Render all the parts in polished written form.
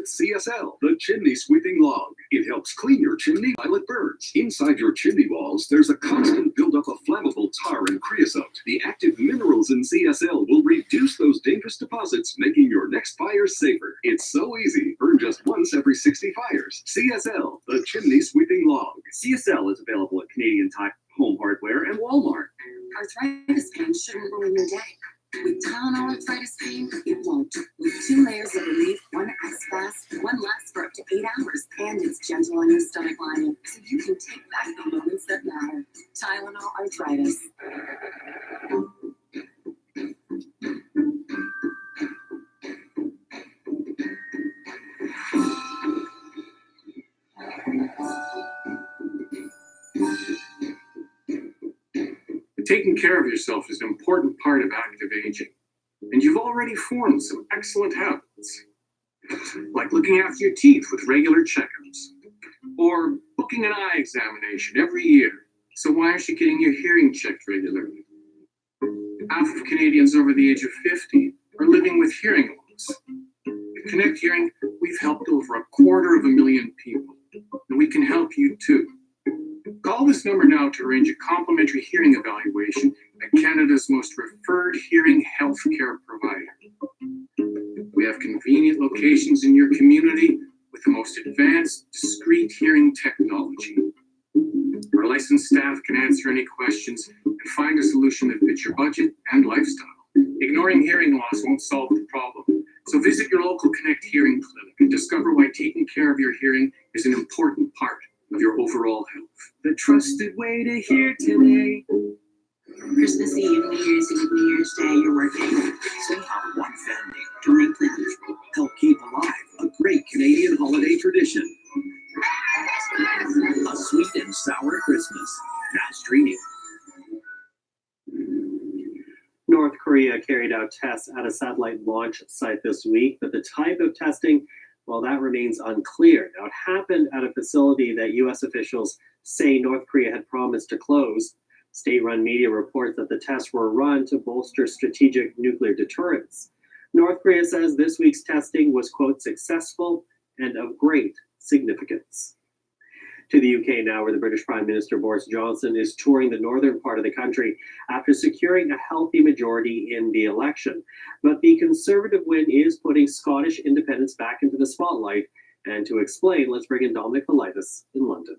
with CSL, the chimney sweeping log. It helps clean your chimney while it burns. Inside your chimney walls, there's a constant buildup of flammable tar and creosote. The active minerals in CSL will reduce those dangerous deposits, making your next fire safer. It's so easy. Burn just once every 60 fires. CSL, the chimney sweeping log. CSL is available at Canadian Tire, Home Hardware, and Walmart. Arthritis pain shouldn't ruin your day. With Tylenol arthritis pain, it won't. With 2 layers of relief, one acts fast, one lasts for up to 8 hours, and it's gentle on your stomach lining, so you can take back the moments that matter. Tylenol arthritis. Taking care of yourself is an important part of active aging, and you've already formed some excellent habits, like looking after your teeth with regular checkups, or booking an eye examination every year. So why aren't you getting your hearing checked regularly? Half of Canadians over the age of 50 are living with hearing loss. At Connect Hearing, we've helped over 250,000 people, and we can help you too. Call this number now to arrange a complimentary hearing evaluation at Canada's most referred hearing healthcare provider. We have convenient locations in your community with the most advanced, discreet hearing technology. Our licensed staff can answer any questions and find a solution that fits your budget and lifestyle. Ignoring hearing loss won't solve the problem. So visit your local Connect Hearing clinic and discover why taking care of your hearing is an important part of your overall health. The trusted way to hear today. Christmas Eve, New Year's Eve, New Year's Day, you're working. Say how one family during plans help keep alive a great Canadian holiday tradition. A sweet and sour Christmas. Now streaming. North Korea carried out tests at a satellite launch site this week, but the type of testing, well, that remains unclear. Now, it happened at a facility that U.S. officials say North Korea had promised to close. State-run media reports that the tests were run to bolster strategic nuclear deterrence. North Korea says this week's testing was, quote, successful and of great significance. To the UK now, where the British Prime Minister Boris Johnson is touring the northern part of the country after securing a healthy majority in the election. But the Conservative win is putting Scottish independence back into the spotlight. And to explain, let's bring in Dominic Valitis in London.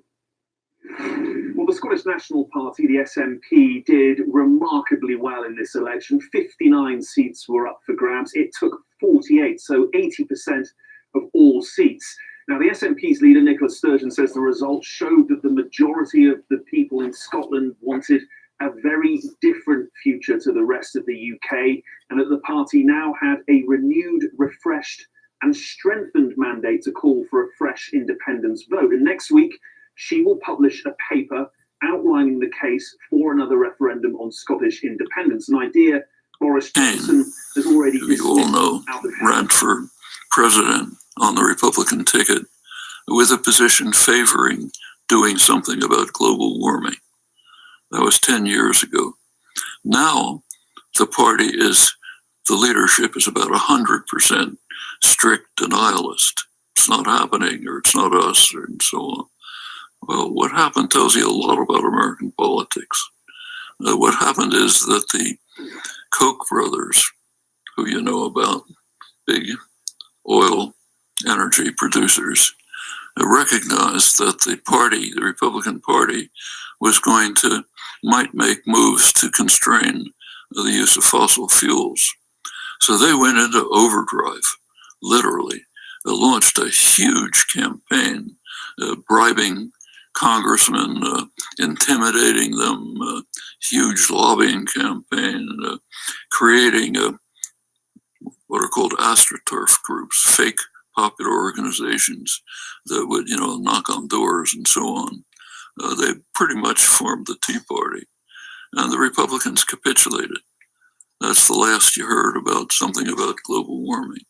Well, the Scottish National Party, the SNP, did remarkably well in this election. 59 seats were up for grabs. It took 48, so 80% of all seats. Now, the SNP's leader, Nicola Sturgeon, says the results showed that the majority of the people in Scotland wanted a very different future to the rest of the UK, and that the party now had a renewed, refreshed and strengthened mandate to call for a fresh independence vote. And next week, she will publish a paper outlining the case for another referendum on Scottish independence, an idea Boris Johnson has already you all know, ran for president on the Republican ticket with a position favoring doing something about global warming. That was 10 years ago. Now, the leadership is about 100% strict denialist. It's not happening, or it's not us, and so on. Well, what happened tells you a lot about American politics. What happened is that the Koch brothers, who you know about, big oil energy producers, recognized that the Republican Party, might make moves to constrain the use of fossil fuels. So they went into overdrive, literally. They launched a huge campaign, bribing congressmen, intimidating them, huge lobbying campaign, creating what are called astroturf groups, fake popular organizations that would, knock on doors and so on. They pretty much formed the Tea Party, and the Republicans capitulated. That's the last you heard about something about global warming.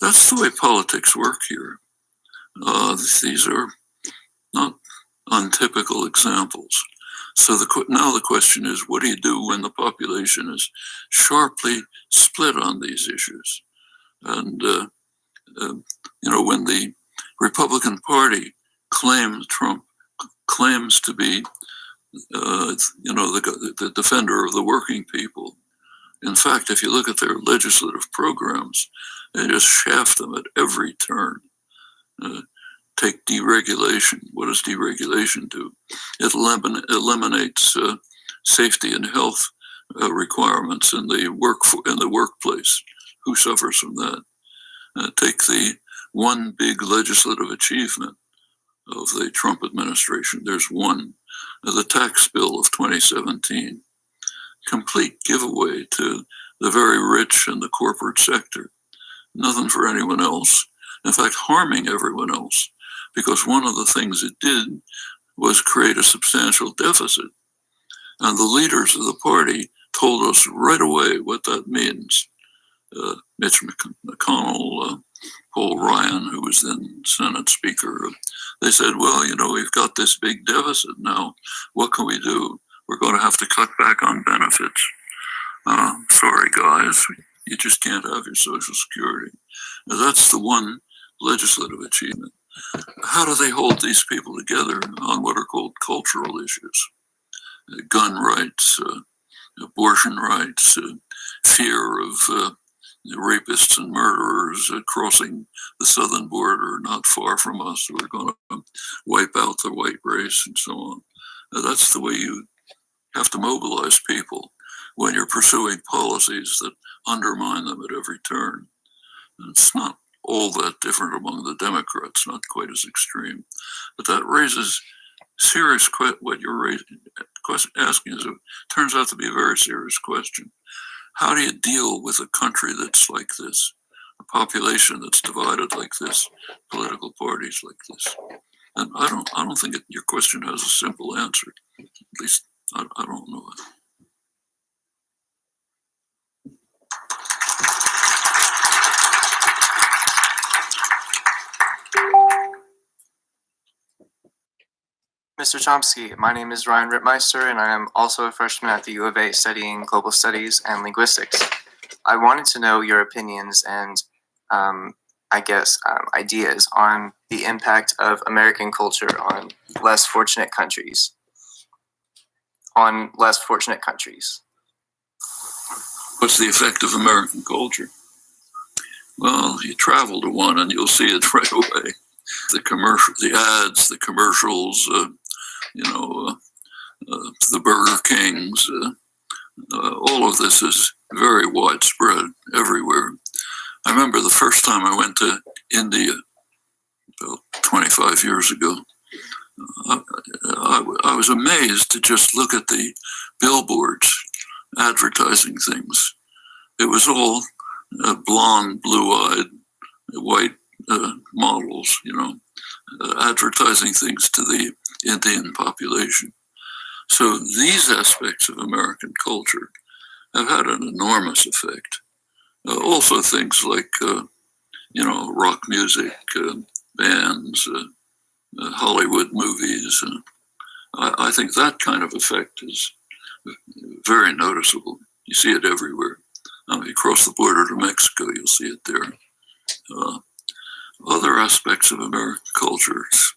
That's the way politics work here. These are not untypical examples. So now the question is, what do you do when the population is sharply split on these issues? And When the Republican Party Trump claims to be, the defender of the working people. In fact, if you look at their legislative programs, they just shaft them at every turn. Take deregulation. What does deregulation do? It eliminates safety and health requirements in the workplace. Who suffers from that? Take the one big legislative achievement of the Trump administration. There's one, the tax bill of 2017. Complete giveaway to the very rich and the corporate sector. Nothing for anyone else. In fact, harming everyone else. Because one of the things it did was create a substantial deficit. And the leaders of the party told us right away what that means. Mitch McConnell, Paul Ryan, who was then Senate Speaker, they said, well, we've got this big deficit now. What can we do? We're going to have to cut back on benefits. Sorry, guys, you just can't have your Social Security. Now, that's the one legislative achievement. How do they hold these people together on what are called cultural issues? Gun rights, abortion rights, fear of rapists and murderers crossing the southern border not far from us. We're going to wipe out the white race and so on. That's the way you have to mobilize people when you're pursuing policies that undermine them at every turn. And it's not all that different among the Democrats, not quite as extreme. But that raises serious what you're asking turns out to be a very serious question. How do you deal with a country that's like this, a population that's divided like this, political parties like this? And I don't think your question has a simple answer. At least I don't know it. Mr. Chomsky, my name is Ryan Rittmeister, and I am also a freshman at the U of A studying global studies and linguistics. I wanted to know your opinions and, ideas on the impact of American culture on less fortunate countries. What's the effect of American culture? Well, you travel to one and you'll see it right away. The ads, the commercials, the Burger Kings, all of this is very widespread everywhere. I remember the first time I went to India, about 25 years ago. I was amazed to just look at the billboards advertising things. It was all blonde, blue-eyed, white models, advertising things to the Indian population. So these aspects of American culture have had an enormous effect. Also things like, rock music, bands, Hollywood movies. I think that kind of effect is very noticeable. You see it everywhere. You cross the border to Mexico, you'll see it there. Other aspects of American culture, it's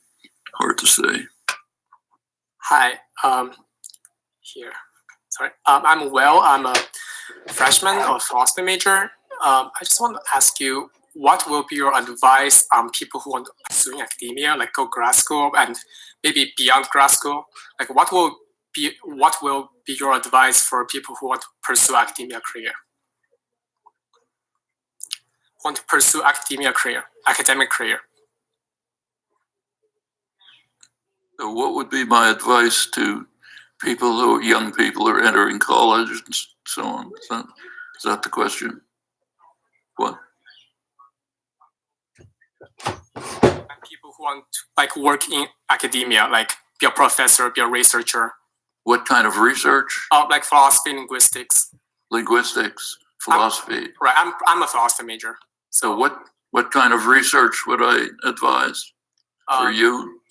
hard to say. Hi, here. Sorry, I'm Will. I'm a freshman or philosophy major. I just want to ask you, what will be your advice on people who want to pursue academia, like go grad school and maybe beyond grad school? Like, what will be your advice for people who want to pursue academic career? Academic career. So what would be my advice to young people who are entering college and so on? Is that the question? What? And people who want to work in academia, like be a professor, be a researcher. What kind of research? Like philosophy, linguistics. Linguistics, philosophy. I'm a philosophy major. So what kind of research would I advise for you?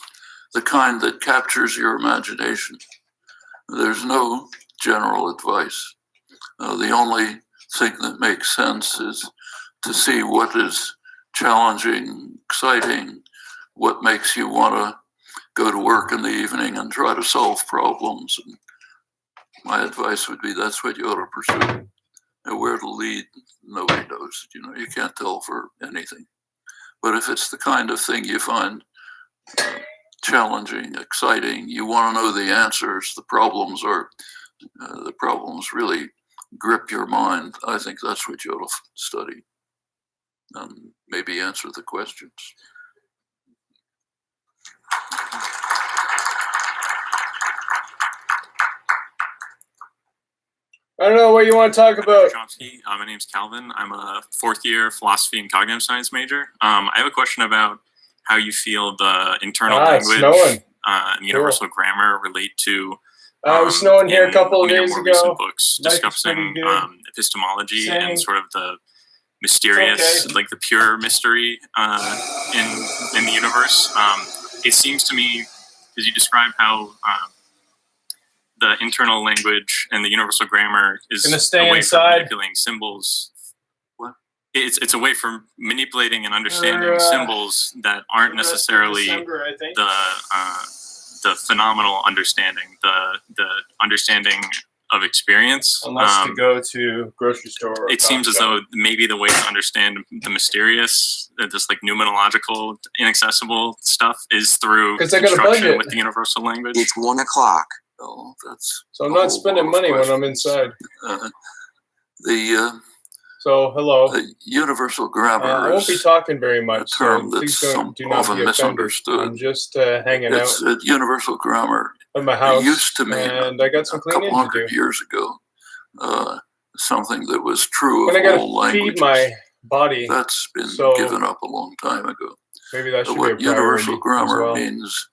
The kind that captures your imagination. There's no general advice. The only thing that makes sense is to see what is challenging, exciting, what makes you want to go to work in the evening and try to solve problems. And my advice would be that's what you ought to pursue. And where to lead, nobody knows. You can't tell for anything. But if it's the kind of thing you find challenging, exciting, you want to know the answers, the problems really grip your mind, I think that's what you ought to study and maybe answer the questions. I don't know what you want to talk about. Chomsky. My name's Calvin. I'm a fourth year philosophy and cognitive science major. I have a question about how you feel the internal language and universal grammar relate to. It was snowing here a couple of days more ago. recent books discussing epistemology and sort of the mysterious, like the pure mystery in the universe. It seems to me, because you describe how the internal language and the universal grammar is a way for manipulating symbols. What? It's a way for manipulating and understanding symbols that aren't necessarily the phenomenal understanding, the understanding of experience. Unless to go to grocery store. It seems as though maybe the way to understand the mysterious, this like numenological, inaccessible stuff is through construction with the universal language. It's 1 o'clock. Oh, so I'm not spending money when I'm inside. So hello. The universal grammar. I won't be talking very much. A term so that's do not often be misunderstood. I'm just hanging out. It's universal grammar. In my house. It used to mean and I got some cleaning a couple hundred years ago. Something that was true when of I gotta all languages. Feed my body. That's been given up a long time ago. Maybe that should what be a universal grammar means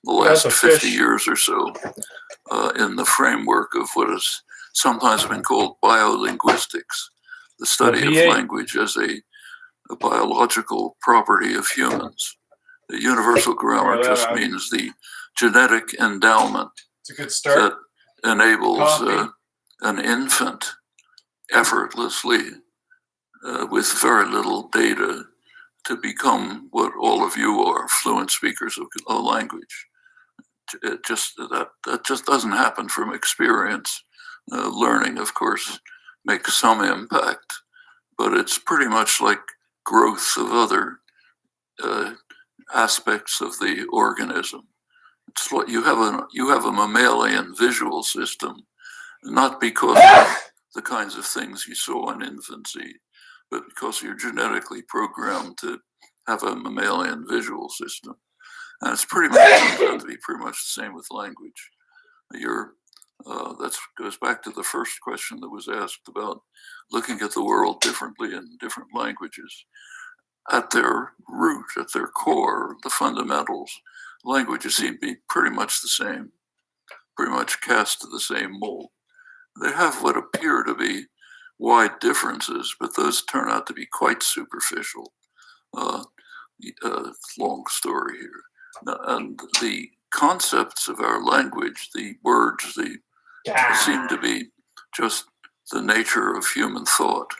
the last 50 years or so in the framework of what has sometimes been called biolinguistics, the study of language as a biological property of humans. The universal grammar just means the genetic endowment that enables an infant effortlessly with very little data to become what all of you are, fluent speakers of a language. That just doesn't happen from experience. Learning, of course, makes some impact, but it's pretty much like growth of other aspects of the organism. It's what you have a mammalian visual system, not because of the kinds of things you saw in infancy, but because you're genetically programmed to have a mammalian visual system. And it's pretty much going to be pretty much the same with language. That goes back to the first question that was asked about looking at the world differently in different languages. At their root, at their core, the fundamentals, languages seem to be pretty much the same, pretty much cast to the same mold. They have what appear to be wide differences, but those turn out to be quite superficial. Long story here. And the concepts of our language, the words, seem to be just the nature of human thought.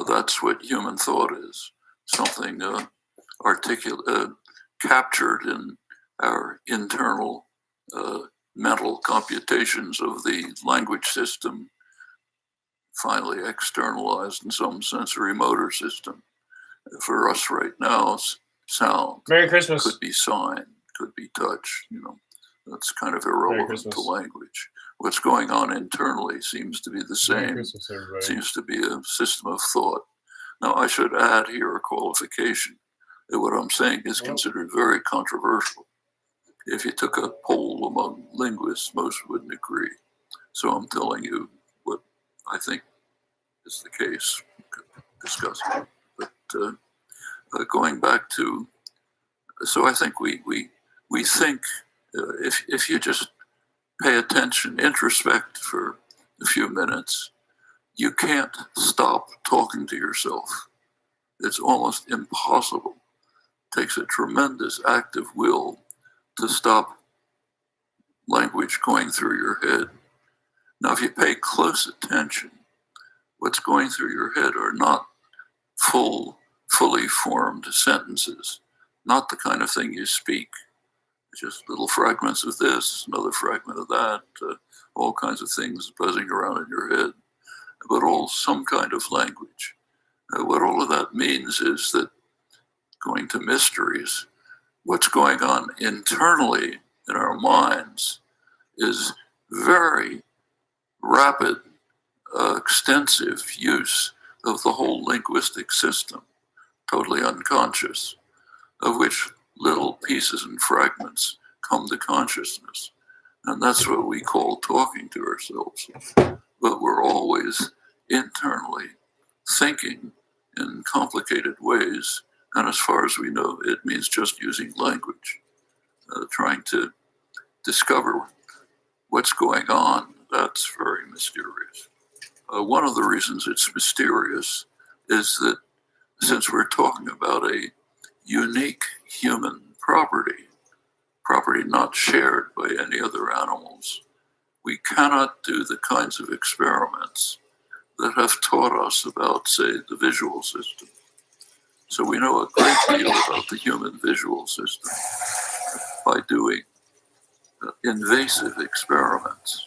That's what human thought is. Something articulate, captured in our internal mental computations of the language system, finally externalized in some sensory motor system. For us right now, sound Merry Christmas. Could be sign, could be touch, that's kind of irrelevant to language. What's going on internally seems to be the same, seems to be a system of thought. Now, I should add here a qualification that what I'm saying is considered very controversial. If you took a poll among linguists, most wouldn't agree. So I'm telling you what I think is the case. We could discuss it. But going back to, so I think we think if you just pay attention, introspect for a few minutes, you can't stop talking to yourself. It's almost impossible. It takes a tremendous act of will to stop language going through your head. Now, if you pay close attention, what's going through your head are not full fully formed sentences, not the kind of thing you speak, just little fragments of this, another fragment of that, all kinds of things buzzing around in your head, but all some kind of language. What all of that means is that, going to mysteries, what's going on internally in our minds is very rapid, extensive use of the whole linguistic system, totally unconscious, of which little pieces and fragments come to consciousness. And that's what we call talking to ourselves. But we're always internally thinking in complicated ways. And as far as we know, it means just using language, trying to discover what's going on. That's very mysterious. One of the reasons it's mysterious is that since we're talking about a unique human property not shared by any other animals, we cannot do the kinds of experiments that have taught us about, say, the visual system. So we know a great deal about the human visual system by doing invasive experiments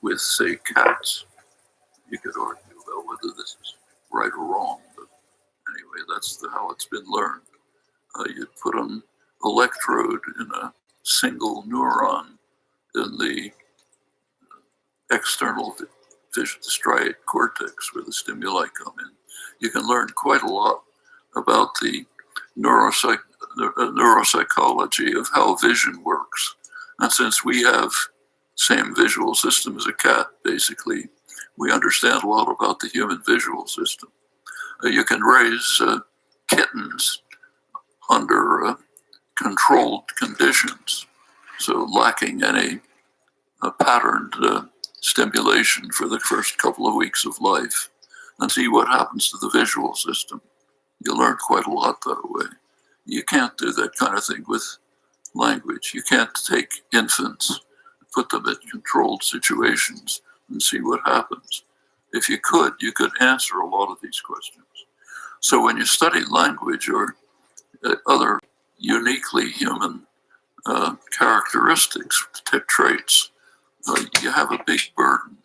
with, say, cats. You could argue about whether this is right or wrong, but anyway, that's how it's been learned. You'd put an electrode in a single neuron in the external striate cortex where the stimuli come in. You can learn quite a lot about the neuropsychology of how vision works. And since we have same visual system as a cat, basically, we understand a lot about the human visual system. You can raise kittens under controlled conditions, so lacking any patterned stimulation for the first couple of weeks of life, and see what happens to the visual system. You learn quite a lot that way. You can't do that kind of thing with language. You can't take infants, put them in controlled situations, and see what happens. If you could answer a lot of these questions. So when you study language or other uniquely human characteristics, traits, you have a big burden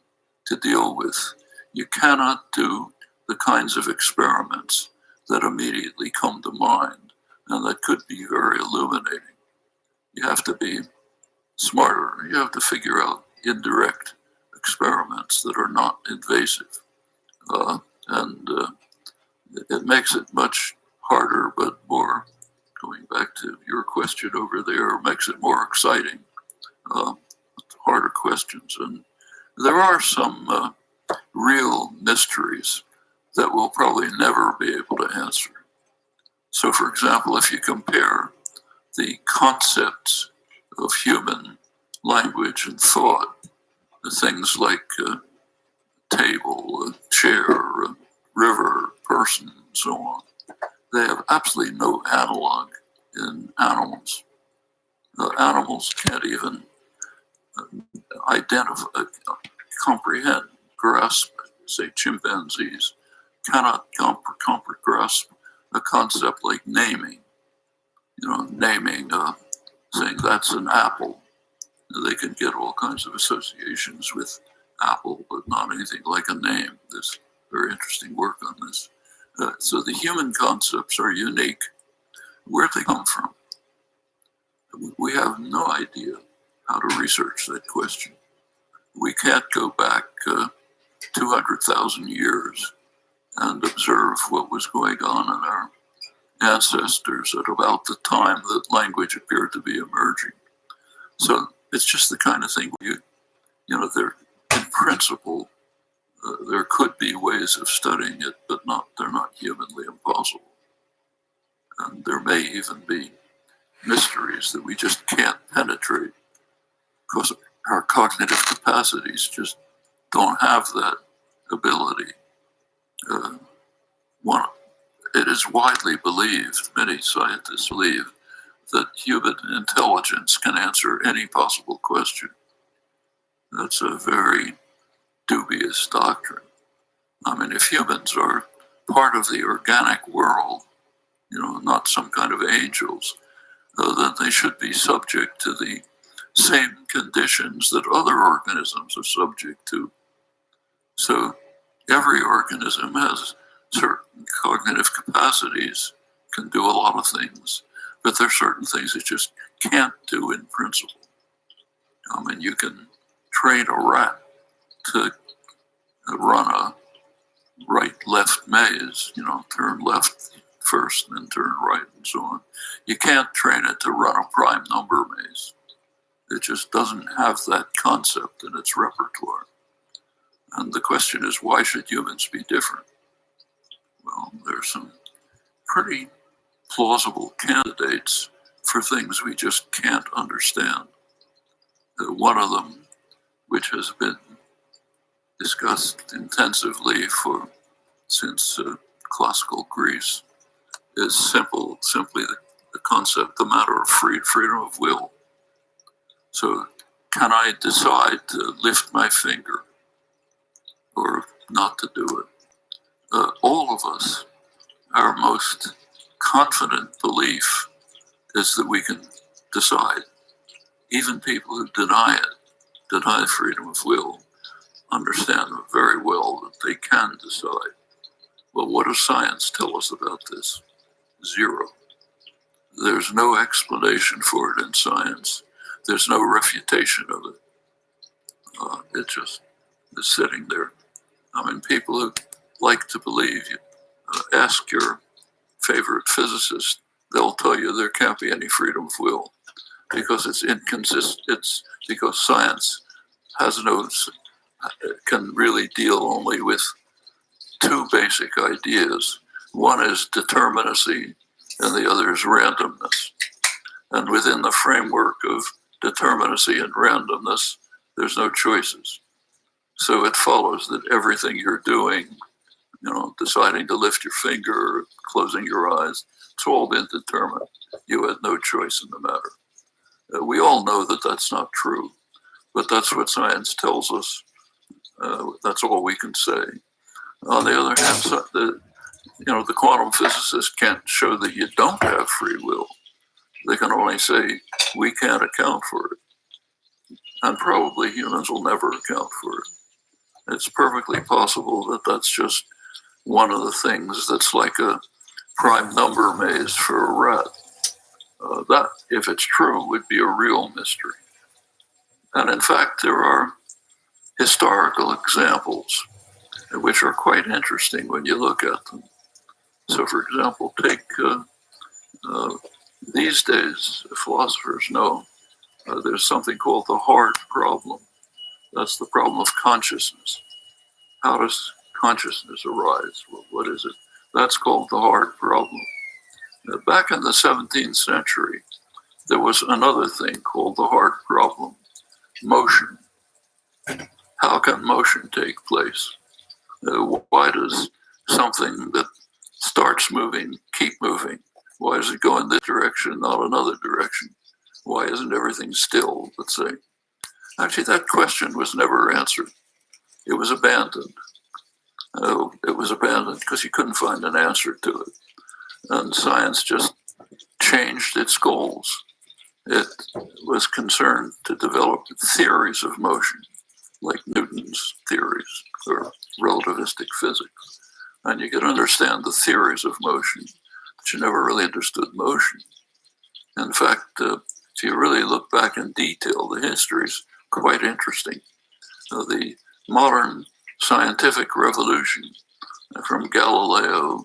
to deal with. You cannot do the kinds of experiments that immediately come to mind and that could be very illuminating. You have to be smarter. You have to figure out indirect experiments that are not invasive. It makes it much harder, but more, going back to your question over there, makes it more exciting, harder questions. And there are some real mysteries that we'll probably never be able to answer. So, for example, if you compare the concepts of human language and thought, things like table, chair, river, person, and so on, they have absolutely no analog in animals. Animals can't even identify, comprehend, grasp, say chimpanzees, cannot grasp a concept like naming. Naming, saying that's an apple. They can get all kinds of associations with apple, but not anything like a name. There's very interesting work on this. So the human concepts are unique. Where'd they come from? We have no idea how to research that question. We can't go back 200,000 years and observe what was going on in our ancestors at about the time that language appeared to be emerging. So it's just the kind of thing there, in principle, there could be ways of studying it, but they're not humanly impossible. And there may even be mysteries that we just can't penetrate because our cognitive capacities just don't have that ability. It is widely believed, many scientists believe, that human intelligence can answer any possible question. That's a very dubious doctrine. I mean, if humans are part of the organic world, not some kind of angels, that they should be subject to the same conditions that other organisms are subject to. So every organism has certain cognitive capacities, can do a lot of things, but there are certain things it just can't do in principle. I mean, you can train a rat to run a right-left maze, turn left first and then turn right and so on. You can't train it to run a prime number maze. It just doesn't have that concept in its repertoire. And the question is, why should humans be different? Well, there's some pretty plausible candidates for things we just can't understand. One of them, which has been discussed intensively since classical Greece, is simply the concept, the matter of freedom of will. So, can I decide to lift my finger or not to do it? All of us, our most confident belief is that we can decide. Even people who deny freedom of will, understand very well that they can decide. Well, what does science tell us about this? Zero. There's no explanation for it in science. There's no refutation of it. It just is sitting there. I mean, people who like to believe, ask your favorite physicist, they'll tell you there can't be any freedom of will because it's inconsistent. It's because science can really deal only with two basic ideas. One is determinacy and the other is randomness. And within the framework of determinacy and randomness, there's no choices. So it follows that everything you're doing, deciding to lift your finger, closing your eyes, it's all been determined. You had no choice in the matter. We all know that that's not true, but that's what science tells us. That's all we can say. On the other hand, the quantum physicists can't show that you don't have free will. They can only say, we can't account for it. And probably humans will never account for it. It's perfectly possible that that's just one of the things that's like a prime number maze for a rat. That, if it's true, would be a real mystery. And in fact, there are historical examples which are quite interesting when you look at them. So, for example, take these days, philosophers know there's something called the hard problem. That's the problem of consciousness. How does consciousness arise? Well, what is it? That's called the hard problem. Back in the 17th century, there was another thing called the hard problem, motion. How can motion take place? Why does something that starts moving keep moving? Why does it go in this direction, not another direction? Why isn't everything still, let's say? Actually, that question was never answered. It was abandoned. It was abandoned because you couldn't find an answer to it. And science just changed its goals. It was concerned to develop theories of motion, like Newton's theories or relativistic physics. And you could understand the theories of motion, but you never really understood motion. In fact, if you really look back in detail, the history is quite interesting. The modern scientific revolution from Galileo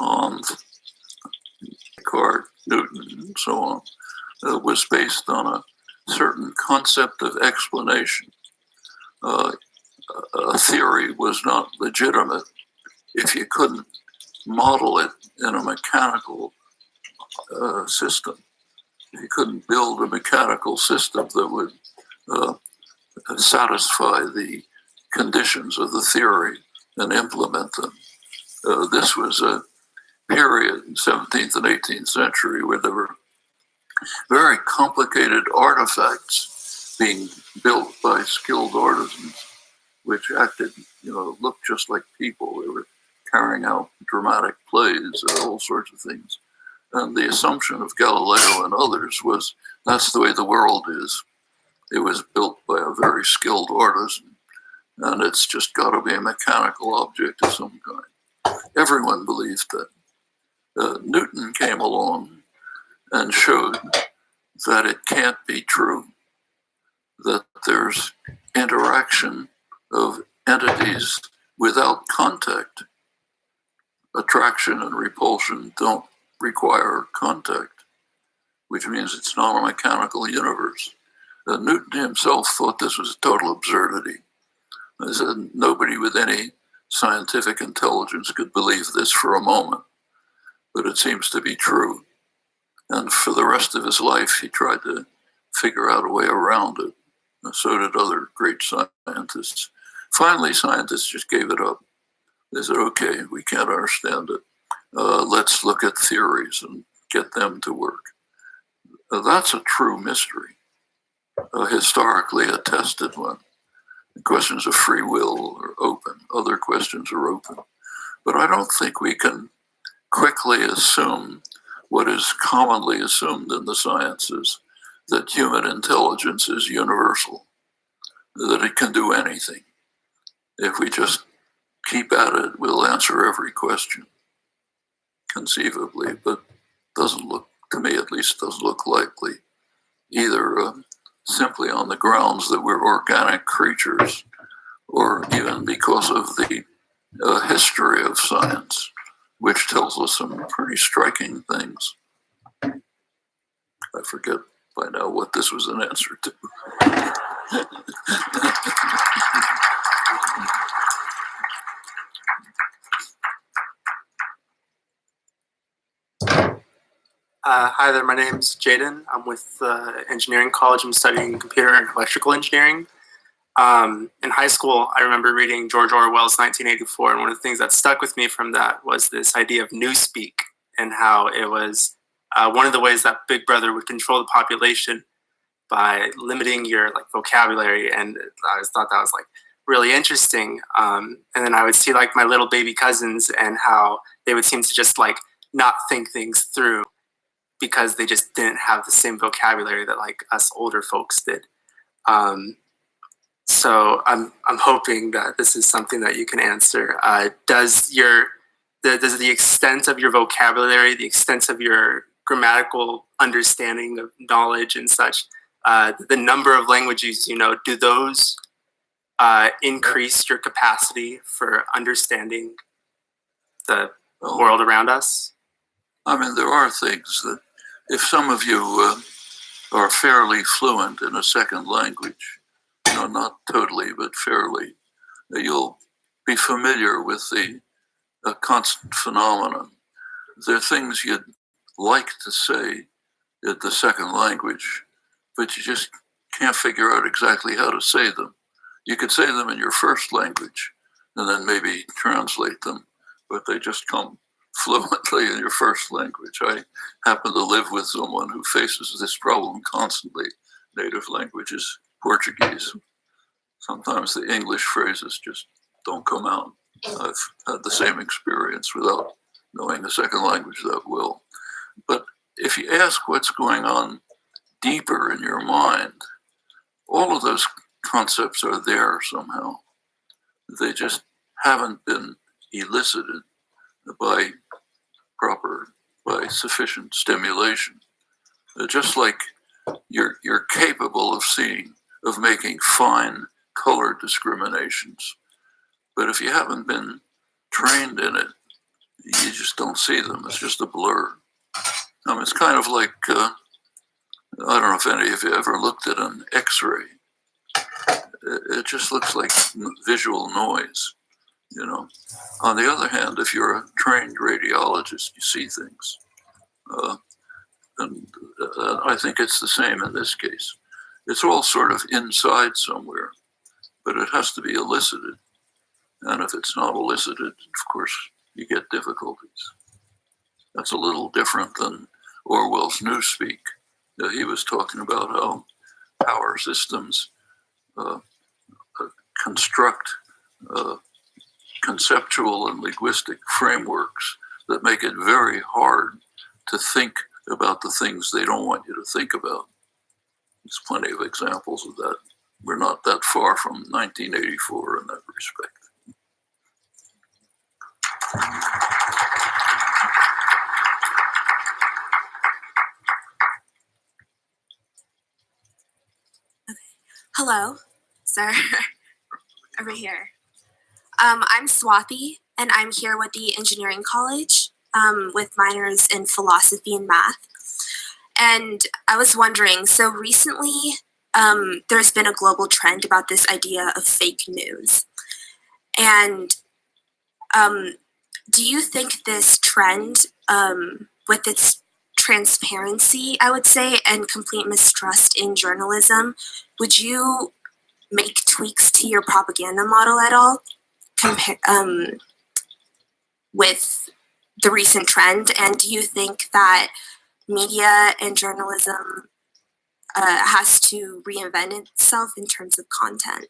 on Descartes, Newton, and so on, was based on a certain concept of explanation. A theory was not legitimate if you couldn't model it in a mechanical system. If you couldn't build a mechanical system that would satisfy the conditions of the theory and implement them. This was a period in 17th and 18th century where there were very complicated artifacts being built by skilled artisans, which acted, looked just like people. They were carrying out dramatic plays and all sorts of things. And the assumption of Galileo and others was that's the way the world is. It was built by a very skilled artisan, and it's just got to be a mechanical object of some kind. Everyone believed that. Newton came along and showed that it can't be true, that there's interaction of entities without contact. Attraction and repulsion don't require contact, which means it's not a mechanical universe. Newton himself thought this was a total absurdity. He said nobody with any scientific intelligence could believe this for a moment, but it seems to be true. And for the rest of his life, he tried to figure out a way around it. And so did other great scientists. Finally, scientists just gave it up. They said, okay, we can't understand it. Let's look at theories and get them to work. That's a true mystery, a historically attested one. The questions of free will are open. Other questions are open. But I don't think we can quickly assume what is commonly assumed in the sciences, that human intelligence is universal, that it can do anything. If we just keep at it, we'll answer every question, conceivably, but doesn't look, to me at least, doesn't look likely, either simply on the grounds that we're organic creatures, or even because of the history of science, which tells us some pretty striking things. I forget by now what this was an answer to. Hi there, my name's Jaden. I'm with engineering college. I'm studying computer and electrical engineering. In high school, I remember reading George Orwell's 1984, and one of the things that stuck with me from that was this idea of newspeak, and how it was one of the ways that Big Brother would control the population by limiting your vocabulary. And I always thought that was really interesting. And then I would see my little baby cousins and how they would seem to just not think things through, because they just didn't have the same vocabulary that us older folks did. So I'm hoping that this is something that you can answer. Does the extent of your vocabulary, the extent of your grammatical understanding of knowledge and such, the number of languages you know, do those increase your capacity for understanding the world around us? I mean, there are things that if some of you are fairly fluent in a second language, not totally, but fairly, you'll be familiar with the constant phenomenon. There are things you'd like to say in the second language, but you just can't figure out exactly how to say them. You could say them in your first language and then maybe translate them, but they just come fluently in your first language. I happen to live with someone who faces this problem constantly. Native language is Portuguese. Sometimes the English phrases just don't come out. I've had the same experience without knowing a second language that well. But if you ask what's going on deeper in your mind, all of those concepts are there somehow. They just haven't been elicited by sufficient stimulation. Just like you're capable of making fine color discriminations, but if you haven't been trained in it, you just don't see them. It's just a blur. I mean, it's kind of like, I don't know if any of you ever looked at an X-ray. It just looks like visual noise, On the other hand, if you're a trained radiologist, you see things. And I think it's the same in this case. It's all sort of inside somewhere, but it has to be elicited. And if it's not elicited, of course, you get difficulties. That's a little different than Orwell's newspeak. He was talking about how power systems construct conceptual and linguistic frameworks that make it very hard to think about the things they don't want you to think about. There's plenty of examples of that. We're not that far from 1984 in that respect. Hello, sir. Over here. I'm Swathi, and I'm here with the engineering college with minors in philosophy and math. And I was wondering, so recently there's been a global trend about this idea of fake news. And do you think this trend, with its transparency, I would say, and complete mistrust in journalism, would you make tweaks to your propaganda model at all with the recent trend? And do you think that media and journalism has to reinvent itself in terms of content?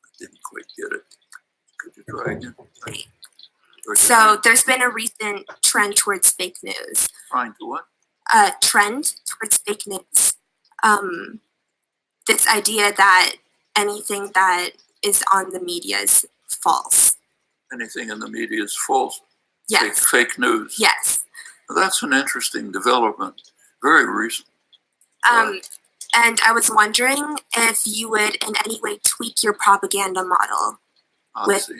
I didn't quite get it. Could you try again? Right. So there's been a recent trend towards fake news. Trying to what? Trend towards fake news. This idea that anything that is on the media is false. Anything in the media is false. Yes. Fake news. Yes. That's an interesting development. Very recent. And I was wondering if you would in any way tweak your propaganda model with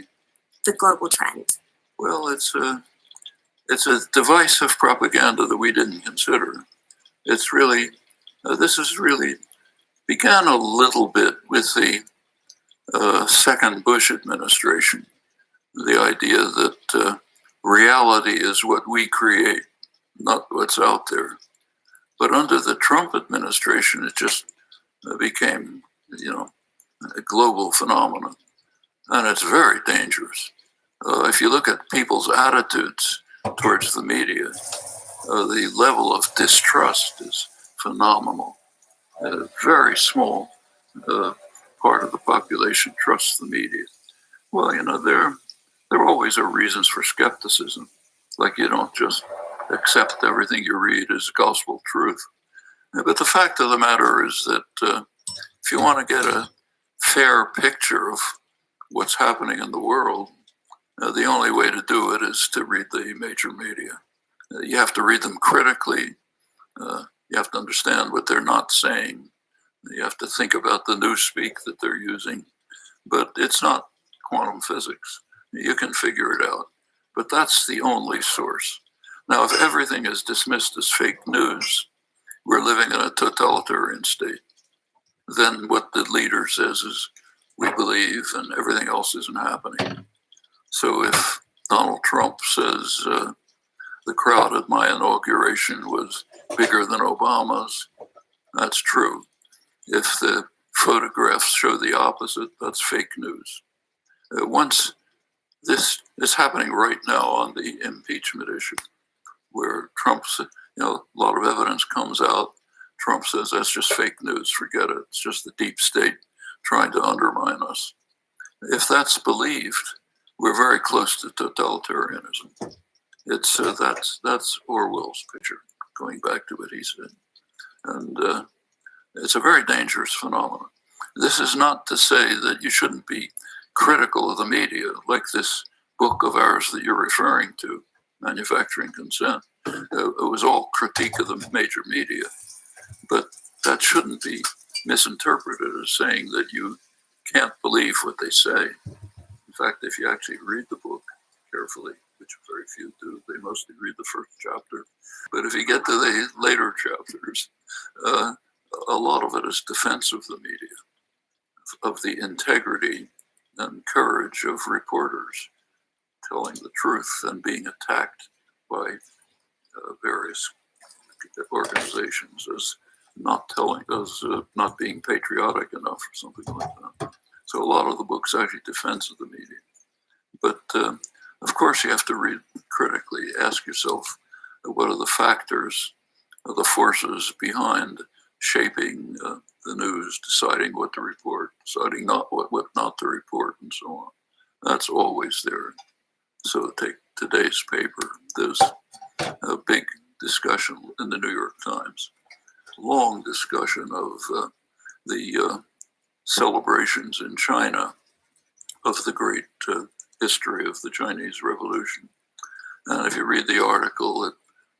the global trend. Well, it's a device of propaganda that we didn't consider. It's really, this is really began a little bit with the second Bush administration. The idea that reality is what we create, not what's out there. But under the Trump administration, it just became, a global phenomenon. And it's very dangerous. If you look at people's attitudes towards the media, the level of distrust is phenomenal. A very small part of the population trusts the media. Well, there always are reasons for skepticism. Like you don't just accept everything you read as gospel truth. But the fact of the matter is that if you want to get a fair picture of what's happening in the world, the only way to do it is to read the major media. You have to read them critically. You have to understand what they're not saying. You have to think about the newspeak that they're using. But it's not quantum physics. You can figure it out. But that's the only source. Now, if everything is dismissed as fake news, we're living in a totalitarian state. Then what the leader says is, we believe, and everything else isn't happening. So if Donald Trump says the crowd at my inauguration was bigger than Obama's, that's true. If the photographs show the opposite, that's fake news. Once this is happening right now on the impeachment issue, where Trump's, a lot of evidence comes out. Trump says that's just fake news. Forget it. It's just the deep state trying to undermine us. If that's believed, we're very close to totalitarianism. It's that's Orwell's picture, going back to what he said, and it's a very dangerous phenomenon. This is not to say that you shouldn't be critical of the media, like this book of ours that you're referring to, Manufacturing Consent. It was all critique of the major media, but that shouldn't be misinterpreted as saying that you can't believe what they say. In fact, if you actually read the book carefully, which very few do, they mostly read the first chapter. But if you get to the later chapters, a lot of it is defense of the media, of the integrity and courage of reporters telling the truth and being attacked by various organizations as not not being patriotic enough or something like that. So a lot of the book's actually defense of the media. But of course you have to read critically, ask yourself, what are the factors, the forces behind shaping the news, deciding what to report, deciding what not to report, and so on. That's always there. So take today's paper. There's a big discussion in the New York Times, long discussion of the celebrations in China of the great history of the Chinese Revolution. And if you read the article, it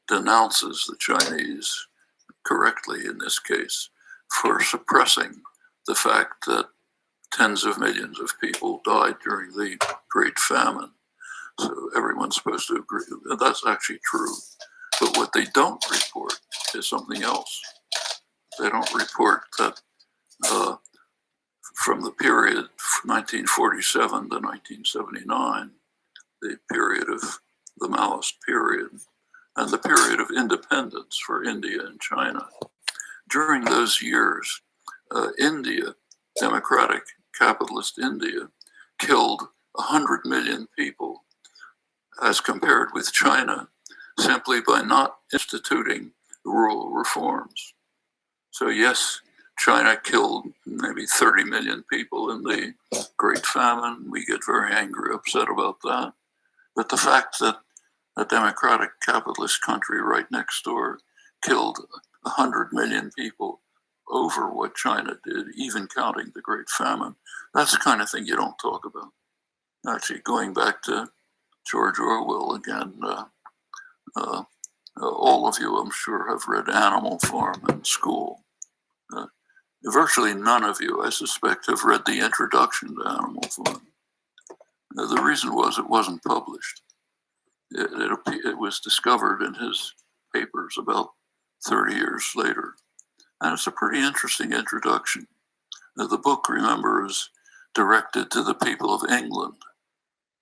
denounces the Chinese, correctly in this case, for suppressing the fact that tens of millions of people died during the Great Famine. So everyone's supposed to agree. That's actually true. But what they don't report is something else. They don't report that from the period 1947 to 1979, the period of the Maoist period, and the period of independence for India and China. During those years, India, democratic capitalist India, killed 100 million people as compared with China, simply by not instituting rural reforms. So yes, China killed maybe 30 million people in the Great Famine. We get very angry, upset about that. But the fact that a democratic capitalist country right next door killed 100 million people over what China did, even counting the Great Famine, that's the kind of thing you don't talk about. Actually, going back to George Orwell again, all of you, I'm sure, have read Animal Farm in school. Virtually none of you, I suspect, have read the introduction to Animal Farm. The reason was it wasn't published. It was discovered in his papers about 30 years later. And it's a pretty interesting introduction. The book, remember, is directed to the people of England.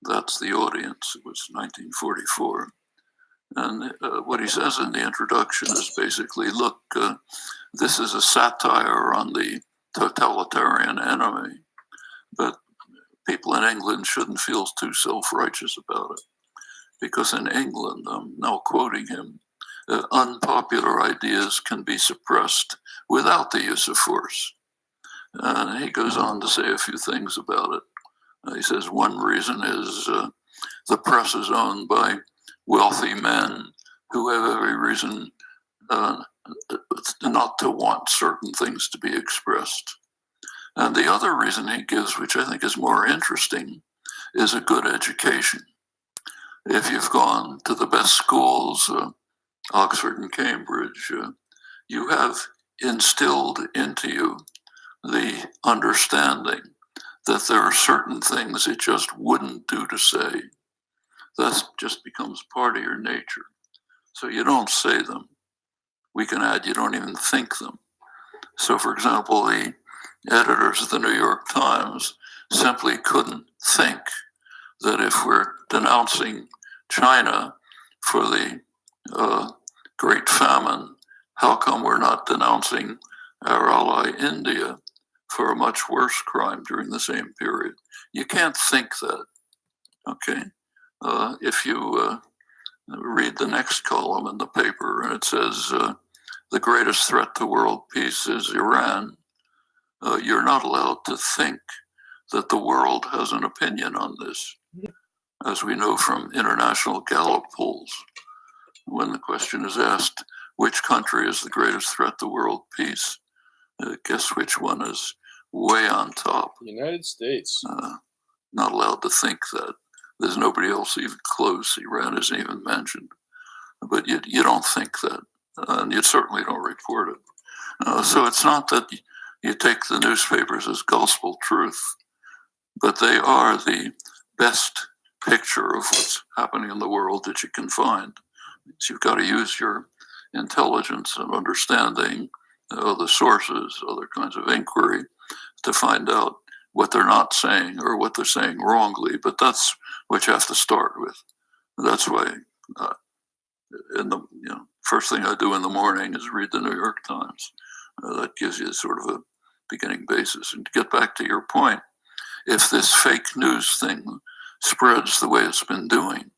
That's the audience. It was 1944. And what he says in the introduction is basically, look, this is a satire on the totalitarian enemy, but people in England shouldn't feel too self-righteous about it. Because in England, I'm now quoting him, unpopular ideas can be suppressed without the use of force. And he goes on to say a few things about it. He says one reason is the press is owned by wealthy men who have every reason not to want certain things to be expressed. And the other reason he gives, which I think is more interesting, is a good education. If you've gone to the best schools, Oxford and Cambridge, you have instilled into you the understanding that there are certain things it just wouldn't do to say. That just becomes part of your nature. So you don't say them. We can add, you don't even think them. So for example, the editors of the New York Times simply couldn't think that if we're denouncing China for the Great Famine, how come we're not denouncing our ally India for a much worse crime during the same period? You can't think that, okay? If you read the next column in the paper and it says, the greatest threat to world peace is Iran, you're not allowed to think that the world has an opinion on this. As we know from international Gallup polls, when the question is asked, which country is the greatest threat to world peace? Guess which one is way on top? United States. Not allowed to think that. There's nobody else even close. Iran isn't even mentioned. But you don't think that, and you certainly don't report it. So it's not that you take the newspapers as gospel truth, but they are the best picture of what's happening in the world that you can find. So you've got to use your intelligence and understanding, other sources, other kinds of inquiry to find out what they're not saying or what they're saying wrongly. But that's what you have to start with. That's why first thing I do in the morning is read the New York Times. That gives you sort of a beginning basis. And to get back to your point, if this fake news thing spreads the way it's been doing,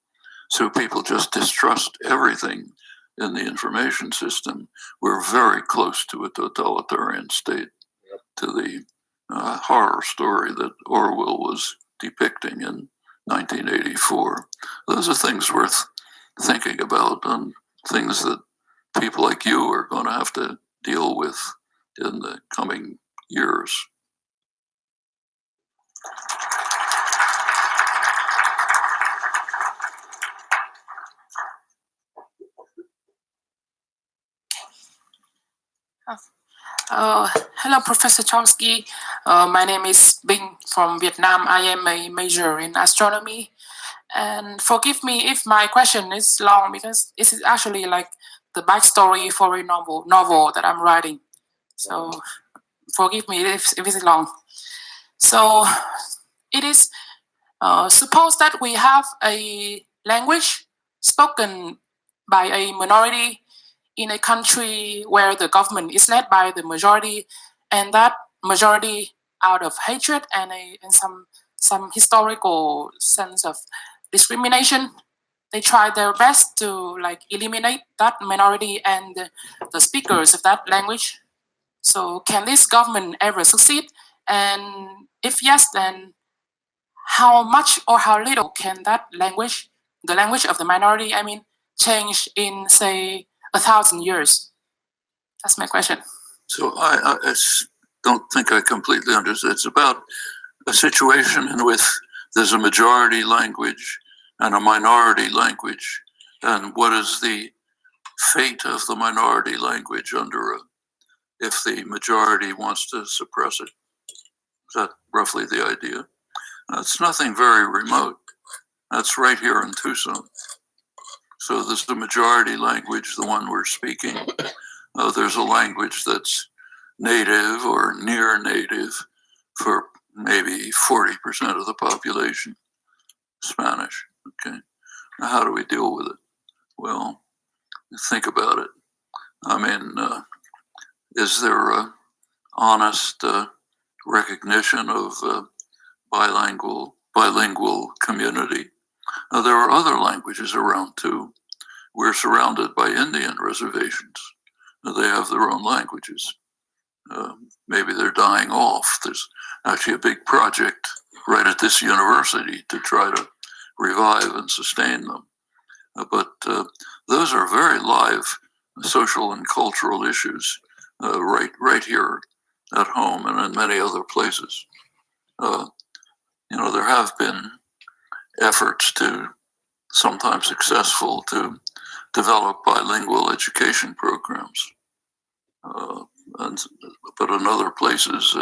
so people just distrust everything in the information system, we're very close to a totalitarian state, to the horror story that Orwell was depicting in 1984. Those are things worth thinking about, and things that people like you are going to have to deal with in the coming years. Hello, Professor Chomsky. My name is Bing from Vietnam. I am a major in astronomy. And forgive me if my question is long, because this is actually like the backstory for a novel that I'm writing. So forgive me if it's long. So it is suppose that we have a language spoken by a minority in a country where the government is led by the majority, and that majority, out of hatred and some historical sense of discrimination, they try their best to like eliminate that minority and the speakers of that language. So can this government ever succeed? And if yes, then how much or how little can that language, the language of the minority, I mean, change in, say, 1,000 years? That's my question. So I don't think I completely understood. It's about a situation in which there's a majority language and a minority language, and what is the fate of the minority language if the majority wants to suppress it? Is that roughly the idea? It's nothing very remote. That's right here in Tucson. So there's the majority language, the one we're speaking. There's a language that's native or near native for maybe 40% of the population, Spanish. Okay. Now, how do we deal with it? Well, think about it. I mean, is there a honest recognition of bilingual community? There are other languages around too. We're surrounded by Indian reservations. They have their own languages. Maybe they're dying off. There's actually a big project right at this university to try to revive and sustain them. But those are very live social and cultural issues right here at home and in many other places. There have been efforts sometimes successful, to develop bilingual education programs. But in other places,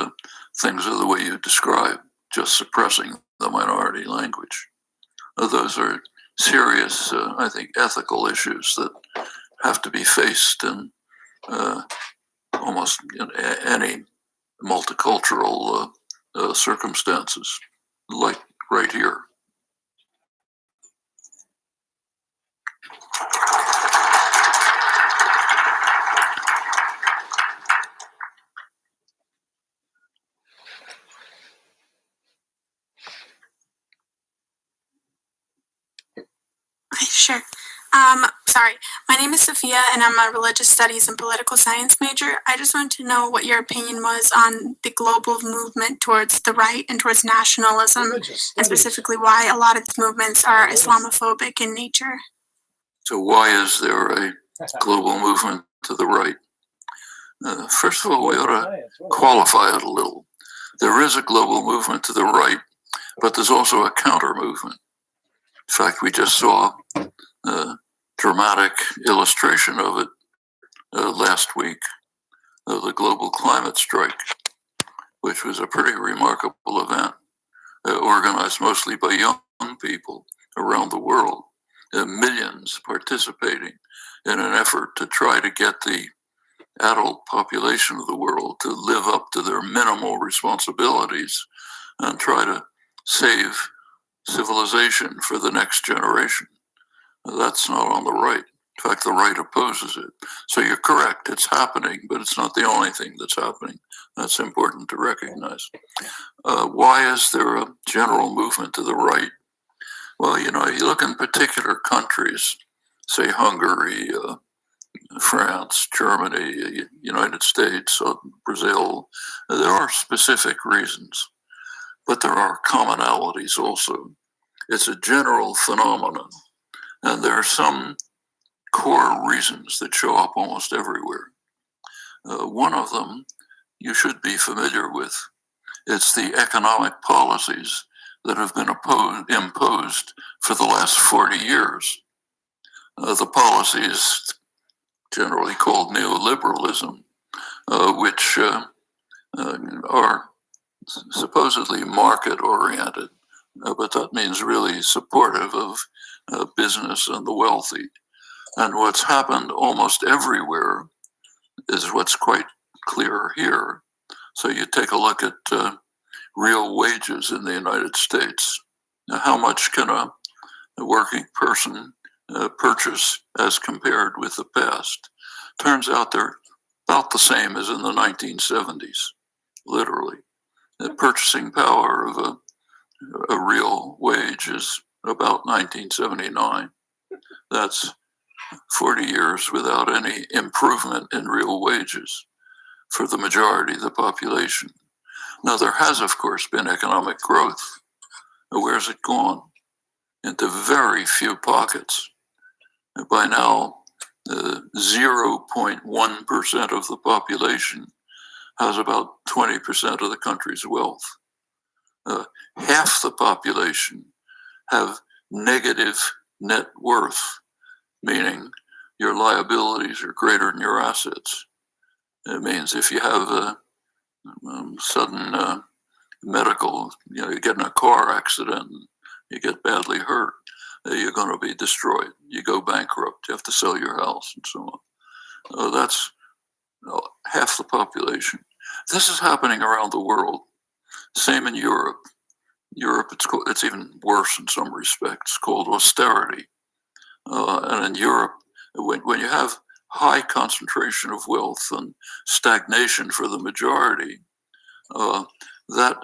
things are the way you describe, just suppressing the minority language. Those are serious, I think, ethical issues that have to be faced in almost any multicultural circumstances, like right here. Okay, sure. Sorry, my name is Sophia, and I'm a religious studies and political science major. I just wanted to know what your opinion was on the global movement towards the right and towards nationalism, and specifically why a lot of these movements are Islamophobic in nature. So why is there a global movement to the right? First of all, we ought to qualify it a little. There is a global movement to the right, but there's also a counter movement. In fact, we just saw a dramatic illustration of it last week, the global climate strike, which was a pretty remarkable event, organized mostly by young people around the world, millions participating in an effort to try to get the adult population of the world to live up to their minimal responsibilities and try to save civilization for the next generation. That's not on the right. In fact, the right opposes it. So you're correct, it's happening, but it's not the only thing that's happening. That's important to recognize. Why is there a general movement to the right? Well, you look in particular countries, say Hungary, France, Germany, United States, Brazil, there are specific reasons. but there are commonalities also. It's a general phenomenon, and there are some core reasons that show up almost everywhere. One of them you should be familiar with. It's the economic policies that have been imposed for the last 40 years. The policies generally called neoliberalism, which are supposedly market-oriented, but that means really supportive of business and the wealthy. And what's happened almost everywhere is what's quite clear here. So you take a look at real wages in the United States. Now, how much can a working person purchase as compared with the past? Turns out they're about the same as in the 1970s, literally. The purchasing power of a real wage is about 1979. That's 40 years without any improvement in real wages for the majority of the population. Now, there has, of course, been economic growth. Where's it gone? Into very few pockets. By now, 0.1% of the population has about 20% of the country's wealth. Half the population have negative net worth, meaning your liabilities are greater than your assets. It means if you have a sudden medical, you get in a car accident, you get badly hurt, you're going to be destroyed. You go bankrupt, you have to sell your house and so on. That's half the population. This is happening around the world. Same in Europe. Europe, it's even worse in some respects, called austerity. And in Europe, when you have high concentration of wealth and stagnation for the majority, that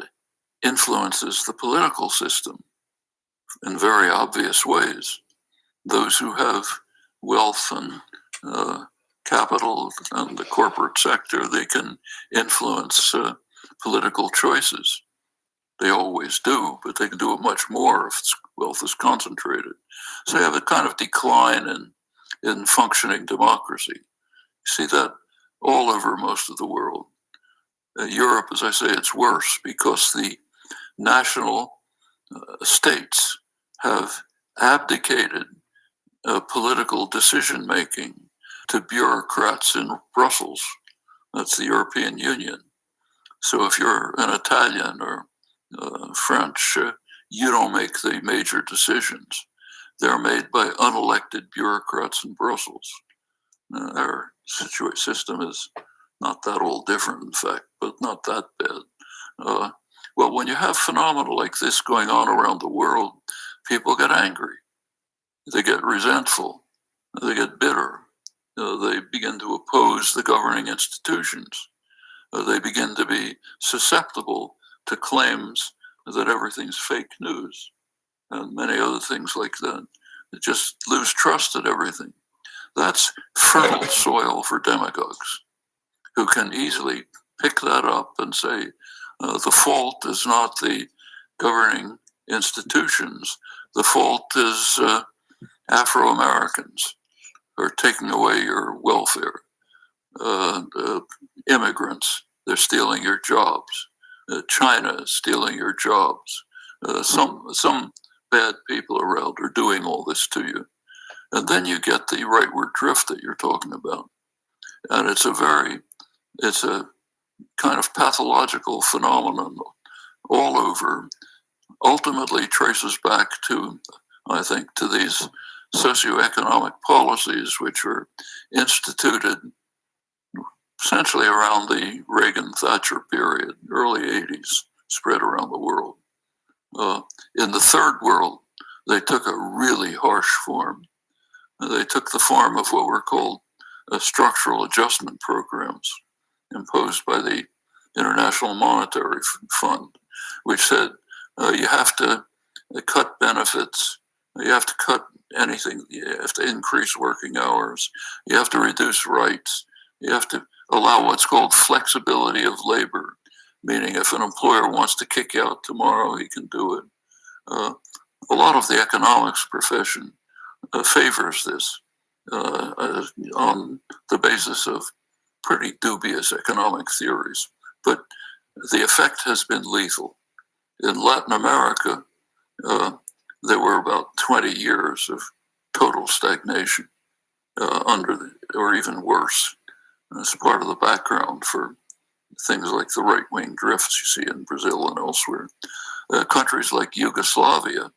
influences the political system in very obvious ways. Those who have wealth and capital and the corporate sector, they can influence political choices. They always do, but they can do it much more if wealth is concentrated. So you have a kind of decline in functioning democracy. You see that all over most of the world. Europe, as I say, it's worse because the national states have abdicated political decision-making to bureaucrats in Brussels. That's the European Union. So if you're an Italian or French, you don't make the major decisions. They're made by unelected bureaucrats in Brussels. Our system is not that all different, in fact, but not that bad. Well, when you have phenomena like this going on around the world, people get angry. They get resentful. They get bitter. They begin to oppose the governing institutions. They begin to be susceptible to claims that everything's fake news and many other things like that. They just lose trust in everything. That's fertile soil for demagogues who can easily pick that up and say, the fault is not the governing institutions. The fault is Afro-Americans who are taking away your welfare. Immigrants, they're stealing your jobs. China is stealing your jobs. Some bad people around are doing all this to you. And then you get the rightward drift that you're talking about. And it's a kind of pathological phenomenon all over, ultimately traces back to, I think, to these socioeconomic policies which were instituted essentially around the Reagan-Thatcher period, early 80s, spread around the world. In the third world, they took a really harsh form. They took the form of what were called structural adjustment programs imposed by the International Monetary Fund, which said you have to cut benefits, you have to cut anything, you have to increase working hours, you have to reduce rights, you have to allow what's called flexibility of labor, meaning if an employer wants to kick you out tomorrow, he can do it. A lot of the economics profession favors this on the basis of pretty dubious economic theories, but the effect has been lethal. In Latin America, there were about 20 years of total stagnation or even worse. It's part of the background for things like the right-wing drifts you see in Brazil and elsewhere. Countries like Yugoslavia,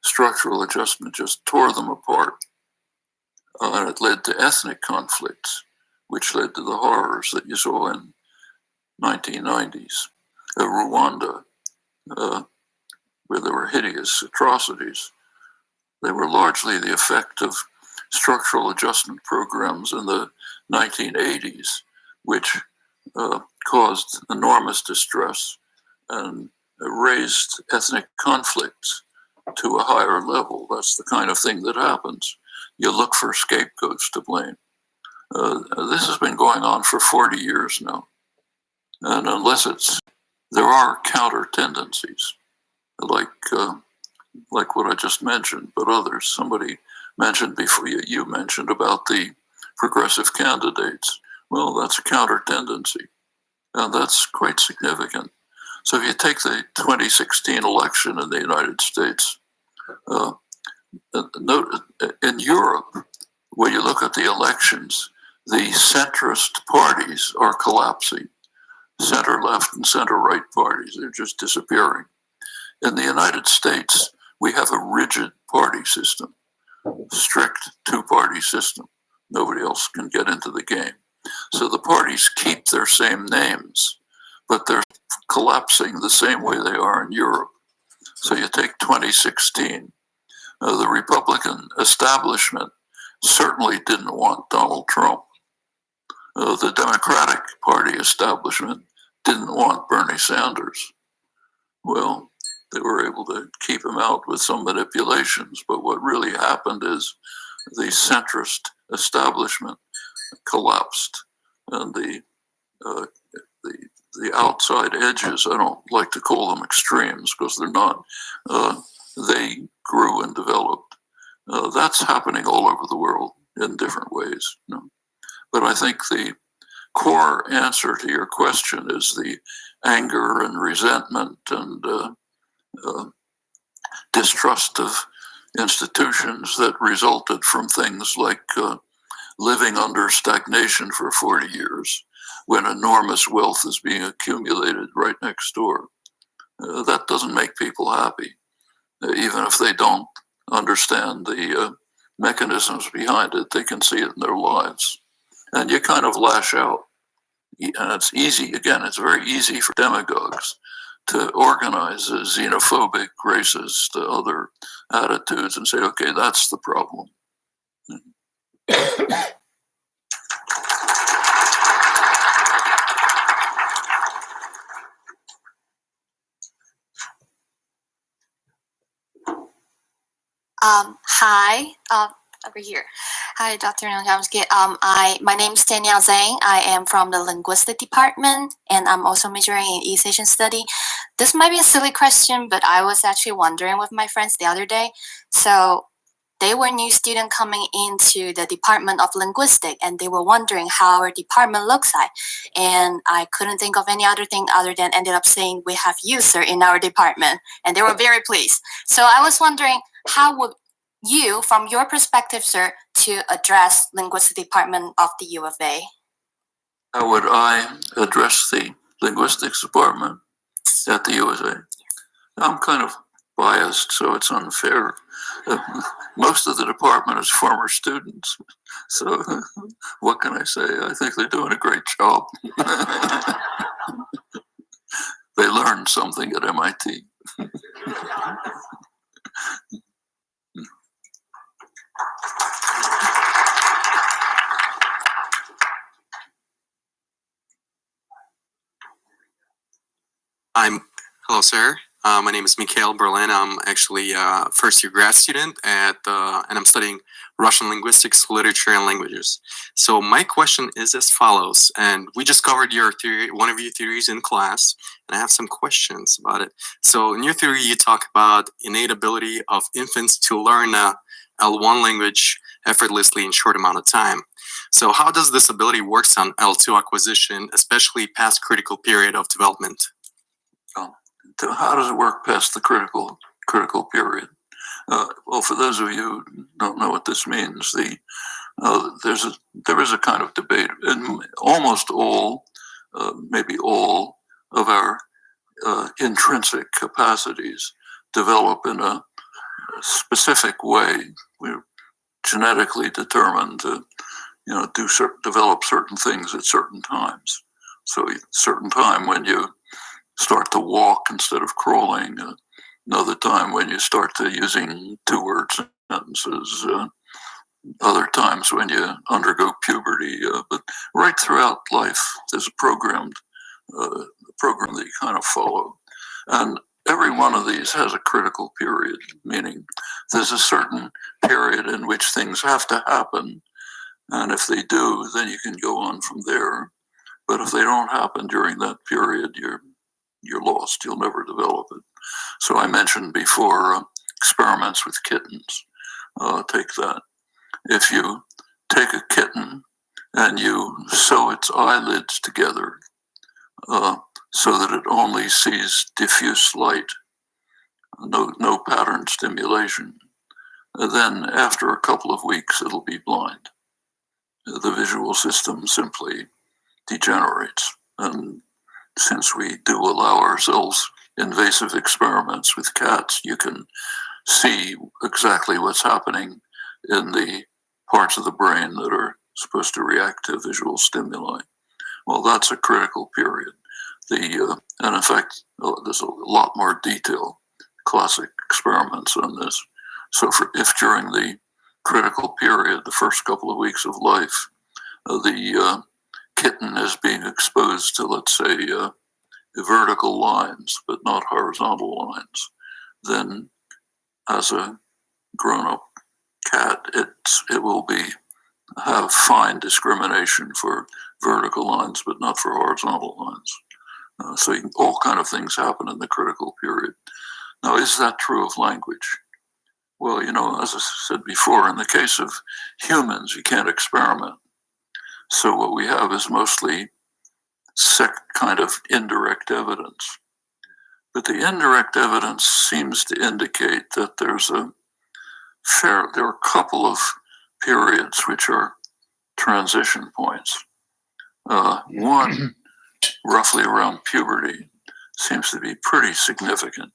structural adjustment just tore them apart. And it led to ethnic conflicts, which led to the horrors that you saw in 1990s. Rwanda, where there were hideous atrocities. They were largely the effect of structural adjustment programs in the 1980s, which caused enormous distress and raised ethnic conflicts to a higher level. That's the kind of thing that happens. You look for scapegoats to blame. This has been going on for 40 years now. And unless there are counter tendencies, like what I just mentioned, but others. Somebody mentioned before you mentioned about the progressive candidates. Well, that's a counter tendency, and that's quite significant. So if you take the 2016 election in the United States, in Europe, when you look at the elections, the centrist parties are collapsing. Center left and center right parties, they're just disappearing. In the United States, we have a rigid party system, strict two-party system. Nobody else can get into the game. So the parties keep their same names, but they're collapsing the same way they are in Europe. So you take 2016, the Republican establishment certainly didn't want Donald Trump. The Democratic Party establishment didn't want Bernie Sanders. Well, they were able to keep him out with some manipulations, but what really happened is the centrist establishment collapsed, and the outside edges, I don't like to call them extremes because they're not, they grew and developed. That's happening all over the world in different ways. You know? But I think the core answer to your question is the anger and resentment and distrust of institutions that resulted from things like living under stagnation for 40 years when enormous wealth is being accumulated right next door. That doesn't make people happy, even if they don't understand the mechanisms behind it. They can see it in their lives. And you kind of lash out. And it's easy, again, it's very easy for demagogues to organize xenophobic, racist, other attitudes and say, okay, that's the problem. Hi, over here. Hi, Dr. Chomsky. My name is Danielle Zhang. I am from the linguistic department, and I'm also majoring in East Asian study. This might be a silly question, but I was actually wondering with my friends the other day. So they were new student coming into the Department of Linguistics, and they were wondering how our department looks like. And I couldn't think of any other thing other than ended up saying we have user in our department, and they were very pleased. So I was wondering, how would you, from your perspective, sir, to address linguistic department of the U of A? How would I address the linguistics department at the USA? I'm kind of biased, so it's unfair. Most of the department is former students, so what can I say? I think they're doing a great job. They learned something at MIT. Hello, sir. My name is Mikhail Berlin. I'm actually a first-year grad student and I'm studying Russian linguistics, literature, and languages. So my question is as follows, and we just covered your theory, one of your theories in class, and I have some questions about it. So in your theory, you talk about innate ability of infants to learn a L1 language effortlessly in short amount of time. So how does this ability works on L2 acquisition, especially past critical period of development? How does it work past the critical period? Well, for those of you who don't know what this means, there is a kind of debate, and almost all, maybe all of our intrinsic capacities develop in a specific way. We're genetically determined to, develop certain things at certain times. So, a certain time when you start to walk instead of crawling. Another time when you start to using 2-word sentences. Other times when you undergo puberty. But right throughout life, there's a program that you kind of follow. And every one of these has a critical period, meaning there's a certain period in which things have to happen. And if they do, then you can go on from there. But if they don't happen during that period, you're lost. You'll never develop it. So I mentioned before experiments with kittens. Take that. If you take a kitten and you sew its eyelids together so that it only sees diffuse light, no pattern stimulation, then after a couple of weeks it'll be blind. The visual system simply degenerates. And since we do allow ourselves invasive experiments with cats, you can see exactly what's happening in the parts of the brain that are supposed to react to visual stimuli. Well, that's a critical period. And in fact, there's a lot more detail, classic experiments on this. So if during the critical period, the first couple of weeks of life, the kitten is being exposed to, let's say, vertical lines, but not horizontal lines, then as a grown-up cat, it will have fine discrimination for vertical lines, but not for horizontal lines. So all kind of things happen in the critical period. Now, is that true of language? Well, as I said before, in the case of humans, you can't experiment. So what we have is mostly kind of indirect evidence. But the indirect evidence seems to indicate that there are a couple of periods which are transition points. One, roughly around puberty, seems to be pretty significant.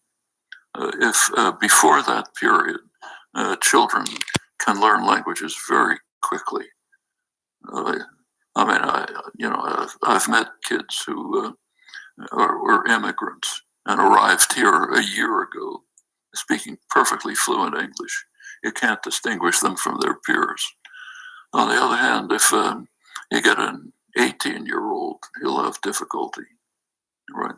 If before that period, children can learn languages very quickly. I've met kids who were immigrants and arrived here a year ago, speaking perfectly fluent English. You can't distinguish them from their peers. On the other hand, if you get an 18-year-old, he'll have difficulty, right?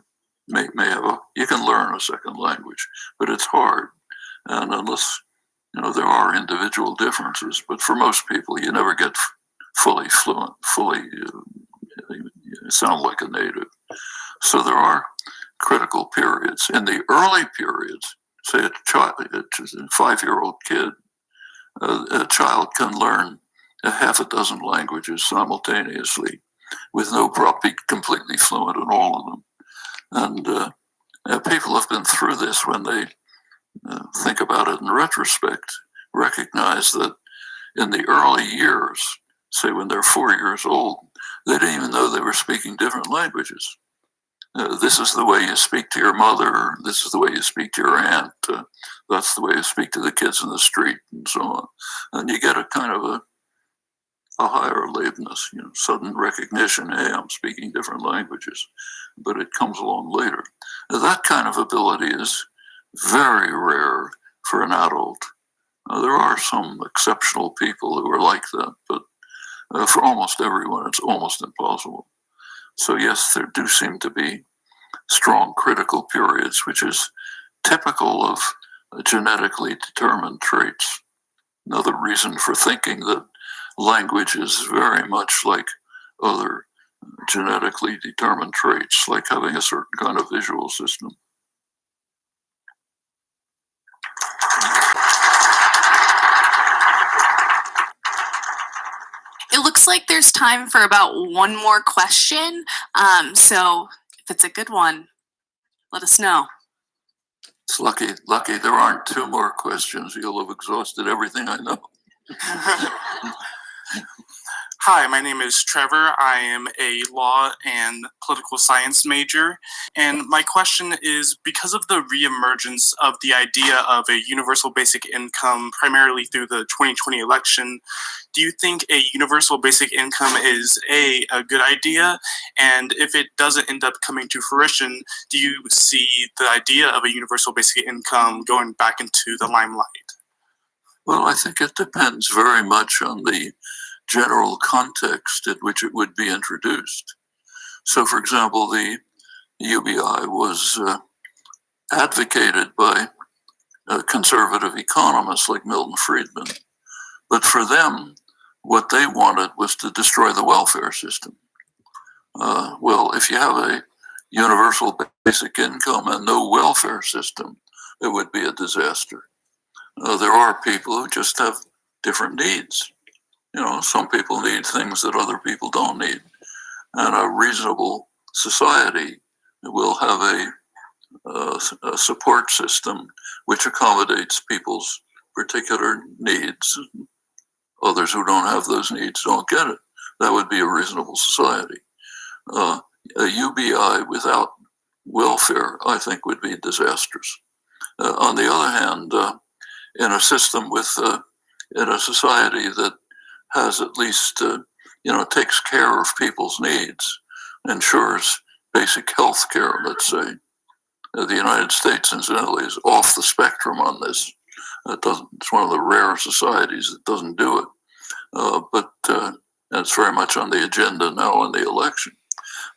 You can learn a second language, but it's hard. And unless, there are individual differences, but for most people, you never get fully fluent, sound like a native. So there are critical periods. In the early periods, say a 5-year-old kid, a child can learn a half a dozen languages simultaneously with no problem, be completely fluent in all of them. And people have been through this when they think about it in retrospect, recognize that in the early years, say when they're 4 years old, they didn't even know they were speaking different languages. This is the way you speak to your mother. This is the way you speak to your aunt. That's the way you speak to the kids in the street, and so on. And you get a kind of a higher lateness, sudden recognition. Hey, I'm speaking different languages, but it comes along later. Now, that kind of ability is very rare for an adult. There are some exceptional people who are like that, but for almost everyone, it's almost impossible. So yes, there do seem to be strong critical periods, which is typical of genetically determined traits. Another reason for thinking that language is very much like other genetically determined traits, like having a certain kind of visual system. It looks like there's time for about one more question. So if it's a good one, let us know. It's lucky there aren't two more questions. You'll have exhausted everything I know. Hi, my name is Trevor. I am a law and political science major. And my question is, because of the reemergence of the idea of a universal basic income, primarily through the 2020 election, do you think a universal basic income is a good idea? And if it doesn't end up coming to fruition, do you see the idea of a universal basic income going back into the limelight? Well, I think it depends very much on the general context in which it would be introduced. So, for example, the UBI was advocated by conservative economists like Milton Friedman. But for them, what they wanted was to destroy the welfare system. Well, if you have a universal basic income and no welfare system, it would be a disaster. There are people who just have different needs. Some people need things that other people don't need. And a reasonable society will have a support system which accommodates people's particular needs. Others who don't have those needs don't get it. That would be a reasonable society. A UBI without welfare, I think, would be disastrous. On the other hand, in a system in a society that has at least, takes care of people's needs, ensures basic health care, let's say. The United States, incidentally, is off the spectrum on this. It's one of the rare societies that doesn't do it. But it's very much on the agenda now in the election.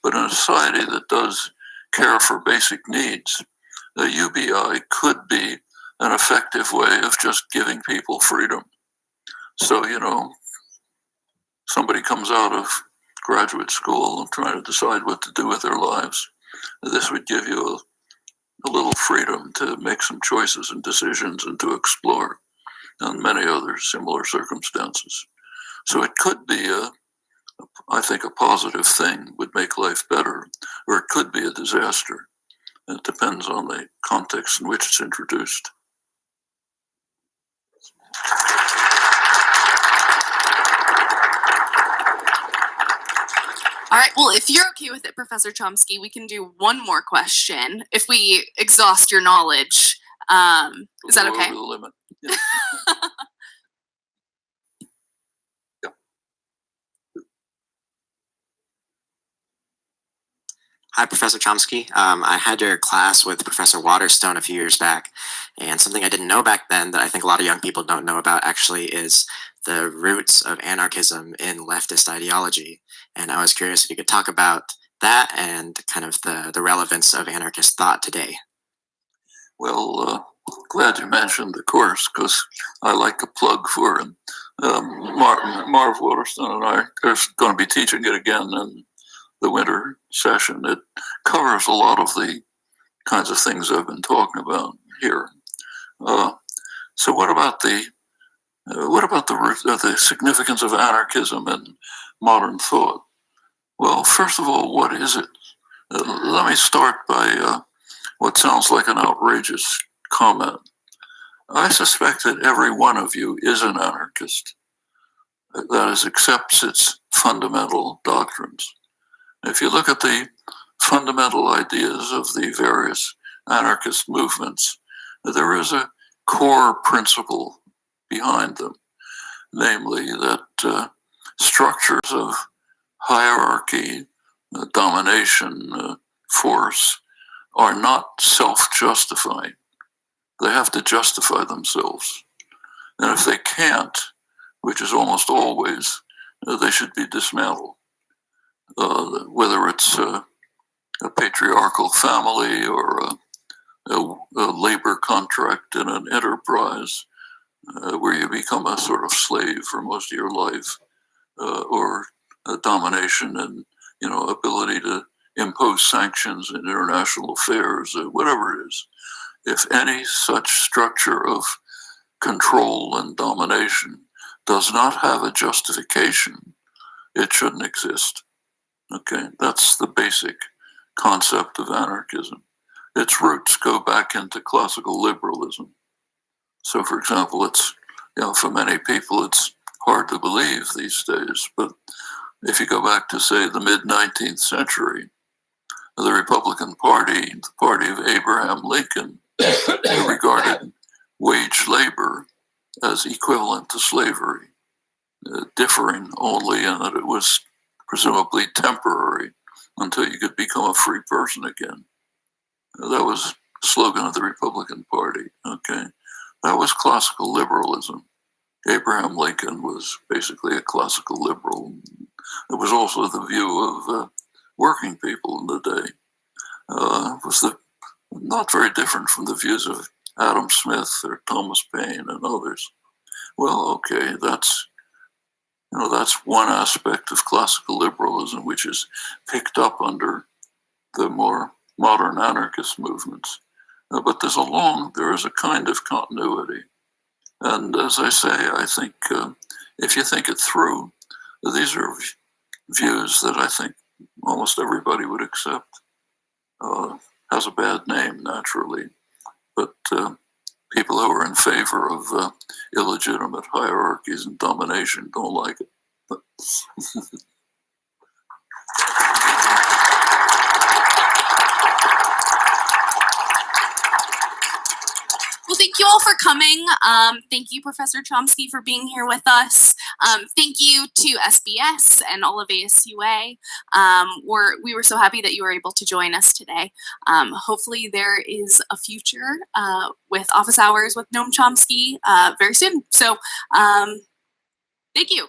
But in a society that does care for basic needs, the UBI could be an effective way of just giving people freedom. So, somebody comes out of graduate school and trying to decide what to do with their lives. This would give you a little freedom to make some choices and decisions and to explore, and many other similar circumstances. So it could be I think a positive thing, would make life better, or it could be a disaster. It depends on the context in which it's introduced. All right, well, if you're okay with it, Professor Chomsky, we can do one more question if we exhaust your knowledge. Is that okay? Over the limit. Hi, Professor Chomsky. I had your class with Professor Waterstone a few years back, and something I didn't know back then that I think a lot of young people don't know about actually is the roots of anarchism in leftist ideology. And I was curious if you could talk about that and kind of the relevance of anarchist thought today. Well, glad you mentioned the course, because I like a plug for it. Marv Waterstone and I are going to be teaching it again in the winter session. It covers a lot of the kinds of things I've been talking about here. So what about the significance of anarchism in modern thought? Well, first of all, what is it? Let me start by what sounds like an outrageous comment. I suspect that every one of you is an anarchist. That is, accepts its fundamental doctrines. If you look at the fundamental ideas of the various anarchist movements, there is a core principle behind them, namely that structures of hierarchy, domination, force are not self-justifying. They have to justify themselves. And if they can't, which is almost always, they should be dismantled. Whether it's a patriarchal family or a labor contract in an enterprise where you become a sort of slave for most of your life, or domination and ability to impose sanctions in international affairs, whatever it is. If any such structure of control and domination does not have a justification, it shouldn't exist. Okay, that's the basic concept of anarchism. Its roots go back into classical liberalism. So, for example, it's, for many people, it's hard to believe these days, but if you go back to, say, the mid-19th century, the Republican Party, the party of Abraham Lincoln, regarded wage labor as equivalent to slavery, differing only in that it was presumably temporary until you could become a free person again. That was the slogan of the Republican Party. Okay, that was classical liberalism. Abraham Lincoln was basically a classical liberal. It was also the view of working people in the day. It was not very different from the views of Adam Smith or Thomas Paine and others. Well, okay, that's one aspect of classical liberalism which is picked up under the more modern anarchist movements. But there is a kind of continuity. And as I say, I think if you think it through, these are views that I think almost everybody would accept. Has a bad name, naturally, but people who are in favor of illegitimate hierarchies and domination don't like it. Well, thank you all for coming. Thank you, Professor Chomsky, for being here with us. Thank you to SBS and all of ASUA. We were so happy that you were able to join us today. Hopefully there is a future with office hours with Noam Chomsky very soon. So thank you.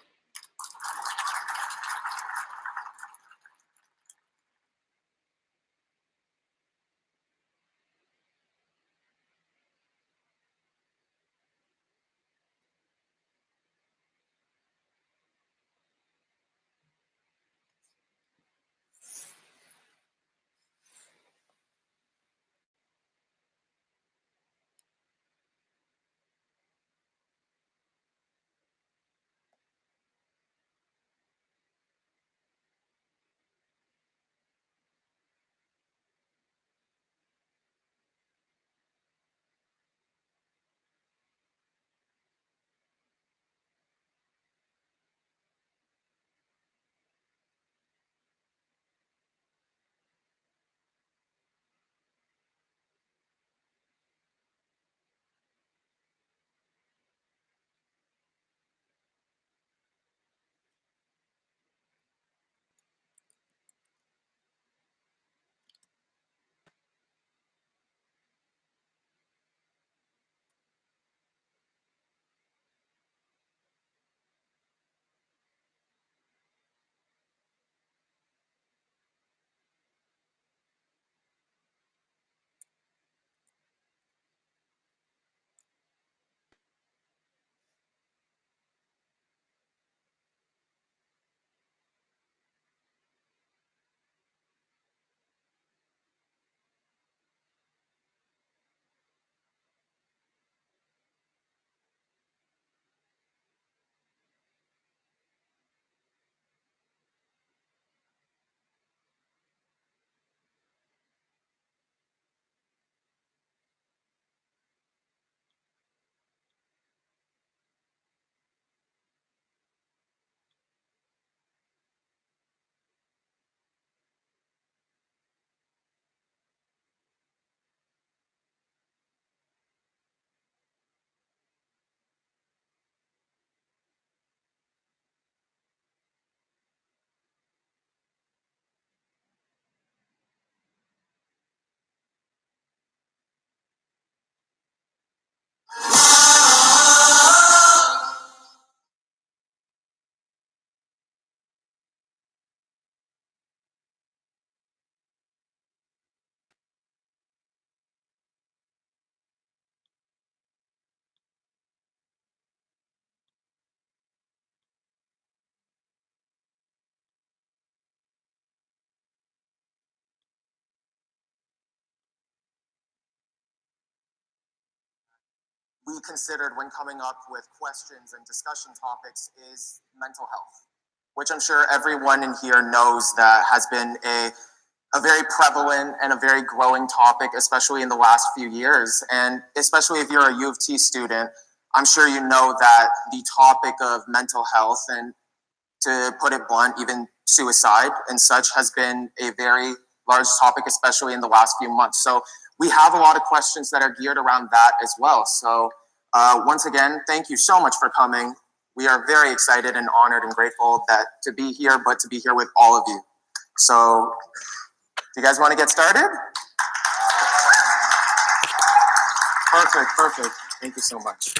we considered when coming up with questions and discussion topics is mental health, which I'm sure everyone in here knows that has been a very prevalent and a very growing topic, especially in the last few years. And especially if you're a U of T student, I'm sure you know that the topic of mental health, and to put it blunt, even suicide and such, has been a very large topic, especially in the last few months. So we have a lot of questions that are geared around that as well. So once again, thank you so much for coming. We are very excited and honored and grateful to be here, but to be here with all of you. So do you guys want to get started? Perfect. Thank you so much.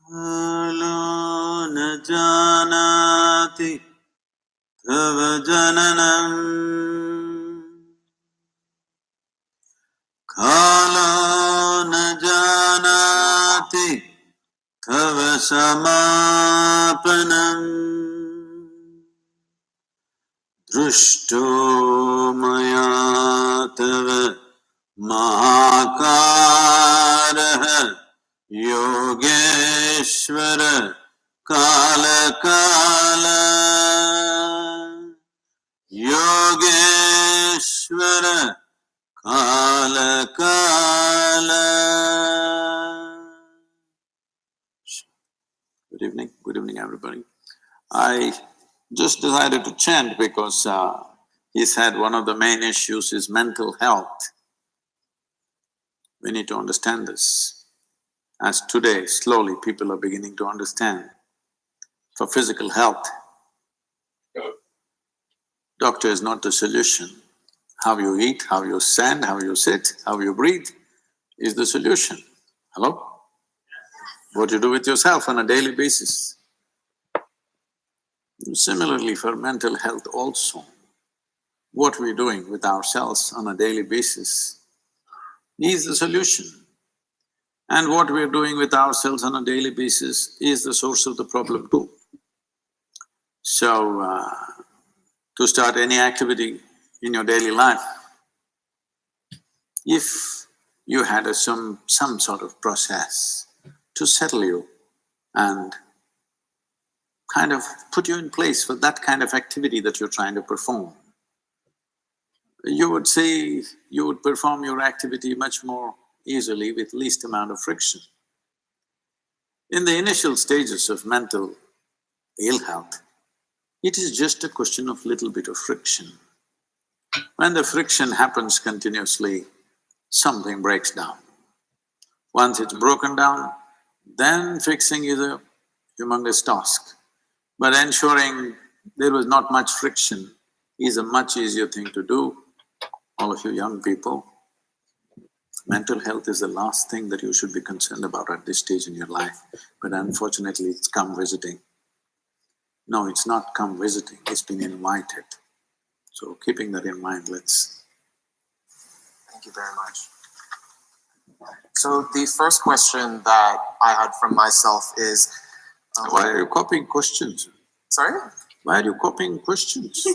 कालो न जानाति तव जननम् कालो न जानाति तव समापनम् दृष्टो मया तव महाकारः योगेश्वर काल काल योगेश्वर काल काल. Good evening everybody. I just decided to chant because he said one of the main issues is mental health. We need to understand this. As today, slowly people are beginning to understand. For physical health, doctor is not the solution. How you eat, how you stand, how you sit, how you breathe is the solution. Hello? What you do with yourself on a daily basis. Similarly, for mental health also, what we're doing with ourselves on a daily basis is the solution. And what we're doing with ourselves on a daily basis is the source of the problem too. So, to start any activity in your daily life, if you had some sort of process to settle you and kind of put you in place for that kind of activity that you're trying to perform, you would say you would perform your activity much more easily with least amount of friction. In the initial stages of mental ill health, it is just a question of little bit of friction. When the friction happens continuously, something breaks down. Once it's broken down, then fixing is a humongous task. But ensuring there was not much friction is a much easier thing to do. All of you young people, mental health is the last thing that you should be concerned about at this stage in your life, but unfortunately it's come visiting. No, it's not come visiting, it's been invited. So keeping that in mind, let's… Thank you very much. So the first question that I had from myself is… Why are you copying questions? Sorry? Why are you copying questions?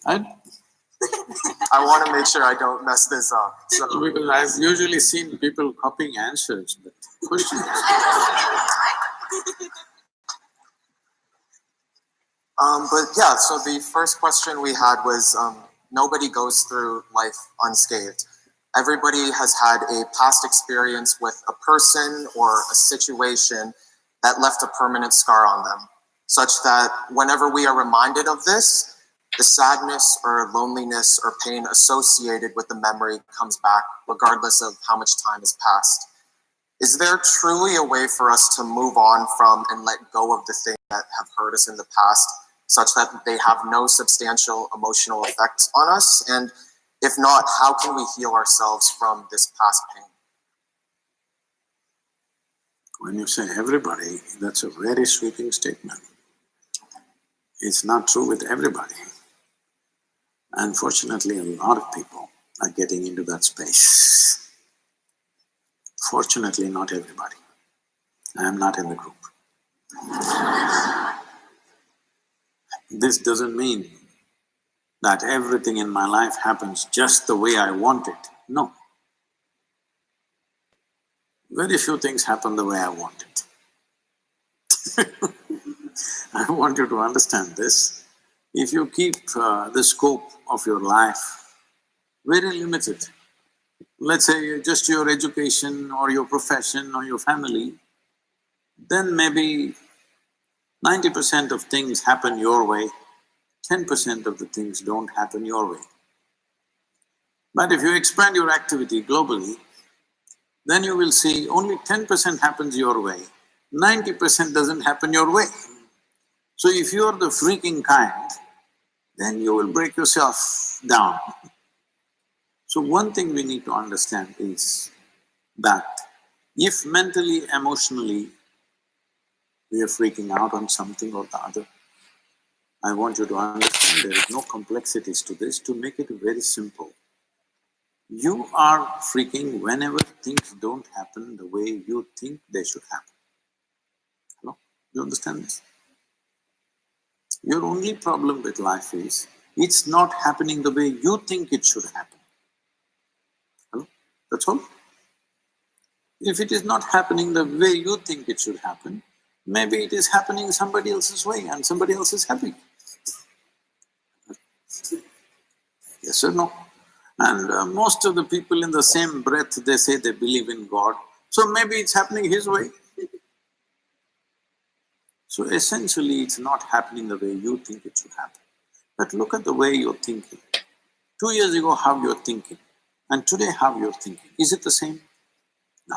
I want to make sure I don't mess this up. So because I've usually seen people copying answers, but questions… But yeah, so the first question we had was, nobody goes through life unscathed. Everybody has had a past experience with a person or a situation that left a permanent scar on them, such that whenever we are reminded of this, the sadness or loneliness or pain associated with the memory comes back, regardless of how much time has passed. Is there truly a way for us to move on from and let go of the things that have hurt us in the past, such that they have no substantial emotional effects on us? And if not, how can we heal ourselves from this past pain? When you say everybody, that's a very sweeping statement. It's not true with everybody. Unfortunately, a lot of people are getting into that space. Fortunately, not everybody. I am not in the group. This doesn't mean that everything in my life happens just the way I want it. No. Very few things happen the way I want it. I want you to understand this. If you keep the scope of your life very limited, let's say just your education or your profession or your family, then maybe 90% of things happen your way, 10% of the things don't happen your way. But if you expand your activity globally, then you will see only 10% happens your way, 90% doesn't happen your way. So if you are the freaking kind, then you will break yourself down. So one thing we need to understand is that if mentally, emotionally, we are freaking out on something or the other, I want you to understand there is no complexities to this. To make it very simple, you are freaking whenever things don't happen the way you think they should happen. Hello? You understand this? Your only problem with life is, it's not happening the way you think it should happen. Hello? That's all. If it is not happening the way you think it should happen, maybe it is happening somebody else's way and somebody else is happy. Yes or no? And most of the people in the same breath, they say they believe in God, so maybe it's happening His way. So essentially, it's not happening the way you think it should happen. But look at the way you're thinking. 2 years ago, how you're thinking, and today, how you're thinking. Is it the same? No.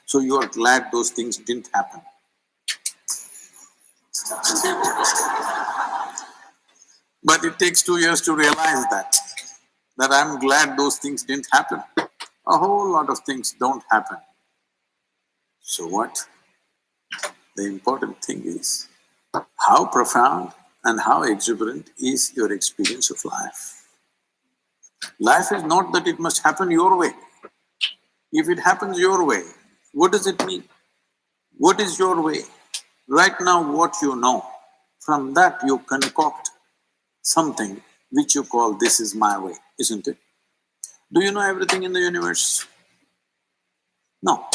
So you are glad those things didn't happen. But it takes 2 years to realize that I'm glad those things didn't happen. A whole lot of things don't happen. So what? The important thing is, how profound and how exuberant is your experience of life. Life is not that it must happen your way. If it happens your way, what does it mean? What is your way? Right now what you know, from that you concoct something which you call, this is my way, isn't it? Do you know everything in the universe? No.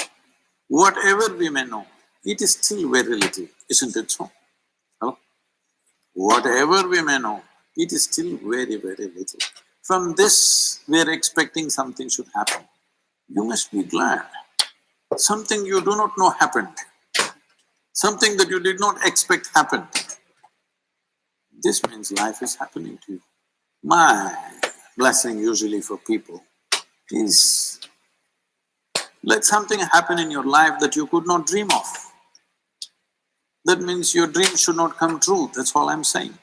Whatever we may know, it is still very little, isn't it so? Hello? Whatever we may know, it is still very, very little. From this, we are expecting something should happen. You must be glad. Something you do not know happened. Something that you did not expect happened. This means life is happening to you. My blessing usually for people is, let something happen in your life that you could not dream of. That means your dream should not come true, that's all I'm saying.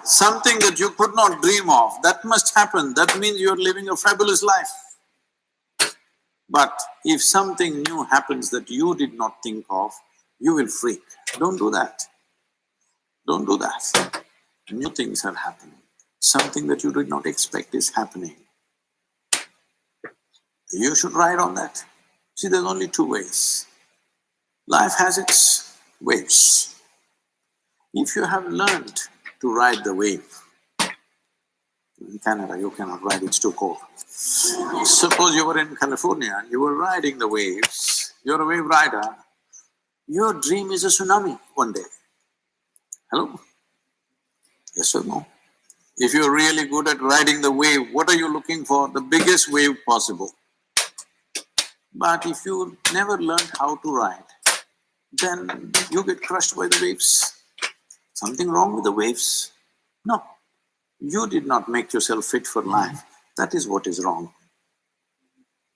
Something that you could not dream of, that must happen, that means you're living a fabulous life. But if something new happens that you did not think of, you will freak. Don't do that. Don't do that. New things are happening. Something that you did not expect is happening. You should ride on that. See, there's only two ways. Life has its waves. If you have learned to ride the wave, in Canada you cannot ride, it's too cold. Suppose you were in California and you were riding the waves, you're a wave rider, your dream is a tsunami one day. Hello? Yes or no? If you're really good at riding the wave, what are you looking for? The biggest wave possible. But if you never learned how to ride, then you get crushed by the waves. Something wrong with the waves? No. You did not make yourself fit for life. That is what is wrong.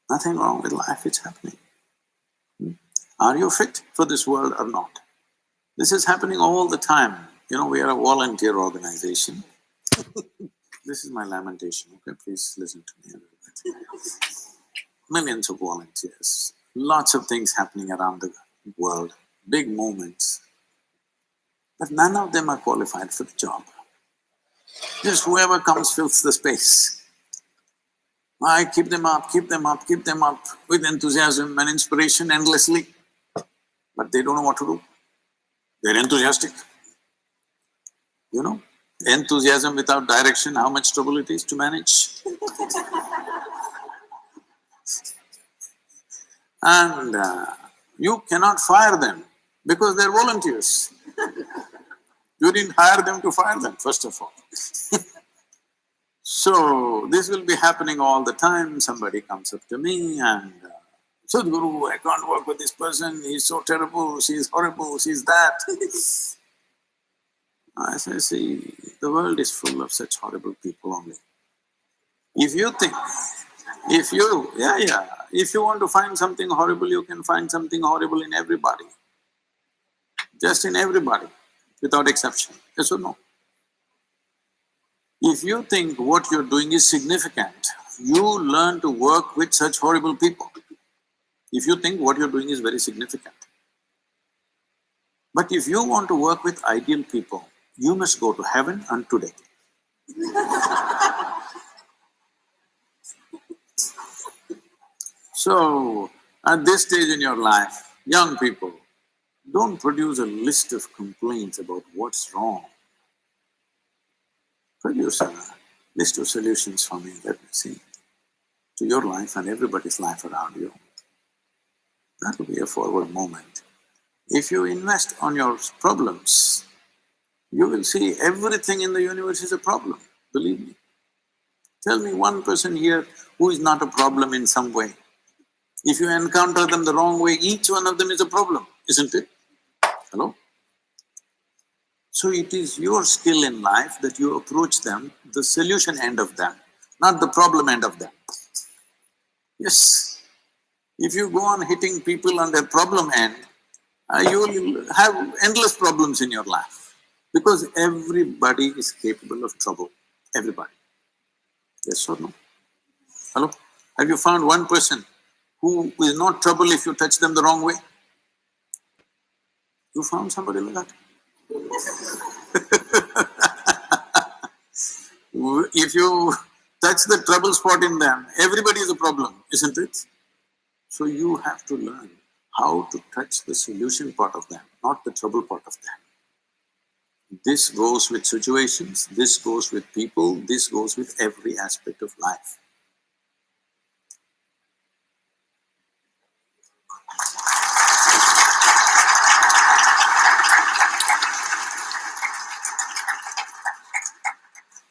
Nothing wrong with life, it's happening. Are you fit for this world or not? This is happening all the time. You know, we are a volunteer organization. This is my lamentation, okay? Please listen to me a little bit. Millions of volunteers, lots of things happening around the world, big movements. But none of them are qualified for the job. Just whoever comes fills the space. I keep them up, keep them up, keep them up with enthusiasm and inspiration endlessly. But they don't know what to do. They're enthusiastic. You know, enthusiasm without direction, how much trouble it is to manage. And you cannot fire them because they're volunteers. You didn't hire them to fire them, first of all. So, this will be happening all the time. Somebody comes up to me and, Sadhguru, I can't work with this person, he's so terrible, she's horrible, she's that. I say, see, the world is full of such horrible people only. If you think, if you want to find something horrible, you can find something horrible in everybody. Just in everybody, without exception, yes or no? If you think what you're doing is significant, you learn to work with such horrible people. If you think what you're doing is very significant. But if you want to work with ideal people, you must go to heaven and today. So, at this stage in your life, young people, don't produce a list of complaints about what's wrong. Produce a list of solutions for me, let me see, to your life and everybody's life around you. That will be a forward moment. If you invest on your problems, you will see everything in the universe is a problem, believe me. Tell me one person here who is not a problem in some way. If you encounter them the wrong way, each one of them is a problem, isn't it? Hello? So it is your skill in life that you approach them, the solution end of them, not the problem end of them. Yes. If you go on hitting people on their problem end, you will have endless problems in your life. Because everybody is capable of trouble, everybody. Yes or no? Hello? Have you found one person who is not trouble if you touch them the wrong way? You found somebody like that? If you touch the trouble spot in them, everybody is a problem, isn't it? So you have to learn how to touch the solution part of them, not the trouble part of them. This goes with situations, this goes with people, this goes with every aspect of life.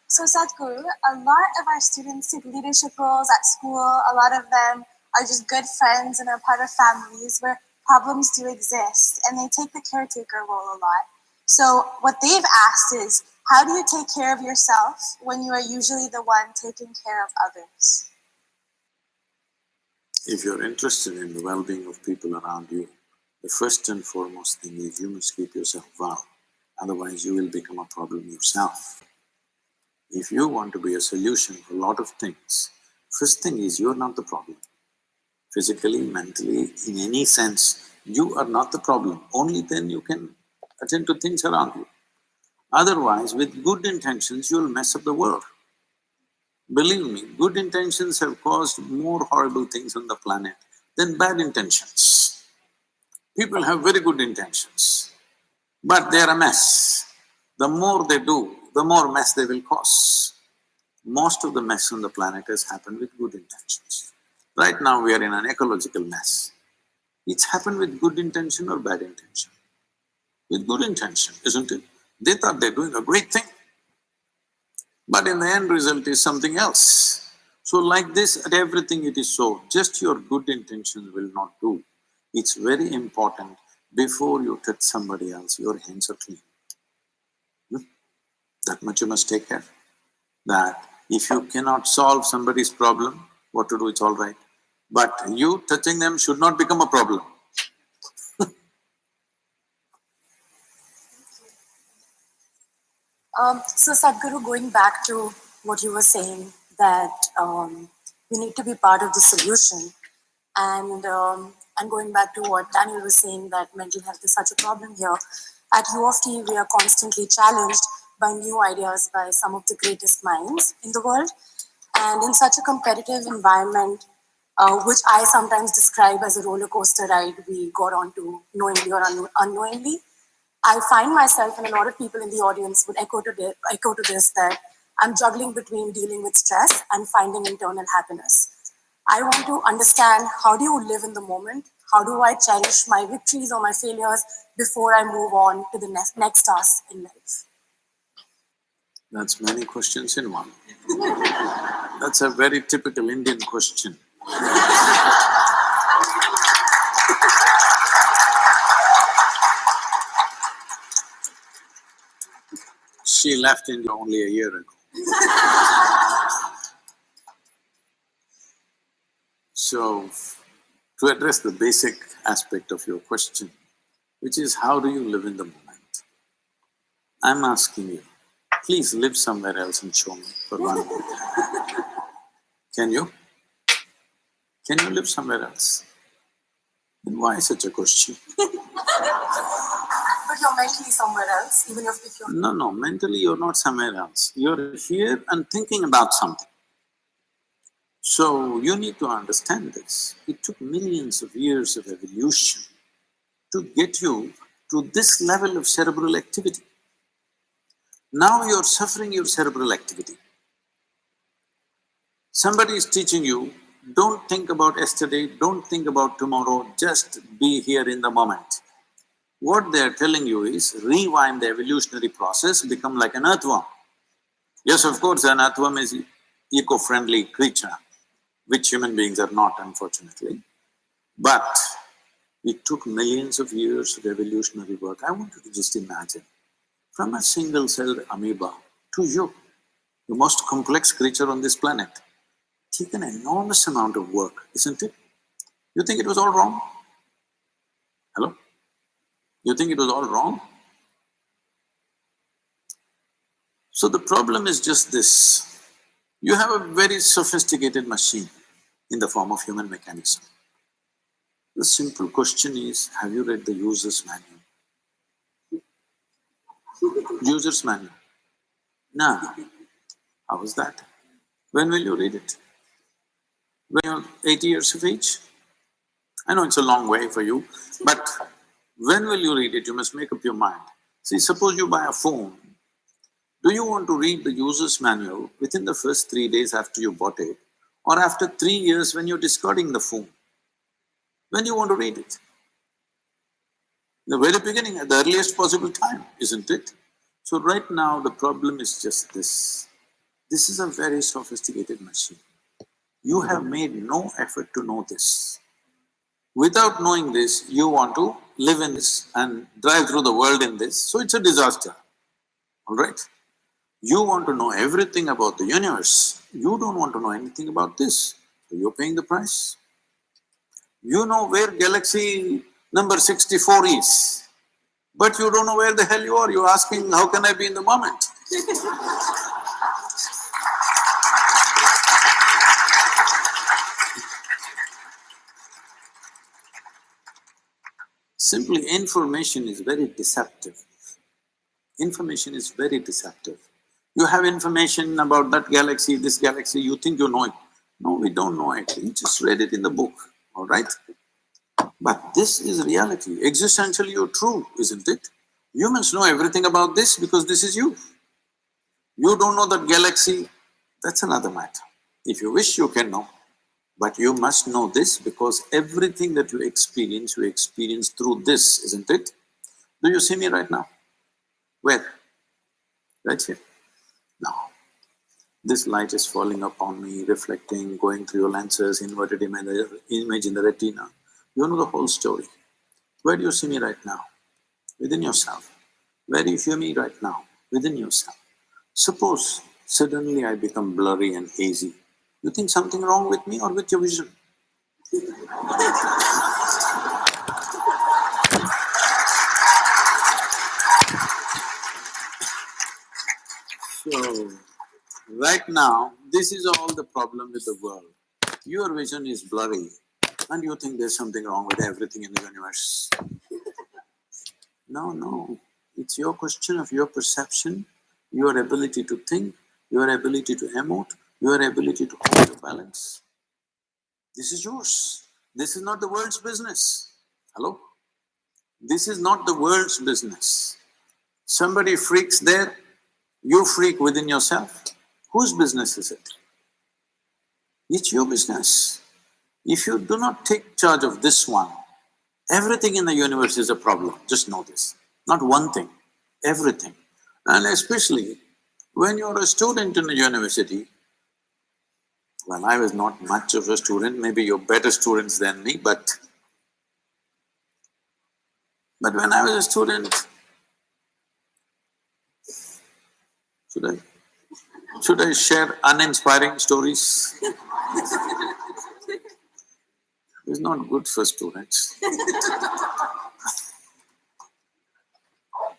So Sadhguru, a lot of our students take leadership roles at school. A lot of them are just good friends and are part of families where problems do exist, and they take the caretaker role a lot. So what they've asked is, how do you take care of yourself when you are usually the one taking care of others? If you're interested in the well-being of people around you, the first and foremost thing is you must keep yourself well. Otherwise, you will become a problem yourself. If you want to be a solution for a lot of things, first thing is you're not the problem. Physically, mentally, in any sense, you are not the problem. Only then you can attend to things around you. Otherwise, with good intentions, you'll mess up the world. Believe me, good intentions have caused more horrible things on the planet than bad intentions. People have very good intentions, but they're a mess. The more they do, the more mess they will cause. Most of the mess on the planet has happened with good intentions. Right now we are in an ecological mess. It's happened with good intention or bad intention? With good intention, isn't it? They thought they're doing a great thing. But in the end result is something else. So like this, at everything it is so, just your good intentions will not do. It's very important, before you touch somebody else, your hands are clean. That much you must take care. That if you cannot solve somebody's problem, what to do, it's all right. But you touching them should not become a problem. So Sadhguru, going back to what you were saying, that we need to be part of the solution, and going back to what Daniel was saying, that mental health is such a problem here. At U of T, we are constantly challenged by new ideas by some of the greatest minds in the world. And in such a competitive environment, which I sometimes describe as a roller coaster ride we got onto knowingly or unknowingly, I find myself, and a lot of people in the audience would echo to this, that I'm juggling between dealing with stress and finding internal happiness. I want to understand, how do you live in the moment? How do I cherish my victories or my failures before I move on to the next task in life? That's many questions in one. That's a very typical Indian question. She left India only a year ago. So, to address the basic aspect of your question, which is how do you live in the moment? I'm asking you, please live somewhere else and show me for 1 minute. Can you? Can you live somewhere else? And why such a question? But you're mentally somewhere else, even if you're… No, mentally you're not somewhere else. You're here and thinking about something. So, you need to understand this. It took millions of years of evolution to get you to this level of cerebral activity. Now you're suffering your cerebral activity. Somebody is teaching you, don't think about yesterday, don't think about tomorrow, just be here in the moment. What they're telling you is, rewind the evolutionary process, become like an earthworm. Yes, of course, an earthworm is an eco-friendly creature, which human beings are not, unfortunately. But it took millions of years of evolutionary work. I want you to just imagine, from a single-celled amoeba to you, the most complex creature on this planet, take an enormous amount of work, isn't it? You think it was all wrong? Hello? You think it was all wrong? So the problem is just this. You have a very sophisticated machine in the form of human mechanism. The simple question is, have you read the user's manual? User's manual? No. How was that? When will you read it? When you're 80 years of age? I know it's a long way for you, but when will you read it? You must make up your mind. See, suppose you buy a phone. Do you want to read the user's manual within the first 3 days after you bought it, or after 3 years when you're discarding the phone? When do you want to read it? The very beginning, at the earliest possible time, isn't it? So right now the problem is just this. This is a very sophisticated machine. You have made no effort to know this. Without knowing this, you want to live in this and drive through the world in this, so it's a disaster, all right? You want to know everything about the universe, you don't want to know anything about this, so you're paying the price. You know where galaxy number 64 is, but you don't know where the hell you are, you're asking, how can I be in the moment? Simply, information is very deceptive. Information is very deceptive. You have information about that galaxy, this galaxy, you think you know it. No, we don't know it, we just read it in the book, all right? But this is reality, existentially you're true, isn't it? You must know everything about this because this is you. You don't know that galaxy, that's another matter. If you wish, you can know. But you must know this because everything that you experience through this, isn't it? Do you see me right now? Where? Right here. Now, this light is falling upon me, reflecting, going through your lenses, inverted image in the retina. You know the whole story. Where do you see me right now? Within yourself. Where do you hear me right now? Within yourself. Suppose suddenly I become blurry and hazy. You think something wrong with me or with your vision? So, right now, this is all the problem with the world. Your vision is blurry and you think there's something wrong with everything in the universe. No, it's your question of your perception, your ability to think, your ability to emote, your ability to hold the balance. This is yours. This is not the world's business. Hello? This is not the world's business. Somebody freaks there, you freak within yourself. Whose business is it? It's your business. If you do not take charge of this one, everything in the universe is a problem, just know this. Not one thing, everything. And especially when you're a student in a university, well, I was not much of a student, maybe you're better students than me, but when I was a student, should I share uninspiring stories? It's not good for students.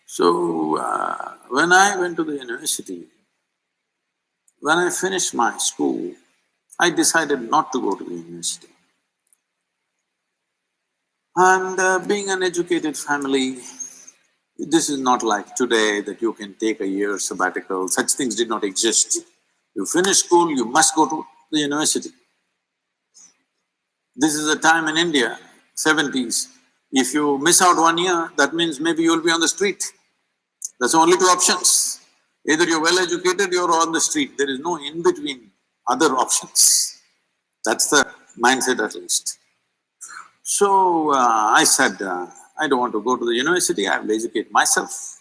So, when I went to the university, when I finished my school, I decided not to go to the university. And being an educated family, this is not like today that you can take a year sabbatical, such things did not exist. You finish school, you must go to the university. This is a time in India, 70s, if you miss out 1 year, that means maybe you'll be on the street. That's only two options. Either you're well educated, you're on the street. There is no in-between other options. That's the mindset at least. So, I said, I don't want to go to the university, I will educate myself.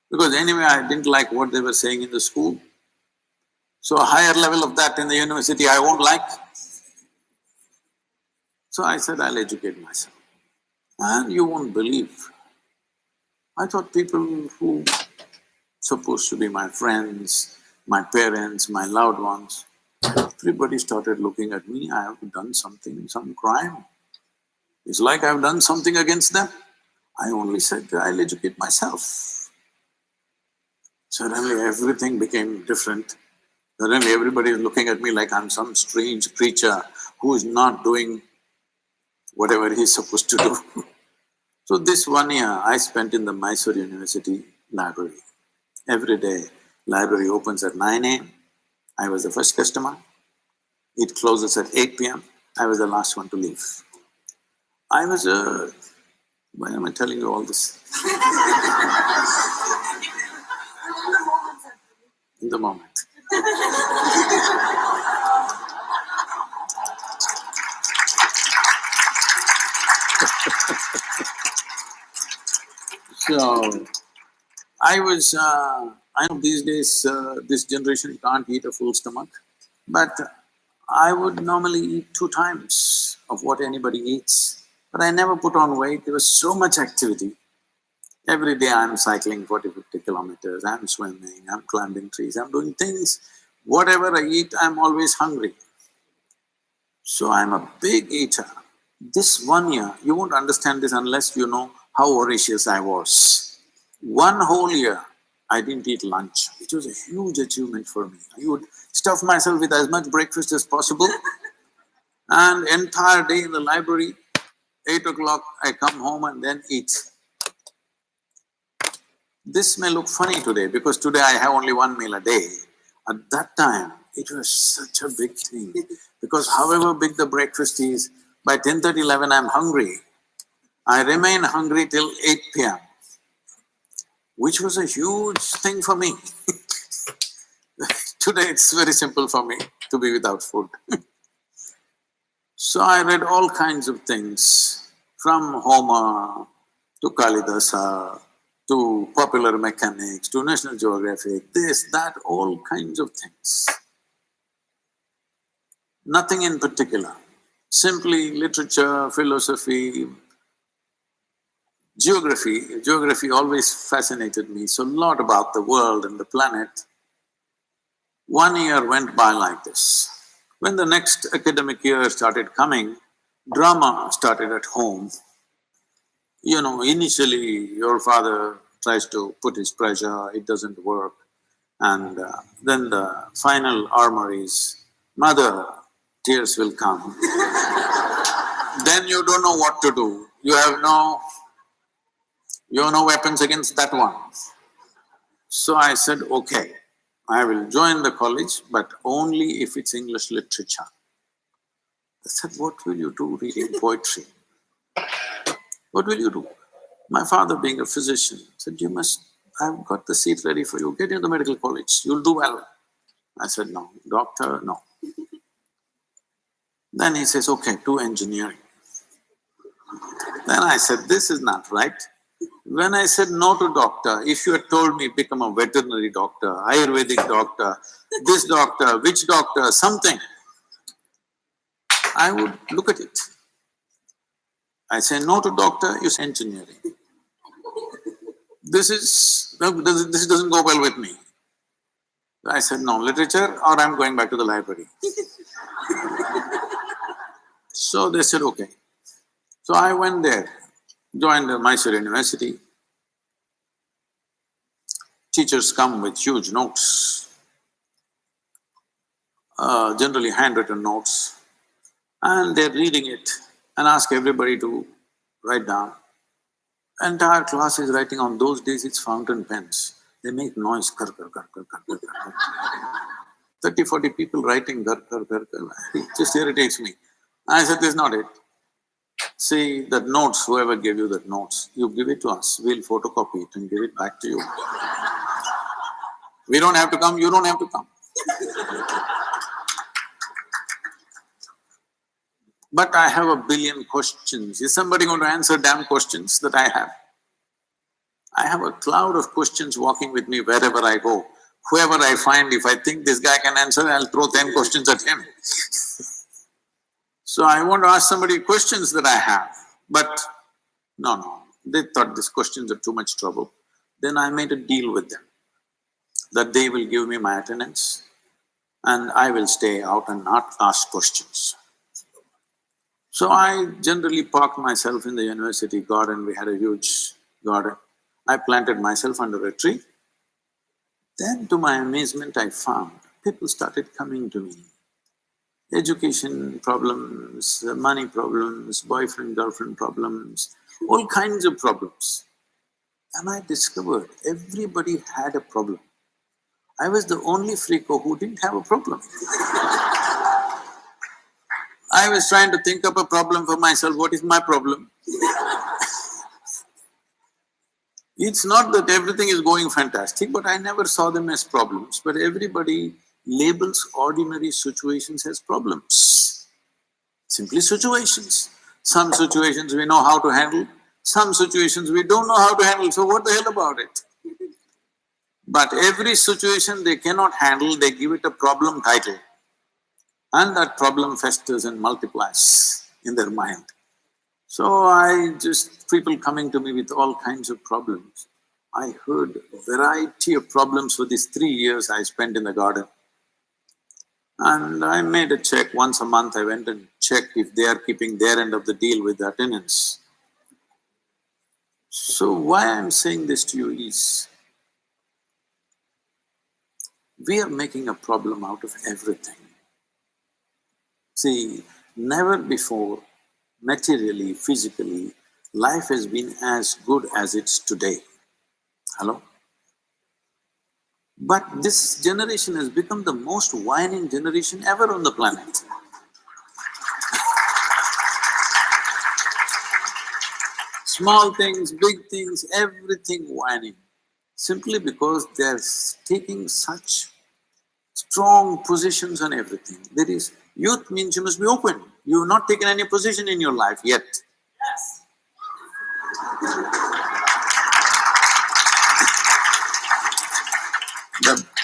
Because anyway, I didn't like what they were saying in the school. So a higher level of that in the university I won't like. So I said, I'll educate myself. And you won't believe, I thought people who supposed to be my friends, my parents, my loved ones, everybody started looking at me, I have done something, some crime. It's like I've done something against them. I only said, I'll educate myself. Suddenly everything became different. Suddenly everybody is looking at me like I'm some strange creature who is not doing whatever he's supposed to do. So this 1 year I spent in the Mysore University library. Every day, library opens at 9 AM, I was the first customer. It closes at 8 PM, I was the last one to leave. I was a… why am I telling you all this? In the moment. So, I know these days this generation can't eat a full stomach, but I would normally eat 2 times of what anybody eats. But I never put on weight, there was so much activity. Every day I'm cycling 40-50 kilometers, I'm swimming, I'm climbing trees, I'm doing things. Whatever I eat, I'm always hungry. So I'm a big eater. This 1 year, you won't understand this unless you know how voracious I was. 1 whole year, I didn't eat lunch. It was a huge achievement for me. I would stuff myself with as much breakfast as possible and entire day in the library, 8 o'clock I come home and then eat. This may look funny today because today I have only 1 meal a day. At that time, it was such a big thing because however big the breakfast is, by 10:30, 11 I'm hungry. I remain hungry till 8 PM, which was a huge thing for me. Today it's very simple for me to be without food. So I read all kinds of things, from Homer to Kalidasa, to popular mechanics, to National Geographic, this, that, all kinds of things. Nothing in particular, simply literature, philosophy, geography. Geography always fascinated me, so a lot about the world and the planet. 1 year went by like this. When the next academic year started coming, drama started at home. You know, initially your father tries to put his pressure, it doesn't work. And then the final armor is, mother, tears will come. Then you don't know what to do. You have no weapons against that one. So I said, okay, I will join the college, but only if it's English literature. I said, what will you do reading poetry? What will you do? My father, being a physician, said, I've got the seat ready for you, get into the medical college, you'll do well. I said, no, doctor, no. Then he says, okay, do engineering. Then I said, this is not right. When I said no to doctor, if you had told me become a veterinary doctor, Ayurvedic doctor, this doctor, which doctor, something, I would look at it. I say no to doctor, you say engineering. This doesn't go well with me. I said, no, literature or I'm going back to the library. So they said, okay. So I went there, joined the Mysore University. Teachers come with huge notes, generally handwritten notes, and they're reading it and ask everybody to write down. Entire class is writing. On those days it's fountain pens. They make noise, kar, kar, kar, kar, kar, kar, kar. 30, 40 people writing, kar, kar, kar, kar. It just irritates me. I said, this is not it. See, that notes, whoever gave you that notes, you give it to us, we'll photocopy it and give it back to you. We don't have to come, you don't have to come. But I have a billion questions. Is somebody going to answer damn questions that I have? I have a cloud of questions walking with me wherever I go. Whoever I find, if I think this guy can answer, I'll throw 10 questions at him. So I want to ask somebody questions that I have, but no, they thought these questions are too much trouble. Then I made a deal with them, that they will give me my attendance and I will stay out and not ask questions. So I generally parked myself in the university garden. We had a huge garden. I planted myself under a tree. Then to my amazement I found people started coming to me. Education problems, money problems, boyfriend, girlfriend problems, all kinds of problems. And I discovered everybody had a problem. I was the only freako who didn't have a problem. I was trying to think up a problem for myself, what is my problem? It's not that everything is going fantastic, but I never saw them as problems, but everybody labels ordinary situations as problems. Simply situations. Some situations we know how to handle, some situations we don't know how to handle, so what the hell about it? But every situation they cannot handle, they give it a problem title. And that problem festers and multiplies in their mind. So people coming to me with all kinds of problems. I heard a variety of problems for these 3 years I spent in the garden. And I made a check. Once a month I went and checked if they are keeping their end of the deal with the attendance. So why I'm saying this to you is, we are making a problem out of everything. See, never before, materially, physically, life has been as good as it's today. Hello? But this generation has become the most whining generation ever on the planet. Small things, big things, everything whining. Simply because they're taking such strong positions on everything. That is, youth means you must be open. You have not taken any position in your life yet. Yes.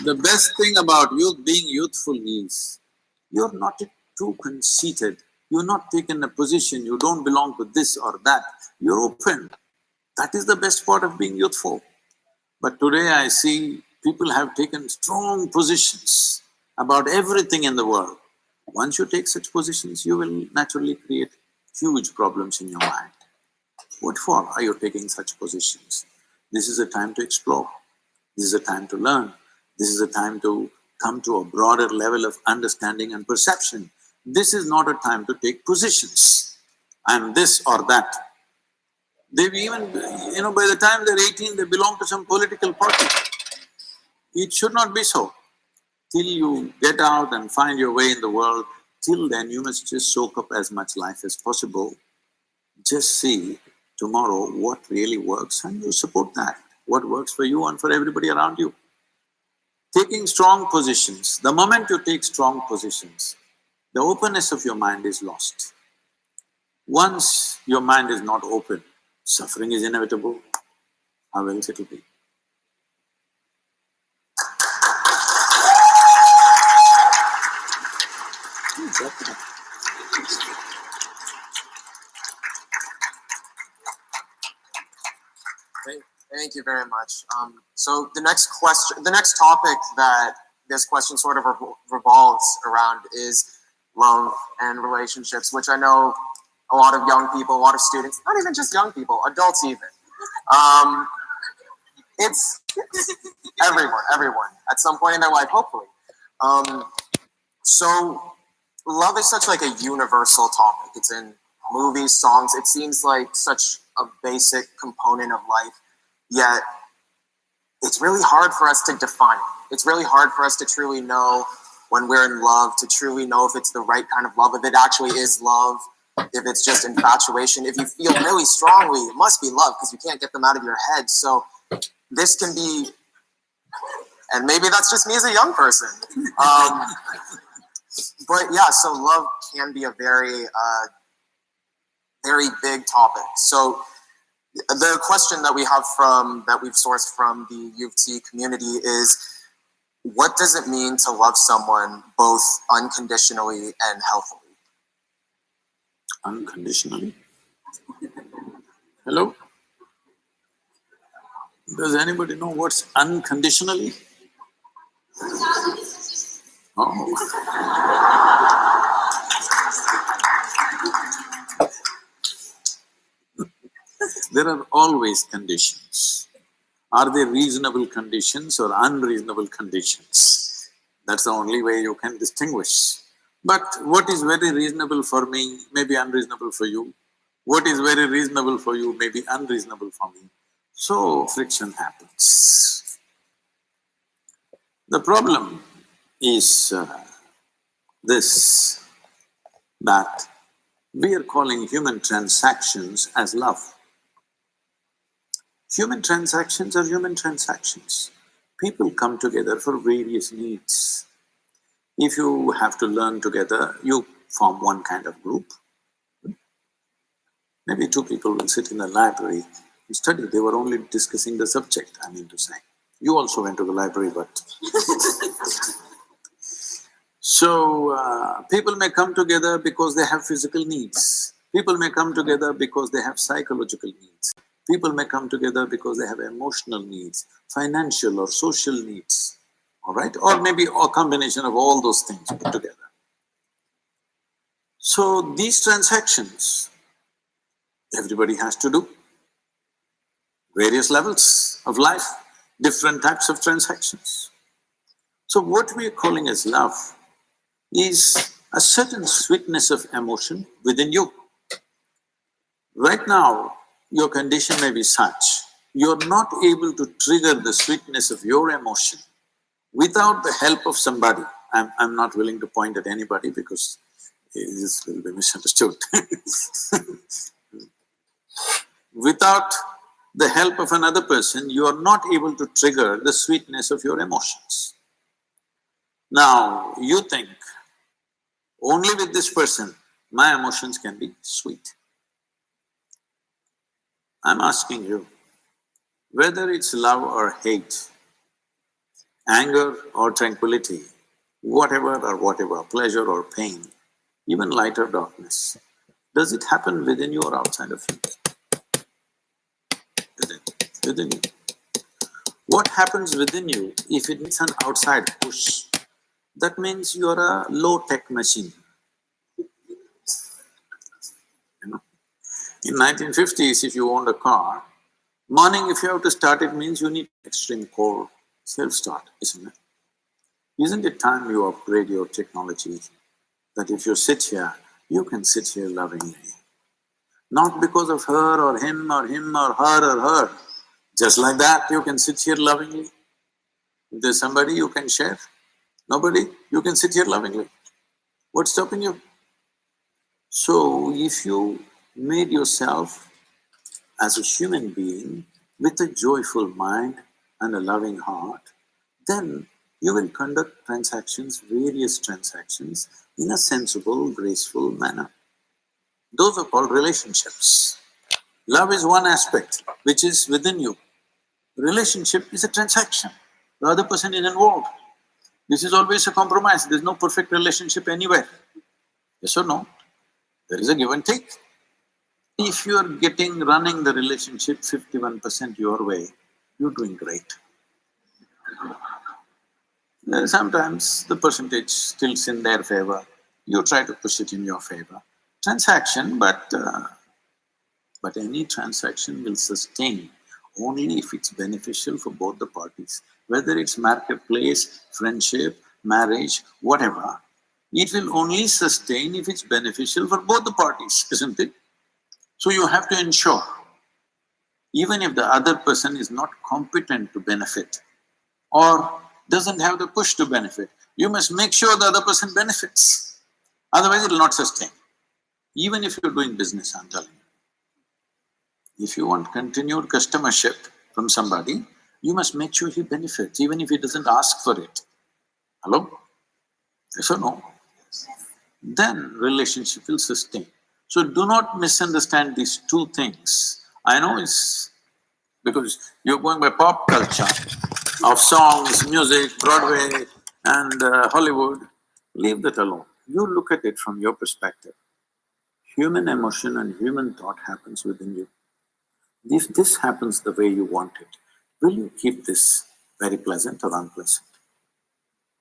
The best thing about youth being youthful is, you're not too conceited, you're not taken a position, you don't belong to this or that, you're open. That is the best part of being youthful. But today I see people have taken strong positions about everything in the world. Once you take such positions, you will naturally create huge problems in your mind. What for are you taking such positions? This is a time to explore. This is a time to learn. This is a time to come to a broader level of understanding and perception. This is not a time to take positions. I'm this or that. They've even, by the time they're 18, they belong to some political party. It should not be so. Till you get out and find your way in the world, till then you must just soak up as much life as possible. Just see tomorrow what really works and you support that, what works for you and for everybody around you. Taking strong positions, the moment you take strong positions, the openness of your mind is lost. Once your mind is not open, suffering is inevitable. How else it'll be? Thank you very much. So the next topic that this question sort of revolves around is love and relationships, which I know a lot of young people, a lot of students, not even just young people, adults even. It's everyone, at some point in their life, hopefully. So love is such like a universal topic. It's in movies, songs. It seems like such a basic component of life, yet it's really hard for us to define it. It's really hard for us to truly know when we're in love, to truly know if it's the right kind of love, if it actually is love, if it's just infatuation. If you feel really strongly, it must be love because you can't get them out of your head. So this can be, and maybe that's just me as a young person. But yeah, so love can be a very, very big topic. So the question that we have that we've sourced from the U of T community is, what does it mean to love someone both unconditionally and healthily? Unconditionally? Hello? Does anybody know what's unconditionally? Oh. There are always conditions. Are they reasonable conditions or unreasonable conditions? That's the only way you can distinguish. But what is very reasonable for me may be unreasonable for you. What is very reasonable for you may be unreasonable for me. So friction happens. The problem is this, that we are calling human transactions as love. Human transactions are human transactions. People come together for various needs. If you have to learn together, you form one kind of group. Maybe two people will sit in a library and study. They were only discussing the subject, I mean to say. You also went to the library, but… So, people may come together because they have physical needs. People may come together because they have psychological needs. People may come together because they have emotional needs, financial or social needs, all right? Or maybe a combination of all those things put together. So, these transactions, everybody has to do. Various levels of life, different types of transactions. So, what we are calling as love is a certain sweetness of emotion within you. Right now, your condition may be such, you're not able to trigger the sweetness of your emotion without the help of somebody. I'm not willing to point at anybody because this will be misunderstood. Without the help of another person, you are not able to trigger the sweetness of your emotions. Now, you think, only with this person, my emotions can be sweet. I'm asking you, whether it's love or hate, anger or tranquility, whatever, pleasure or pain, even light or darkness, does it happen within you or outside of you? Within you. What happens within you if it needs an outside push? That means you're a low-tech machine. In 1950s, if you owned a car, morning if you have to start it means you need extreme core self-start, isn't it? Isn't it time you upgrade your technology, that if you sit here, you can sit here lovingly? Not because of her or him or her or her. Just like that, you can sit here lovingly. If there's somebody you can share, Nobody? You can sit here lovingly. What's stopping you? So, if you made yourself as a human being with a joyful mind and a loving heart, then you will conduct transactions, various transactions, in a sensible, graceful manner. Those are called relationships. Love is one aspect which is within you. Relationship is a transaction. The other person is involved. This is always a compromise. There's no perfect relationship anywhere. Yes or no? There is a give and take. If you're running the relationship 51% your way, you're doing great. Sometimes the percentage tilts in their favor, you try to push it in your favor. Transaction, but any transaction will sustain only if it's beneficial for both the parties. Whether it's marketplace, friendship, marriage, whatever, it will only sustain if it's beneficial for both the parties, isn't it? So you have to ensure, even if the other person is not competent to benefit or doesn't have the push to benefit, you must make sure the other person benefits. Otherwise it will not sustain. Even if you're doing business, I'm telling you. If you want continued customership from somebody, you must make sure he benefits, even if he doesn't ask for it. Hello? Yes or no? Then relationship will sustain. So do not misunderstand these two things. I know it's because you're going by pop culture of songs, music, Broadway and Hollywood. Leave that alone. You look at it from your perspective. Human emotion and human thought happens within you. If this happens the way you want it, will you keep this very pleasant or unpleasant?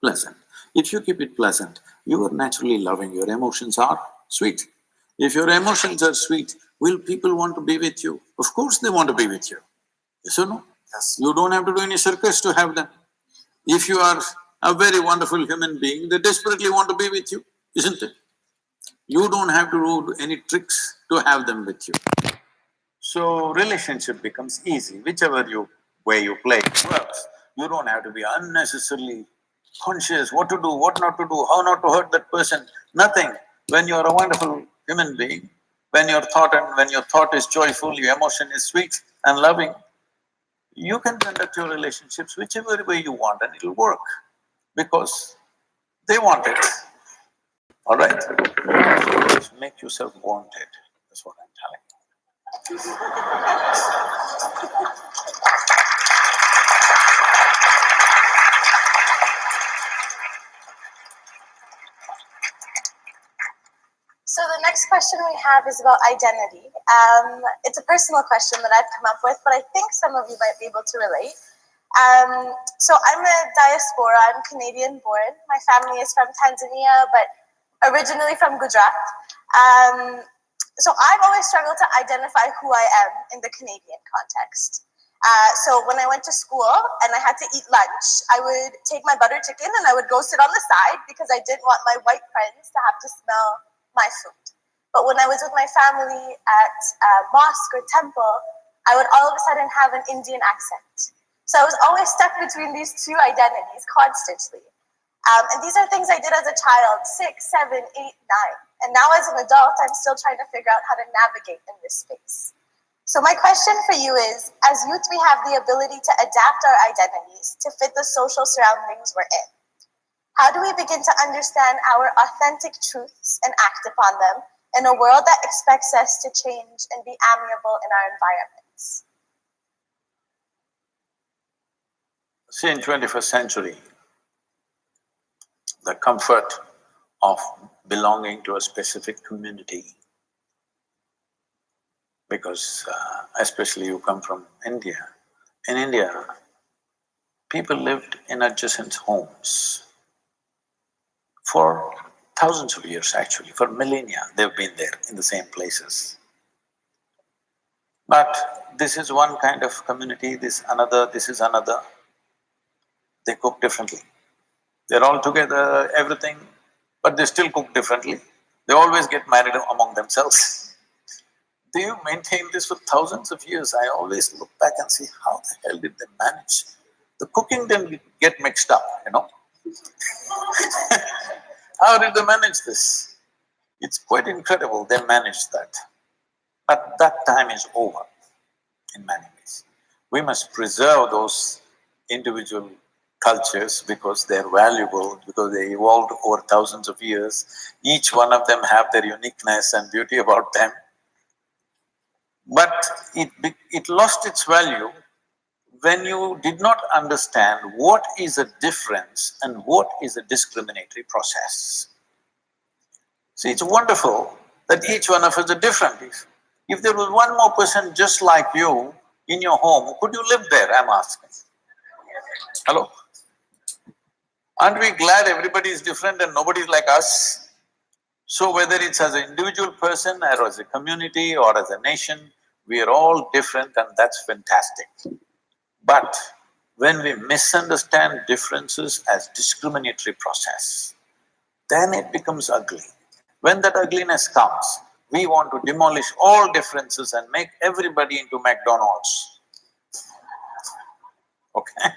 Pleasant. If you keep it pleasant, you are naturally loving, your emotions are sweet. If your emotions are sweet, will people want to be with you? Of course they want to be with you. Yes or no? Yes. You don't have to do any circus to have them. If you are a very wonderful human being, they desperately want to be with you, isn't it? You don't have to do any tricks to have them with you. So relationship becomes easy, whichever way you play it works. You don't have to be unnecessarily conscious what to do, what not to do, how not to hurt that person, nothing. When you're a wonderful human being, when your thought is joyful, your emotion is sweet and loving, you can conduct your relationships whichever way you want and it'll work because they want it. All right? Just make yourself wanted. That's what I'm telling you. So the next question we have is about identity. It's a personal question that I've come up with, but I think some of you might be able to relate. So I'm a diaspora, I'm Canadian born. My family is from Tanzania, but originally from Gujarat. So I've always struggled to identify who I am in the Canadian context. So when I went to school and I had to eat lunch, I would take my butter chicken and I would go sit on the side because I didn't want my white friends to have to smell my food. But when I was with my family at mosque or temple, I would all of a sudden have an Indian accent. So I was always stuck between these two identities constantly. And these are things I did as a child, 6, 7, 8, 9. And now as an adult, I'm still trying to figure out how to navigate in this space. So my question for you is, as youth, we have the ability to adapt our identities to fit the social surroundings we're in. How do we begin to understand our authentic truths and act upon them in a world that expects us to change and be amiable in our environments? See, in 21st century, the comfort of belonging to a specific community, because especially you come from India. In India, people lived in adjacent homes for thousands of years actually, for millennia they've been there in the same places. But this is one kind of community, this is another. They cook differently. They're all together, everything, but they still cook differently. They always get married among themselves. They maintain this for thousands of years. I always look back and see how the hell did they manage? The cooking didn't get mixed up, How did they manage this? It's quite incredible they managed that. But that time is over in many ways. We must preserve those individual cultures because they're valuable, because they evolved over thousands of years. Each one of them have their uniqueness and beauty about them. But it lost its value when you did not understand what is a difference and what is a discriminatory process. See, it's wonderful that each one of us are different. If there was one more person just like you in your home, could you live there, I'm asking? Hello? Aren't we glad everybody is different and nobody is like us? So whether it's as an individual person or as a community or as a nation, we are all different and that's fantastic. But when we misunderstand differences as discriminatory process, then it becomes ugly. When that ugliness comes, we want to demolish all differences and make everybody into McDonald's. Okay?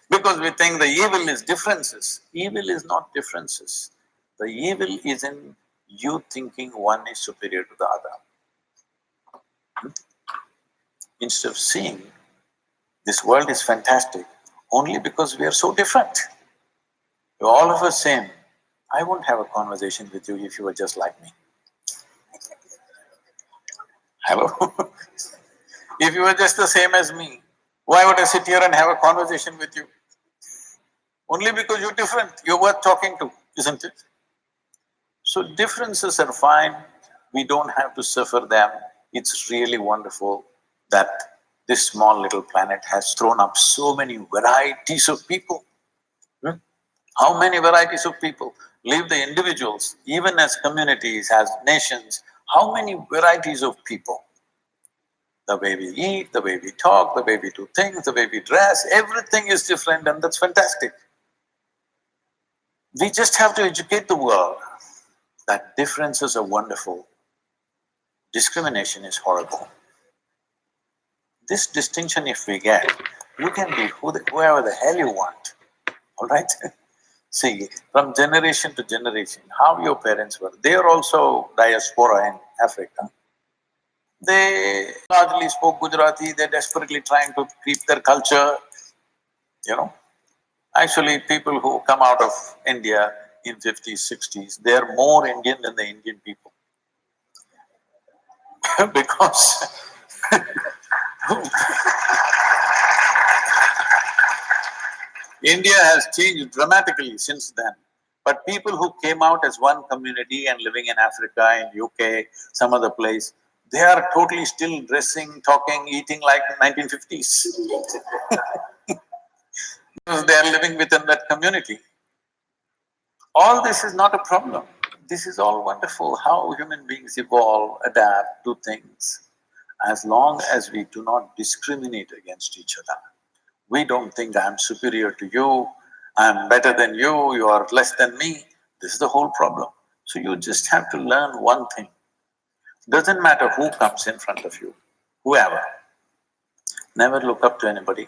Because we think the evil is differences. Evil is not differences. The evil is in you thinking one is superior to the other. Instead of seeing this world is fantastic only because we are so different. You're all of us same. I won't have a conversation with you if you were just like me. Hello? If you were just the same as me, why would I sit here and have a conversation with you? Only because you're different, you're worth talking to, isn't it? So differences are fine, we don't have to suffer them. It's really wonderful that this small little planet has thrown up so many varieties of people. How many varieties of people? Leave the individuals, even as communities, as nations, how many varieties of people? The way we eat, the way we talk, the way we do things, the way we dress, everything is different and that's fantastic. We just have to educate the world that differences are wonderful, discrimination is horrible. This distinction if we get, you can be whoever the hell you want, all right? See, from generation to generation, how your parents were, they are also diaspora in Africa. They largely spoke Gujarati, they're desperately trying to keep their culture, you know. Actually, people who come out of India in 50s, 60s, they're more Indian than the Indian people. Because India has changed dramatically since then. But people who came out as one community and living in Africa, in UK, some other place, they are totally still dressing, talking, eating like 1950s. Because they are living within that community. All this is not a problem. This is all wonderful, how human beings evolve, adapt, do things. As long as we do not discriminate against each other. We don't think I'm superior to you, I'm better than you, you are less than me. This is the whole problem. So you just have to learn one thing. Doesn't matter who comes in front of you, whoever. Never look up to anybody,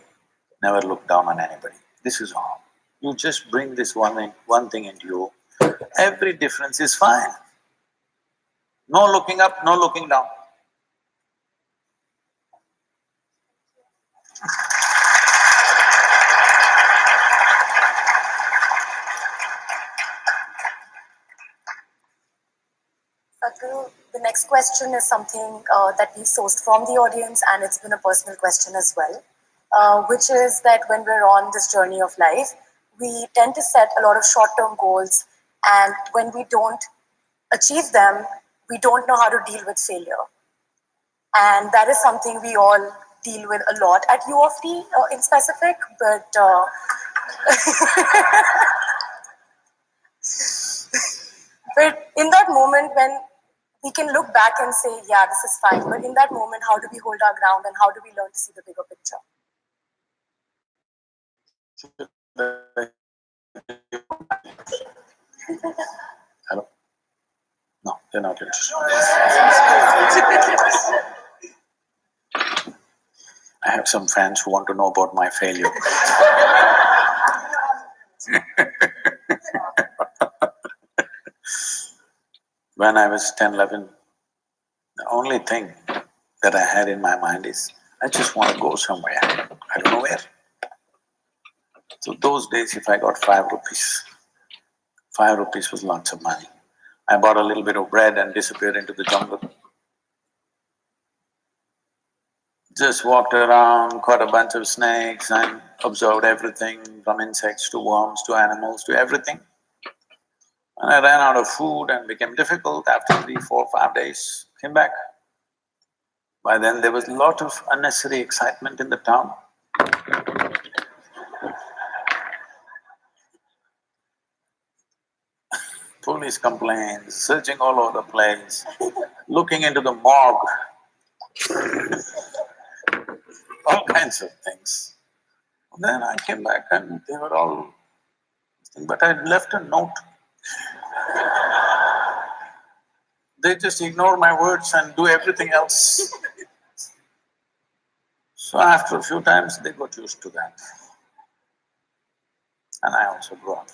never look down on anybody. This is all. You just bring this one thing into you. Every difference is fine. No looking up, no looking down. The next question is something that we sourced from the audience, and it's been a personal question as well, which is that when we're on this journey of life, we tend to set a lot of short-term goals, and when we don't achieve them, we don't know how to deal with failure. And that is something we all deal with a lot at U of T in specific, but but in that moment when we can look back and say, yeah, this is fine, but in that moment, how do we hold our ground and how do we learn to see the bigger picture? Hello? No, they're not interested. I have some fans who want to know about my failure. When I was 10, 11, the only thing that I had in my mind is, I just want to go somewhere, I don't know where. So those days if I got 5 rupees, 5 rupees was lots of money. I bought a little bit of bread and disappeared into the jungle. Just walked around, caught a bunch of snakes and observed everything from insects to worms to animals to everything. And I ran out of food and became difficult. After 3, 4, 5 days, came back. By then there was a lot of unnecessary excitement in the town. Police complaints, searching all over the place, looking into the morgue, all kinds of things. Then I came back and they were all… but I left a note. They just ignore my words and do everything else. So after a few times they got used to that. And I also grew up.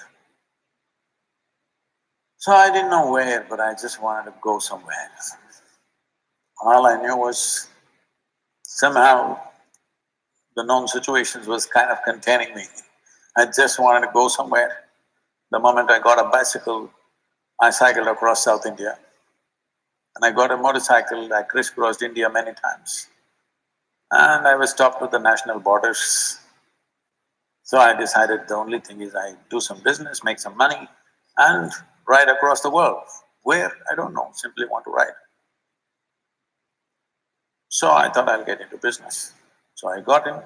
So I didn't know where, but I just wanted to go somewhere. All I knew was somehow the known situations was kind of containing me. I just wanted to go somewhere. The moment I got a bicycle, I cycled across South India. And I got a motorcycle, I crisscrossed India many times. And I was stopped at the national borders. So I decided the only thing is I do some business, make some money and ride across the world. Where? I don't know, simply want to ride. So I thought I'll get into business. So I got in,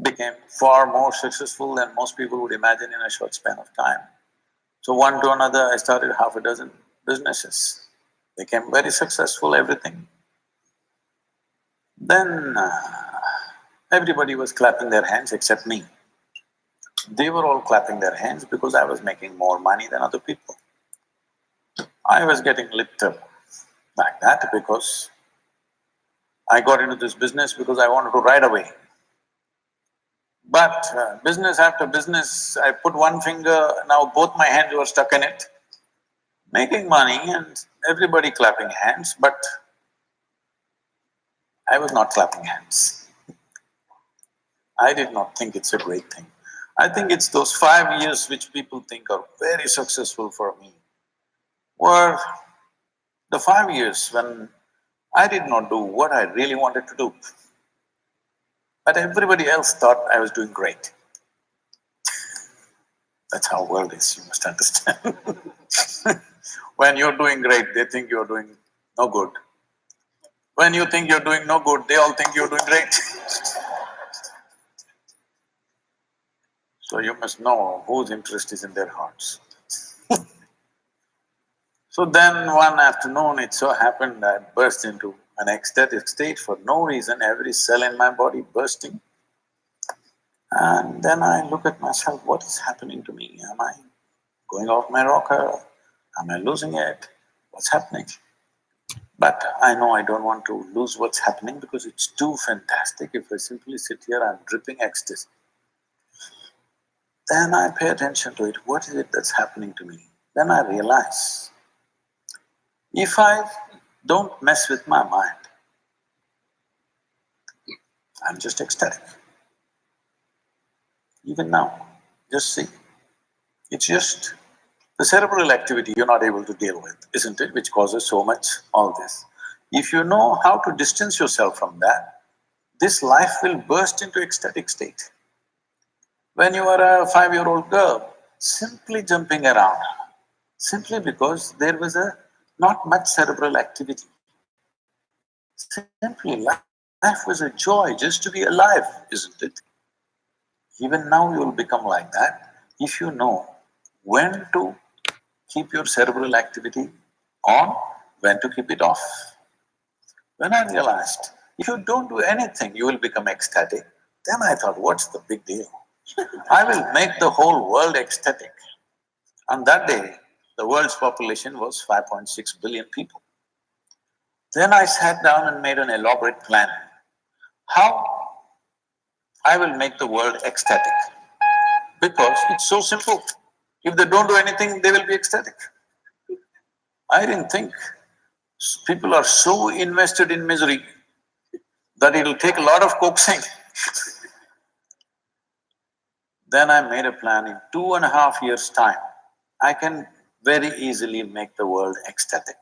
became far more successful than most people would imagine in a short span of time. So one to another, I started half a dozen businesses. Became very successful, everything. Then everybody was clapping their hands except me. They were all clapping their hands because I was making more money than other people. I was getting lit up like that because I got into this business because I wanted to ride away. But business after business, I put one finger, now both my hands were stuck in it, making money and everybody clapping hands, but I was not clapping hands. I did not think it's a great thing. I think it's those 5 years which people think are very successful for me, were the 5 years when I did not do what I really wanted to do. But everybody else thought I was doing great. That's how world is, you must understand. When you're doing great, they think you're doing no good. When you think you're doing no good, they all think you're doing great. So you must know whose interest is in their hearts. So then one afternoon, it so happened I burst into an ecstatic state for no reason, every cell in my body bursting. And then I look at myself, what is happening to me? Am I going off my rocker? Am I losing it? What's happening? But I know I don't want to lose what's happening because it's too fantastic. If I simply sit here, I'm dripping ecstasy. Then I pay attention to it. What is it that's happening to me? Then I realize, if I don't mess with my mind, I'm just ecstatic. Even now, just see, it's just the cerebral activity you're not able to deal with, isn't it, which causes so much all this. If you know how to distance yourself from that, this life will burst into ecstatic state. When you are a 5-year-old girl, simply jumping around, simply because there was not much cerebral activity. Simply, life was a joy just to be alive, isn't it? Even now you will become like that if you know when to keep your cerebral activity on, when to keep it off. When I realized, if you don't do anything, you will become ecstatic, then I thought, what's the big deal? I will make the whole world ecstatic. On that day, the world's population was 5.6 billion people. Then I sat down and made an elaborate plan. How I will make the world ecstatic? Because it's so simple. If they don't do anything, they will be ecstatic. I didn't think people are so invested in misery that it'll take a lot of coaxing. Then I made a plan. In 2.5 years' time, I can very easily make the world ecstatic.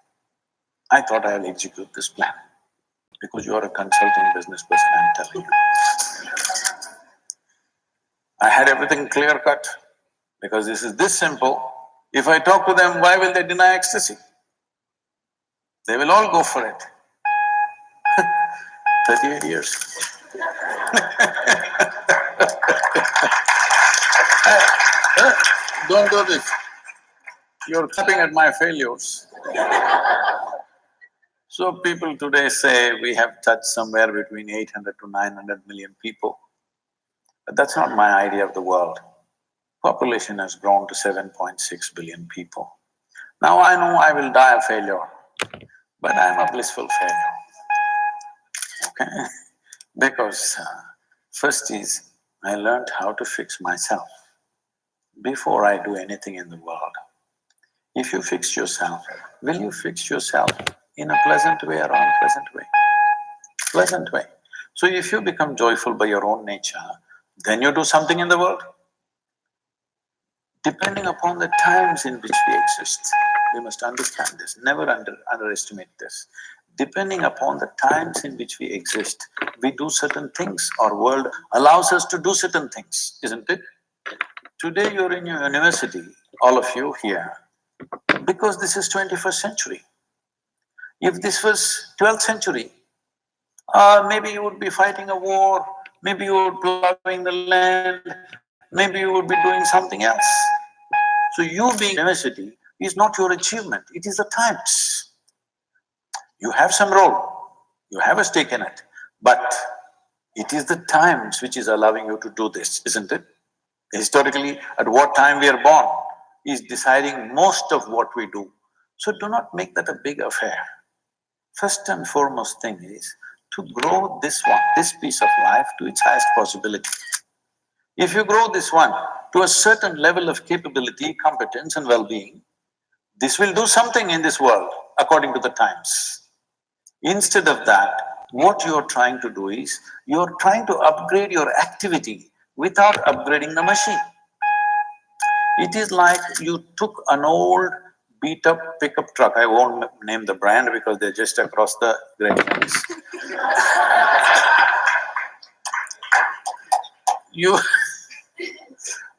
I thought I'll execute this plan. Because you are a consulting business person, I'm telling you. I had everything clear-cut, because this is this simple. If I talk to them, why will they deny ecstasy? They will all go for it. 38 years. Don't do this. You're clapping at my failures. So people today say we have touched somewhere between 800 to 900 million people. But that's not my idea of the world. Population has grown to 7.6 billion people. Now I know I will die a failure, but I'm a blissful failure, okay? Because first is, I learned how to fix myself before I do anything in the world. If you fix yourself, will you fix yourself in a pleasant way or unpleasant way? Pleasant way. So if you become joyful by your own nature, then you do something in the world. Depending upon the times in which we exist, we must understand this, never underestimate this. Depending upon the times in which we exist, we do certain things. Our world allows us to do certain things, isn't it? Today you're in your university, all of you here, because this is 21st century. If this was 12th century, maybe you would be fighting a war, maybe you would be plowing the land, maybe you would be doing something else. So you being university is not your achievement, it is the times. You have some role, you have a stake in it, but it is the times which is allowing you to do this, isn't it? Historically, at what time we are born is deciding most of what we do. So do not make that a big affair. First and foremost thing is to grow this piece of life to its highest possibility. If you grow this one to a certain level of capability, competence and well-being, this will do something in this world according to the times. Instead of that, what you're trying to do is, you're trying to upgrade your activity without upgrading the machine. It is like you took an old beat-up pickup truck, I won't name the brand because they're just across the Great Lakes.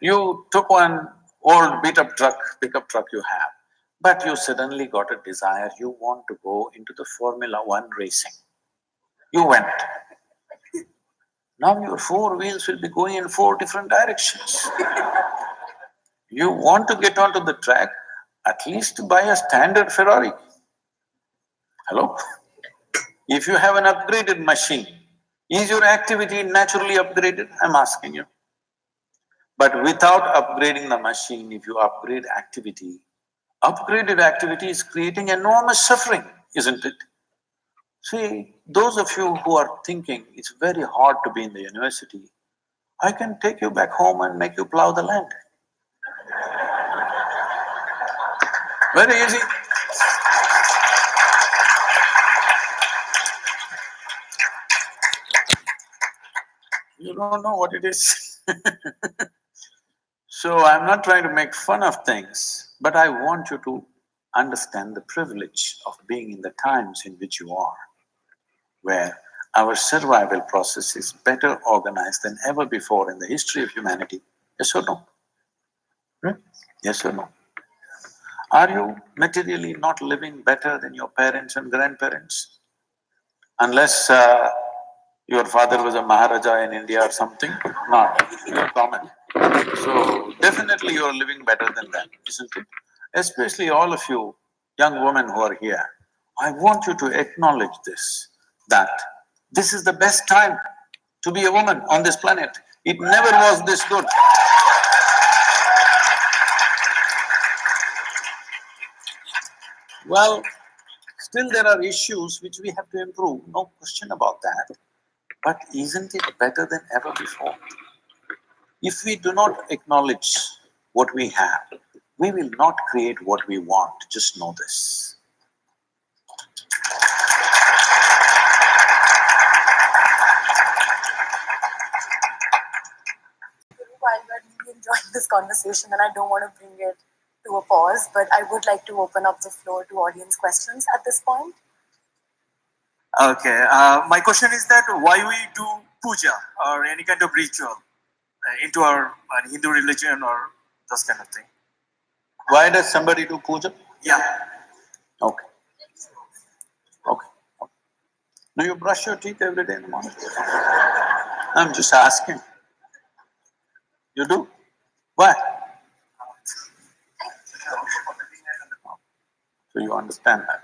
You took one old beat-up pickup truck you have, but you suddenly got a desire, you want to go into the Formula 1 racing. You went. Now your four wheels will be going in 4 different directions. You want to get onto the track, at least buy a standard Ferrari. Hello? If you have an upgraded machine, is your activity naturally upgraded? I'm asking you. But without upgrading the machine, if you upgrade activity, upgraded activity is creating enormous suffering, isn't it? See, those of you who are thinking it's very hard to be in the university, I can take you back home and make you plow the land. Very easy. You don't know what it is. So I'm not trying to make fun of things, but I want you to understand the privilege of being in the times in which you are, where our survival process is better organized than ever before in the history of humanity. Yes or no? Yes or no? Are you materially not living better than your parents and grandparents? Unless your father was a Maharaja in India or something? No, you're common. So definitely you're living better than them, isn't it? Especially all of you young women who are here, I want you to acknowledge this, that this is the best time to be a woman on this planet. It never was this good. Well, still there are issues which we have to improve, no question about that. But isn't it better than ever before? If we do not acknowledge what we have, we will not create what we want, just know this. while we're really enjoying this conversation and I don't want to bring it to a pause, but I would like to open up the floor to audience questions at this point. Okay, my question is that why we do puja or any kind of ritual into our Hindu religion or those kind of thing. Why does somebody do puja? Yeah. Okay. Okay. Do you brush your teeth every day in the morning? I'm just asking. You do? Why? So you understand that.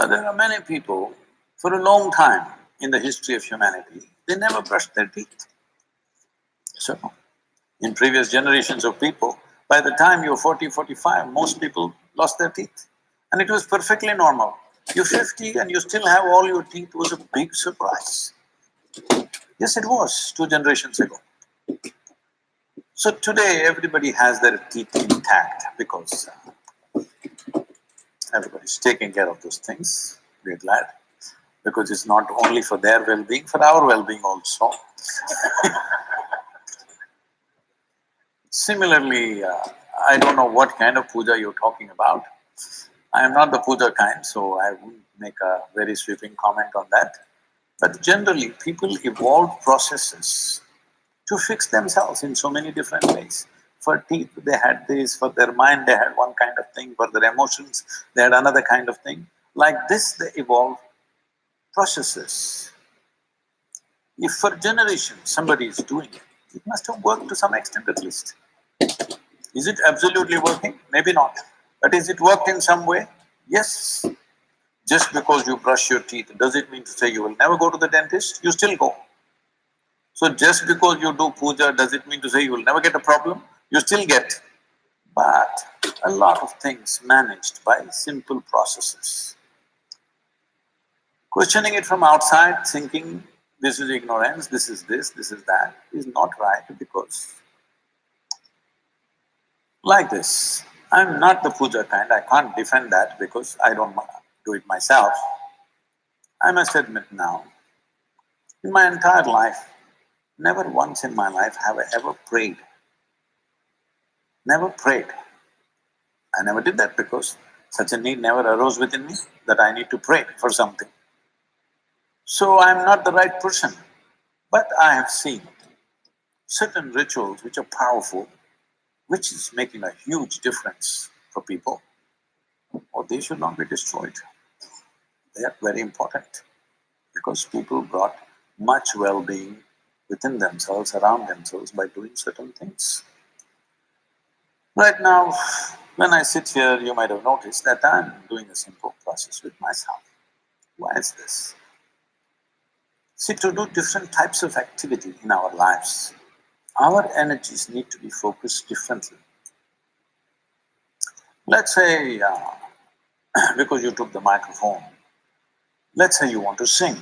There are many people, for a long time in the history of humanity, they never brushed their teeth. So, in previous generations of people, by the time you're 40, 45, most people lost their teeth. And it was perfectly normal. You're 50 and you still have all your teeth was a big surprise. Yes, it was 2 generations ago. So today everybody has their teeth intact because everybody's taking care of those things. We're glad. Because it's not only for their well-being, for our well-being also. Similarly, I don't know what kind of puja you're talking about. I am not the puja kind, so I won't make a very sweeping comment on that. But generally, people evolved processes to fix themselves in so many different ways. For teeth, they had this, for their mind, they had one kind of thing, for their emotions, they had another kind of thing. Like this, they evolved processes. If for generations somebody is doing it, it must have worked to some extent at least. Is it absolutely working? Maybe not. But is it worked in some way? Yes. Just because you brush your teeth, does it mean to say you will never go to the dentist? You still go. So just because you do puja, does it mean to say you will never get a problem? You still get. But a lot of things managed by simple processes. Questioning it from outside, thinking this is ignorance, this is that, is not right because like this. I'm not the puja kind, I can't defend that because I don't do it myself. I must admit now, in my entire life, never once in my life have I ever prayed. Never prayed. I never did that because such a need never arose within me that I need to pray for something. So I'm not the right person. But I have seen certain rituals which are powerful, which is making a huge difference for people. Or they should not be destroyed. They are very important because people brought much well-being within themselves, around themselves by doing certain things. Right now, when I sit here, you might have noticed that I'm doing a simple process with myself. Why is this? See, to do different types of activity in our lives, our energies need to be focused differently. Let's say, because you took the microphone, let's say you want to sing.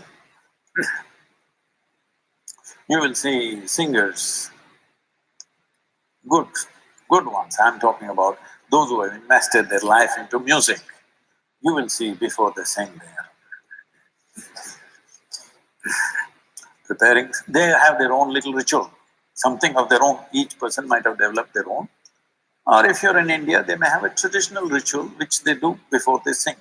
You will see singers, good ones, I'm talking about those who have invested their life into music. You will see before they sing there, preparing, they have their own little ritual, something of their own, each person might have developed their own. Or if you're in India, they may have a traditional ritual which they do before they sing.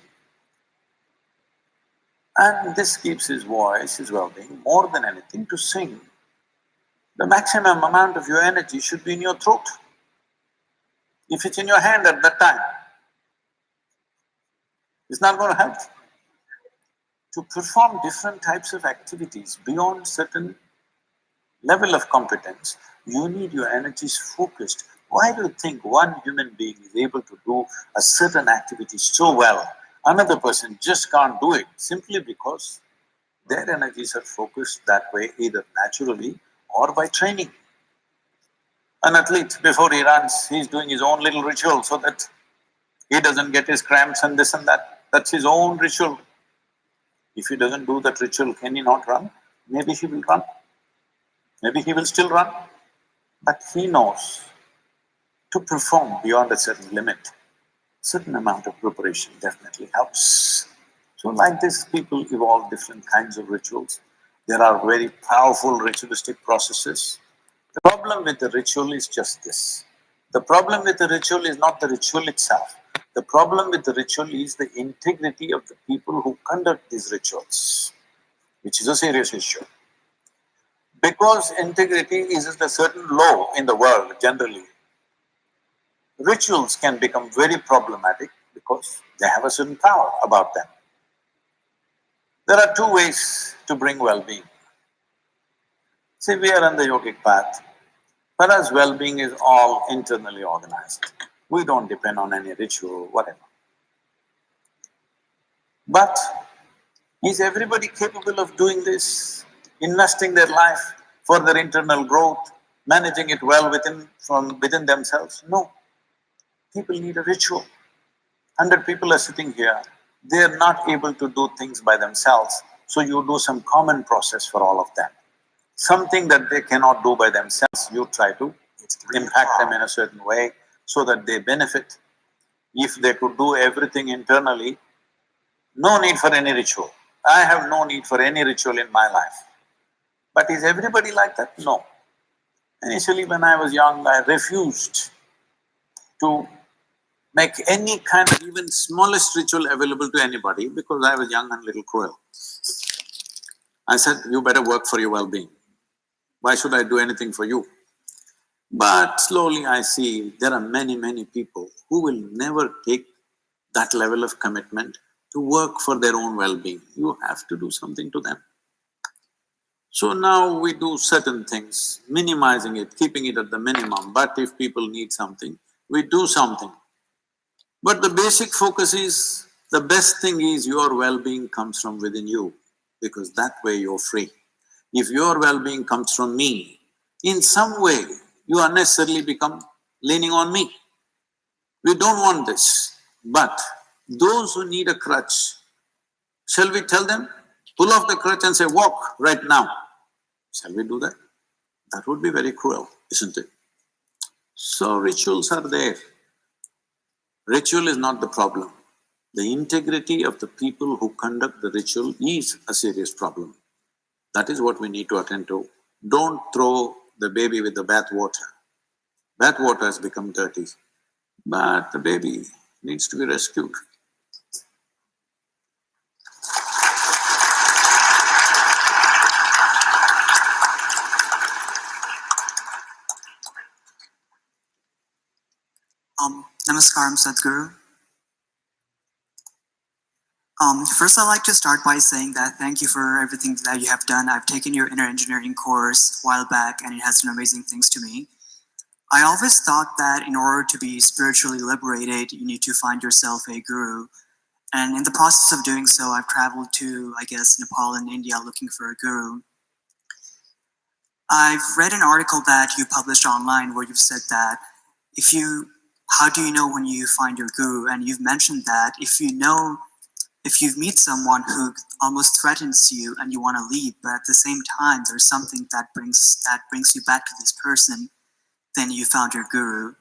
And this keeps his voice, his well-being, more than anything to sing. The maximum amount of your energy should be in your throat. If it's in your hand at that time, it's not going to help. To perform different types of activities beyond certain level of competence, you need your energies focused. Why do you think one human being is able to do a certain activity so well, another person just can't do it? Simply because their energies are focused that way either naturally or by training. An athlete, before he runs, he's doing his own little ritual so that he doesn't get his cramps and this and that. That's his own ritual. If he doesn't do that ritual, can he not run? Maybe he will run. Maybe he will still run. But he knows to perform beyond a certain limit, certain amount of preparation definitely helps. So like this, people evolve different kinds of rituals. There are very powerful ritualistic processes. The problem with the ritual is just this. The problem with the ritual is not the ritual itself. The problem with the ritual is the integrity of the people who conduct these rituals, which is a serious issue. Because integrity is a certain law in the world generally, rituals can become very problematic because they have a certain power about them. There are two ways to bring well-being. See, we are on the yogic path. For us, well-being is all internally organized. We don't depend on any ritual, whatever. But is everybody capable of doing this? Investing their life for their internal growth, managing it well from within themselves? No. People need a ritual. 100 people are sitting here, they are not able to do things by themselves, so you do some common process for all of them. Something that they cannot do by themselves, you try to impact them in a certain way so that they benefit. If they could do everything internally, no need for any ritual. I have no need for any ritual in my life. But is everybody like that? No. Initially when I was young, I refused to make any kind of even smallest ritual available to anybody because I was young and little cruel. I said, you better work for your well-being. Why should I do anything for you? But slowly I see there are many people who will never take that level of commitment to work for their own well-being. You have to do something to them. So now we do certain things, minimizing it, keeping it at the minimum, but if people need something, we do something. But the basic focus is, the best thing is your well-being comes from within you, because that way you're free. If your well-being comes from me, in some way you unnecessarily become leaning on me. We don't want this. But those who need a crutch, shall we tell them, pull off the crutch and say, walk right now? Shall we do that? That would be very cruel, isn't it? So rituals are there. Ritual is not the problem. The integrity of the people who conduct the ritual is a serious problem. That is what we need to attend to. Don't throw the baby with the bathwater. Bathwater has become dirty, but the baby needs to be rescued. Namaskaram, Sadhguru. First I'd like to start by saying that thank you for everything that you have done. I've taken your inner engineering course a while back and it has done amazing things to me. I always thought that in order to be spiritually liberated, you need to find yourself a guru. And in the process of doing so, I've traveled to, I guess, Nepal and India looking for a guru. I've read an article that you published online where you've said that how do you know when you find your guru? And you've mentioned that if you meet someone who almost threatens you and you want to leave, but at the same time there's something that brings you back to this person, then you found your guru.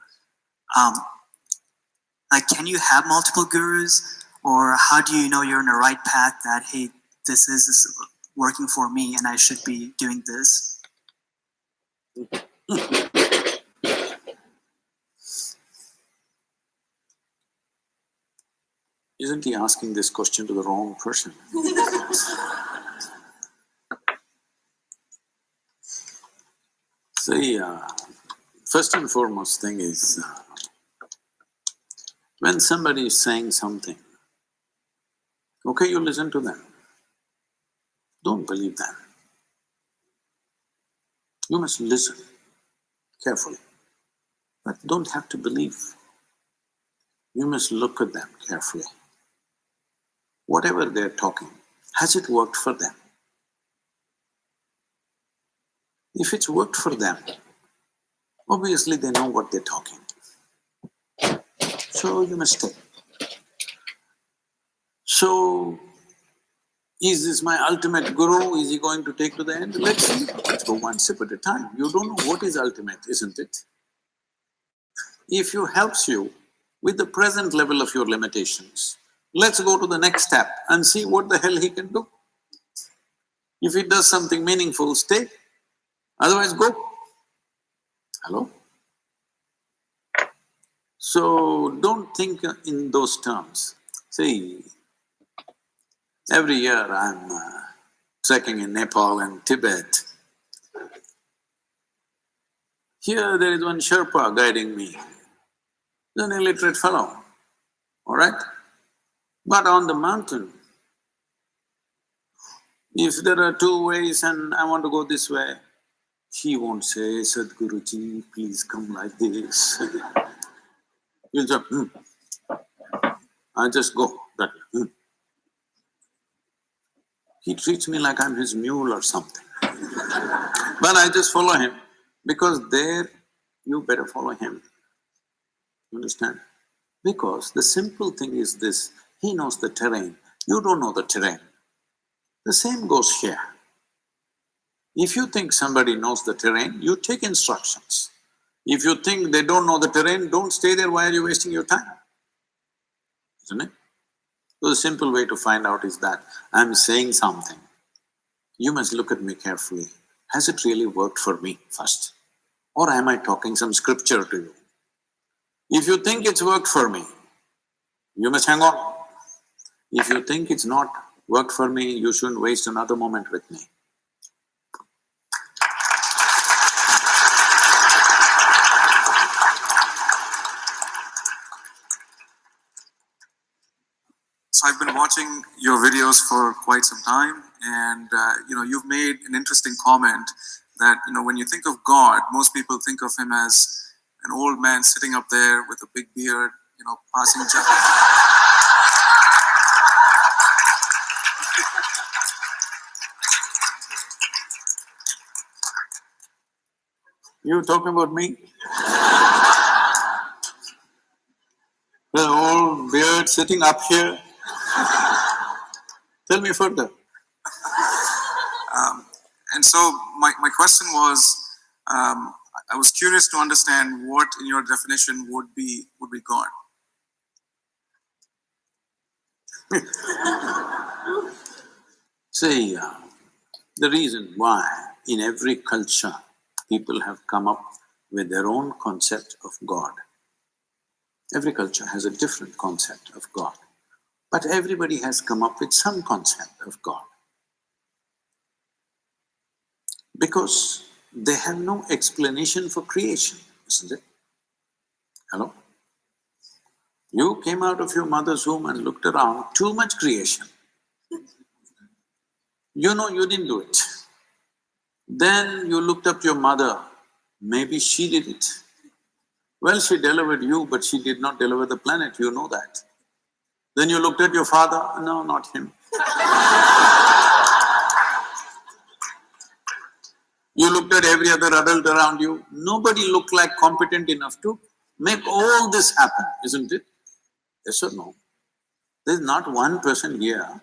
Can you have multiple gurus, or how do you know you're in the right path that, hey, this is working for me and I should be doing this? Isn't he asking this question to the wrong person? See, first and foremost thing is, when somebody is saying something, okay, you listen to them. Don't believe them. You must listen carefully, but don't have to believe. You must look at them carefully. Whatever they're talking, has it worked for them? If it's worked for them, obviously they know what they're talking. So you must take. So, is this my ultimate guru? Is he going to take to the end? Let's see. Let's go one step at a time. You don't know what is ultimate, isn't it? If he helps you with the present level of your limitations, let's go to the next step and see what the hell he can do. If he does something meaningful, stay. Otherwise, go. Hello? So don't think in those terms. See, every year I'm trekking in Nepal and Tibet. Here there is one Sherpa guiding me, an illiterate fellow, all right? But on the mountain, if there are two ways and I want to go this way, he won't say, Sadhguruji, please come like this. He'll just, I just go that way. He treats me like I'm his mule or something. But I just follow him, because there you better follow him. Understand? Because the simple thing is this, he knows the terrain, you don't know the terrain. The same goes here. If you think somebody knows the terrain, you take instructions. If you think they don't know the terrain, don't stay there. Why are you wasting your time? Isn't it? So the simple way to find out is that I'm saying something. You must look at me carefully. Has it really worked for me first? Or am I talking some scripture to you? If you think it's worked for me, you must hang on. If you think it's not worked for me, you shouldn't waste another moment with me. So I've been watching your videos for quite some time, and you've made an interesting comment that when you think of God, most people think of him as an old man sitting up there with a big beard, passing judgment. You talking about me? The old beard sitting up here? Tell me further. And so my question was, I was curious to understand what in your definition would be God. See, the reason why in every culture people have come up with their own concept of God. Every culture has a different concept of God, but everybody has come up with some concept of God. Because they have no explanation for creation, isn't it? Hello? You came out of your mother's womb and looked around, too much creation. You know you didn't do it. Then you looked up to your mother, maybe she did it. Well, she delivered you, but she did not deliver the planet, you know that. Then you looked at your father, no, not him. You looked at every other adult around you, nobody looked like competent enough to make all this happen, isn't it? Yes or no? There's not one person here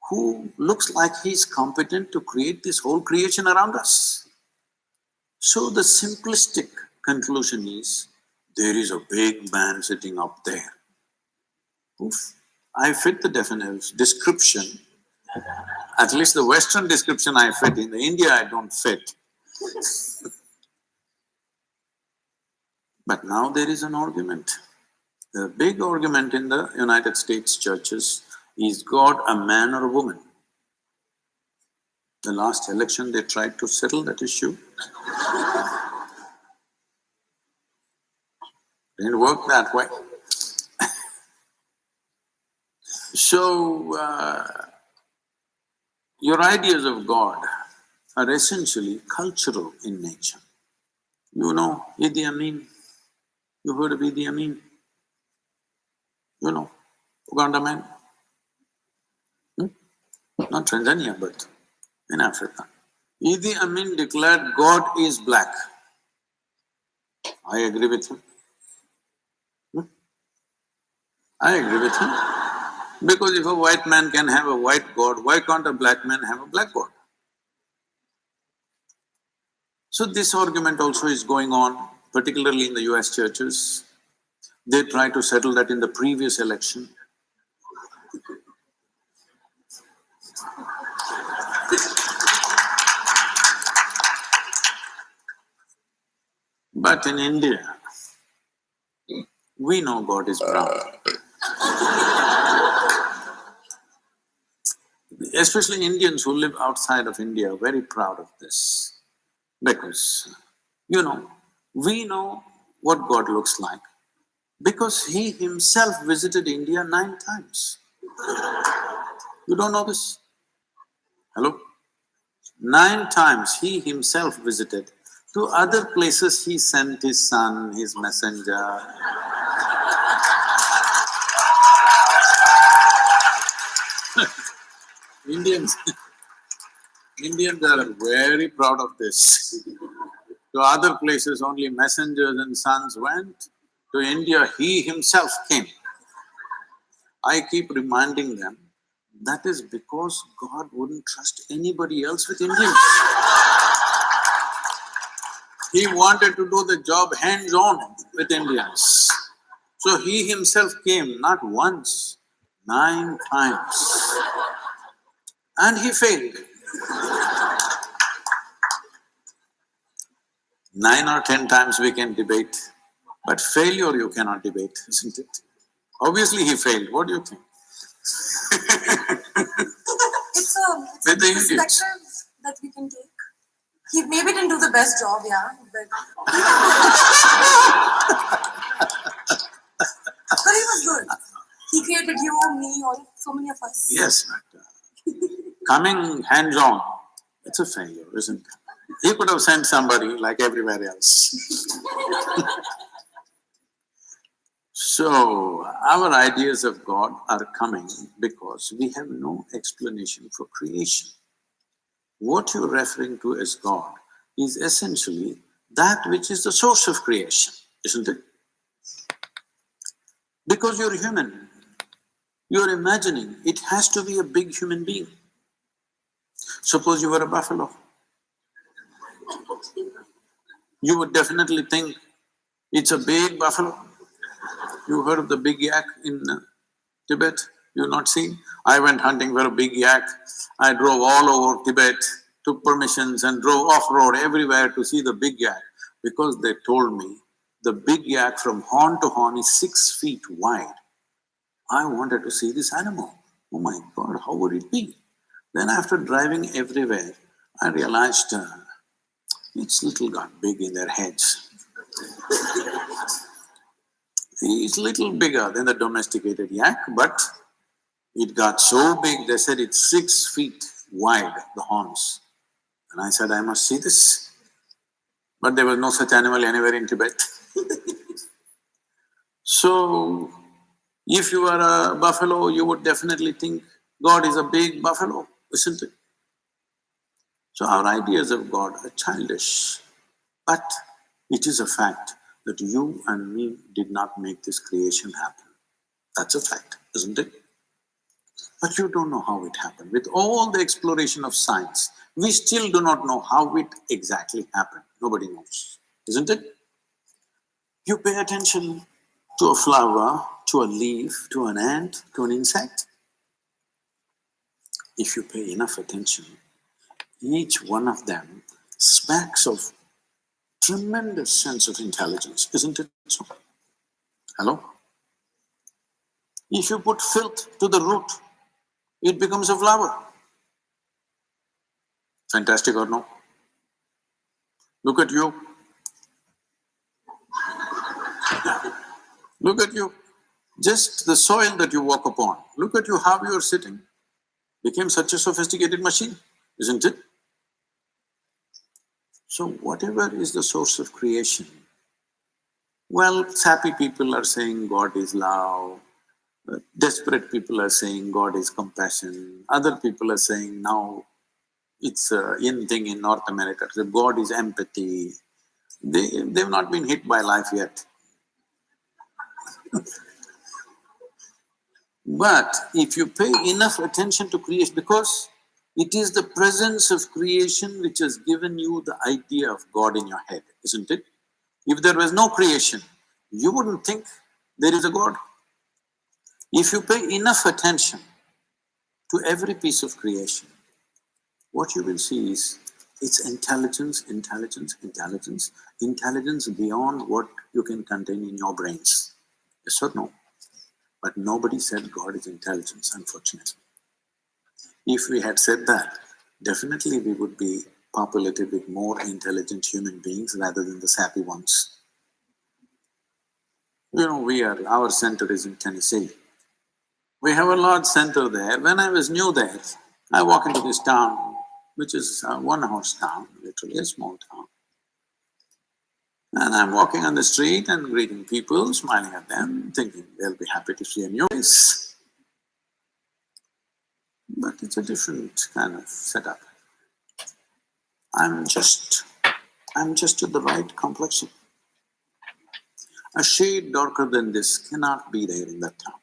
who looks like he's competent to create this whole creation around us. So the simplistic conclusion is, there is a big man sitting up there. Oof. I fit the description, at least the Western description I fit, in India I don't fit. But now there is an argument. The big argument in the United States churches is God a man or a woman? The last election they tried to settle that issue. Didn't work that way. So, your ideas of God are essentially cultural in nature. You know Idi Amin? You heard of Idi Amin? You know, Uganda man? Not Tanzania, but in Africa. Idi Amin declared God is black. I agree with him. I agree with him. Because if a white man can have a white God, why can't a black man have a black God? So this argument also is going on, particularly in the US churches. They tried to settle that in the previous election. But in India, we know God is brown. Especially Indians who live outside of India are very proud of this. Because, we know what God looks like because He Himself visited India 9 times. You don't know this? Hello? 9 times He Himself visited. To other places He sent His son, His messenger. Indians are very proud of this. To other places only messengers and sons went. To India He Himself came. I keep reminding them, that is because God wouldn't trust anybody else with Indians. He wanted to do the job hands-on with Indians. So He Himself came not once, 9 times. And He failed. 9 or 10 times we can debate, but failure you cannot debate, isn't it? Obviously He failed, what do you think? It's a perspective that we can take. He maybe didn't do the best job, yeah, but but he was good. He created you, me, all so many of us. Yes, but coming hands-on, it's a failure, isn't it? He could have sent somebody like everywhere else. So, our ideas of God are coming because we have no explanation for creation. What you're referring to as God is essentially that which is the source of creation, isn't it? Because you're human, you're imagining it has to be a big human being. Suppose you were a buffalo. You would definitely think it's a big buffalo. You heard of the big yak in Tibet? You've not seen? I went hunting for a big yak. I drove all over Tibet, took permissions and drove off-road everywhere to see the big yak because they told me the big yak from horn to horn is 6 feet wide. I wanted to see this animal. Oh my God, how would it be? Then after driving everywhere, I realized it's little got big in their heads. It's little bigger than the domesticated yak, but it got so big, they said it's 6 feet wide, the horns. And I said, I must see this. But there was no such animal anywhere in Tibet. So, if you are a buffalo, you would definitely think God is a big buffalo, isn't it? So our ideas of God are childish, but it is a fact that you and me did not make this creation happen. That's a fact, isn't it? But you don't know how it happened. With all the exploration of science, we still do not know how it exactly happened. Nobody knows, isn't it? You pay attention to a flower, to a leaf, to an ant, to an insect. If you pay enough attention, each one of them smacks of tremendous sense of intelligence, isn't it so? Hello? If you put filth to the root, it becomes a flower. Fantastic or no? Look at you. Look at you. Just the soil that you walk upon. Look at you, how you are sitting. Became such a sophisticated machine, isn't it? So whatever is the source of creation, well, sappy people are saying God is love, desperate people are saying God is compassion, other people are saying now it's a in thing in North America, so God is empathy. They've not been hit by life yet. But if you pay enough attention to creation, because it is the presence of creation which has given you the idea of God in your head, isn't it? If there was no creation, you wouldn't think there is a God. If you pay enough attention to every piece of creation, what you will see is It's intelligence, intelligence, intelligence, intelligence beyond what you can contain in your brains. Yes or no? But nobody said God is intelligence, unfortunately. If we had said that, definitely we would be populated with more intelligent human beings rather than the sappy ones. You know, our center is in Tennessee. We have a large center there. When I was new there, I walk into this town, which is a one-horse town, literally a small town. And I'm walking on the street and greeting people, smiling at them, thinking they'll be happy to see a new face. But it's a different kind of setup. I'm just at the right complexion. A shade darker than this cannot be there in that town.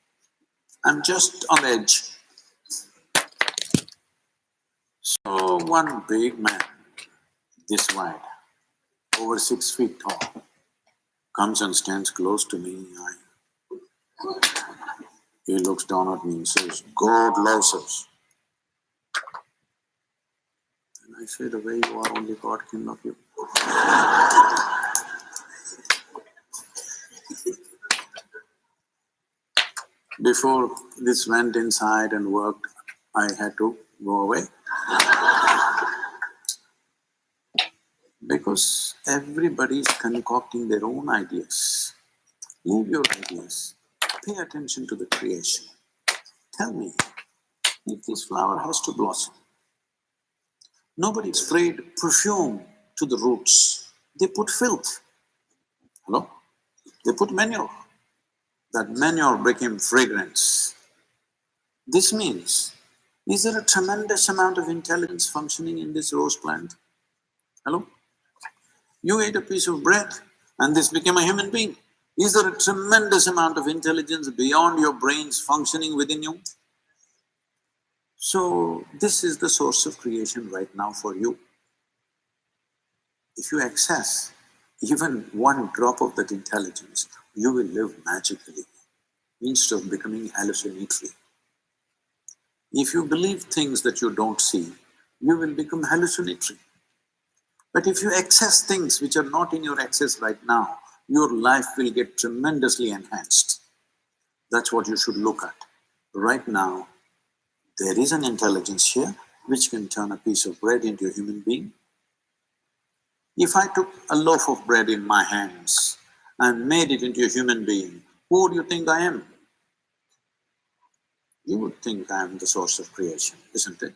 I'm just on the edge. So one big man, this wide, over 6 feet tall, comes and stands close to me. He looks down at me and says, "God loves us." And I say, "The way you are, only God can love you." Before this went inside and worked, I had to go away. Because everybody is concocting their own ideas. Leave your ideas. Pay attention to the creation. Tell me, if this flower has to blossom, nobody sprayed perfume to the roots. They put filth. Hello? They put manure. That manure became fragrance. This means, is there a tremendous amount of intelligence functioning in this rose plant? Hello? You ate a piece of bread and this became a human being. Is there a tremendous amount of intelligence beyond your brains functioning within you? So, this is the source of creation right now for you. If you access even one drop of that intelligence, you will live magically instead of becoming hallucinatory. If you believe things that you don't see, you will become hallucinatory. But if you access things which are not in your access right now, your life will get tremendously enhanced. That's what you should look at. Right now, there is an intelligence here which can turn a piece of bread into a human being. If I took a loaf of bread in my hands and made it into a human being, who do you think I am? You would think I am the source of creation, isn't it?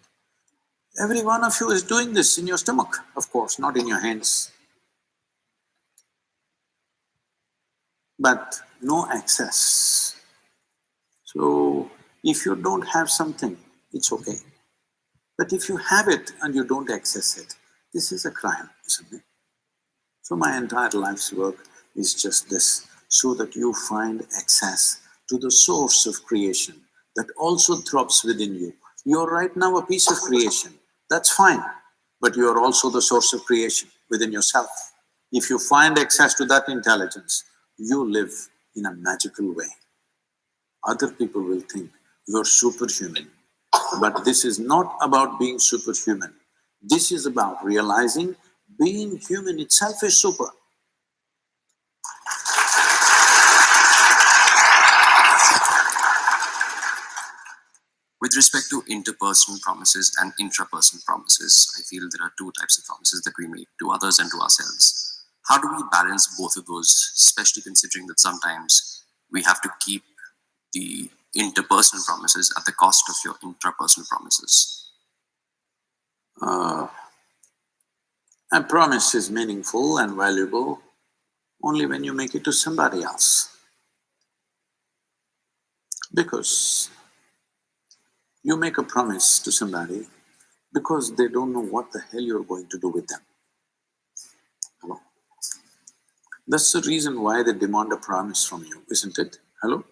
Every one of you is doing this in your stomach, of course, not in your hands. But no access. So, if you don't have something, it's okay. But if you have it and you don't access it, this is a crime, isn't it? So my entire life's work is just this, so that you find access to the source of creation that also throbs within you. You're right now a piece of creation, that's fine, but you are also the source of creation within yourself. If you find access to that intelligence, you live in a magical way. Other people will think you're superhuman, but this is not about being superhuman. This is about realizing being human itself is super. With respect to interpersonal promises and intrapersonal promises, I feel there are two types of promises that we make to others and to ourselves. How do we balance both of those, especially considering that sometimes we have to keep the interpersonal promises at the cost of your intrapersonal promises? A promise is meaningful and valuable only when you make it to somebody else. Because you make a promise to somebody because they don't know what the hell you're going to do with them. Hello? That's the reason why they demand a promise from you, isn't it? Hello?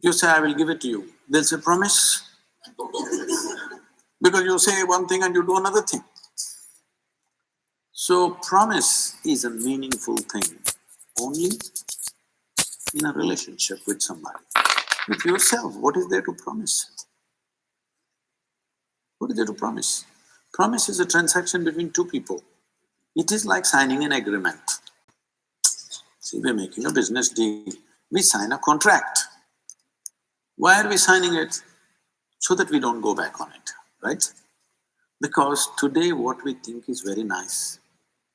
You say, "I will give it to you." They'll say, "Promise?" Because you say one thing and you do another thing. So, promise is a meaningful thing only in a relationship with somebody. With yourself, what is there to promise? What is there to promise? Promise is a transaction between two people. It is like signing an agreement. See, we're making a business deal. We sign a contract. Why are we signing it? So that we don't go back on it, right? Because today what we think is very nice,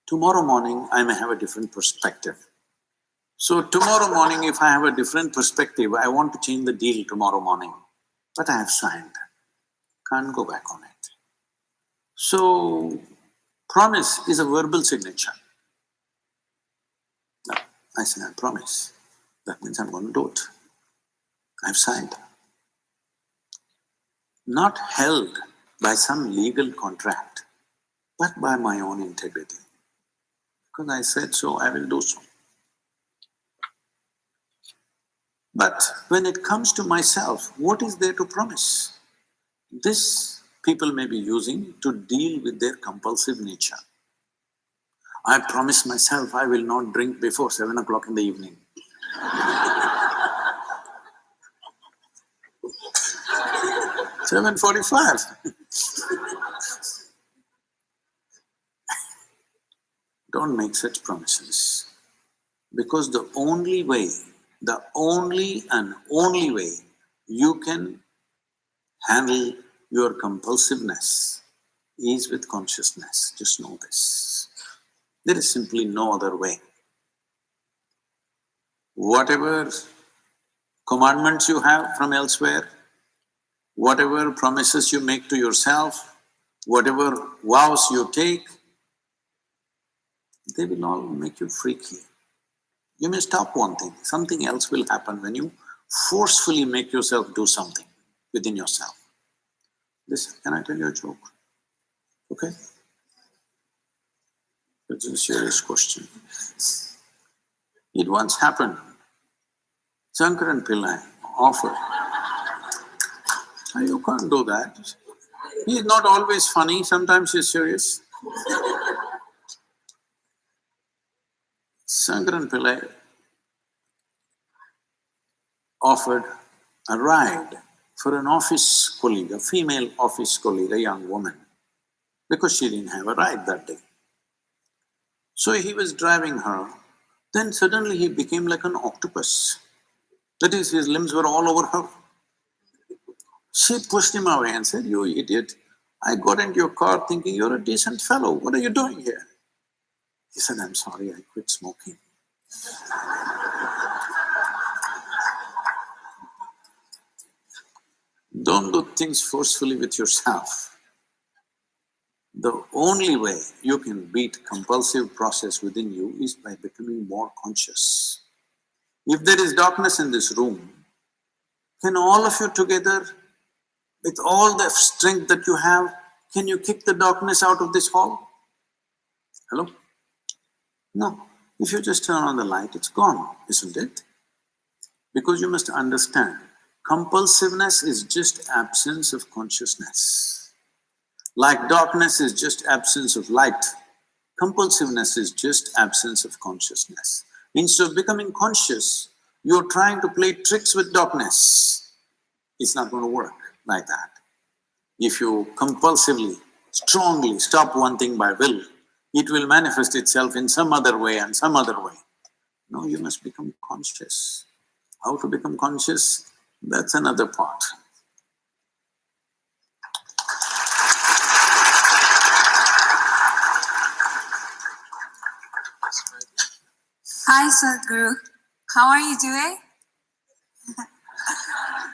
tomorrow morning I may have a different perspective. So tomorrow morning if I have a different perspective, I want to change the deal tomorrow morning, but I have signed, can't go back on it. So promise is a verbal signature. No, I say I promise, that means I'm going to do it. I've signed. Not held by some legal contract, but by my own integrity. Because I said so, I will do so. But when it comes to myself, what is there to promise? This people may be using to deal with their compulsive nature. I promise myself I will not drink before 7 o'clock in the evening. 7:45. Don't make such promises. Because the only way, the only and only way you can handle your compulsiveness is with consciousness. Just know this. There is simply no other way. Whatever commandments you have from elsewhere, whatever promises you make to yourself, whatever vows you take, they will all make you freaky. You may stop one thing, something else will happen when you forcefully make yourself do something within yourself. Listen, can I tell you a joke? Okay? It's a serious question. It once happened, Shankaran Pillai offered. You can't do that. He is not always funny, sometimes he's serious. Shankaran Pillai offered a ride for an office colleague, a female office colleague, a young woman, because she didn't have a ride that day. So he was driving her, then suddenly he became like an octopus. That is, his limbs were all over her. She pushed him away and said, "You idiot, I got into your car thinking you're a decent fellow, what are you doing here?" He said, "I'm sorry, I quit smoking." Don't do things forcefully with yourself. The only way you can beat compulsive process within you is by becoming more conscious. If there is darkness in this room, can all of you together, with all the strength that you have, can you kick the darkness out of this hall? Hello? No. If you just turn on the light, it's gone, isn't it? Because you must understand, compulsiveness is just absence of consciousness. Like darkness is just absence of light, compulsiveness is just absence of consciousness. Instead of becoming conscious, you're trying to play tricks with darkness. It's not going to work like that. If you compulsively, strongly stop one thing by will, it will manifest itself in some other way and some other way. No, you must become conscious. How to become conscious? That's another part. Hi Sadhguru, how are you doing?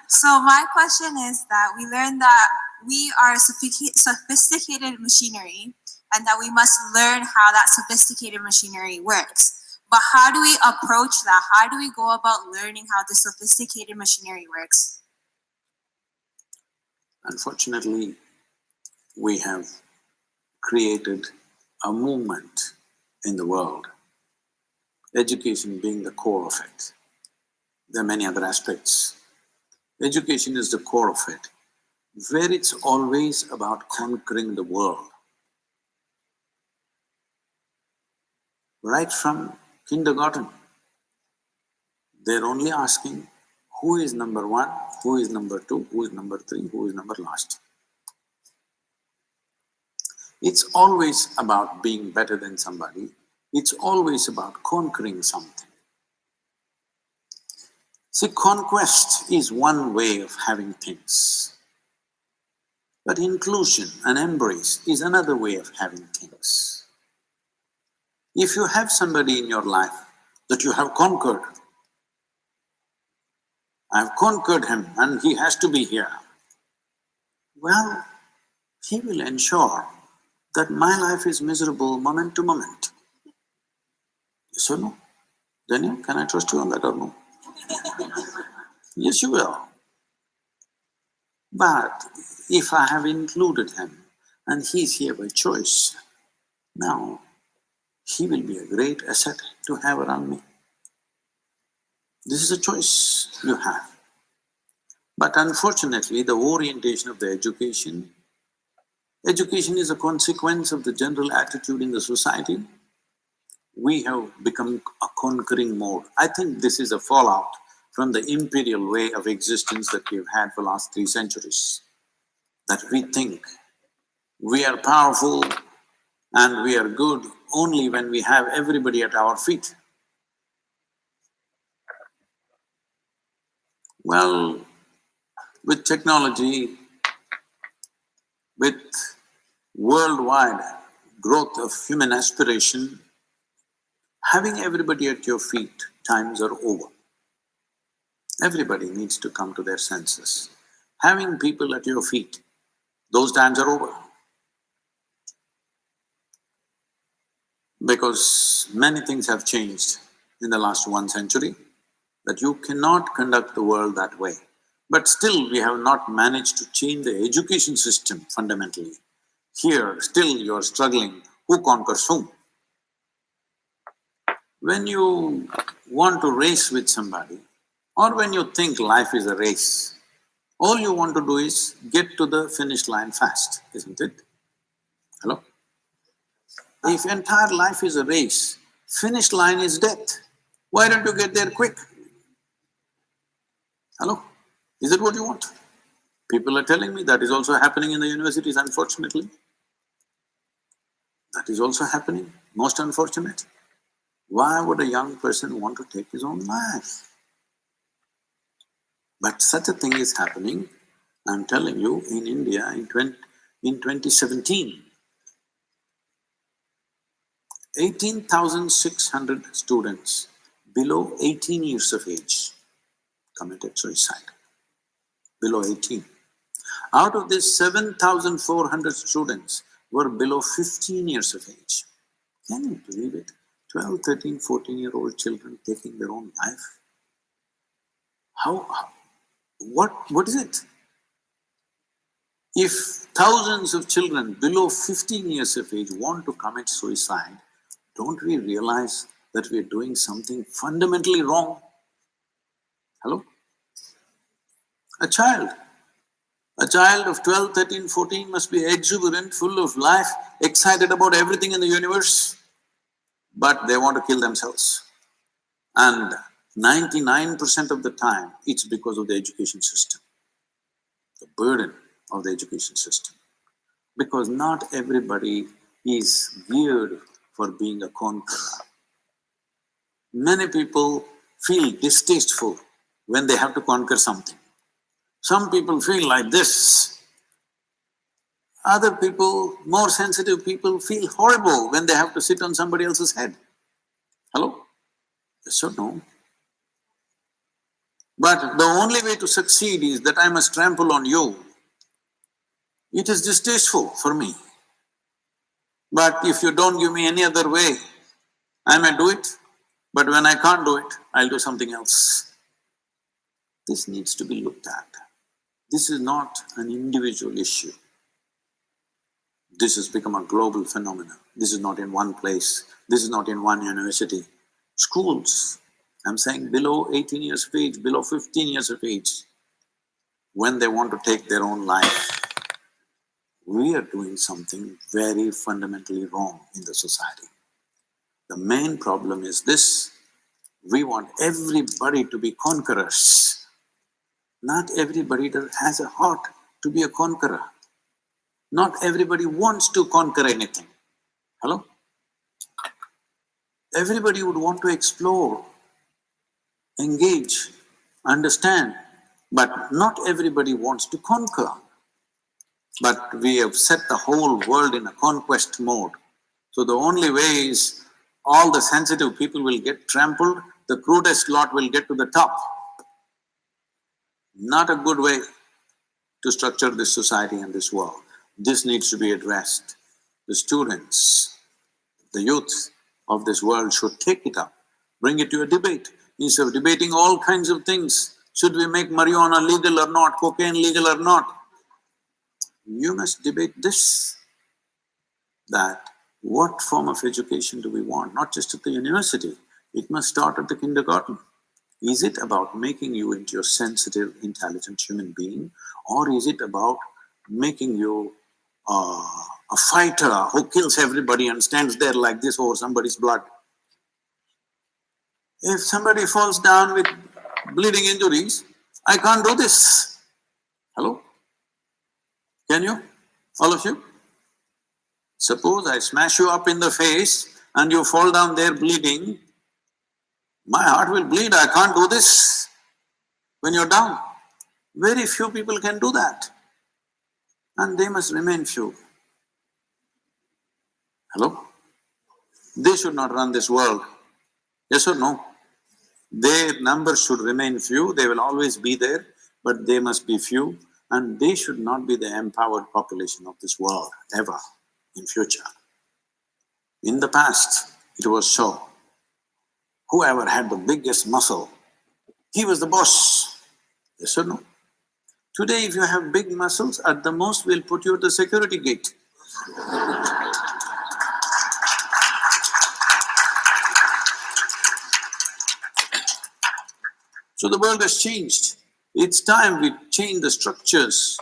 So my question is that we learned that we are sophisticated machinery and that we must learn how that sophisticated machinery works. But how do we approach that? How do we go about learning how the sophisticated machinery works? Unfortunately, we have created a movement in the world, education being the core of it. There are many other aspects. Education is the core of it, where it's always about conquering the world. Right from kindergarten, they're only asking who is number one, who is number two, who is number three, who is number last. It's always about being better than somebody. It's always about conquering something. See, conquest is one way of having things. But inclusion and embrace is another way of having things. If you have somebody in your life that you have conquered, I've conquered him and he has to be here, well, he will ensure that my life is miserable moment to moment. Yes or no? Daniel, can I trust you on that or no? Yes, you will. But if I have included him and he's here by choice, now he will be a great asset to have around me. This is a choice you have. But unfortunately, the orientation of the education is a consequence of the general attitude in the society. We have become a conquering mode. I think this is a fallout from the imperial way of existence that we've had for the last 3 centuries. That we think we are powerful and we are good only when we have everybody at our feet. Well, with technology, with worldwide growth of human aspiration, having everybody at your feet, times are over. Everybody needs to come to their senses. Having people at your feet, those times are over. Because many things have changed in the last 1 century, that you cannot conduct the world that way. But still we have not managed to change the education system fundamentally. Here, still you are struggling, who conquers whom? When you want to race with somebody, or when you think life is a race, all you want to do is get to the finish line fast, isn't it? Hello? If entire life is a race, finish line is death. Why don't you get there quick? Hello? Is that what you want? People are telling me that is also happening in the universities, unfortunately. That is also happening, most unfortunate. Why would a young person want to take his own life? But such a thing is happening, I'm telling you, in India in 2017. 18,600 students below 18 years of age committed suicide. Below 18. Out of this, 7,400 students were below 15 years of age. Can you believe it? 12, 13, 14-year-old children taking their own life. What is it? If thousands of children below 15 years of age want to commit suicide, don't we realize that we're doing something fundamentally wrong? Hello? A child of 12, 13, 14 must be exuberant, full of life, excited about everything in the universe, but they want to kill themselves. And 99% of the time, it's because of the education system, the burden of the education system. Because not everybody is geared for being a conqueror. Many people feel distasteful when they have to conquer something. Some people feel like this. Other people, more sensitive people, feel horrible when they have to sit on somebody else's head. Hello? Yes or no? But the only way to succeed is that I must trample on you. It is distasteful for me. But if you don't give me any other way, I may do it, but when I can't do it, I'll do something else. This needs to be looked at. This is not an individual issue. This has become a global phenomenon. This is not in one place. This is not in one university. Schools, I'm saying below 18 years of age, below 15 years of age, when they want to take their own life, we are doing something very fundamentally wrong in the society. The main problem is this: we want everybody to be conquerors. Not everybody has a heart to be a conqueror. Not everybody wants to conquer anything. Hello? Everybody would want to explore, engage, understand, but not everybody wants to conquer. But we have set the whole world in a conquest mode. So the only way is all the sensitive people will get trampled, the crudest lot will get to the top. Not a good way to structure this society and this world. This needs to be addressed. The students, the youth of this world should take it up, bring it to a debate. Instead of debating all kinds of things, should we make marijuana legal or not, cocaine legal or not? You must debate this, that what form of education do we want, not just at the university, it must start at the kindergarten. Is it about making you into a sensitive, intelligent human being, or is it about making you a fighter who kills everybody and stands there like this over somebody's blood? If somebody falls down with bleeding injuries, I can't do this. Hello? Can you? All of you? Suppose I smash you up in the face and you fall down there bleeding, my heart will bleed, I can't do this when you're down. Very few people can do that. And they must remain few. Hello? They should not run this world. Yes or no? Their numbers should remain few, they will always be there, but they must be few, and they should not be the empowered population of this world, ever, in future. In the past, it was so. Whoever had the biggest muscle, he was the boss. Yes or no? Today, if you have big muscles, at the most we'll put you at the security gate. So the world has changed. It's time we change the structures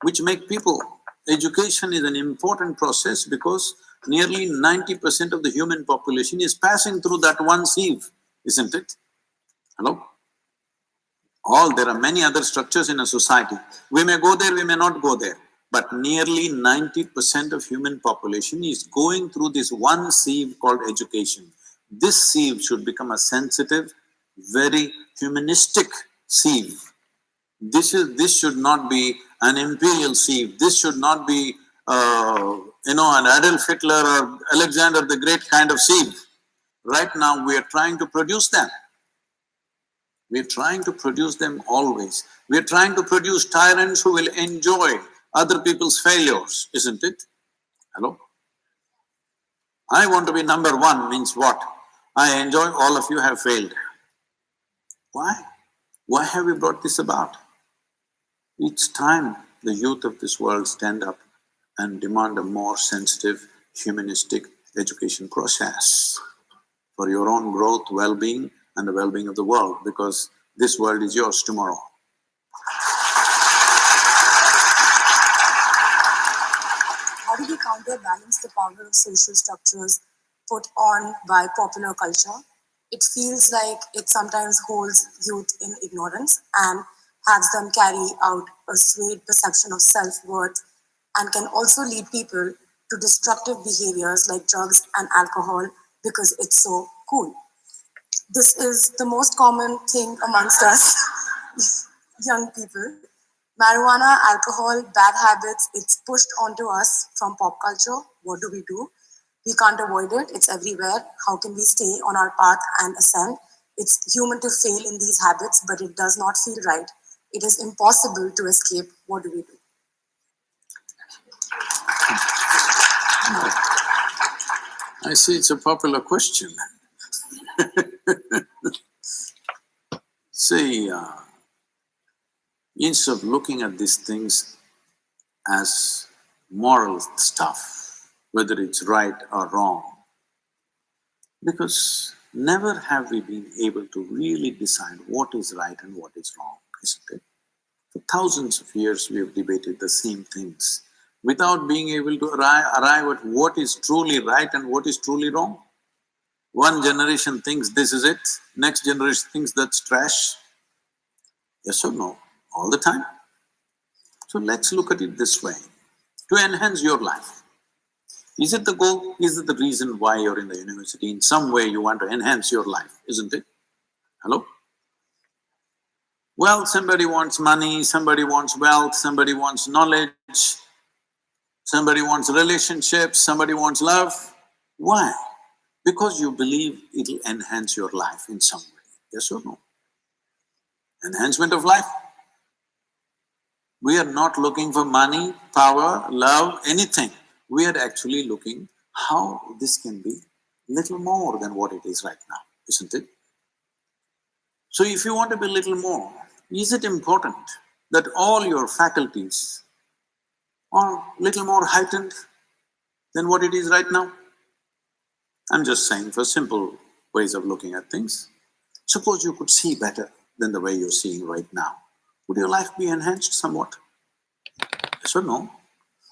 which make people. Education is an important process because nearly 90% of the human population is passing through that one sieve, isn't it? Hello? There are many other structures in a society. We may go there, we may not go there, but nearly 90% of human population is going through this one sieve called education. This sieve should become a sensitive, very humanistic sieve. This should not be an imperial sieve. This should not be, an Adolf Hitler or Alexander the Great kind of sieve. Right now, we are trying to produce them. We are trying to produce them always. We are trying to produce tyrants who will enjoy other people's failures, isn't it? Hello? I want to be number one means what? I enjoy all of you have failed. Why? Why have we brought this about? It's time the youth of this world stand up and demand a more sensitive, humanistic education process for your own growth, well-being, and the well-being of the world, because this world is yours tomorrow. How do we counterbalance the power of social structures put on by popular culture? It feels like it sometimes holds youth in ignorance and has them carry out a swayed perception of self-worth, and can also lead people to destructive behaviors like drugs and alcohol because it's so cool. This is the most common thing amongst us, young people. Marijuana, alcohol, bad habits, it's pushed onto us from pop culture. What do? We can't avoid it, it's everywhere. How can we stay on our path and ascend? It's human to fail in these habits, but it does not feel right. It is impossible to escape. What do? I see it's a popular question. See, instead of looking at these things as moral stuff, whether it's right or wrong, because never have we been able to really decide what is right and what is wrong, isn't it? For thousands of years we have debated the same things without being able to arrive at what is truly right and what is truly wrong. One generation thinks this is it, next generation thinks that's trash. Yes or no? All the time. So let's look at it this way. to enhance your life. Is it the goal? Is it the reason why you're in the university? In some way you want to enhance your life, isn't it? Hello? Well, somebody wants money, somebody wants wealth, somebody wants knowledge, somebody wants relationships, somebody wants love. Why? Because you believe it'll enhance your life in some way, yes or no? Enhancement of life. We are not looking for money, power, love, anything. We are actually looking how this can be little more than what it is right now, isn't it? So if you want to be little more, is it important that all your faculties are little more heightened than what it is right now? I'm just saying for simple ways of looking at things. Suppose you could see better than the way you're seeing right now. Would your life be enhanced somewhat? Yes or no?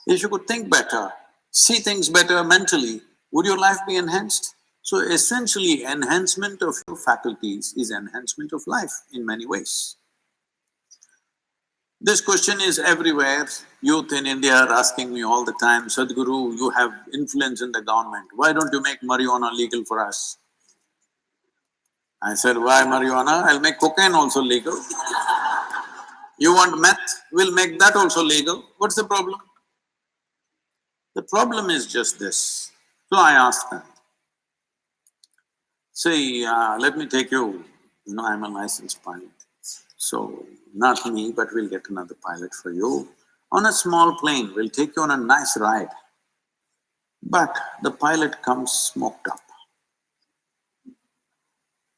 If you could think better, see things better mentally, would your life be enhanced? So essentially, enhancement of your faculties is enhancement of life in many ways. This question is everywhere. Youth in India are asking me all the time, Sadhguru, you have influence in the government, why don't you make marijuana legal for us? I said, why marijuana? I'll make cocaine also legal. You want meth? We'll make that also legal. What's the problem? The problem is just this. So I asked them, say, let me take you, I'm a licensed pilot. So, not me, but we'll get another pilot for you. On a small plane, we'll take you on a nice ride. But the pilot comes smoked up.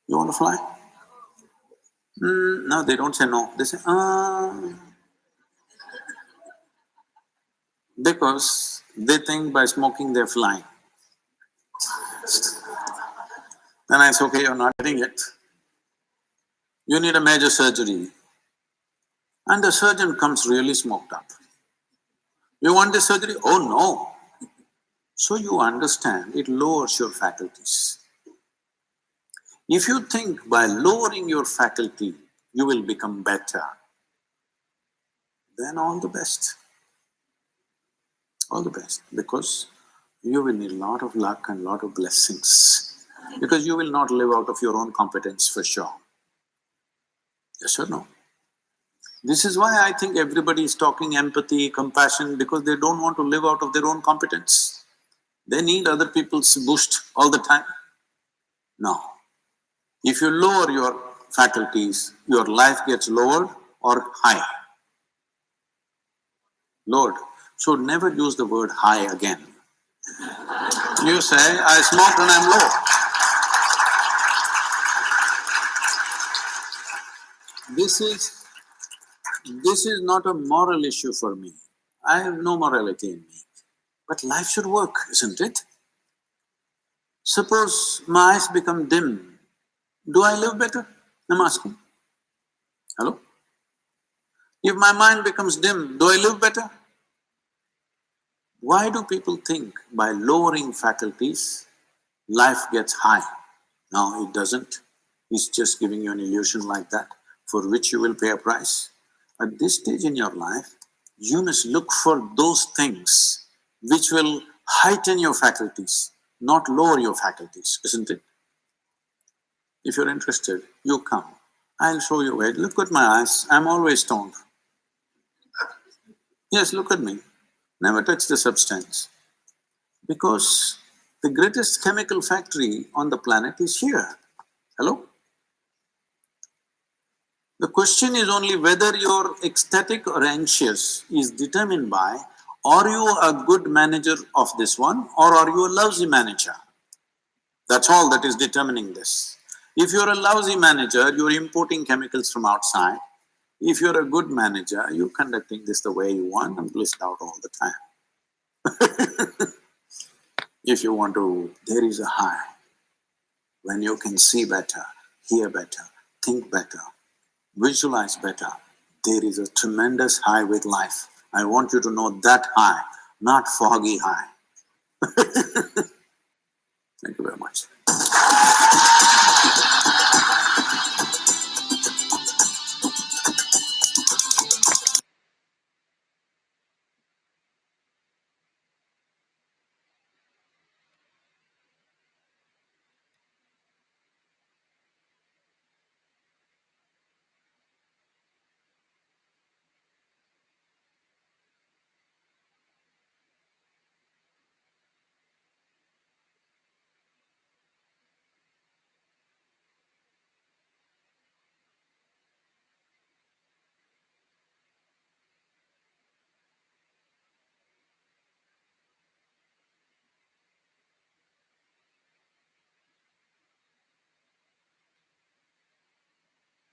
You want to fly? No, they don't say no. They say, because they think by smoking they're flying. Then I say, okay, you're not getting it. You need a major surgery. And the surgeon comes really smoked up. You want this surgery? Oh no. So you understand, it lowers your faculties. If you think by lowering your faculty, you will become better, then all the best. All the best, because you will need a lot of luck and lot of blessings, because you will not live out of your own competence for sure. Yes or no? This is why I think everybody is talking empathy, compassion, because they don't want to live out of their own competence. They need other people's boost all the time. No. If you lower your faculties, your life gets lowered or high. Lowered. So never use the word high again. You say, I smoked and I'm low. This is not a moral issue for me. I have no morality in me. But life should work, isn't it? Suppose my eyes become dim, do I live better? I'm asking. Hello? If my mind becomes dim, do I live better? Why do people think by lowering faculties, life gets high? No, it doesn't. It's just giving you an illusion like that, for which you will pay a price. At this stage in your life, you must look for those things which will heighten your faculties, not lower your faculties, isn't it? If you're interested, you come. I'll show you where. Look at my eyes, I'm always stoned. Yes, look at me. Never touch the substance. Because the greatest chemical factory on the planet is here. Hello? The question is only whether you're ecstatic or anxious is determined by, are you a good manager of this one or are you a lousy manager? That's all that is determining this. If you're a lousy manager, you're importing chemicals from outside. If you're a good manager, you're conducting this the way you want and blissed out all the time. If you want to, there is a high. When you can see better, hear better, think better, visualize better, there is a tremendous high with life. I want you to know that high, not foggy high. Thank you very much.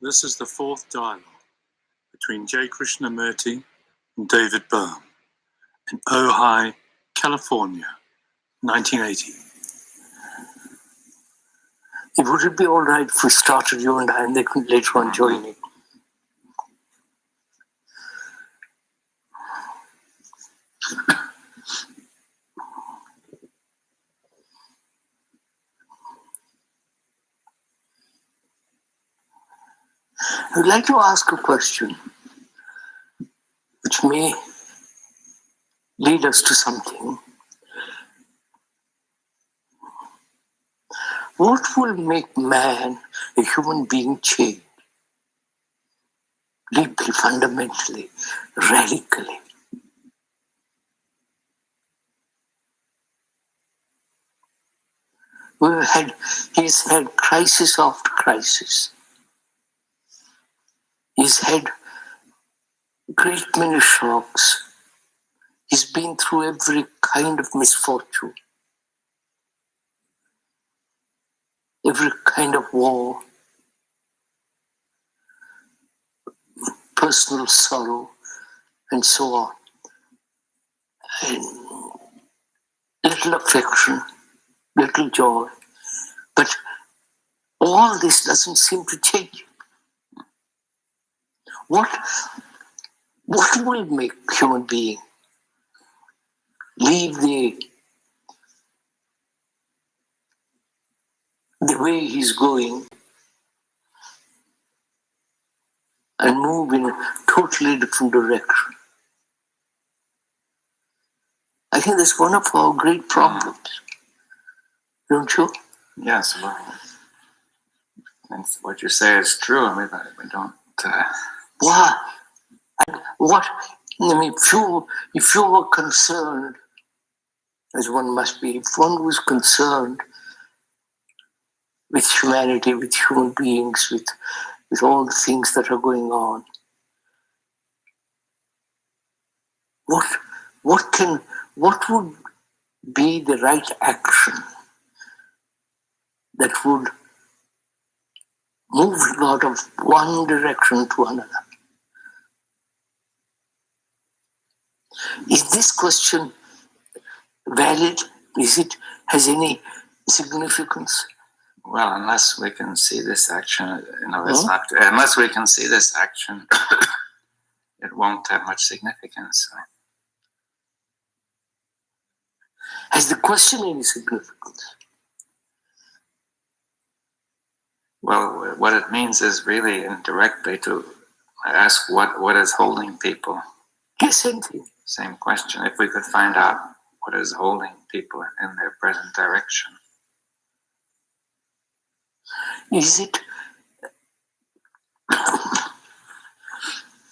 This is the fourth dialogue between J. Krishnamurti and David Byrne in Ojai, California, 1980. Would it be all right if we started you and I, and they could later on join in? I'd like to ask a question which may lead us to something. What will make man, a human being, change? Deeply, fundamentally, radically. He's had crisis after crisis. He's had great many shocks. He's been through every kind of misfortune, every kind of war, personal sorrow, and so on. And little affection, little joy. But all this doesn't seem to change. What will make human being leave the way he's going and move in a totally different direction? I think that's one of our great problems, don't you? Yes, well, and what you say is true. I mean, we don't. Why? And what? I mean, if you were concerned, as one must be, if one was concerned with humanity, with human beings, with all the things that are going on, what would be the right action that would move him out of one direction to another? Is this question valid? Has any significance? Well, unless we can see this action, unless we can see this action, it won't have much significance. Has the question any significance? Well, what it means is really indirectly to ask what is holding people. Yes, same question. If we could find out what is holding people in their present direction. Is it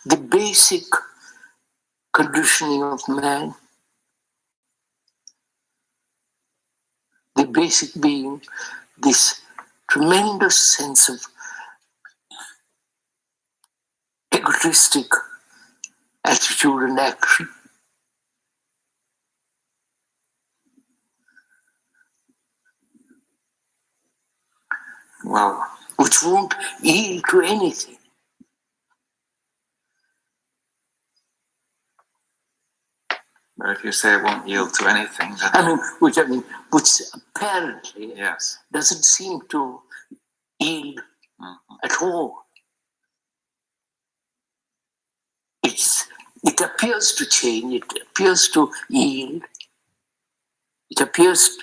the basic conditioning of man? The basic being, this tremendous sense of egotistic attitude and action. Well, which won't yield to anything. But if you say it won't yield to anything, then which apparently yes, doesn't seem to yield at all. It appears to change, it appears to yield, it appears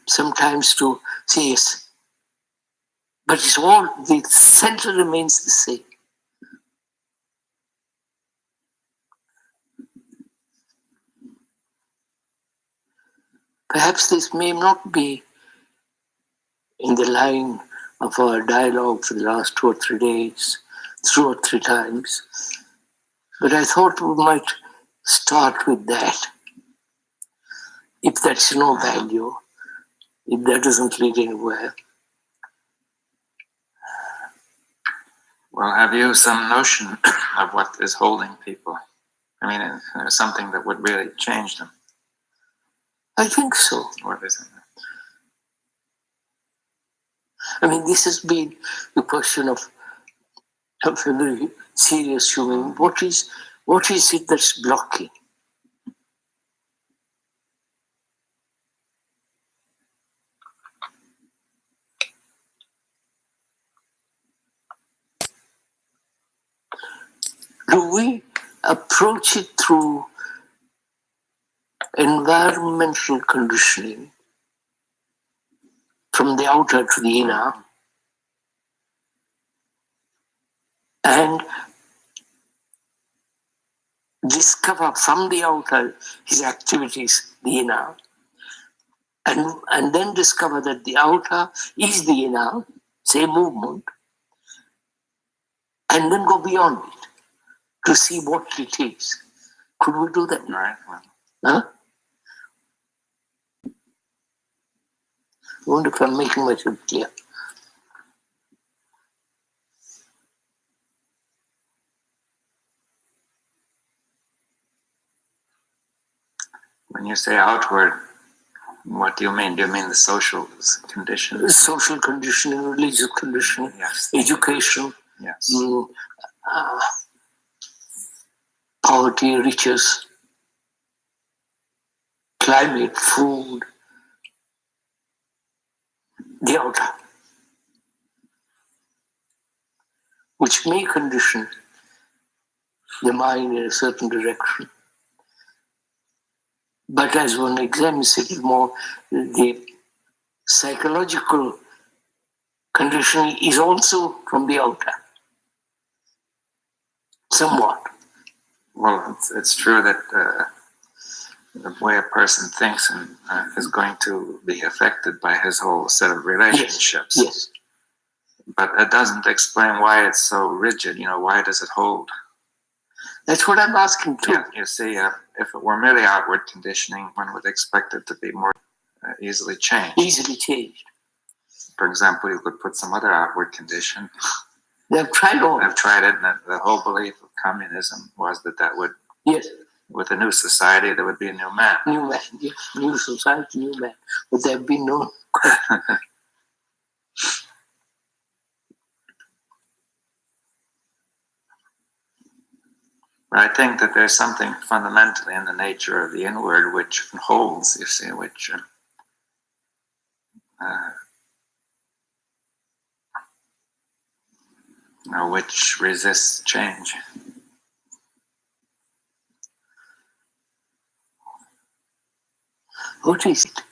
sometimes to say yes, but the center remains the same. Perhaps this may not be in the line of our dialogue for the last 2 or 3 days, 2 or 3 times, but I thought we might start with that. If that's no value, if that doesn't lead anywhere. Well, have you some notion of what is holding people? I mean, something that would really change them. I think so. What is it? I mean, this has been the question of of a very serious human. What is it that's blocking? Do we approach it through environmental conditioning from the outer to the inner, and discover from the outer his activities, the inner, and then discover that the outer is the inner, say movement, and then go beyond it to see what it is? Could we do that? Right. Huh? I wonder if I'm making myself clear. When you say outward, what do you mean? Do you mean the social conditions? Social conditioning, religious conditioning, Yes. education, Yes. Poverty, riches, climate, food, the outer, which may condition the mind in a certain direction. But as one examines it more, the psychological conditioning is also from the outer, somewhat. Well, it's true that the way a person thinks and is going to be affected by his whole set of relationships. Yes. But that doesn't explain why it's so rigid. Why does it hold? That's what I'm asking too. Yeah, you see, if it were merely outward conditioning, one would expect it to be more easily changed. Easily changed. For example, you could put some other outward condition. They've tried all. I've tried it, and the whole belief of communism was that would, yes, with a new society, there would be a new man. New man, yes. New society, new man. But there have been no. I think that there's something fundamentally in the nature of the inward which holds, you see, which which resists change. What is it?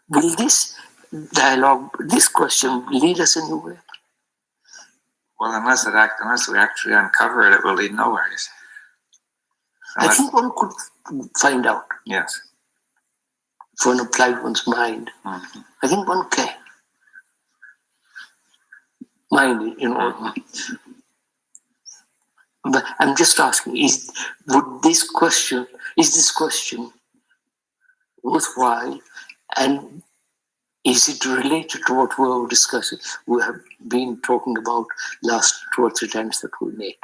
Will this dialogue, this question, lead us anywhere? Well, unless we actually uncover it, it will lead nowhere. I think one could find out. Yes. If one applied one's mind, Mm-hmm. I think one can. Mind, But I'm just asking: is this question worthwhile, and is it related to what we were discussing? We have been talking about last 2 or 3 times that we made.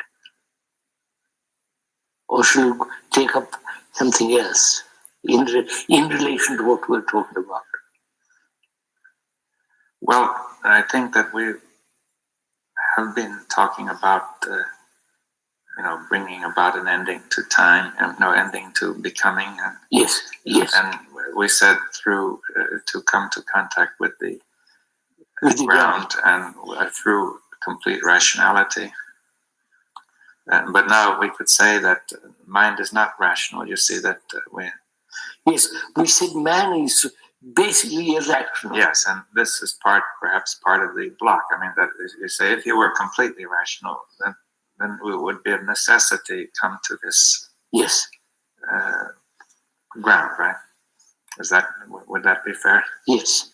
Or should we take up something else in relation to what we're talking about? Well, I think that we have been talking about, bringing about an ending to time and no ending to becoming. And, yes. And we said through to come to contact with the ground and through complete rationality. But now we could say that mind is not rational. You see that we. Yes, we said man is basically irrational. Yes, and this is perhaps part of the block. I mean, that is, you say if you were completely rational, then we would be of necessity come to this. Yes. Ground, right? Would that be fair? Yes.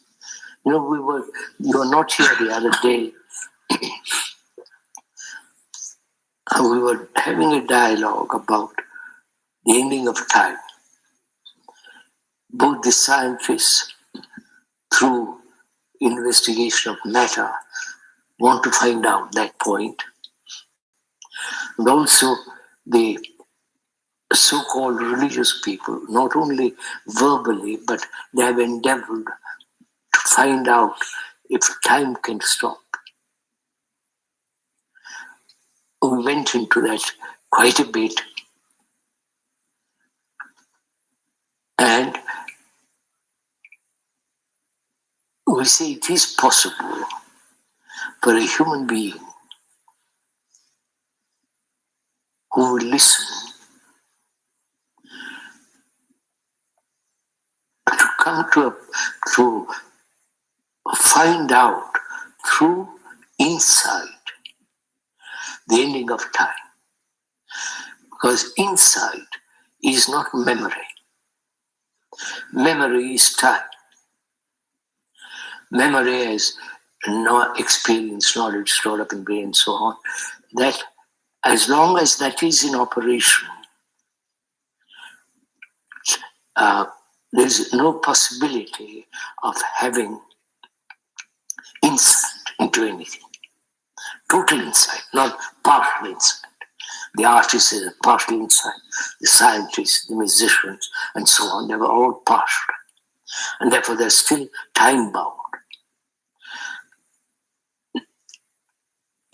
You were not here the other day. We were having a dialogue about the ending of time. Both the scientists, through investigation of matter, want to find out that point. And also the so-called religious people, not only verbally, but they have endeavored to find out if time can stop. We went into that quite a bit, and we say it is possible for a human being who will listen to come to find out through insight the ending of time. Because insight is not memory. Memory is time. Memory is experience, knowledge stored up in brain and so on. That as long as that is in operation, there's no possibility of having insight into anything. Total insight, not partial insight. The artists had partial insight, the scientists, the musicians, and so on, they were all partial. And therefore they're still time bound.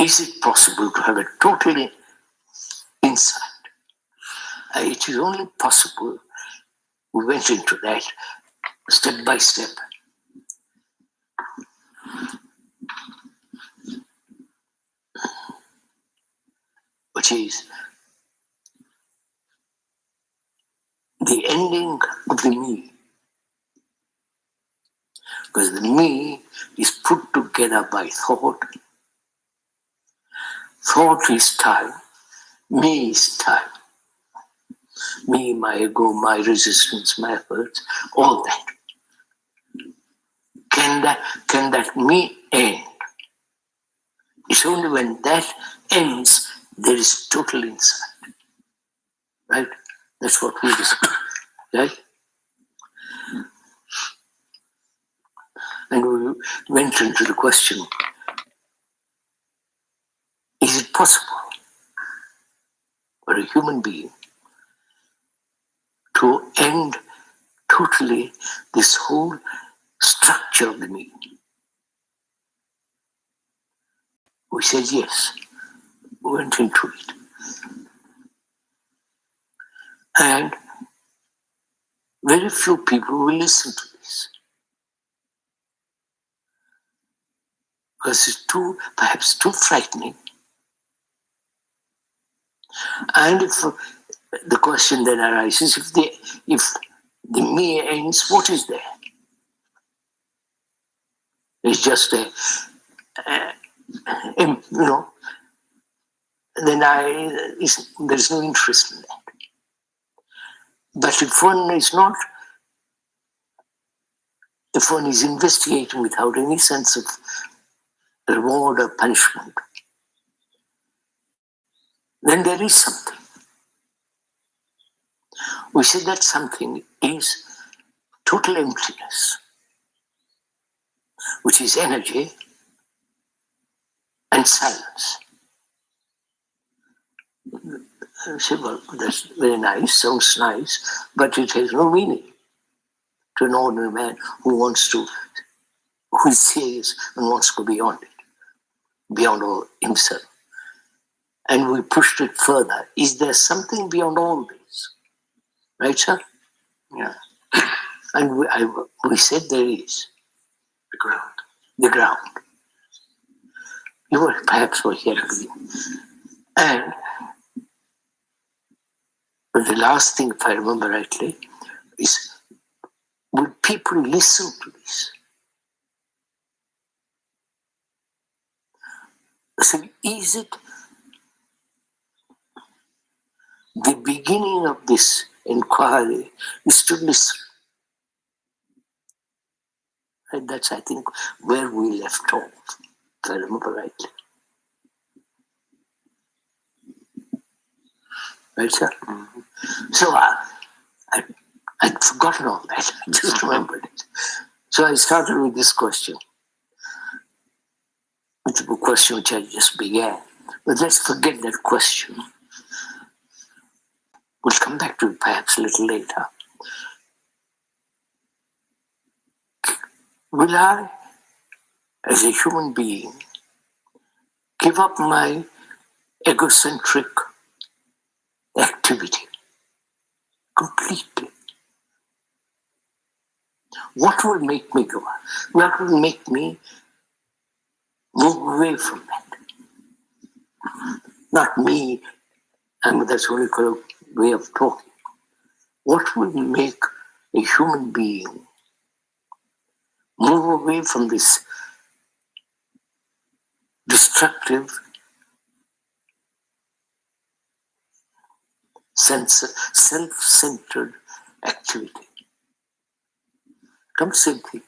Is it possible to have a total insight? It is only possible, we went into that step by step. Which is the ending of the me. Because the me is put together by thought. Thought is time. Me is time. Me, my ego, my resistance, my efforts, all that. Can that me end? It's only when that ends there is total insight. Right? That's what we discuss. Right? And we went into the question, is it possible for a human being to end totally this whole structure of the me? We said yes. We went into it. And very few people will listen to this. Because it's perhaps too frightening. And if the question then arises, if the me ends, what is there? It's just then there's no interest in that. But if one is investigating without any sense of reward or punishment, then there is something. We say that something is total emptiness, which is energy and silence. I say, well, that's very nice, sounds nice, but it has no meaning to an ordinary man who is serious and wants to go beyond it, beyond all himself. And we pushed it further. Is there something beyond all this? Right, sir? Yeah. And we said there is. The ground. The ground. You were perhaps were here. And the last thing, if I remember rightly, is would people listen to this? So is it the beginning of this inquiry is to listen? And that's, I think, where we left off, if I remember rightly. Right, sir? Mm-hmm. So I'd forgotten all that. I just remembered it. So I started with this question. It's a question which I just began. But let's forget that question. We'll come back to it perhaps a little later. will I, as a human being, give up my egocentric activity completely? What will make me go? What will make me move away from that? Not me, and that's only kind of way of talking. What will make a human being move away from this destructive, self-centered activity? Come simply.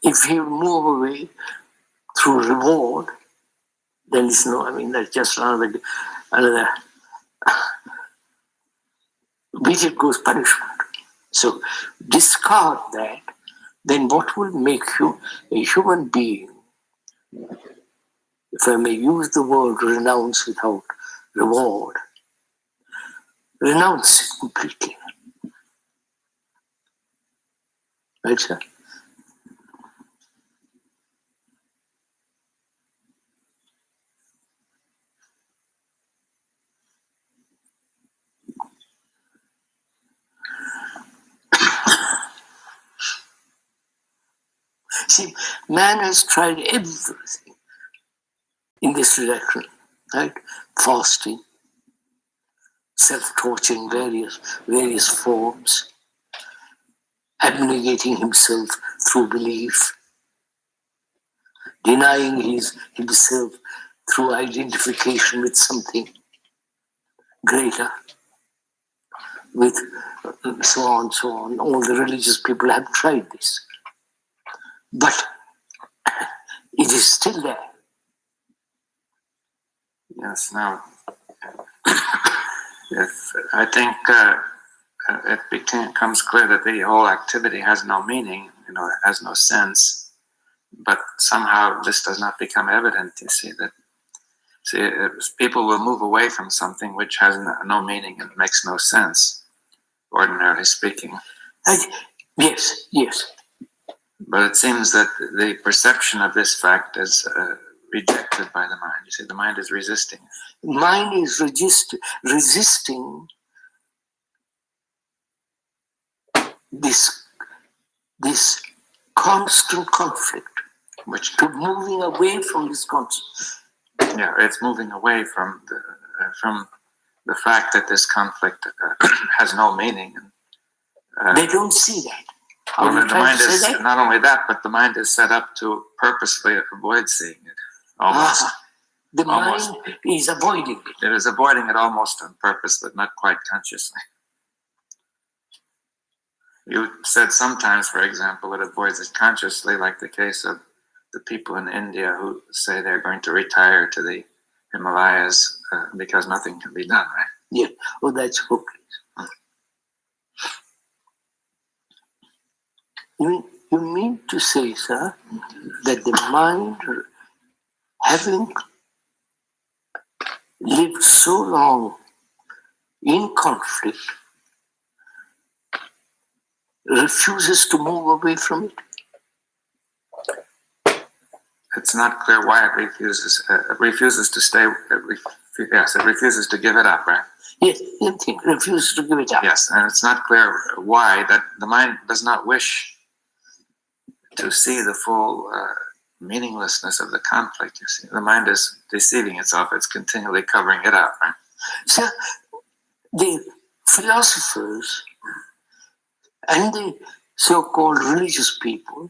If you move away through reward, then it's no, I mean, that's just another with it goes punishment. So discard that, then what will make you a human being, if I may use the word renounce without reward, renounce it completely. Right, sir? See, man has tried everything in this direction, right? Fasting, self-torturing, various forms, abnegating himself through belief, denying himself through identification with something greater, with so on, so on. All the religious people have tried this. But it is still there. Yes, now, if I think it becomes clear that the whole activity has no meaning, it has no sense, but somehow this does not become evident. You see that. People will move away from something which has no meaning and makes no sense, ordinarily speaking. Yes. But it seems that the perception of this fact is rejected by the mind. You see, the mind is resisting. Mind is resisting this constant conflict, which to moving away from this constant. Yeah, it's moving away from the fact that this conflict has no meaning. They don't see that. Well, the mind is not only that, but the mind is set up to purposely avoid seeing it. Almost. The mind is avoiding it. It is avoiding it almost on purpose, but not quite consciously. You said sometimes, for example, it avoids it consciously, like the case of the people in India who say they're going to retire to the Himalayas because nothing can be done, right? Yeah. Oh, that's hopeless. You mean to say, sir, that the mind, having lived so long in conflict, refuses to move away from it? It's not clear why it refuses to stay. Yes, it refuses to give it up, right? Yes, it refuses to give it up. Yes, and it's not clear why that the mind does not wish to see the full meaninglessness of the conflict. You see, the mind is deceiving itself. It's continually covering it up, right? So the philosophers and the so-called religious people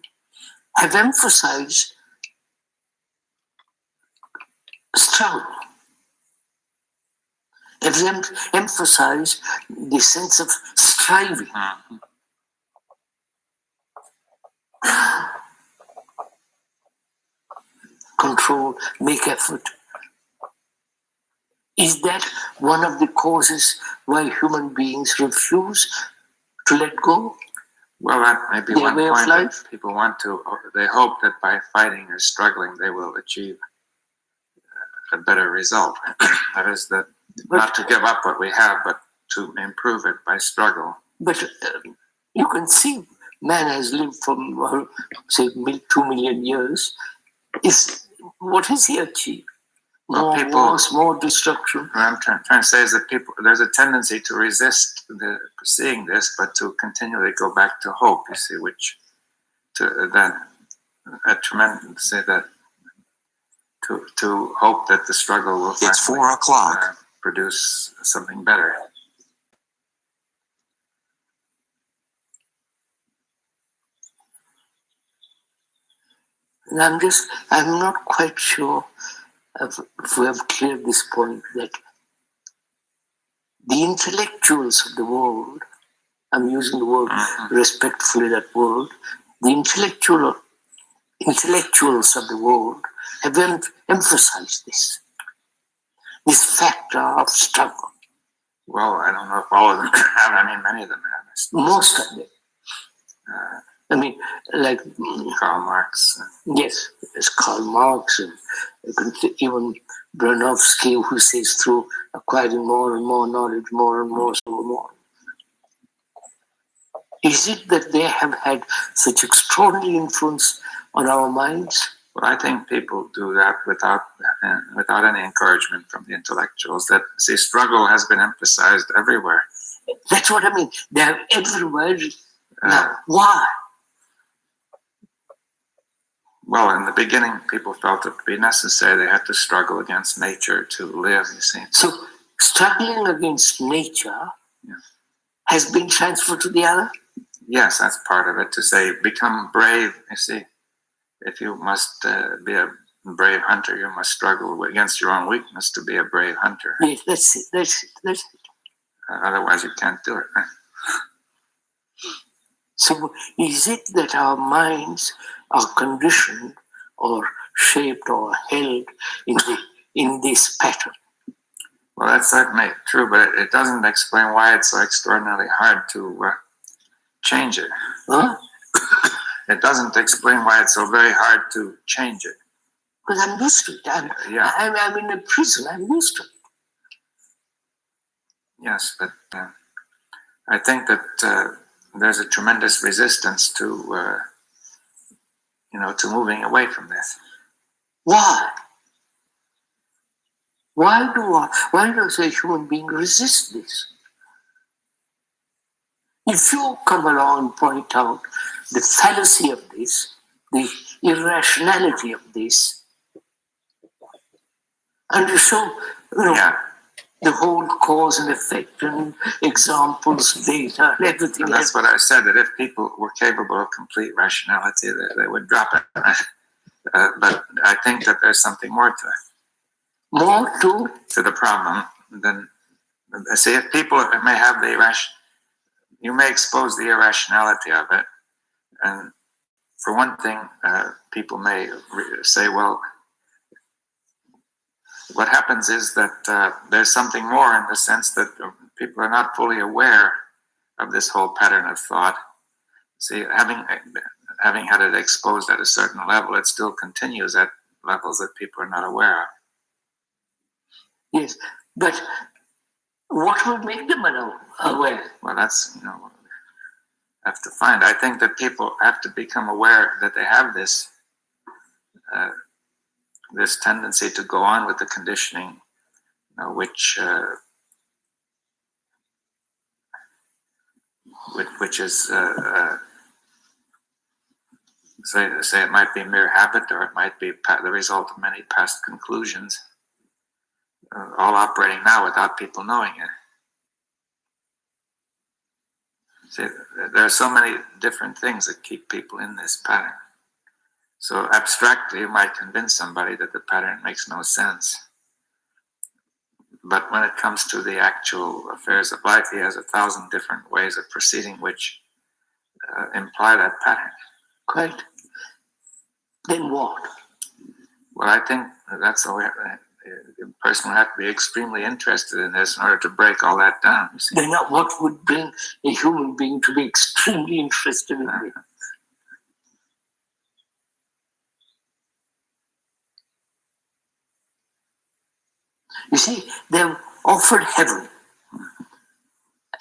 have emphasized struggle. Have emphasized the sense of striving. Control, make effort. Is that one of the causes why human beings refuse to let go? Well, that may be one point that people want to, they hope that by fighting or struggling they will achieve a better result. That is that not to give up what we have, but to improve it by struggle. But you can see man has lived for, say, 2 million years. What has he achieved? More wars, more destruction. What I'm trying to say is that there's a tendency to resist seeing this, but to continually go back to hope, you see, to hope that the struggle will finally produce something better. And I'm not quite sure if we have cleared this point that the intellectuals of the world, I'm using the word respectfully, that word, the intellectuals of the world have emphasized this factor of struggle. Well, I don't know if all of them have. I mean, many of them have. Most of them. I mean, like Karl Marx. Yes, it's Karl Marx, and even Bronowski, who says through acquiring more and more knowledge, more and more, so more. Is it that they have had such extraordinary influence on our minds? Well, I think people do that without any encouragement from the intellectuals. That, see, struggle has been emphasized everywhere. That's what I mean. They're everywhere. Now, why? Well, in the beginning, people felt it to be necessary. They had to struggle against nature to live, you see. So, struggling against nature has been transferred to the other? Yes, that's part of it. To say, become brave, you see. If you must be a brave hunter, you must struggle against your own weakness to be a brave hunter. Yes, that's it. Otherwise, you can't do it. Right? So, is it that our minds are conditioned or shaped or held in this pattern? Well, that's certainly true, but it doesn't explain why it's so extraordinarily hard to change it. Huh? It doesn't explain why it's so very hard to change it. Because I'm used to it. I'm in a prison. I'm used to it. Yes, but I think that there's a tremendous resistance to to moving away from this. Why? Why does a human being resist this? If you come along and point out the fallacy of this, the irrationality of this, and you show, the whole cause and effect and examples, data, and everything. And that's what I said, that if people were capable of complete rationality, they would drop it. But I think that there's something more to it. More to the problem. Then, see, if people may have you may expose the irrationality of it. And for one thing, people may say, well, what happens is that there's something more, in the sense that people are not fully aware of this whole pattern of thought. See, having had it exposed at a certain level, it still continues at levels that people are not aware of. Yes, but what would make them aware? Well, that's, have to find. I think that people have to become aware that they have this this tendency to go on with the conditioning, which is say it might be mere habit, or it might be the result of many past conclusions, all operating now without people knowing it. See, there are so many different things that keep people in this pattern. So abstractly, you might convince somebody that the pattern makes no sense. But when it comes to the actual affairs of life, he has 1,000 different ways of proceeding which imply that pattern. Quite. Then what? Well, I think that's the way the person would have to be extremely interested in this in order to break all that down. You see? Then what would bring a human being to be extremely interested in it? You see, they've offered heaven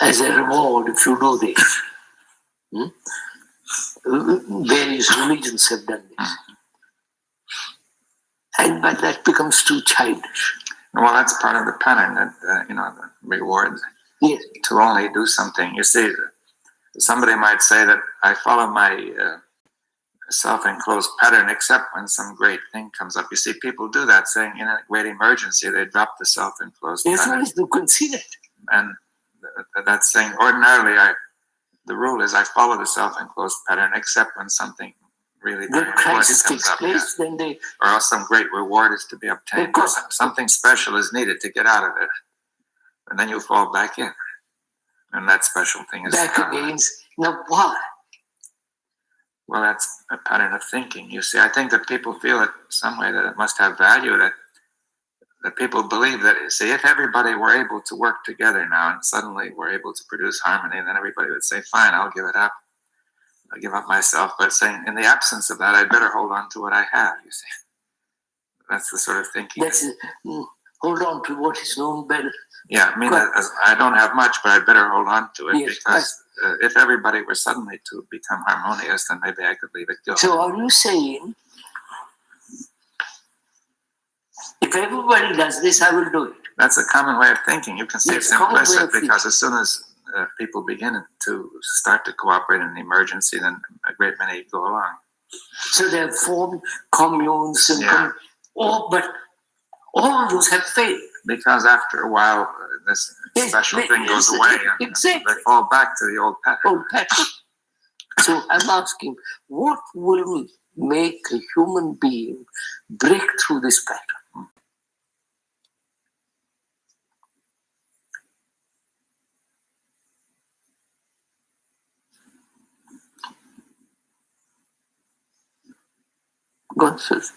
as a reward if you do this. Various religions have done this. But that becomes too childish. Well, that's part of the pattern, that the reward to only do something. You see, somebody might say that I follow my self-enclosed pattern except when some great thing comes up. You see, people do that, saying in a great emergency they drop the self-enclosed pattern. Yes, you can see that. And that's saying ordinarily the rule is I follow the self-enclosed pattern except when something really very important comes up. Place, then they, or else some great reward is to be obtained. Or something special is needed to get out of it. And then you fall back in. And that special thing is back again. Now why? Well, that's a pattern of thinking. You see, I think that people feel it some way that it must have value, that people believe that, see, if everybody were able to work together now and suddenly we're able to produce harmony, then everybody would say, fine, I'll give it up. I'll give up myself. But saying, in the absence of that, I'd better hold on to what I have, you see. That's the sort of thinking. That's hold on to what is known better. Yeah, I mean, I don't have much, but I'd better hold on to it, because if everybody were suddenly to become harmonious, then maybe I could leave it go. So are you saying, if everybody does this, I will do it? That's a common way of thinking. You can say it's implicit, because as soon as people begin to start to cooperate in an emergency, then a great many go along. So they have formed communes and but all those have failed. Because after a while, this special thing goes away, and they fall back to the old pattern. So I'm asking, what will make a human being break through this pattern? God says.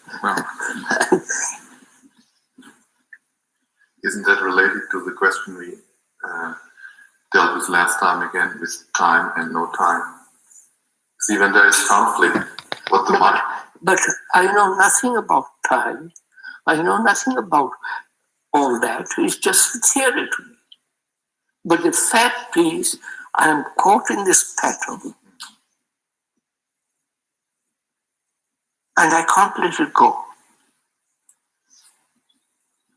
Isn't that related to the question we dealt with last time again, with time and no time? See, when there is conflict, what the matter? But I know nothing about time. I know nothing about all that. It's just theory to me. But the fact is, I am caught in this pattern, and I can't let it go.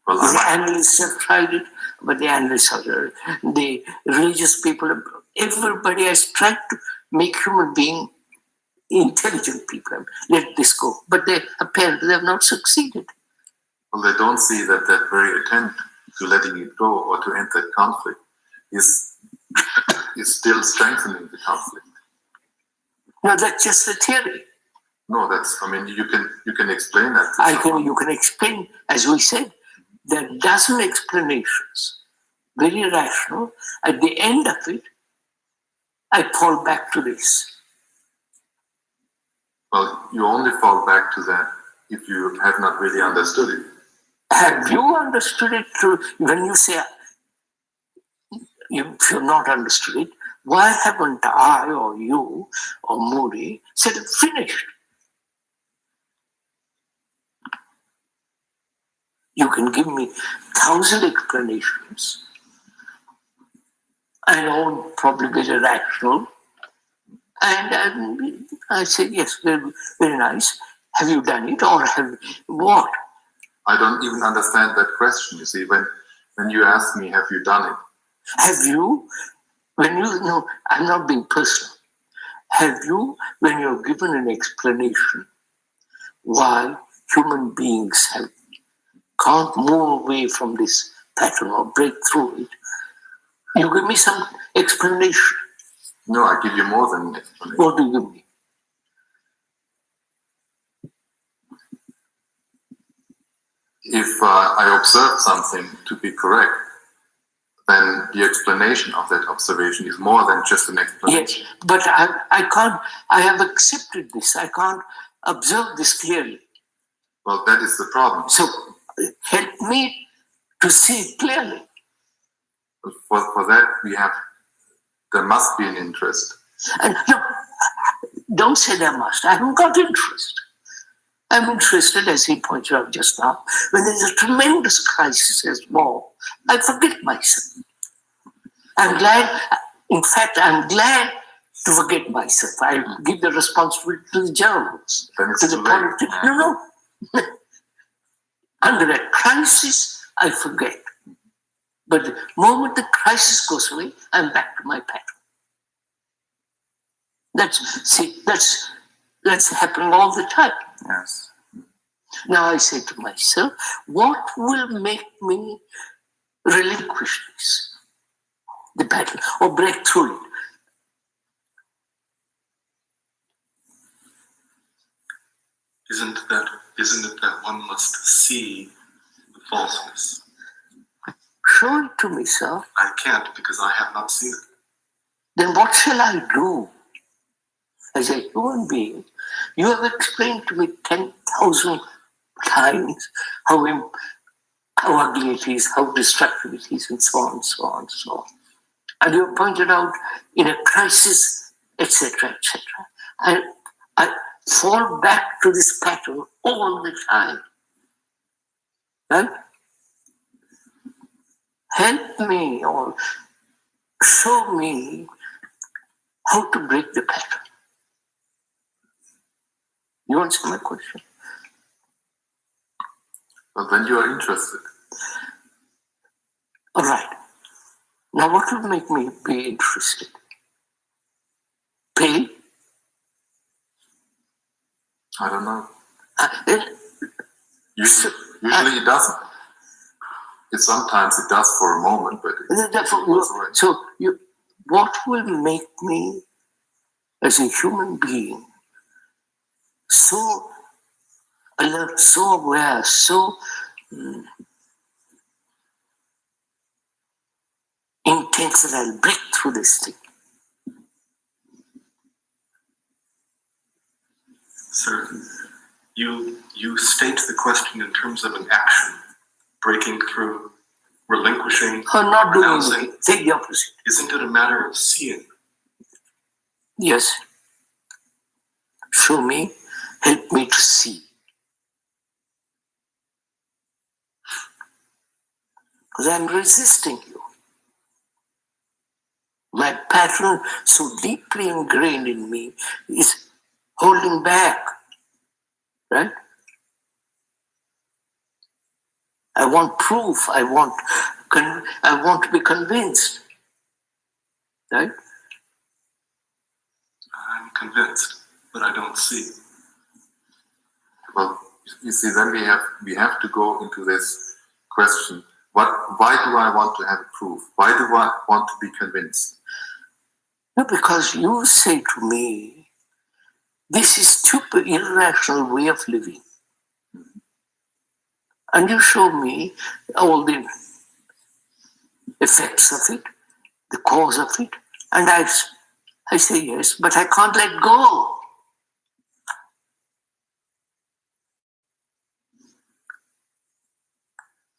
Well, the analysts have tried it, but the analysts are the religious people. Everybody has tried to make human being intelligent people. Let this go, but they apparently have not succeeded. Well, they don't see that very attempt to letting it go or to end that conflict is still strengthening the conflict. No, that's just a theory. No, that's. I mean, you can explain that. You can explain, as we said. There are dozen explanations, very rational. At the end of it, I fall back to this. Well, you only fall back to that if you have not really understood it. Have you understood it when you say, if you've not understood it, why haven't I or you or Moody said it finished? You can give me 1,000 explanations. I know, probably very rational. And I say, yes, very, very nice. Have you done it or have what? I don't even understand that question, you see. When you ask me, have you done it? Have you? No, I'm not being personal. Have you, when you're given an explanation why human beings can't move away from this pattern or break through it, you give me some explanation. No, I give you more than an explanation. What do you give me? If I observe something to be correct, then the explanation of that observation is more than just an explanation. Yes, but I can't, I have accepted this. I can't observe this clearly. Well, that is the problem. So help me to see it clearly. For that, there must be an interest. And no, don't say there must. I haven't got interest. I'm interested, as he pointed out just now, when there's a tremendous crisis as war, I forget myself. I'm glad, in fact, I'm glad to forget myself. I give the responsibility to the journals, to the politics. No. Under a crisis, I forget. But the moment the crisis goes away, I'm back to my pattern. That's happening all the time. Yes. Now I say to myself, what will make me relinquish this, the battle, or break through it? Isn't it that one must see the falseness? Show it to me, sir. I can't because I have not seen it. Then what shall I do? As a human being, you have explained to me 10,000 times how ugly it is, how destructive it is, and so on, so on, so on. And you have pointed out in a crisis, etc., etc. I fall back to this pattern all the time. Right? Help me or show me how to break the pattern. You answer my question? Well, then you are interested. All right. Now, what would make me be interested? Pain? I don't know. Usually it doesn't. Sometimes it does for a moment, but it goes away. So, what will make me, as a human being, so alert, so aware, so intense that I'll break through this thing? Sir, you state the question in terms of an action, breaking through, relinquishing, or not doing renouncing. anything. Take the opposite. Isn't it a matter of seeing? Yes. Show me, help me to see. Because I'm resisting you. My pattern, so deeply ingrained in me, is holding back. Right? I want proof. I want to be convinced. Right? I'm convinced, but I don't see. Well, you see, then we have to go into this question. Why do I want to have proof? Why do I want to be convinced? No, because you say to me, this is stupid, irrational way of living. And you show me all the effects of it, the cause of it, and I say yes, but I can't let go.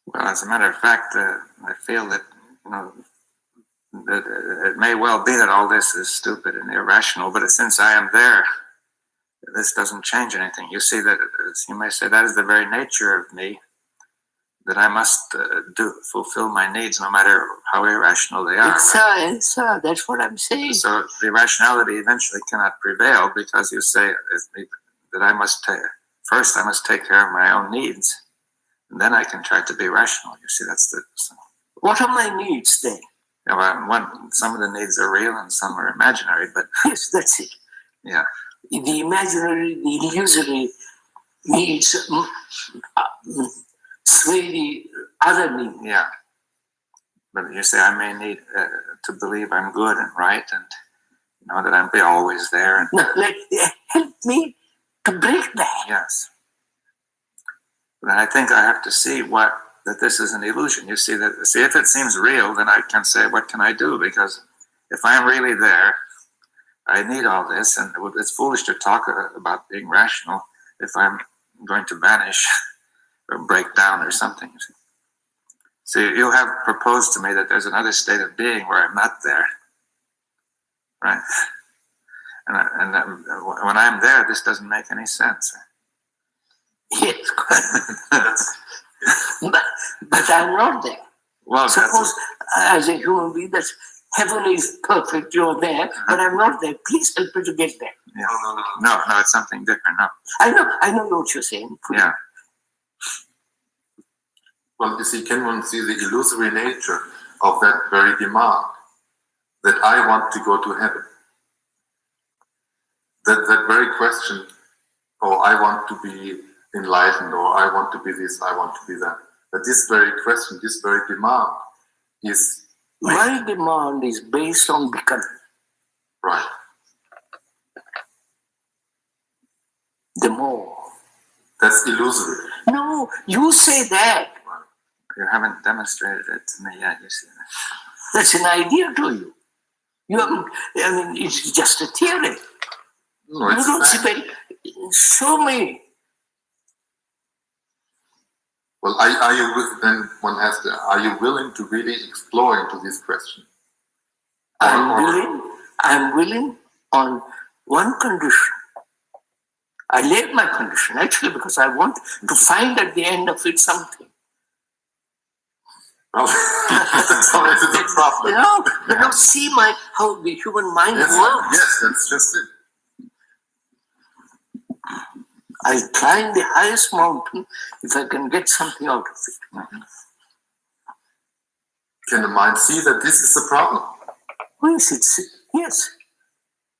Well, as a matter of fact, I feel that that it may well be that all this is stupid and irrational, but since I am there, this doesn't change anything. You see that, as you may say, that is the very nature of me, that I must fulfill my needs no matter how irrational they are. It's that's what I'm saying. So the irrationality eventually cannot prevail because you say that I must first I must take care of my own needs, and then I can try to be rational. You see, that's the. What are my needs then? Yeah, well, some of the needs are real and some are imaginary, but yes, that's it. Yeah. The imaginary, the illusory needs sway the other needs. Yeah. But you say I may need to believe I'm good and right, and that I'm be always there. And no, help me to break that. Yes. But I think I have to see that this is an illusion. You see that. See, if it seems real, then I can say, what can I do? Because if I'm really there, I need all this, and it's foolish to talk about being rational if I'm going to vanish or break down or something. So you have proposed to me that there's another state of being where I'm not there, right? And when I'm there, this doesn't make any sense. Yes, but I'm not there. Well, Suppose as a human being that heaven is perfect, you're there, but I'm not there. Please help me to get there. Yeah. No, it's something different. No. I know what you're saying. Yeah. Well, you see, can one see the illusory nature of that very demand that I want to go to heaven? That very question, I want to be enlightened, or I want to be this, I want to be that. But this very question, this very demand is... My demand is based on becoming. Right. The more. That's illusory. No, you say that. You haven't demonstrated it to me yet, you see. That's an idea to you. You haven't, it's just a theory. No, you it's don't a see fact. show me. Well, then one has to, are you willing to really explore into this question? I'm willing on one condition. I laid my condition actually because I want to find at the end of it something. Well, that's always the problem. You don't see how the human mind works. Yes, that's just it. I'll climb the highest mountain if I can get something out of it. Mm-hmm. Can the mind see that this is the problem? Yes,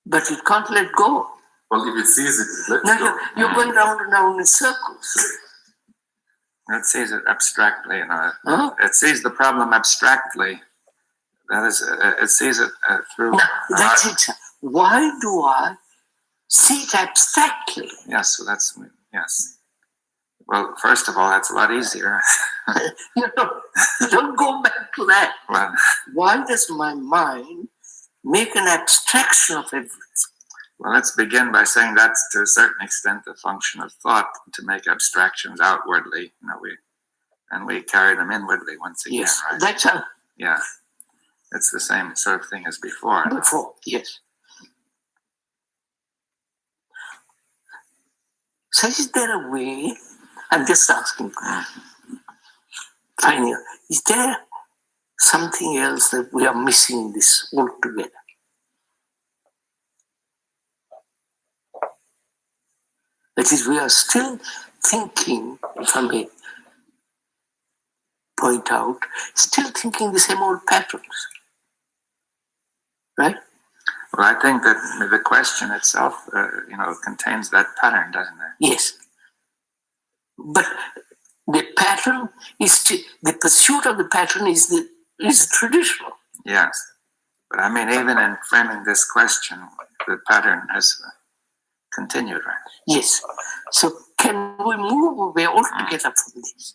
but it can't let go. Well, if it sees it, it lets go. You're going round and round in circles. It sees it abstractly, It sees the problem abstractly. That is, it sees it through... Now, that's it. Why do I see it abstractly? Yes, so yes. Well, first of all, that's a lot easier. Don't go back to that. Well, why does my mind make an abstraction of everything? Well, let's begin by saying that's to a certain extent the function of thought, to make abstractions outwardly. We carry them inwardly once again, yes, right? That's how. Yeah, it's the same sort of thing as before. Before, yes. So is there a way? I'm just asking. Finally, is there something else that we are missing this altogether? That is, we are still thinking, if I may point out, still thinking the same old patterns. Right? Well, I think that the question itself, contains that pattern, doesn't it? Yes. But the pattern is the pursuit of the pattern is traditional. Yes. But I mean, even in framing this question, the pattern has continued, right? Yes. So can we move away altogether from this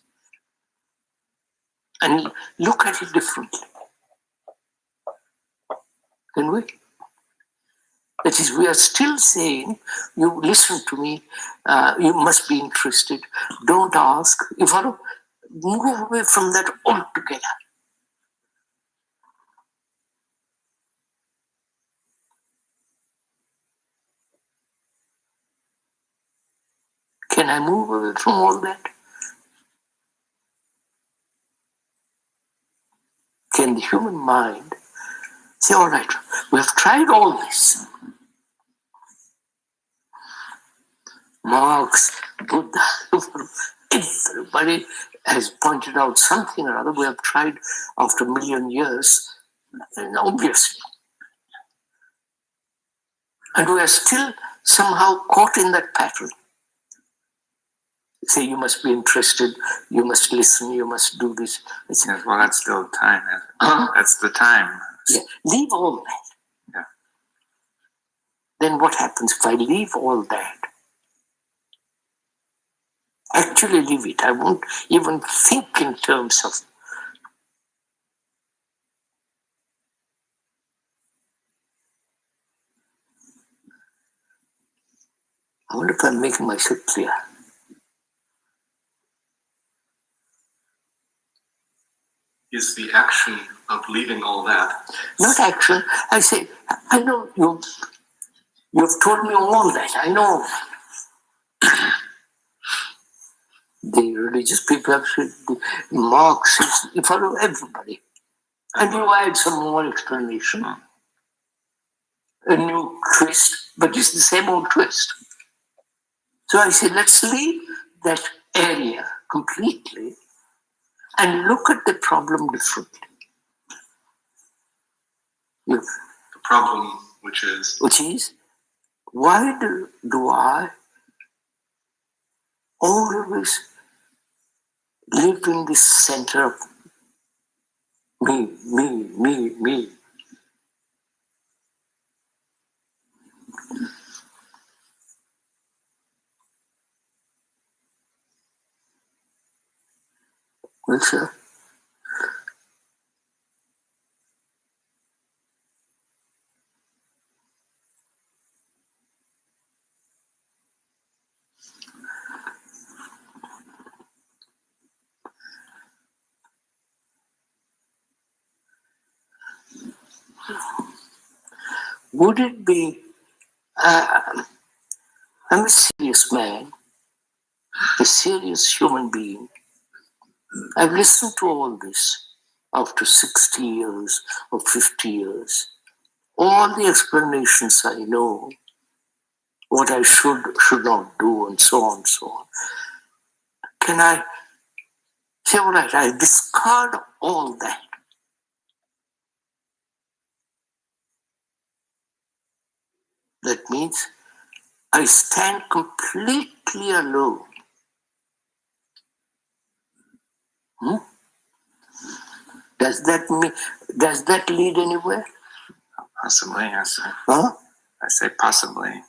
and look at it differently? Can we? That is, we are still saying, you listen to me, you must be interested, don't ask. You follow? Move away from that altogether. Can I move away from all that? Can the human mind say, all right, we have tried all this. Marx, Buddha, everybody has pointed out something or other we have tried after a million years, and obviously. And we are still somehow caught in that pattern. Say, you must be interested, you must listen, you must do this. Yes, well, that's still time. That's the time. Yeah. Leave all that. Yeah. Then what happens if I leave all that? Actually leave it. I won't even think in terms of I wonder if I'm making myself clear. Is the action of leaving all that? Not action. I say, I know you've told me all that. I know. The religious people have said Marx is in front of everybody. And you add some more explanation, a new twist, but it's the same old twist. So I said, let's leave that area completely and look at the problem differently. The problem, which is, why do I always live in this center of me? Well, sir, would it be, I'm a serious man, a serious human being. I've listened to all this after 60 years or 50 years. All the explanations I know, what I should not do, and so on and so on. Can I say, all right, I discard all that? That means I stand completely alone. Does that lead anywhere? possibly, yes. Huh? I say possibly.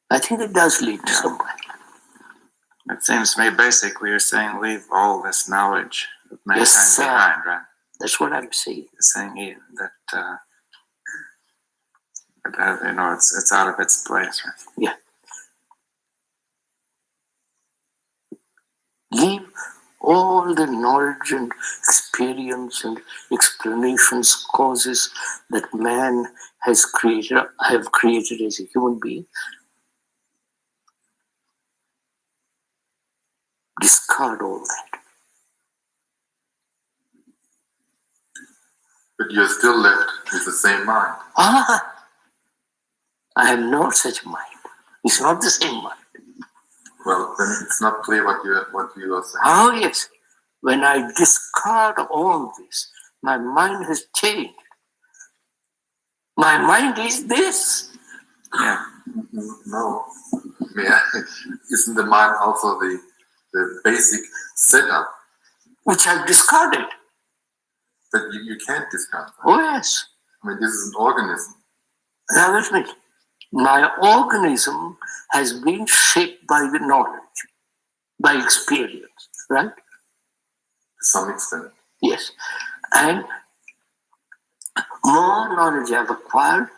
I think it does lead to somewhere. It seems to me basically you're saying leave all this knowledge of mankind behind, right? That's what I'm saying. You're saying that it's out of its place, right? Yeah. Leave all the knowledge and experience and explanations, causes that man has created, have created as a human being. Discard all that. But you're still left with the same mind. I have no such mind. It's not the same mind. Well, then it's not clear what you are saying. Oh yes. When I discard all this, my mind has changed. My mind is this. Yeah. No. Yeah. Isn't the mind also the basic setup? Which I've discarded. But you can't discard that. Oh yes. I mean, this is an organism. Now wait a minute. My organism has been shaped by the knowledge, by experience, right? To some extent. Yes. And more knowledge I've acquired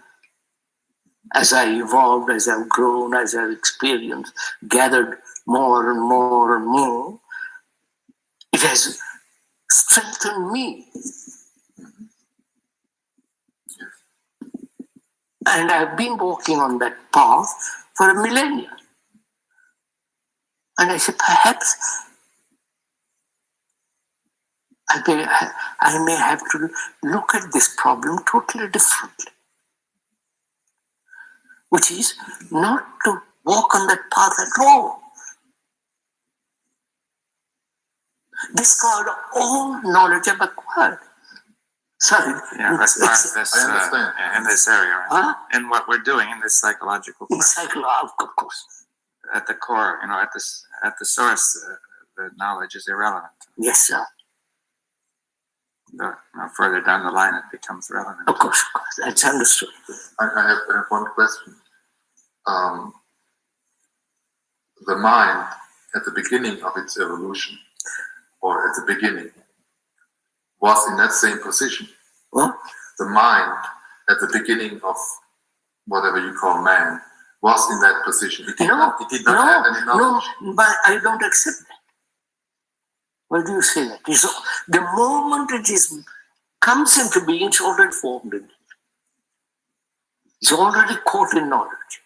as I evolved, as I've grown, as I've experienced, gathered more and more and more, it has strengthened me. And I've been walking on that path for a millennia. And I said, perhaps I may have to look at this problem totally differently. Which is not to walk on that path at all. Discard all knowledge I've acquired. Sorry. Yeah, that's part of this, I understand. in this area, right? Huh? In what we're doing in this psychological process. Of course. At the core, at the source, the knowledge is irrelevant. Yes, sir. Further down the line, it becomes relevant. Of course. That's understood. I have one question. The mind, at the beginning of its evolution, or at the beginning, was in that same position. What? The mind, at the beginning of whatever you call man, was in that position. It did not have any knowledge. No, but I don't accept that. Why do you say that? The moment comes into being, it's already formed in it. It's already caught in knowledge.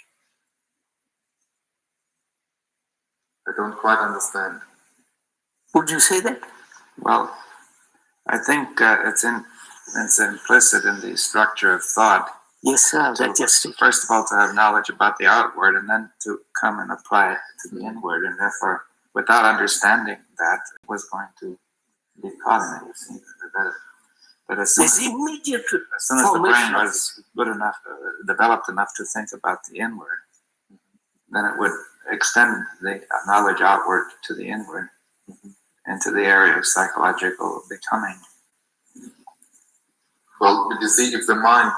But don't quite understand. Would you say that? Well, I think it's implicit in the structure of thought. Yes, sir. So, That's just it. first of all, to have knowledge about the outward, and then to come and apply it to the inward, and therefore, without understanding that, it was going to be caught in it. You see, but as soon There's as immediate the brain was good enough, developed enough to think about the inward, then it would extend the knowledge outward to the inward, into the area of psychological becoming. Well, you see, if the mind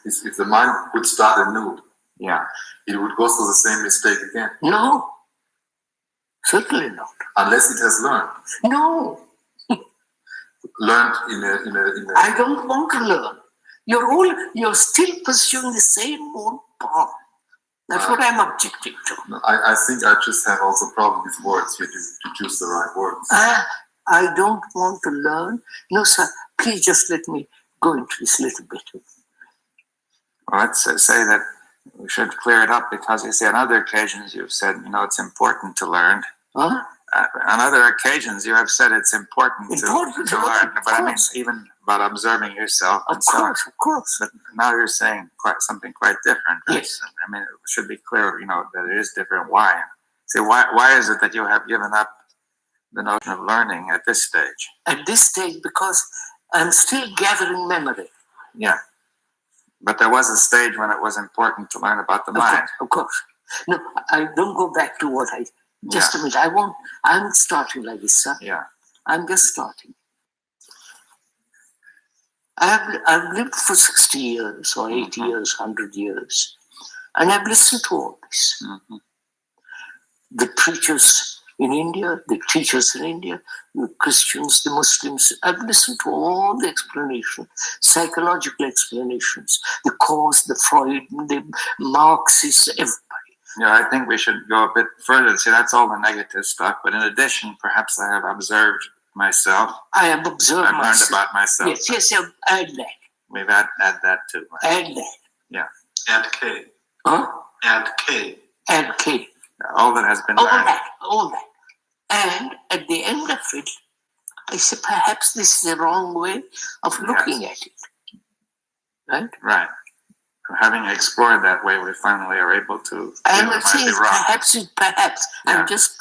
if the mind would start anew, yeah, it would go through the same mistake again. No, certainly not. Unless it has learned. No. Learned in a. I don't want to learn. You're still pursuing the same old path. That's what I'm objecting to. No, I think I just have also problem with words here to choose the right words. I don't want to learn. No, sir. Please just let me go into this little bit. Well, let's say that we should clear it up, because you see, on other occasions you've said, it's important to learn. Huh? On other occasions you have said it's important to learn. But I mean, even about observing yourself. Of course. But now you're saying something quite different. Right? Yes. I mean, it should be clear, that it is different. Why? See, why is it that you have given up the notion of learning at this stage? At this stage, because I'm still gathering memory. Yeah. But there was a stage when it was important to learn about the mind. Of course. No, I don't go back to what I... Just a minute. I'm starting like this, sir. Yeah. I'm just starting. I've lived for 60 years or 80 years, 100 years. And I've listened to all this. Mm-hmm. The preachers in India, the teachers in India, the Christians, the Muslims. I've listened to all the explanations, psychological explanations, the cause, the Freud, the Marxists, everybody. Yeah, I think we should go a bit further. See, that's all the negative stuff. But in addition, perhaps I have observed myself. I have observed I've learned about myself. Yes, add that. We've add that too. Right? Add that. Yeah. Add K. Huh? Add K. Add K. All that has been learned. All that. And at the end of it, I say perhaps this is the wrong way of looking at it. Right? Right. Having explored that way, we finally are able to. I'm not saying perhaps. Yeah. I'm just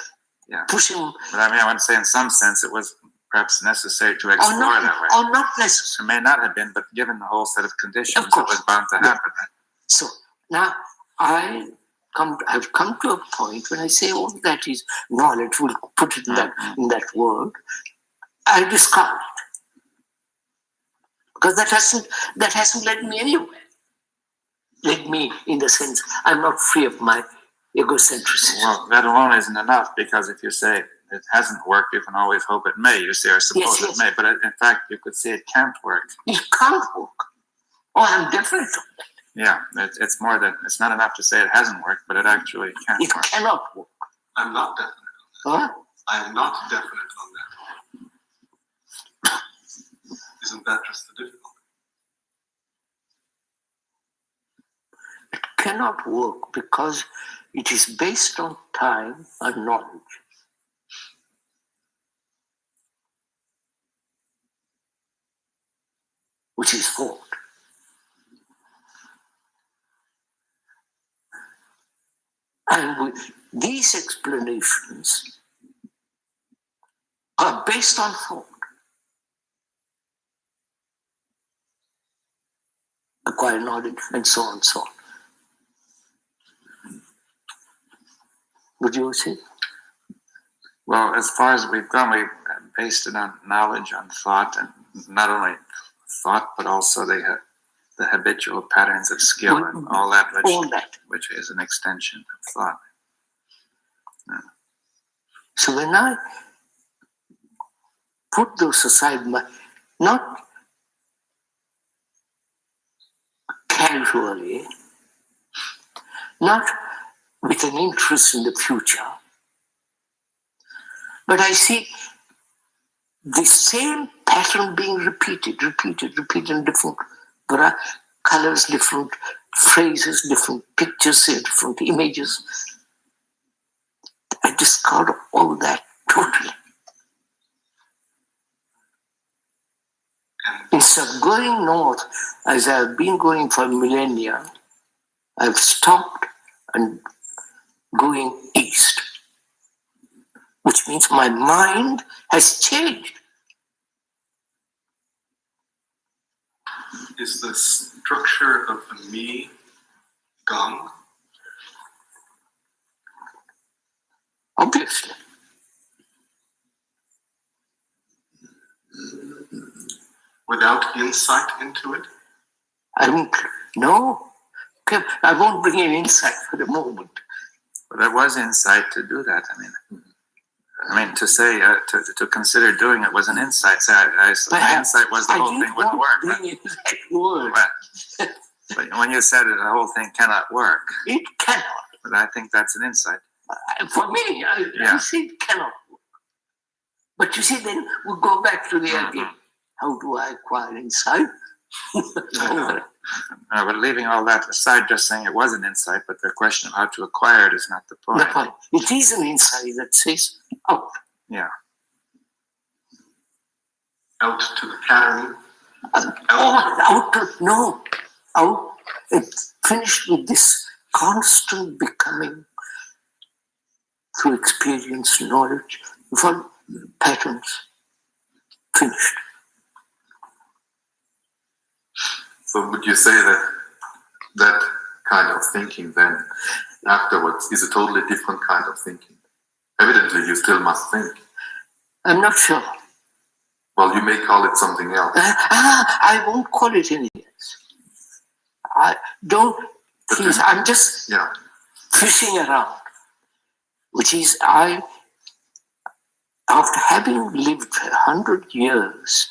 pushing. But I mean, I want to say in some sense it was perhaps necessary to explore that way. Or not necessary. It may not have been, but given the whole set of conditions, it was bound to happen. Right? So now I've come to a point when I say all that is knowledge, we'll put it in that word, I discard it. Because that hasn't led me anywhere. Led me in the sense I'm not free of my egocentrism. Well, that alone isn't enough, because if you say it hasn't worked, you can always hope it may. You say, or suppose it may. But in fact, you could say it can't work. It can't work. Oh, I'm definite on that. Yeah, it's more than, it's not enough to say it hasn't worked, but it actually can't work. It cannot work. I'm not definite on that. I'm not definite on that. Isn't that just the difficulty? It cannot work because it is based on time and knowledge. Which is thought. And with these explanations are based on thought. Acquire knowledge and so on and so on. Would you say? Well, as far as we've gone, we've based it on knowledge, on thought, and not only thought, but also the habitual patterns of skill and all that, which is an extension of thought. So when I put those aside, not casually, not with an interest in the future, but I see the same pattern being repeated in different colors, different phrases, different pictures, different images. discard all that totally. Instead of going north, as I've been going for millennia, I've stopped and going east, which means my mind has changed. Is the structure of the me gone? Obviously. Without insight into it? No. Okay, I won't bring in insight for the moment. But there was insight to do that. I mean, to say, to consider doing it was an insight. So my insight was the whole thing wouldn't work. But when you said it, the whole thing cannot work. It cannot. But I think that's an insight. For me, I say it cannot work. But you see, then we go back to the idea. How do I acquire insight? No, but leaving all that aside, just saying it was an insight, but the question of how to acquire it is not the point. The point. It is an insight that says out. Yeah. Out to the pattern? Out. It's finished with this constant becoming through experience, knowledge, for patterns. Finished. So would you say that that kind of thinking then afterwards is a totally different kind of thinking? Evidently you still must think. I'm not sure. Well, you may call it something else. I won't call it anything else. Please, I'm just fishing around. Which is, after having lived 100 years,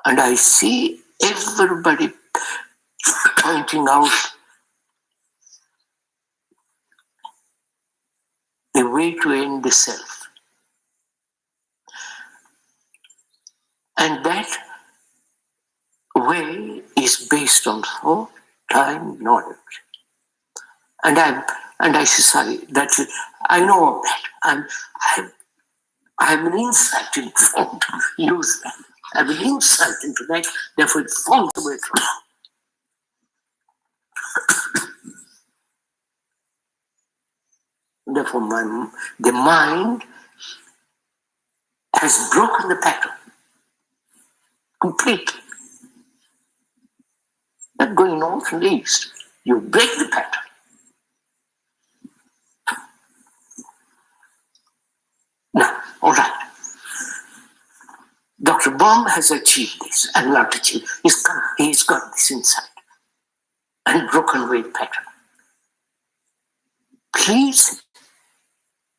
and I see everybody pointing out the way to end the self. And that way is based on thought, time, knowledge. And I say that I know that. I have an insight into how to use that. I have an insight into that, therefore it falls away from me. Therefore, the mind has broken the pattern completely. Not going north and east. You break the pattern. Now, all right. Dr. Baum has achieved this and not achieved. He's got this insight and broken away the pattern. Please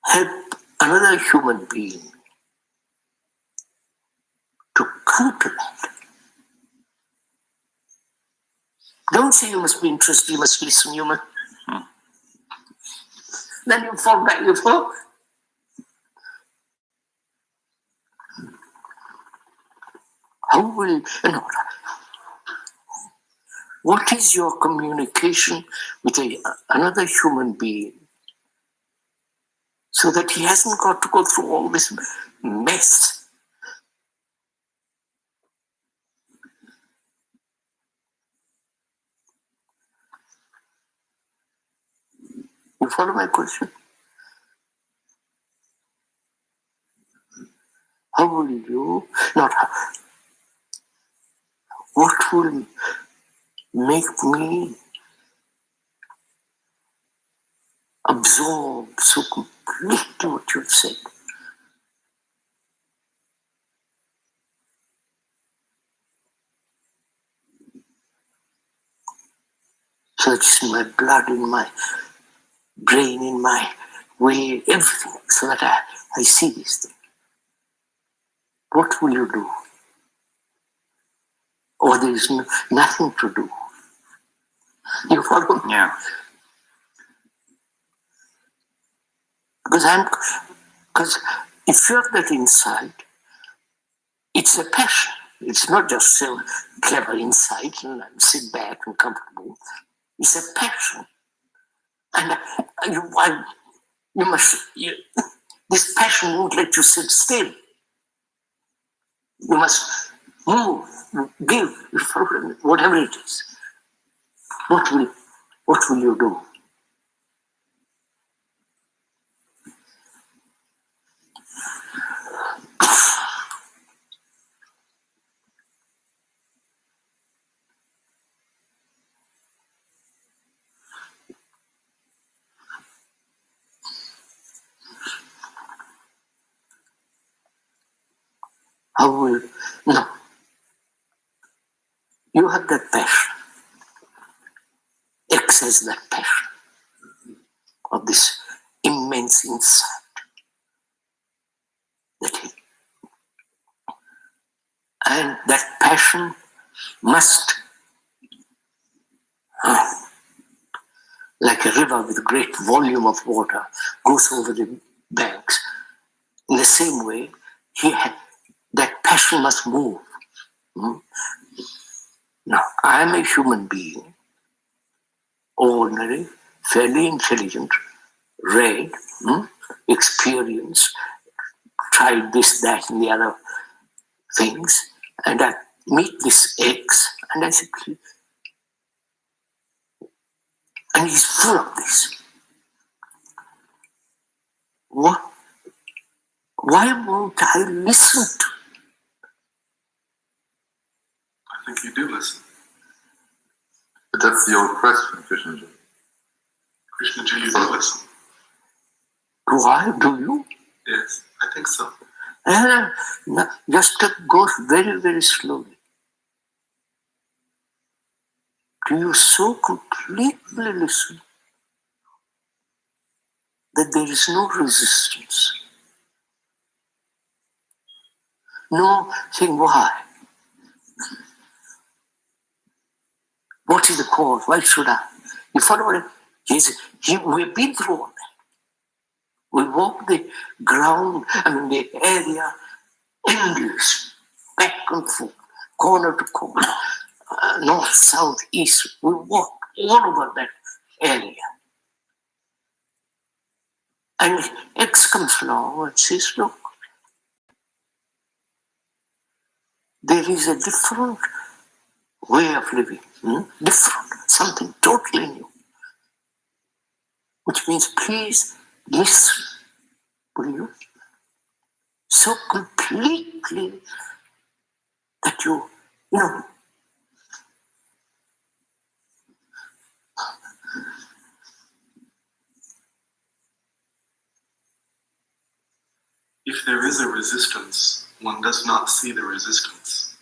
help another human being to come to that. Don't say you must be interested, you must listen, you must. Then you fall back, you fall. How will, what is your communication with another human being so that he hasn't got to go through all this mess? You follow my question? How will you, what will make me absorb so completely what you've said? So it's in my blood, in my brain, in my way, everything, so that I see these things. What will you do? Or there is nothing to do. You follow me? Yeah. Because if you have that insight, it's a passion. It's not just some clever insight and sit back and comfortable. It's a passion. And This passion won't let you sit still. You must move, give, whatever it is. What will you do? No. You have that passion. Access that passion of this immense insight. And that passion must, like a river with a great volume of water, goes over the banks. In the same way, that passion must move. Now, I am a human being, ordinary, fairly intelligent, read, experienced, tried this, that, and the other things, and I meet this X, and I say, and he's full of this. What? Why won't I listen to? I think you do listen. But that's the old question, Krishnaji. Krishnaji, you do listen. Do I? Do you? Yes, I think so. No, just go very, very slowly. Do you so completely listen that there is no resistance? No saying why? What is the cause? Why should I? You follow what we've been through all that. We walk the ground, the area, endless, back and forth, corner to corner, north, south, east. We walk all over that area. And X comes along and says, look, there is a different way of living, different, something totally new. Which means, please listen, will you? So completely that you know. If there is a resistance, one does not see the resistance.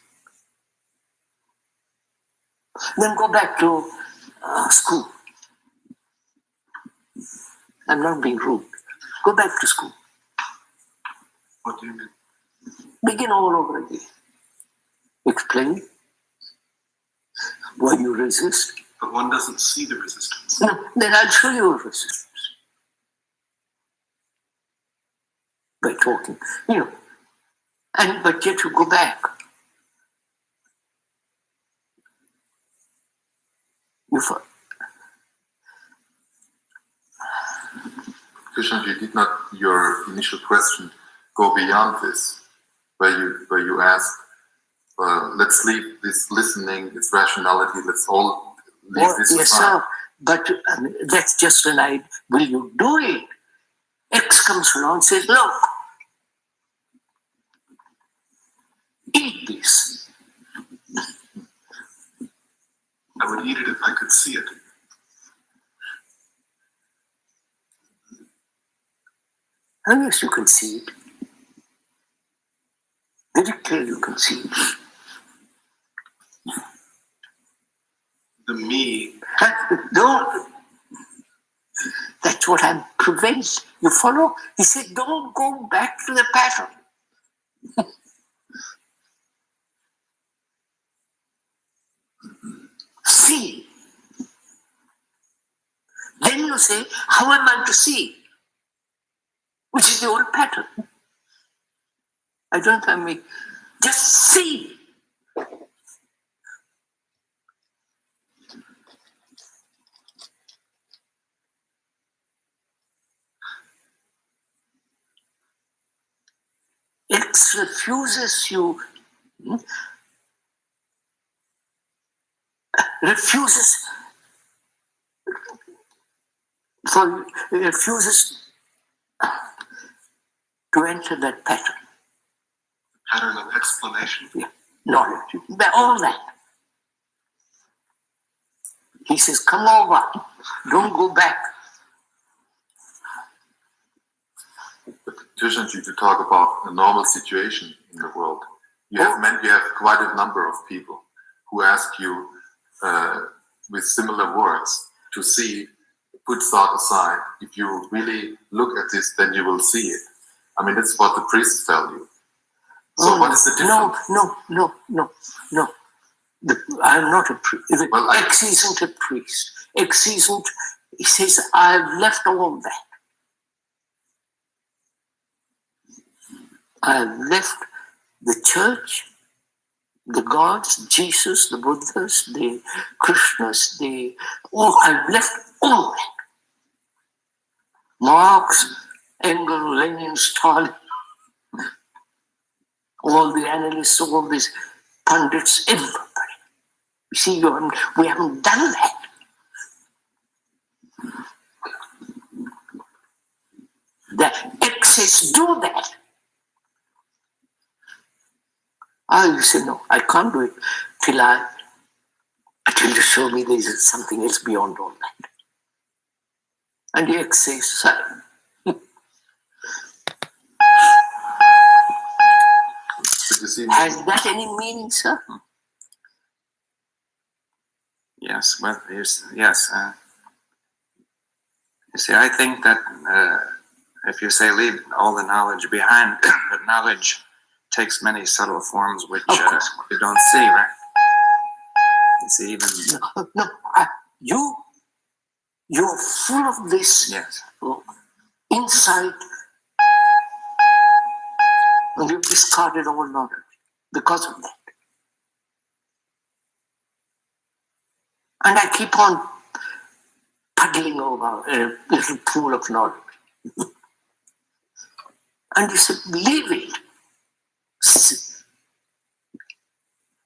Then go back to school. I'm not being rude. Go back to school. What do you mean? Begin all over again. Explain why you resist. But one doesn't see the resistance. No, then I'll show you a resistance. By talking, but yet you go back. Krishnaji, did not your initial question go beyond this, where you asked, let's leave this listening, its rationality, let's all leave this aside. Yes, sir. But that's just an idea. Will you do it? X comes along and says, look, eat this. I would eat it if I could see it. Unless you can see it. Very clearly you can see it. The me. Don't. That's what I'm preventing. You follow? He said, don't go back to the pattern. See. Then you say, how am I to see? Which is the old pattern. I don't have me. Just see. refuses you, refuses refuses to enter that pattern. Pattern of explanation. Yeah. Knowledge. All that. He says, come over. Don't go back. But Tushant, to talk about a normal situation in the world, you have quite a number of people who ask you with similar words to see, put thought aside. If you really look at this, then you will see it. I mean, that's what the priests tell you. So what is the difference? No. I'm not a priest. Well, X isn't a priest. X isn't, he says, I've left all that. I've left the church, the gods, Jesus, the Buddhas, the Krishnas, I've left all that. Marx, Engels, Lenin, Stalin, all the analysts, all these pundits, everybody. You see, we haven't done that. The excess do that. You say, no, I can't do it till you show me there's something else beyond all that. And the excess, has that any meaning, sir? Yes, well, yes. You see, I think that if you say leave all the knowledge behind, but knowledge takes many subtle forms which you don't see, right? You see, even you're full of this insight, and you've discarded all knowledge because of that. And I keep on paddling over a little pool of knowledge. And you said, leave it.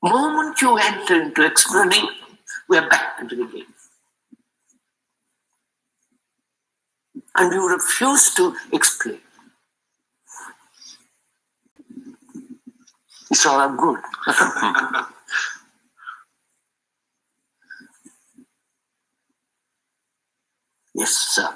The moment you enter into explanation, we're back into the game. And you refuse to explain. It's all I'm good. Yes, sir.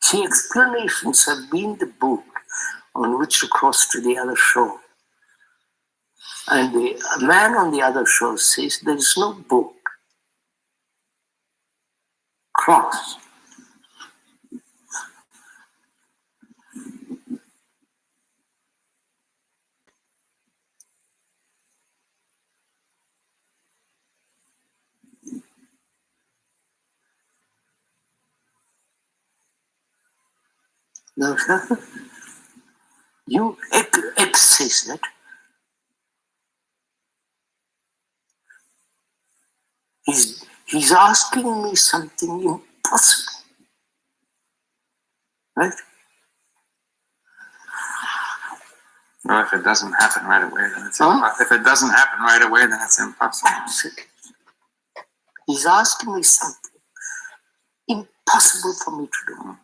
See, explanations have been the boat on which to cross to the other shore. And the man on the other shore says, there is no boat. Cross. Now, you X says that. He's asking me something impossible. Right? well, if it doesn't happen right away, then it's impossible. If it doesn't happen right away, then it's impossible. Absolutely. He's asking me something impossible for me to do.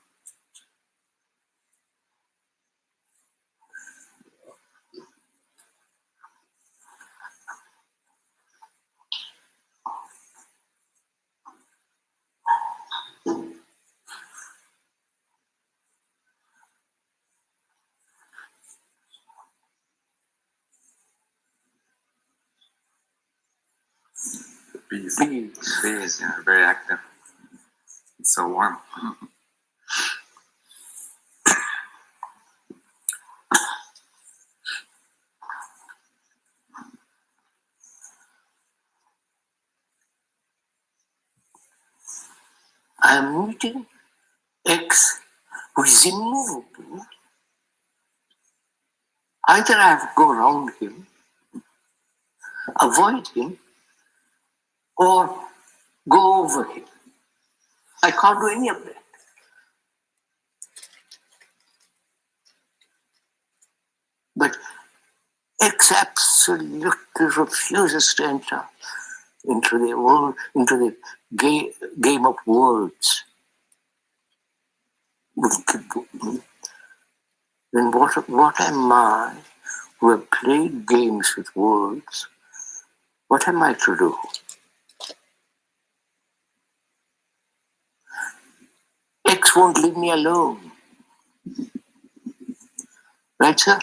Bees, yeah, very active. It's so warm. I am meeting X, who immovable. Either I have to go around him, avoid him, or go over him. I can't do any of that. But X absolutely refuses to enter into the world, into the game of words. Then what am I, who have played games with words, what am I to do? X won't leave me alone. Right, sir?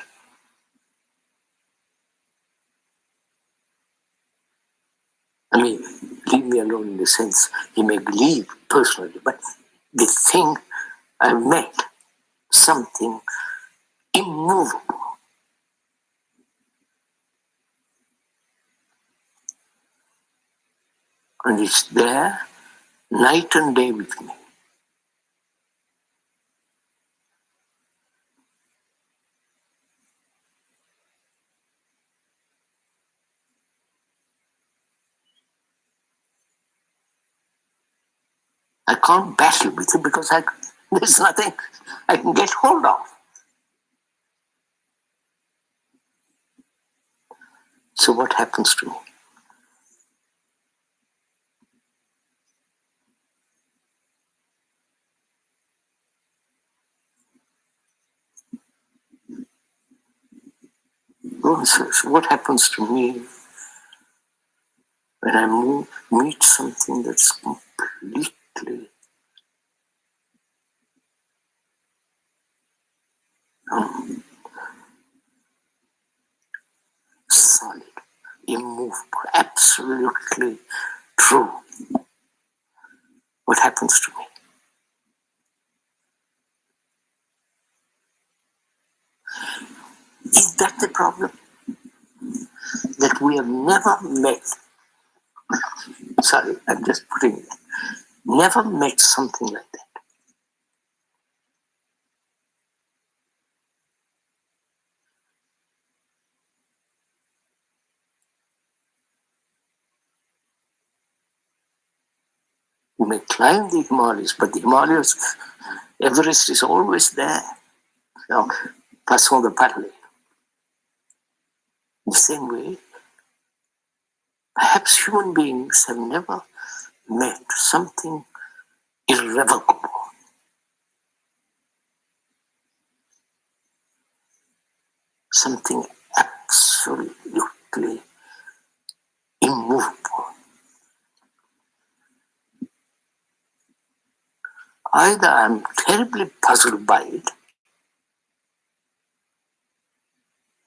I mean, leave me alone in the sense he may believe personally, but the thing I met, something immovable. And it's there night and day with me. I can't battle with it because there's nothing I can get hold of. So what happens to me? So what happens to me when I meet something that's completely solid, immovable, absolutely true? What happens to me? Is that the problem? That we have never met, sorry, I'm just putting it, never met something like that. You may climb the Himalayas, but the Himalayas, Everest is always there. Now, passons the parallel. In the same way, perhaps human beings have never met something irrevocable. Something absolutely immovable. Either I'm terribly puzzled by it,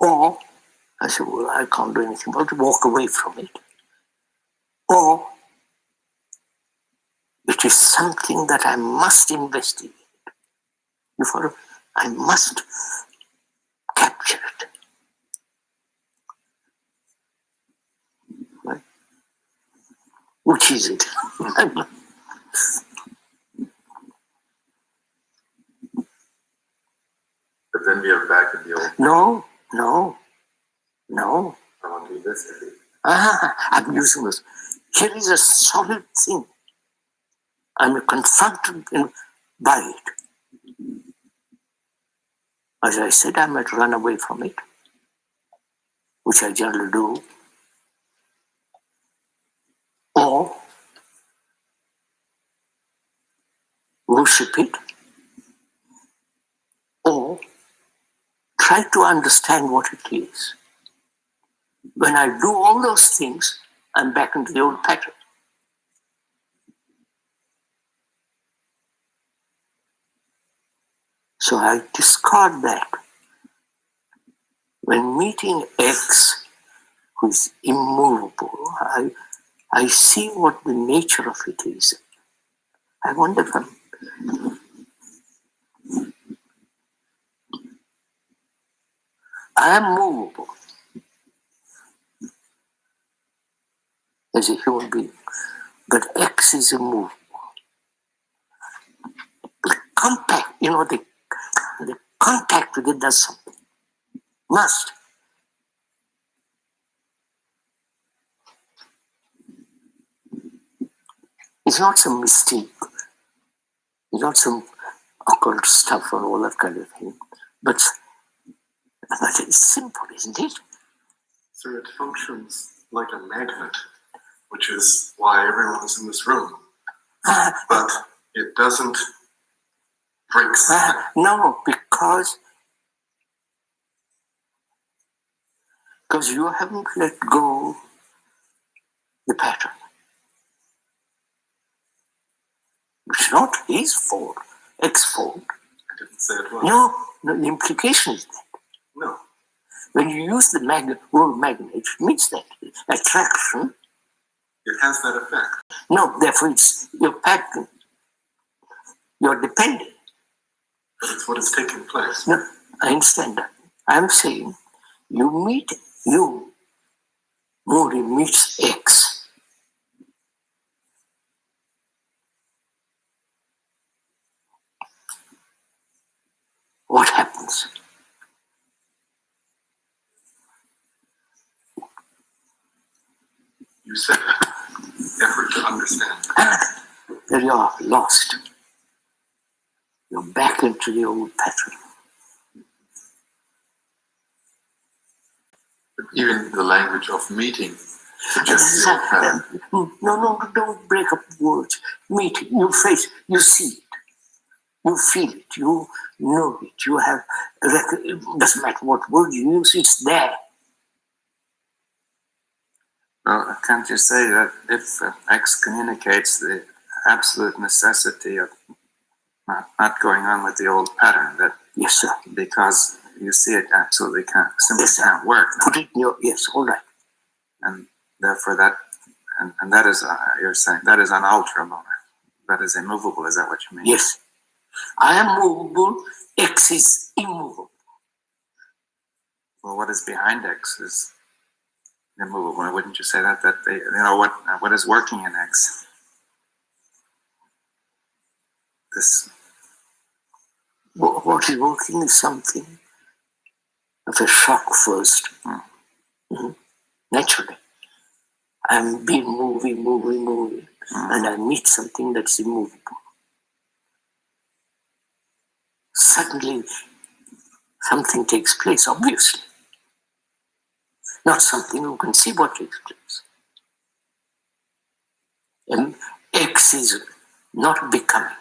or I say, well, I can't do anything but walk away from it. Or it is something that I must investigate. You follow? I must capture it. Right? Which is it? But then we are back in the old. No. I want to investigate. I'm using this. Here is a solid thing. I'm confronted by it. As I said, I might run away from it, which I generally do, or worship it, or try to understand what it is. When I do all those things, I'm back into the old pattern. So I discard that. When meeting X, who is immovable, I see what the nature of it is. I wonder if I am movable as a human being, but X is immovable. Compact, the Contact with it does something. Must. It's not some mystique. It's not some occult stuff or all that kind of thing. But it's simple, isn't it? So it functions like a magnet, which is why everyone is in this room. But it doesn't break. No, because you haven't let go the pattern. It's not his fault, X fault. I didn't say it was. No, the implication is that. No. When you use the word magnet, it means that attraction. It has that effect. No, therefore it's your pattern. You're dependent. But it's what is taking place. No, I understand that. I'm saying Modi meets X. What happens? You said effort to understand. Then you are lost. You're back into the old pattern. But even the language of meeting suggests the old pattern. No, don't break up words. Meeting, you face, you see it. You feel it, you know it, you have, it doesn't matter what word you use, it's there. Well, can't you say that if X communicates the absolute necessity of not going on with the old pattern, that yes, sir, because you see it absolutely can't work. Put it in your, yes, all right. And therefore that, and that is, you're saying, that is unalterable. That is immovable, is that what you mean? Yes. I am movable, X is immovable. Well, what is behind X is immovable. Wouldn't you say that what is working in X? This. What is working is something of a shock first. Mm-hmm. Naturally. I'm being moving, and I meet something that's immovable. Suddenly, something takes place, obviously. Not something you can see what takes place. And X is not becoming,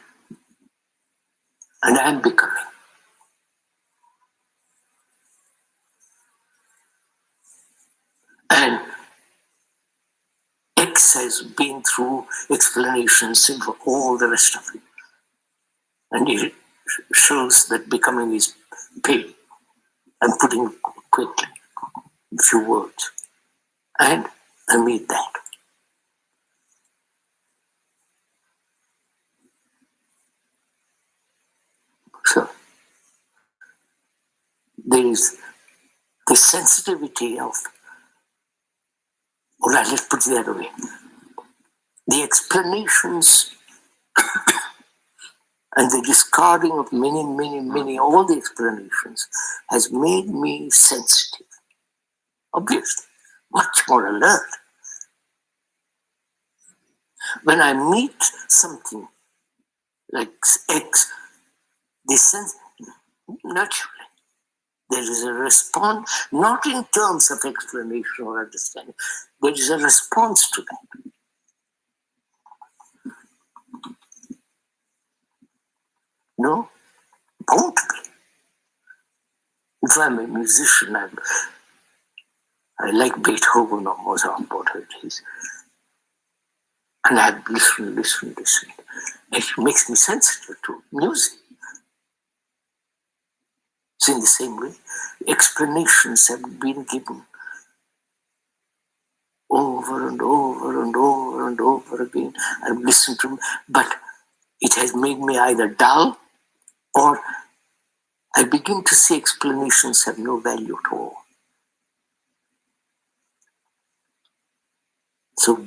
and I'm becoming. And X has been through explanations and all the rest of it. And it shows that becoming is pain. I'm putting quickly a few words. And I meet that. So there is the sensitivity of, all right, let's put it the other way. The explanations and the discarding of many, all the explanations has made me sensitive. Obviously, much more alert. When I meet something like X, the sense, naturally, there is a response, not in terms of explanation or understanding. There is a response to that. No? Bound to be. If I'm a musician, I like Beethoven or Mozart, whatever it is. And I listen. It makes me sensitive to music. So in the same way, explanations have been given over and over again. I've listened to them, but it has made me either dull or I begin to see explanations have no value at all. So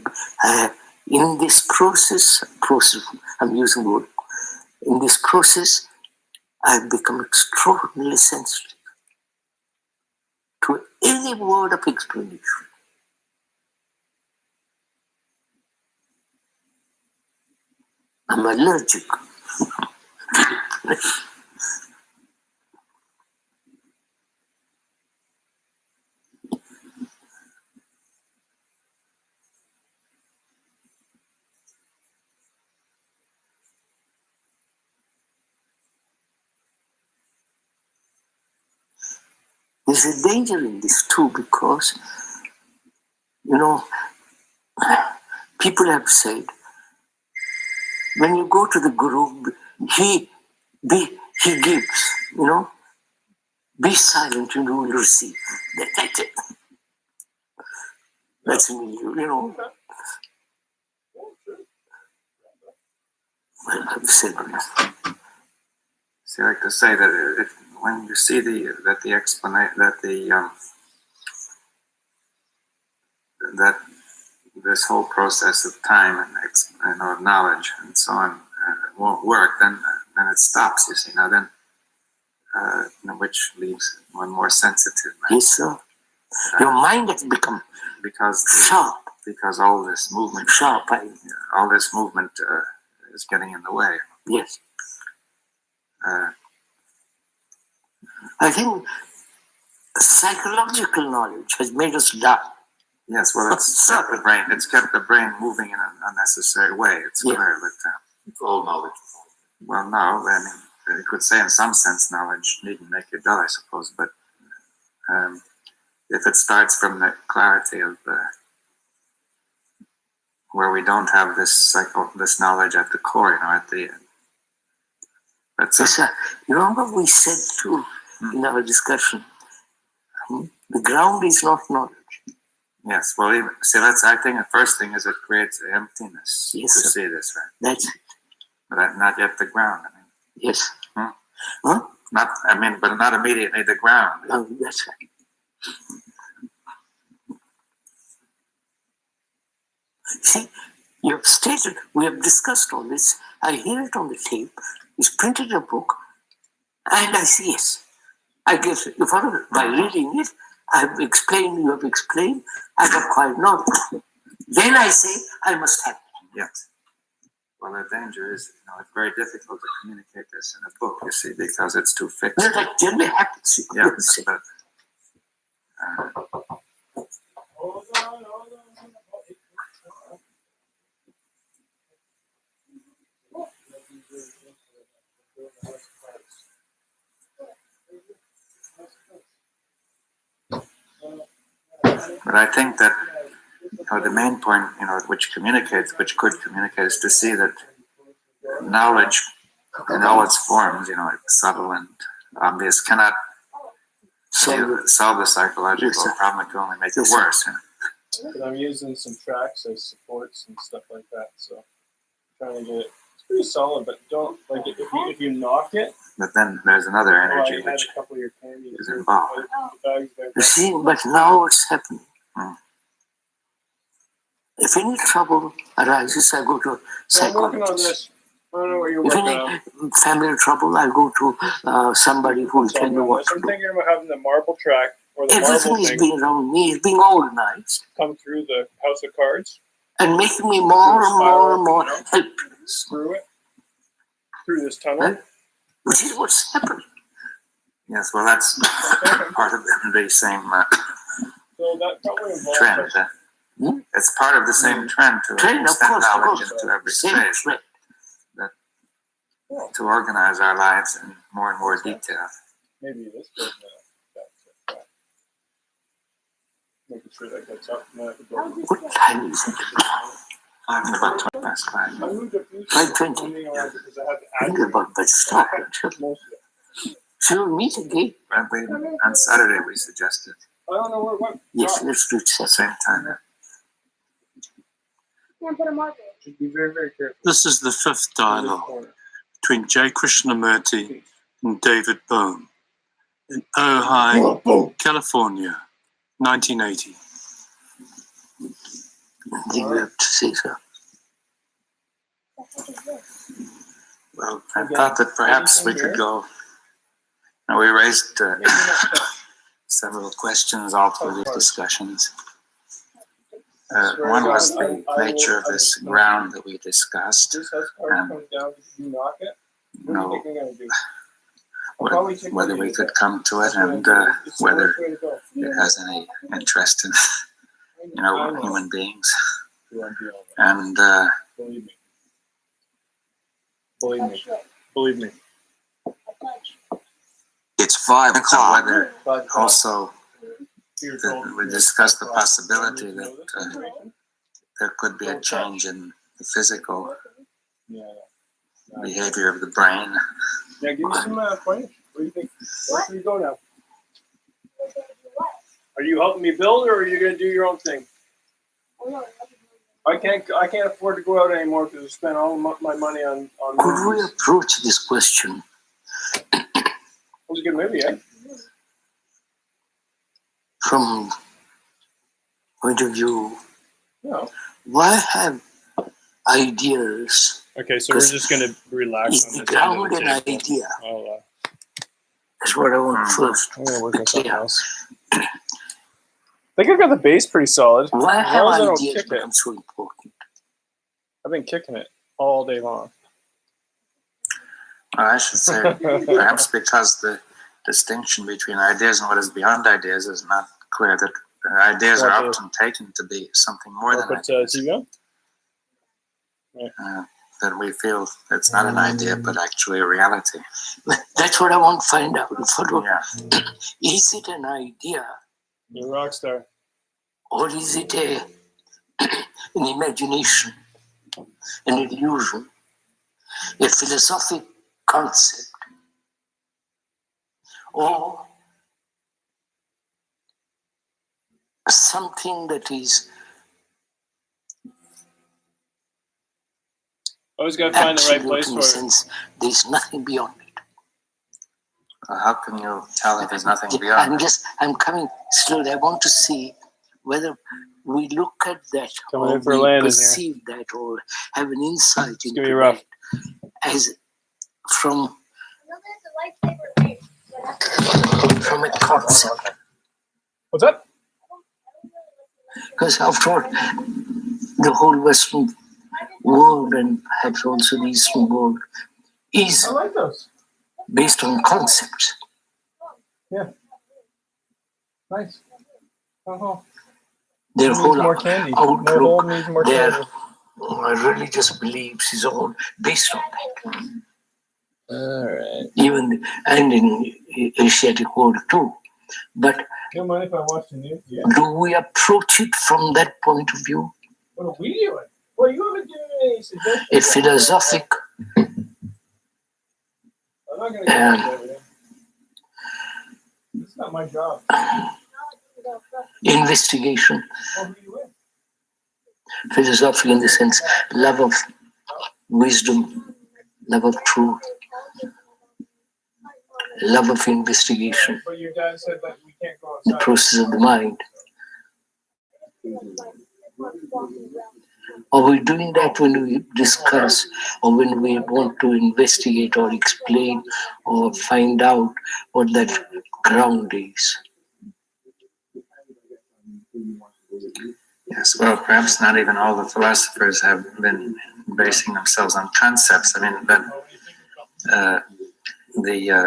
in this process, I'm using the word, in this process, I've become extraordinarily sensitive to any word of explanation. I'm allergic. There's a danger in this too, because, you know, people have said, when you go to the Guru, he gives, you know, be silent and you will receive. That's it. That's me, you know. Well, I've said enough. So I like to say that when you see the explanation that this whole process of time and of knowledge and so on won't work, then it stops. You see, now then, which leaves one more sensitive. Right? Yes, sir. Your mind has become sharp. Because all this movement, all this movement is getting in the way. Yes. I think psychological knowledge has made us die. Yes, well, it's kept the brain. It's kept the brain moving in an unnecessary way. It's clear, but it's all knowledge. Well, no, I mean, you could say in some sense, knowledge needn't make you dull, I suppose. But if it starts from the clarity of where we don't have this knowledge at the core, you know, at the end. Yes, sir. You remember we said too in our discussion, the ground is not knowledge. Yes, well, I think the first thing is it creates emptiness to see this, right? That's it. But not yet the ground. I mean. Yes. Huh? But not immediately the ground. No, that's right. See, you have stated, we have discussed all this. I hear it on the tape. It's printed in a book, and I say yes. I guess you follow it. By reading it, I've explained, you have explained, I have acquired knowledge. Then I say, I must have it. Yes. Well, the danger is, it's very difficult to communicate this in a book, you see, because it's too fixed. No, that generally happens. Yeah, but I think that the main point, which could communicate, is to see that knowledge in all its forms, subtle and obvious, cannot solve the psychological problem. It can only make it worse. But I'm using some tracks as supports and stuff like that, so I'm trying to get it. It's pretty solid, but don't if you knock it. But then there's another energy which is involved. You see, but now what's happening? If any trouble arises, I go to a psychologist. I'm working on this. I don't know what you're working on. If any family trouble, I go to somebody who will tell me what to I'm do. thinking about having the marble track or the Everything marble is thing being around me, is being organized. Come through the house of cards. And making me more and more and more helpless. Screw it through this tunnel. Which is what's happening. Yes, well, that's part of the same So that probably involves trend. It's part of the same trend to extend knowledge into every space. To organize our lives in more and more detail. Maybe this goes now. Making sure that gets up. What time is it? I'm about 20 past 5. 5:20. Think about that stuff. Shall we meet again? On Saturday, we suggested. I don't know where it went. Yes, let's do it Same time. Should be very, very careful. This is the fifth dialogue between J. Krishnamurti and David Bohm in Ojai, California, 1980. I think we have to say so. Well, I thought that perhaps we could go Now, we raised several questions all through these discussions. One was the nature of this ground that we discussed, and whether we could come to it, and whether it has any interest in human beings. And Believe me. it's 5 o'clock. Whether also we discussed the possibility that there could be a change in the physical behavior of the brain. Yeah, give me some pointers. What do you think? Where can you go now? Are you helping me build, or are you going to do your own thing? I can't afford to go out anymore because I spent all my money on. Could we approach this question? It was a good movie, eh? From point of view, No. why have ideas? Okay, so we're just going to relax Is on the this end ground of the an table. idea? That's what I want first. I'm going to work on something else. I think I got the bass pretty solid. Why As have long as I don't ideas kick it. become so important? I've been kicking it all day long. I should say, perhaps because the distinction between ideas and what is beyond ideas is not clear, that ideas are often taken to be something more than ideas. That we feel it's not an idea, but actually a reality. That's what I want to find out. Yeah. Is it an idea? You're a rock star. Or is it an imagination, an illusion, a philosophic concept, or something that is Always got to find the right absolute place in for the it. sense there's nothing beyond it. How can you tell if there's nothing beyond? I'm coming slowly. I want to see whether we look at that Coming or in for a we landing perceive that or have an insight It's into going to be rough. that as from a concept. What's up? Because after all, the whole Western world and perhaps also the Eastern world is I like those. based on concepts. Yeah. Nice. Uh-huh. Their Needs whole more candy. No hole outlook, needs more their candy. religious beliefs is all based on that. All right. Even and in Asiatic world too. But You don't mind if I watch the news? Yeah. do we approach it from that point of view? What are we doing? Well, you haven't given me any suggestions. A philosophic I'm not going to get into everything. It's not my job. investigation, Well, who you with? philosophic in the sense love of wisdom, love of truth, love of investigation, But your dad said that we can't go the outside. process of the mind. Are we doing that when we discuss or when we want to investigate or explain or find out what that ground is? Yes, well, perhaps not even all the philosophers have been basing themselves on concepts. I mean, but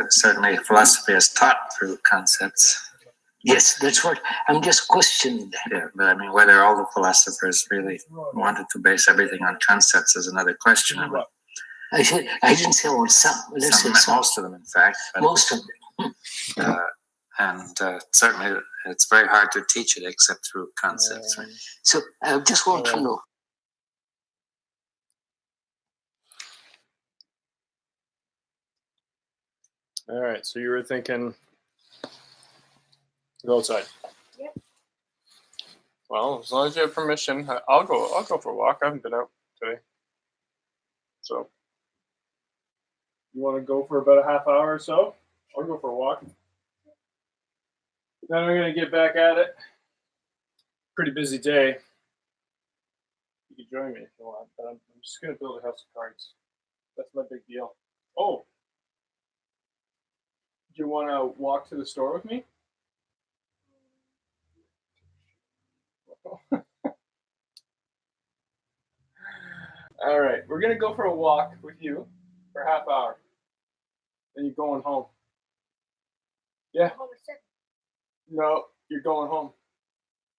certainly philosophy is taught through concepts. Yes, that's what I'm just questioning that. Yeah, but I mean, whether all the philosophers really wanted to base everything on concepts is another question. I didn't say all, some. Let's say some. Most of them, in fact. But, Most of them. And certainly, it's very hard to teach it except through concepts. Right? So I just want to know. All right, so you were thinking go outside. Yep. Well, as long as you have permission, I'll go for a walk. I haven't been out today. So you want to go for about a half hour or so? I'll go for a walk. Then I'm gonna get back at it. Pretty busy day. You can join me if you want, but I'm just gonna build a house of cards. That's my big deal. Oh. you want to walk to the store with me? All right, we're gonna go for a walk with you for a half hour. Then you're going home. Yeah. No, you're going home.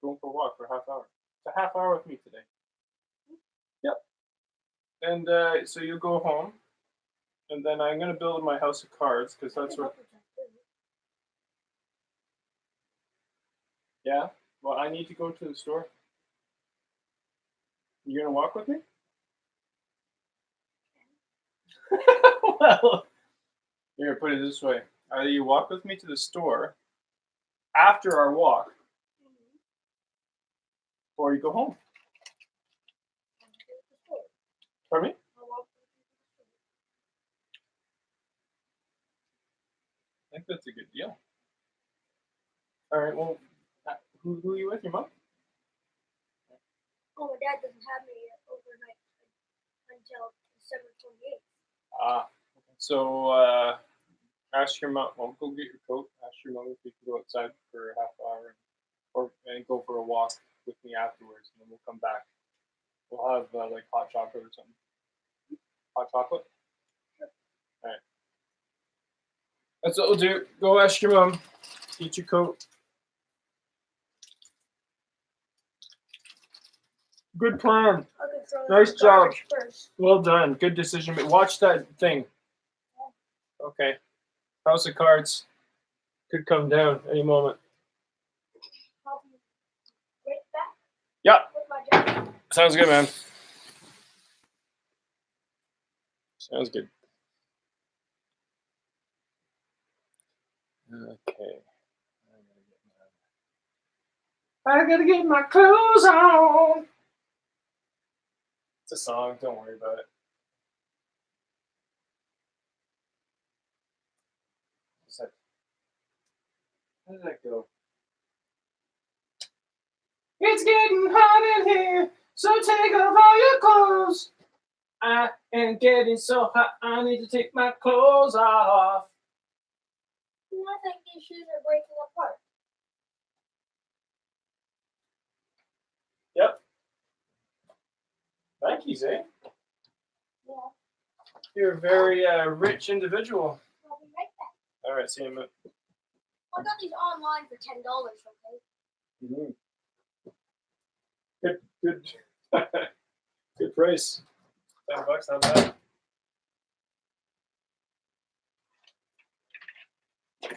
Going for a walk for a half hour. It's a half hour with me today. Yep. And so you go home, and then I'm gonna build my house of cards because that's what. Yeah. Well, I need to go to the store. You gonna walk with me? Well, here, put it this way. Either you walk with me to the store after our walk, or you go home. Pardon me? I think that's a good deal. All right, well, who are you with? Your mom? Oh, my dad doesn't have me overnight until December 28th. Ah, so ask your mom. Well, go get your coat. Ask your mom if you can go outside for a half hour, and go for a walk with me afterwards, and then we'll come back. We'll have like hot chocolate or something. Hot chocolate. Sure. All right. That's what we'll do. Go ask your mom. Get your coat. Good plan. Nice job. Well done. Good decision. Watch that thing. Okay. House of Cards could come down any moment. I'll be right back. Yeah. With my dad. Sounds good, man. Sounds good. Okay. I gotta get my clothes on. It's a song. Don't worry about it. How did that go? It's getting hot in here, so take off all your clothes. I am getting so hot, I need to take my clothes off. I think these shoes are breaking apart. Yep. Nikes, eh? Yeah. You're a very rich individual. I'll be right back. All right, see you in a minute. I got these online for $10, okay? Mm-hmm. Good, good price. $10, not bad. $10.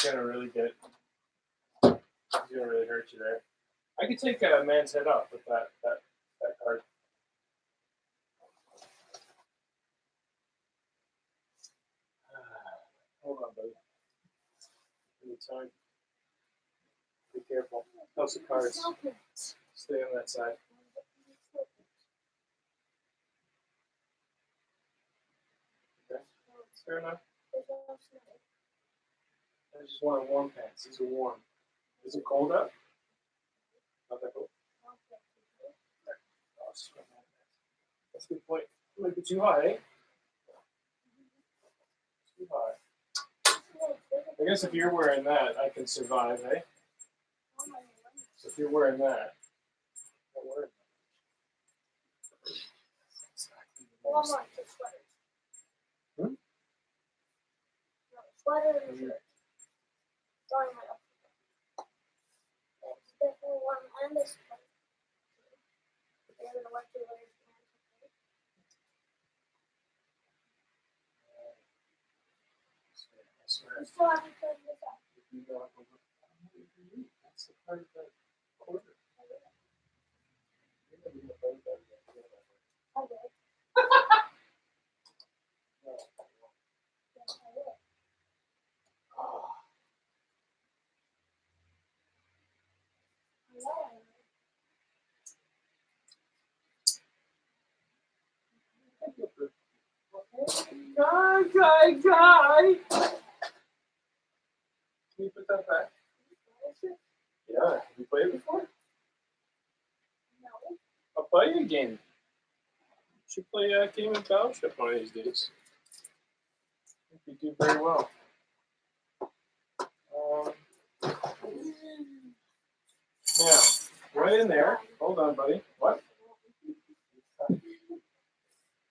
gonna really hurt you there. I could take a man's head off with that card. Hold on, buddy. Anytime. Be careful. House of cards. Stay on that side. Okay. Fair enough. I just want warm pants. These are warm. Is it cold out? Not that cold. That's a good point. It might be too hot, eh? Too hot. I guess if you're wearing that, I can survive, eh? So if you're wearing that, don't worry. Well, I'm not just sweaters. Hmm? No, sweater and shirt. Sorry, my it's definitely warm and this sweater. They're gonna want to wear his pants. I swear. You still haven't turned this up. That's the part of the quarter. I did. Guy! Can you put that back? Yeah. Have you played it before? No. I'll play you a game. You should play a game of Battleship one of these days. I think you do very well. Yeah, right in there. Hold on, buddy. What?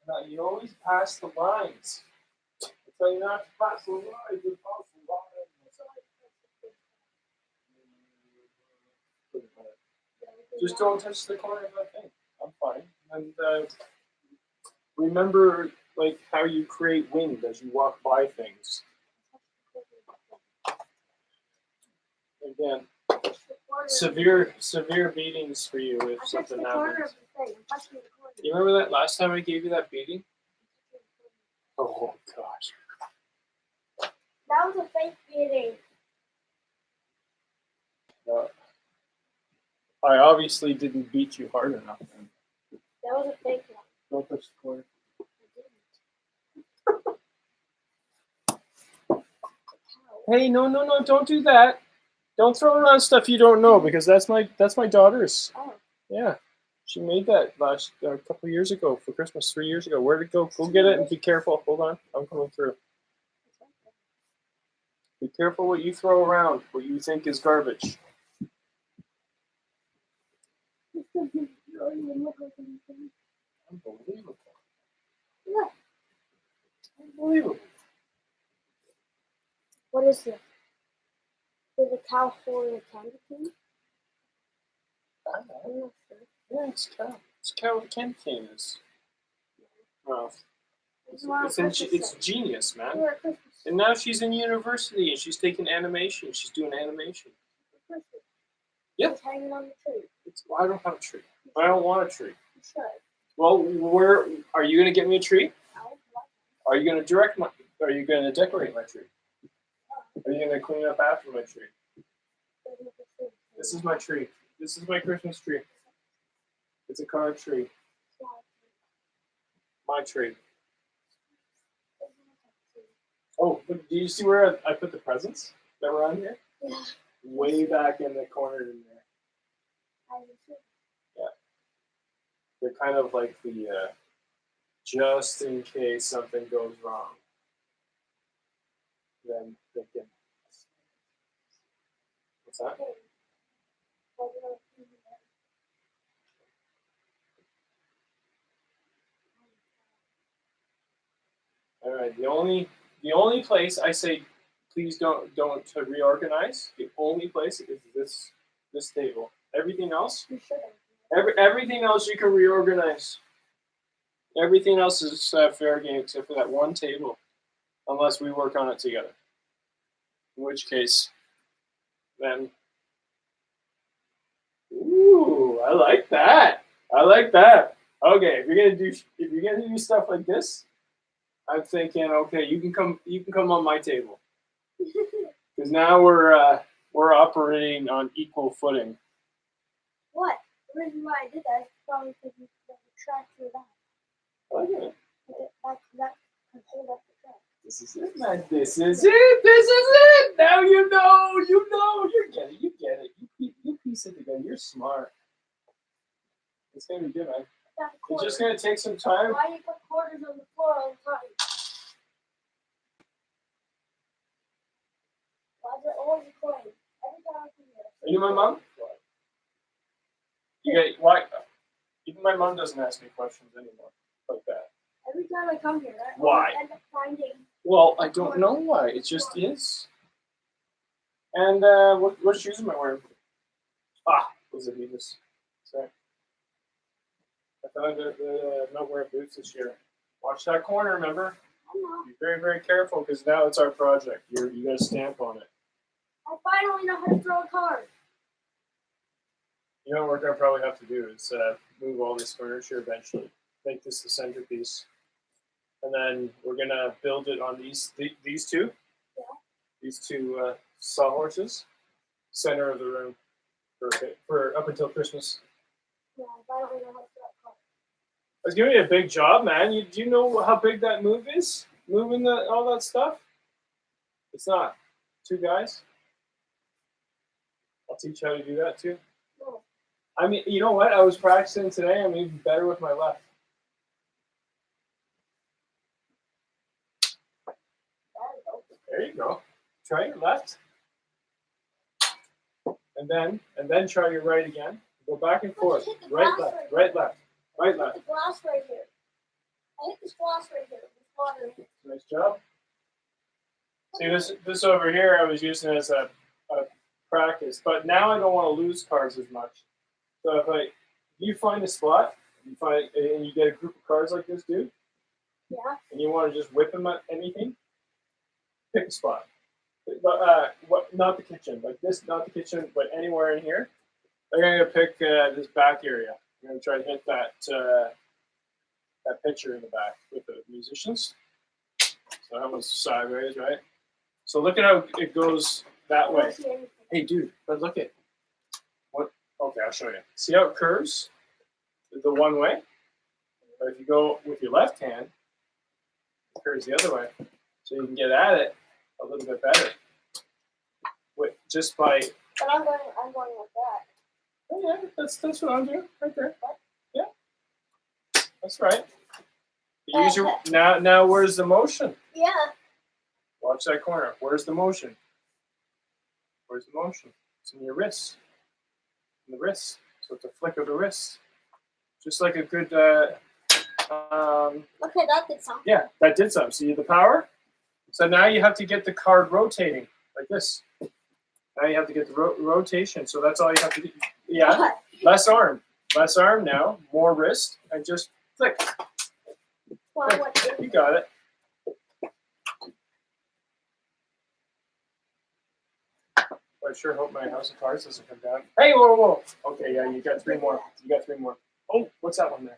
No, you always pass the lines. I tell you not to pass the lines. You pass the lines. Just don't touch the corner of that thing. I'm fine. And remember, like, how you create wind as you walk by things. Again, severe beatings for you if something happens. You remember that last time I gave you that beating? Oh gosh. That was a fake beating. I obviously didn't beat you hard enough. Then. That was a fake one. Don't touch the corner. Hey, no, don't do that. Don't throw around stuff you don't know because that's my daughter's. Oh. Yeah, she made that last a couple years ago for Christmas, 3 years ago. Where'd it go? Go get it and be careful. Hold on, I'm coming through. Be careful what you throw around, what you think is garbage. Unbelievable. Look. Unbelievable. What is this? Is a cow holding a candy cane? I don't know. Yeah, it's cow. It's cow with candy cane is. Well, it's genius, man. And now she's in university and she's taking animation. She's doing animation. Yep. It's hanging on the tree. Well, I don't have a tree. I don't want a tree. You should. Well, where are you going to get me a tree? No. Are you going to Are you going to decorate my tree? Are you going to clean up after my tree? This is my tree. This is my Christmas tree. It's a carved tree. My tree. Oh, look, do you see where I put the presents that were on here? Yeah. Way back in the corner in there. Yeah. They're kind of like the just in case something goes wrong. Then they can. What's that? All right. The only place I say, please don't reorganize. The only place is this table. Everything else, everything else you can reorganize. Everything else is fair game except for that one table, unless we work on it together. In which case, then, ooh, I like that. I like that. Okay, if you're gonna do stuff like this, I'm thinking, okay, you can come on my table because now we're operating on equal footing. What? The reason why I did that is probably because you have the track to your back. Okay. That can hold up the track. This is it, man. This is it. This is it. Now you know. You get it. You get it. You piece it together. You're smart. It's gonna be good, man. It's just gonna take some time. Why do you put quarters on the floor all the time? Why is there always a coin? Every time I come here. Are you my mom? You get why? Even my mom doesn't ask me questions anymore like that. Every time I come here, I Why? always end up finding. Well, I don't know why. It just is. And what shoes am I wearing? Ah, those Adidas. Sorry. I found the not wearing boots this year. Watch that corner, remember? Be very, very careful because now it's our project. You got a stamp on it. I finally know how to throw a card. You know what we're gonna probably have to do is move all this furniture eventually. Make this the centerpiece, and then we're gonna build it on these two. Yeah. These two sawhorses, center of the room for up until Christmas. Yeah, I finally know how to throw a card. It's giving you a big job, man. Do you know how big that move is? Moving all that stuff. It's not 2 guys. I'll teach you how to do that too. No. I mean, you know what? I was practicing today. I'm even better with my left. There you go. Try your left. And then try your right again. Go back and forth. Right, left, right, left, right, left. The glass right here. I hit this glass right here. This water. Nice job. See, this over here I was using as a practice, but now I don't want to lose cards as much. So if you find a spot, and you get a group of cards like this, dude, Yeah. and you want to just whip them at anything, pick a spot. But not the kitchen, like this, not the kitchen, but anywhere in here. I'm gonna pick this back area. I'm gonna try to hit that picture in the back with the musicians. So that was sideways, right? So look at how it goes that way. Hey, dude, but look at what? Okay, I'll show you. See how it curves the one way? But if you go with your left hand, it curves the other way, so you can get at it a little bit better. Just by. But I'm going like that. Oh yeah, that's what I'm doing right there. Yeah, that's right. Use your now. Where's the motion? Yeah. Watch that corner. Where's the motion? Where's the motion? It's in your wrist. In the wrist. So it's a flick of the wrist. Just like a good. Okay, that did something. Yeah, that did something. See the power? So now you have to get the card rotating like this. Now you have to get the rotation. So that's all you have to do. Yeah. Less arm. Less arm now. More wrist. And just flick. Well, Flick. You got it. I sure hope my house of cards doesn't come down. Hey, whoa. Okay, yeah, you got 3 more. You got 3 more. Oh, what's that one there?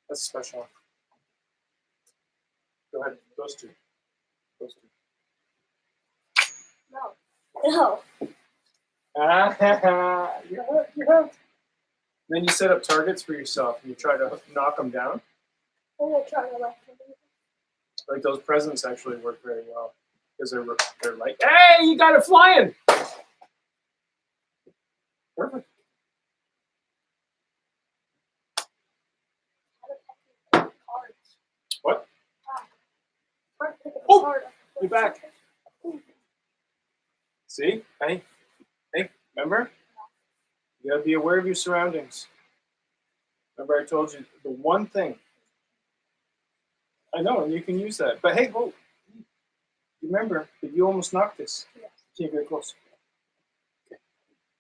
That's a special one. Go ahead. Those two. No. You're hooked. Then you set up targets for yourself and you try to knock them down. I'm gonna try my left hand. Like those presents actually work very well because they're like, hey, you got it flying. Perfect. What? Oh, you're back. See? Hey, remember? You gotta be aware of your surroundings. Remember I told you the one thing. I know, and you can use that. But hey, whoa. Remember that you almost knocked this. Yes. Can't get close. Okay.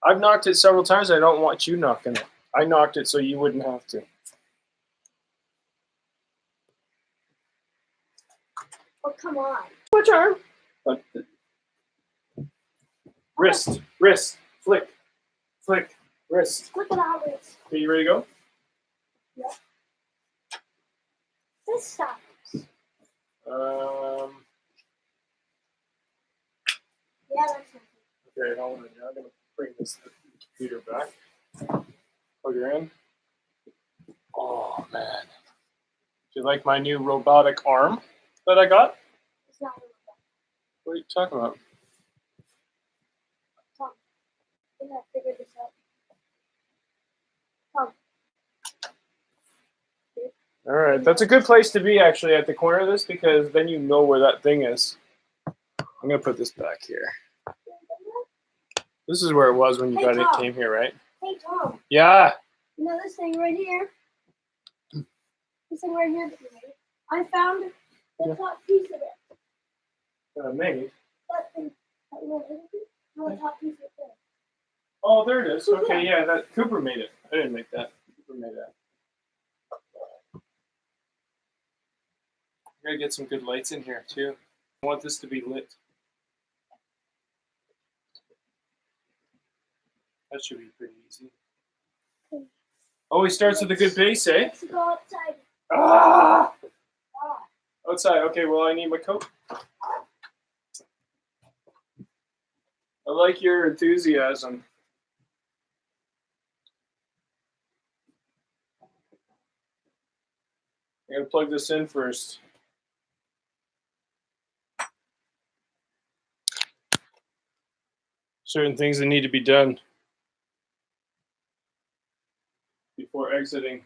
I've knocked it several times. I don't want you knocking it. I knocked it so you wouldn't have to. Oh, come on. Which arm? But Wrist, wrist, flick, flick, wrist. Look at that wrist. Okay, you ready to go? Yep. This stops. Yeah, that's not Okay, hold on. I'm gonna bring this computer back. Plug her in. Oh man. Do you like my new robotic arm that I got? It's not really bad. What are you talking about? Tom, I think I figured this out. Tom. All right, that's a good place to be actually at the corner of this because then you know where that thing is. I'm gonna put this back here. This is where it was when you Hey, Tom. came here, right? Hey, Tom. Yeah. You know this thing right here? This thing right here that you made? I found the top piece of it. That I made. That thing. That little thing. No, the top piece of it there. Oh, there it is. Okay, yeah, that Cooper made it. I didn't make that. Cooper made that. I gotta get some good lights in here too. I want this to be lit. That should be pretty easy. Always starts with a good base, eh? Let's go outside. Ah! Outside. Okay, well, I need my coat. I like your enthusiasm. I'm gonna plug this in first. Certain things that need to be done before exiting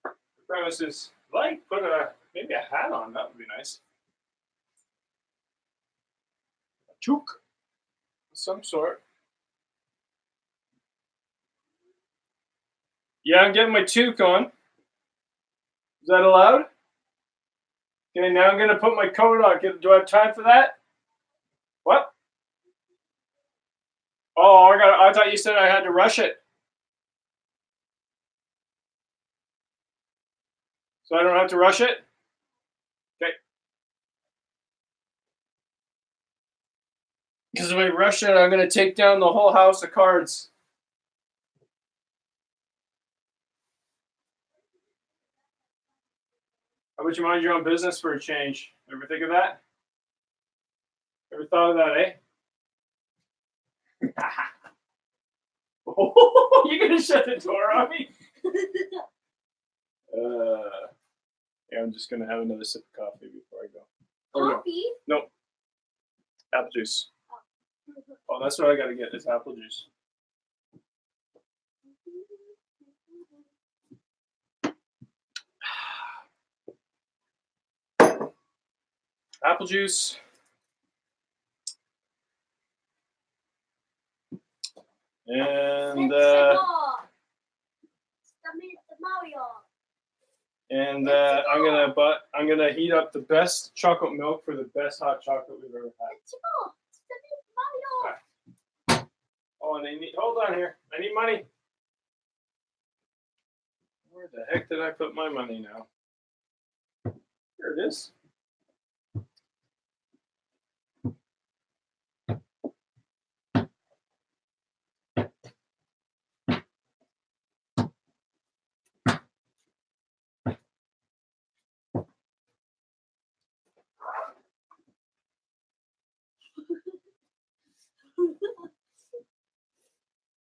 the premises. Like, put maybe a hat on. That would be nice. A toque of some sort. Yeah, I'm getting my toque on. Is that allowed? Okay, now I'm gonna put my coat on. Do I have time for that? What? Oh, I thought you said I had to rush it. So I don't have to rush it? Okay. Because if I rush it, I'm gonna take down the whole house of cards. How about you mind your own business for a change? Ever think of that? Ever thought of that, eh? Oh, you're gonna shut the door on me? Yeah, I'm just gonna have another sip of coffee before I go. Coffee? No. Apple juice. Oh, that's what I gotta get is apple juice. Apple juice. And I'm gonna heat up the best chocolate milk for the best hot chocolate we've ever had. Oh, and hold on here. I need money. Where the heck did I put my money now? Here it is.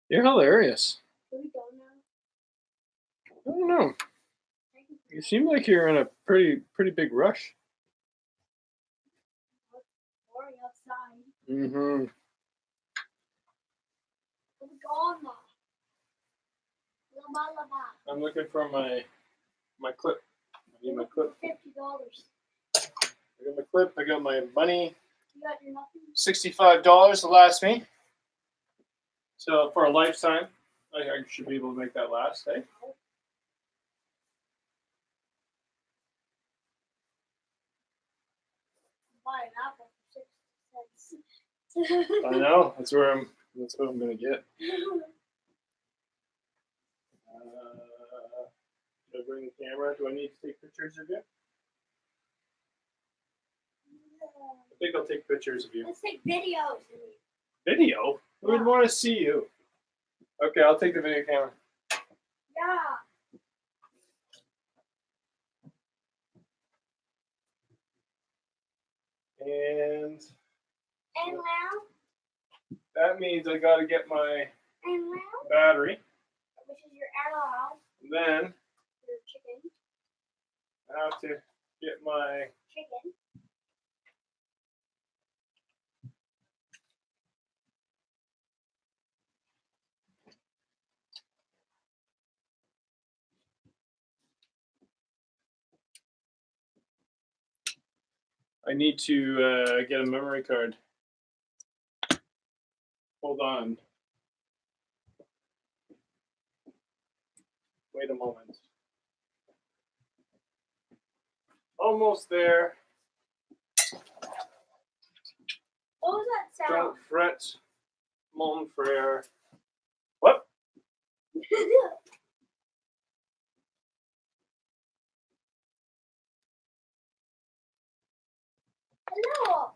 You're hilarious. Can we go now? I don't know. You seem like you're in a pretty big rush. Boring outside. Mm-hmm. Let's go on now. I'm looking for my clip. I need my clip. $50. I got my clip. I got my money. You got your nothing? $65 will last me. So for a lifetime, I should be able to make that last, eh? Buy an apple for 60 cents. I know. That's what I'm gonna get. Should I bring the camera? Do I need to take pictures of you? I think I'll take pictures of you. Let's take videos. Video? Who would want to see you? Okay, I'll take the video camera. Yeah. And And now? that means I gotta get my And now? battery. Which is your analog. And then Your chicken. I have to get my Chicken. I need to get a memory card. Hold on. Wait a moment. Almost there. What was that sound? Don't fret, mon frere. What? Hello.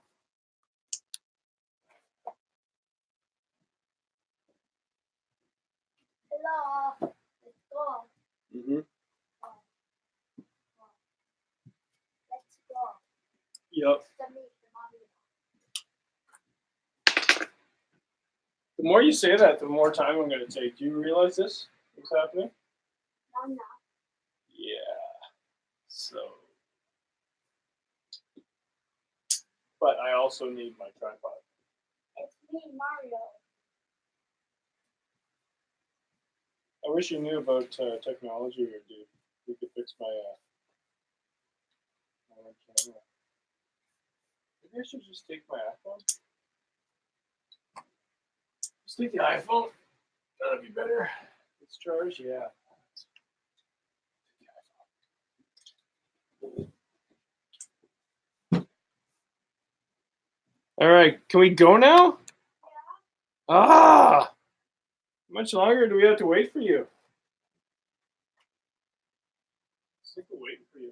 Hello. Let's go. Mm-hmm. Let's go. Yep. To meet the mommy. The more you say that, the more time I'm going to take. Do you realize this? What's happening? I'm not. Yeah. So. But I also need my tripod. It's me, Mario. I wish you knew about technology, or dude. You could fix my camera. Maybe I should just take my iPhone. Just take the iPhone. That'd be better. It's charged, yeah. All right, can we go now? Ah! How much longer do we have to wait for you? Sick of waiting for you.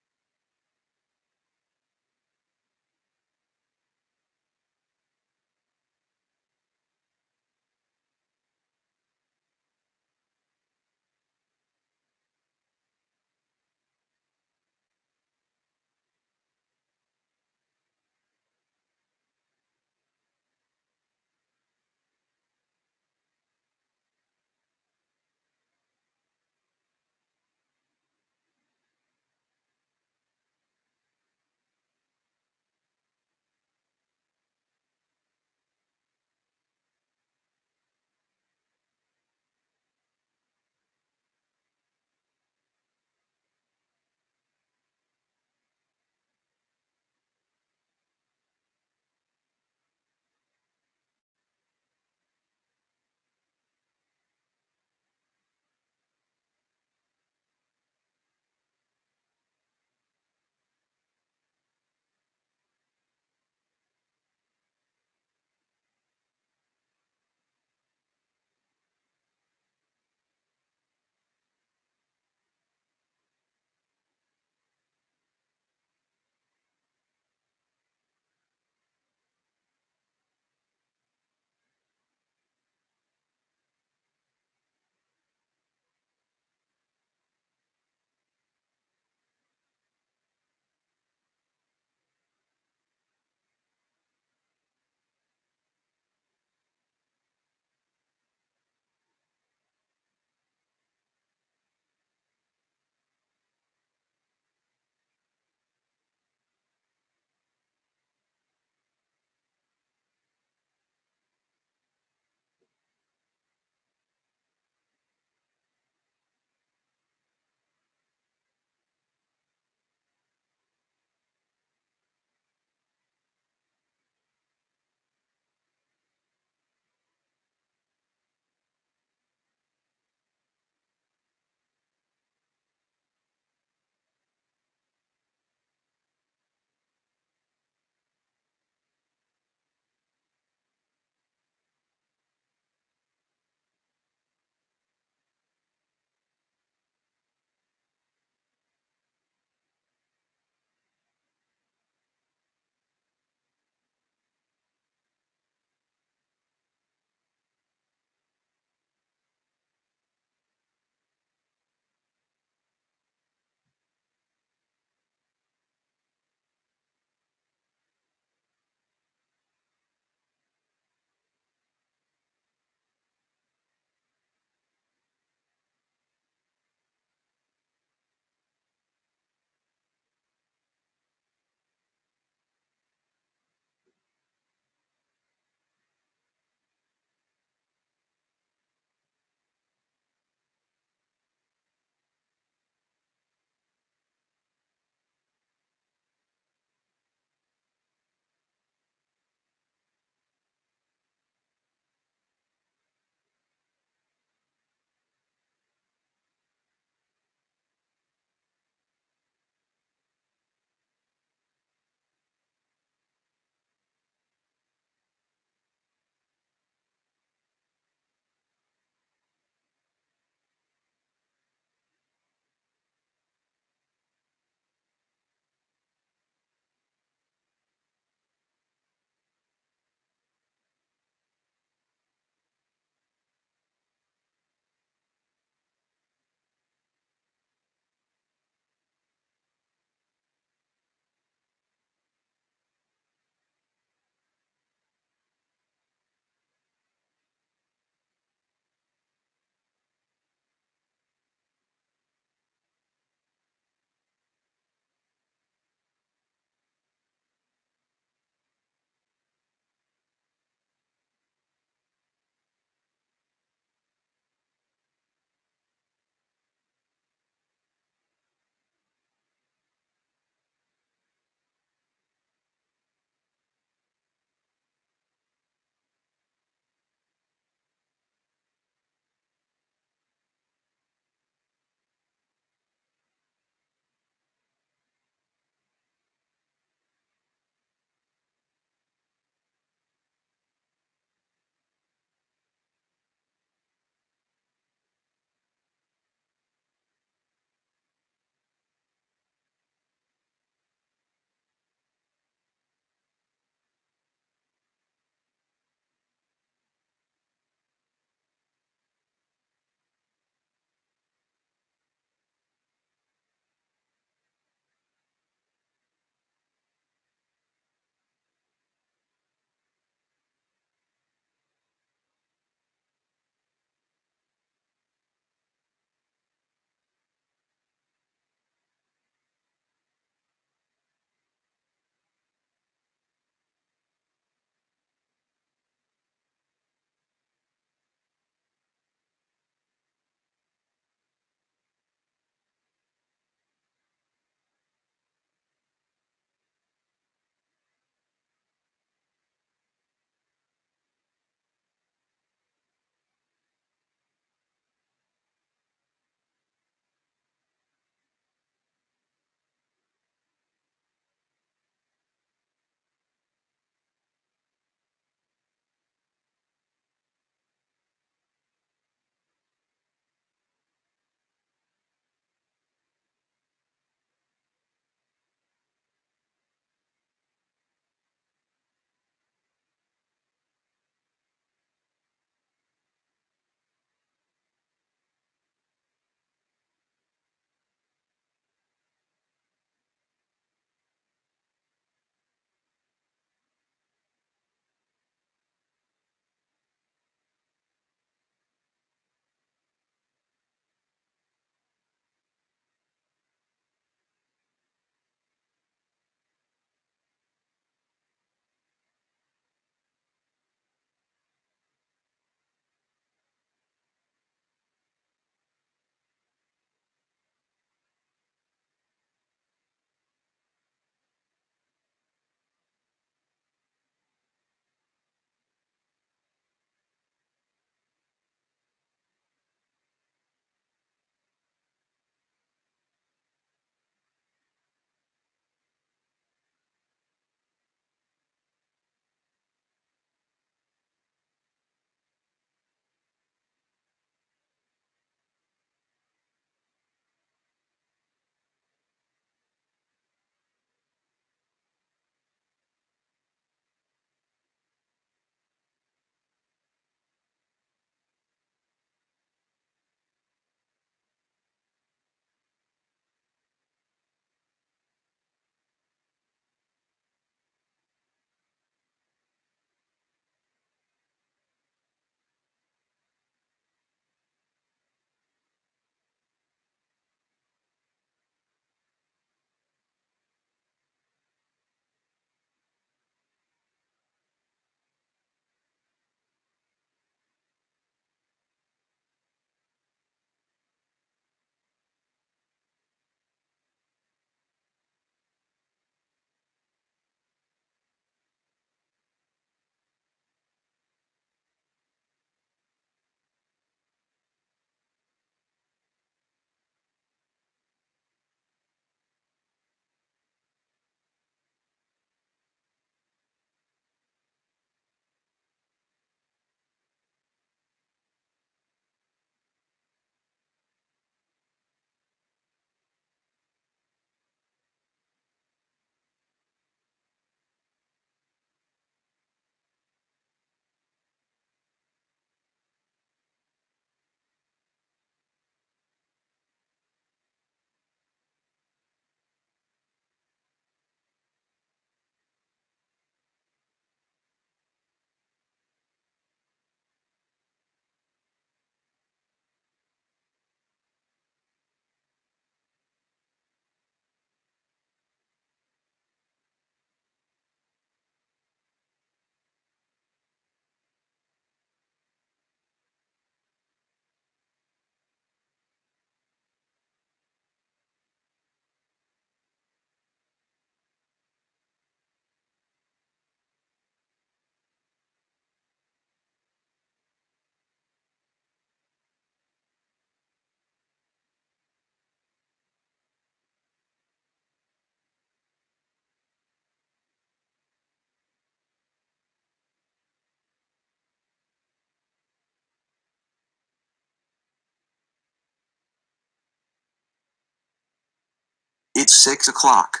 6 o'clock.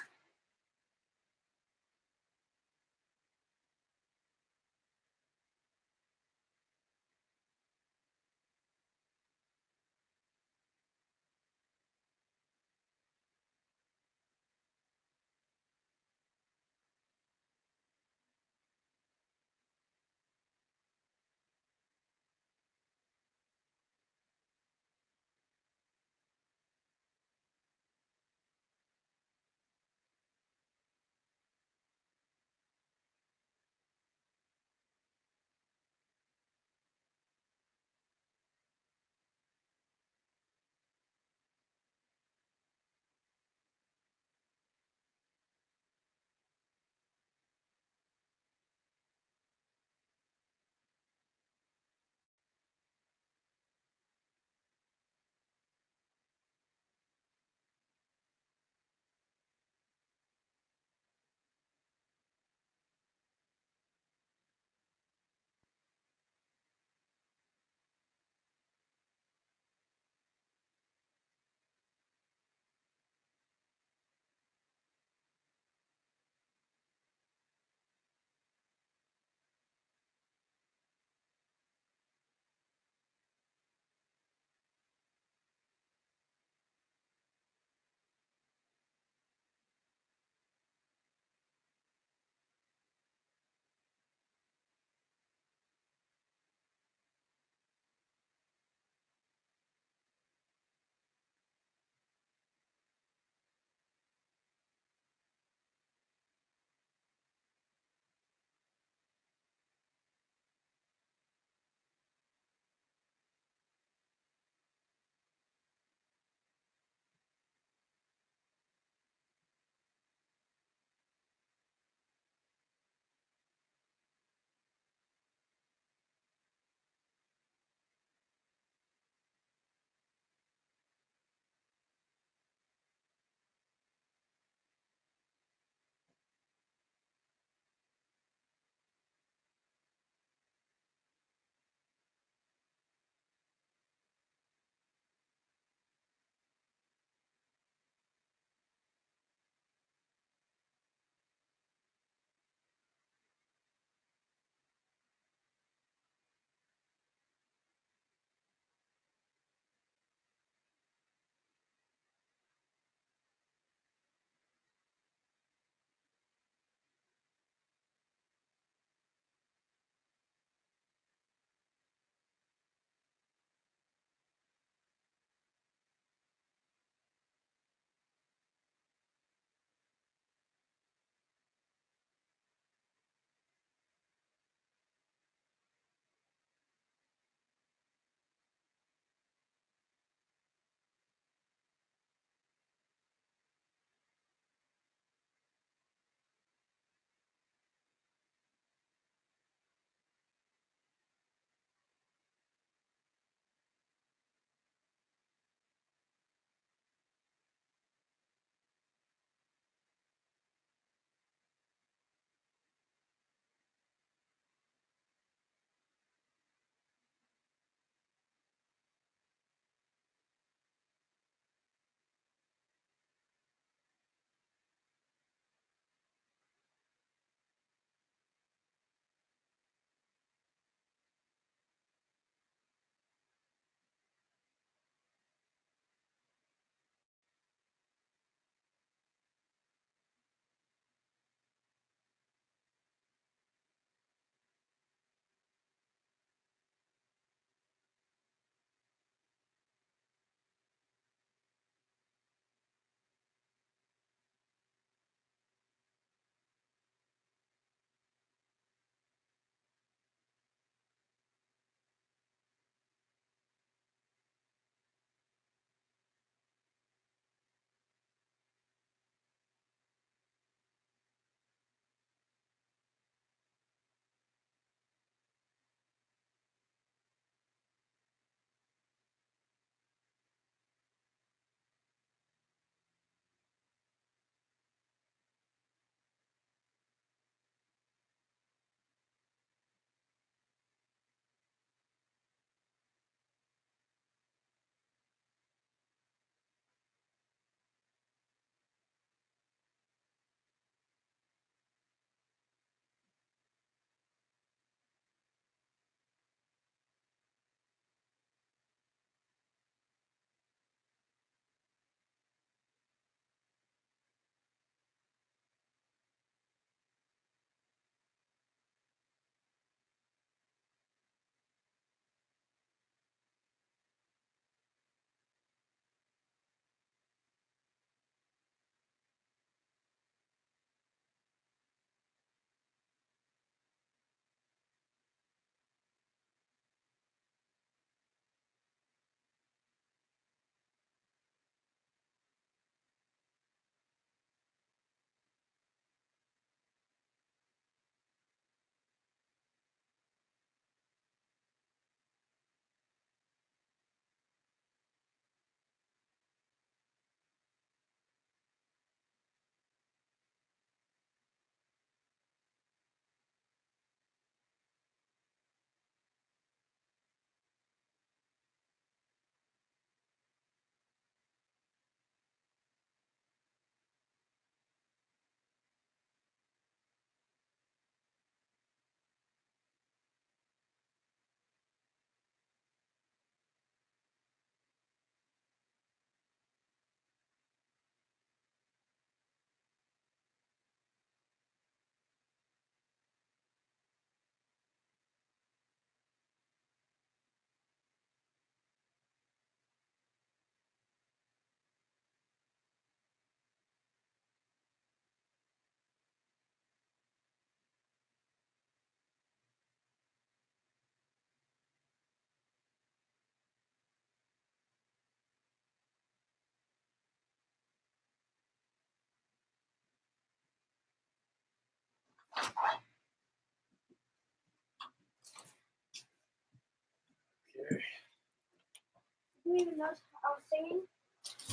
You even notice I was singing?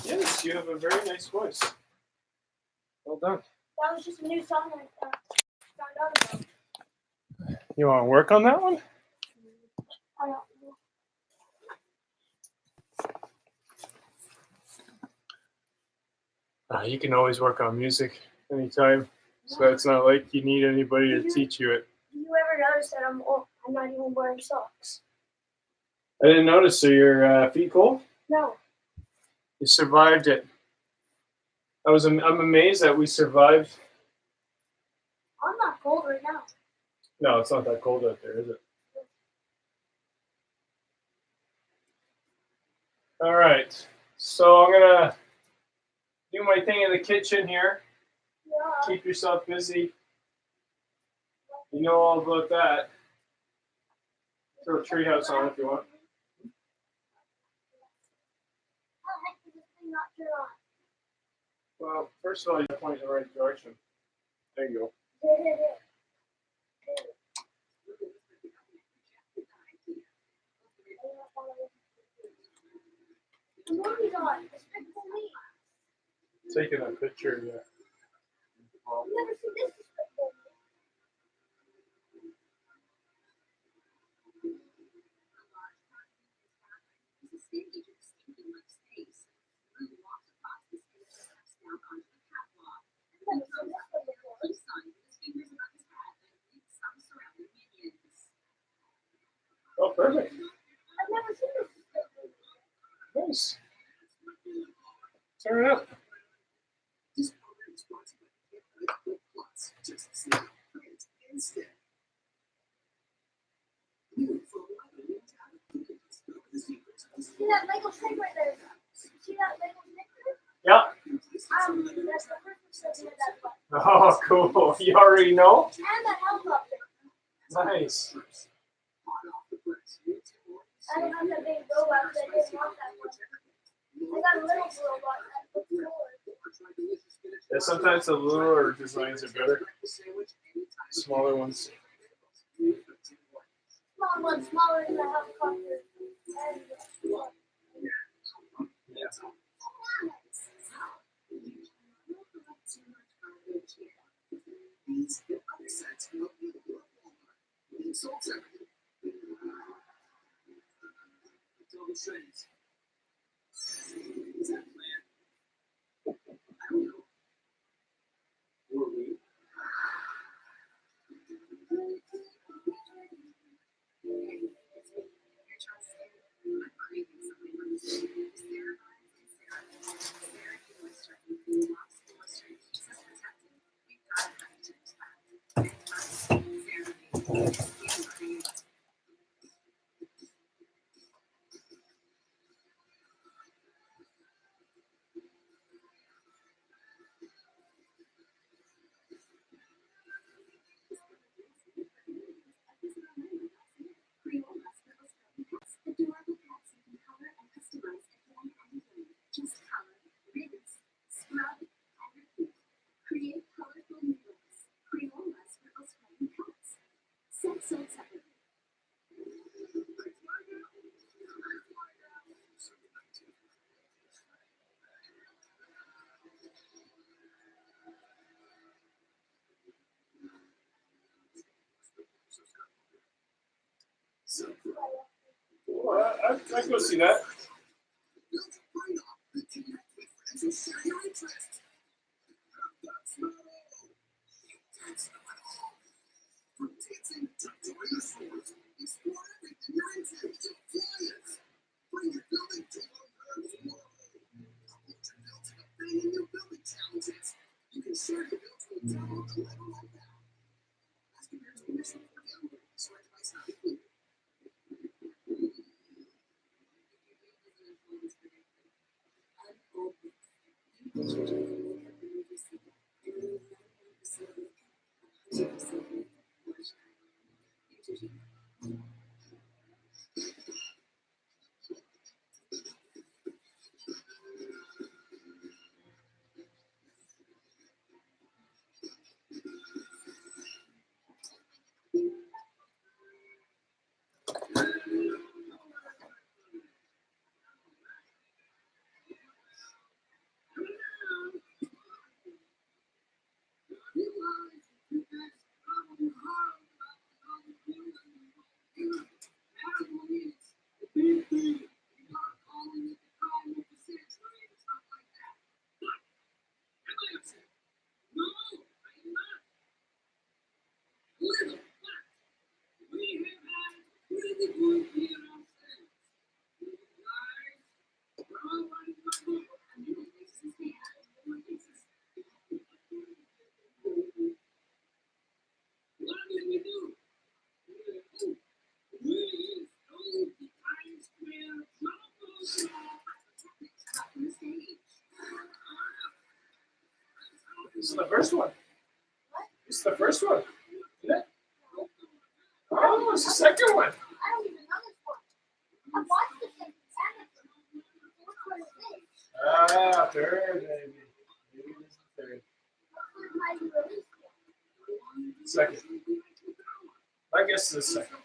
Yes, you have a very nice voice. Well done. That was just a new song I found out about. You want to work on that one? I don't know. You can always work on music anytime, so it's not like you need anybody to teach you it. Do you ever notice that I'm not even wearing socks? I didn't notice. Are your feet cold? No. You survived it. I'm amazed that we survived. I'm not cold right now. No, it's not that cold out there, is it? All right. So I'm gonna do my thing in the kitchen here. Yeah. Keep yourself busy. You know all about that. Throw a treehouse on if you want. How the heck did this thing not turn on? Well, first of all, you point in the right direction. There you go. The movie's on. Despicable Me. Taking a picture, yeah. I've never seen this Despicable Me. Oh, perfect. I've never seen this Despicable Me. Nice. Turn it up. See that Lego snake right there? See that Lego snake there? Yeah. That's the person that did that one. Oh, cool. You already know? And that helicopter. Nice. I don't have that big robot, but I didn't want that one. I got a little robot that looks cooler. Yeah, sometimes the littler designs are better. Smaller ones. Small one, smaller than the helicopter. And Well, I go see that. first one. It's the first one. Isn't it? Oh, it's the second one. I don't even know this one. I watched this in Ah, third, baby. Maybe this is the third. Second. I guess the second.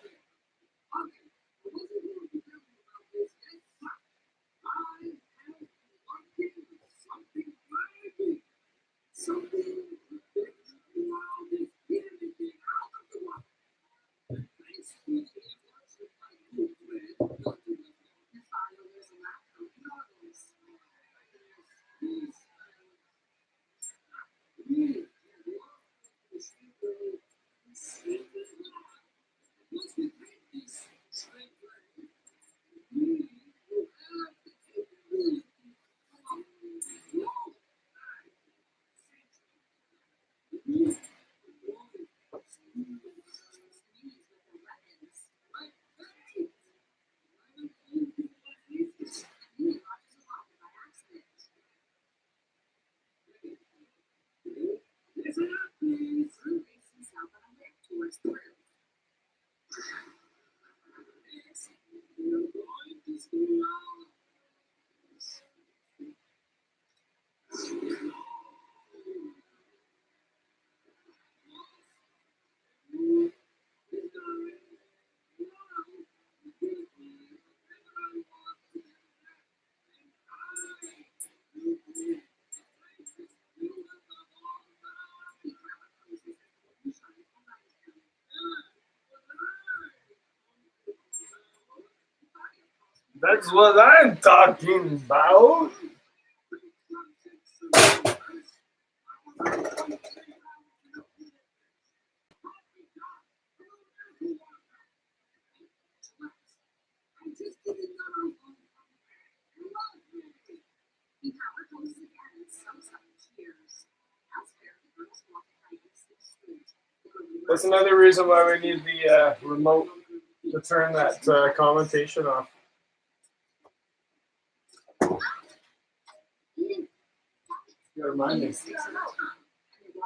That's what I'm talking about. That's another reason why we need the remote to turn that commentation off. You gotta remind me.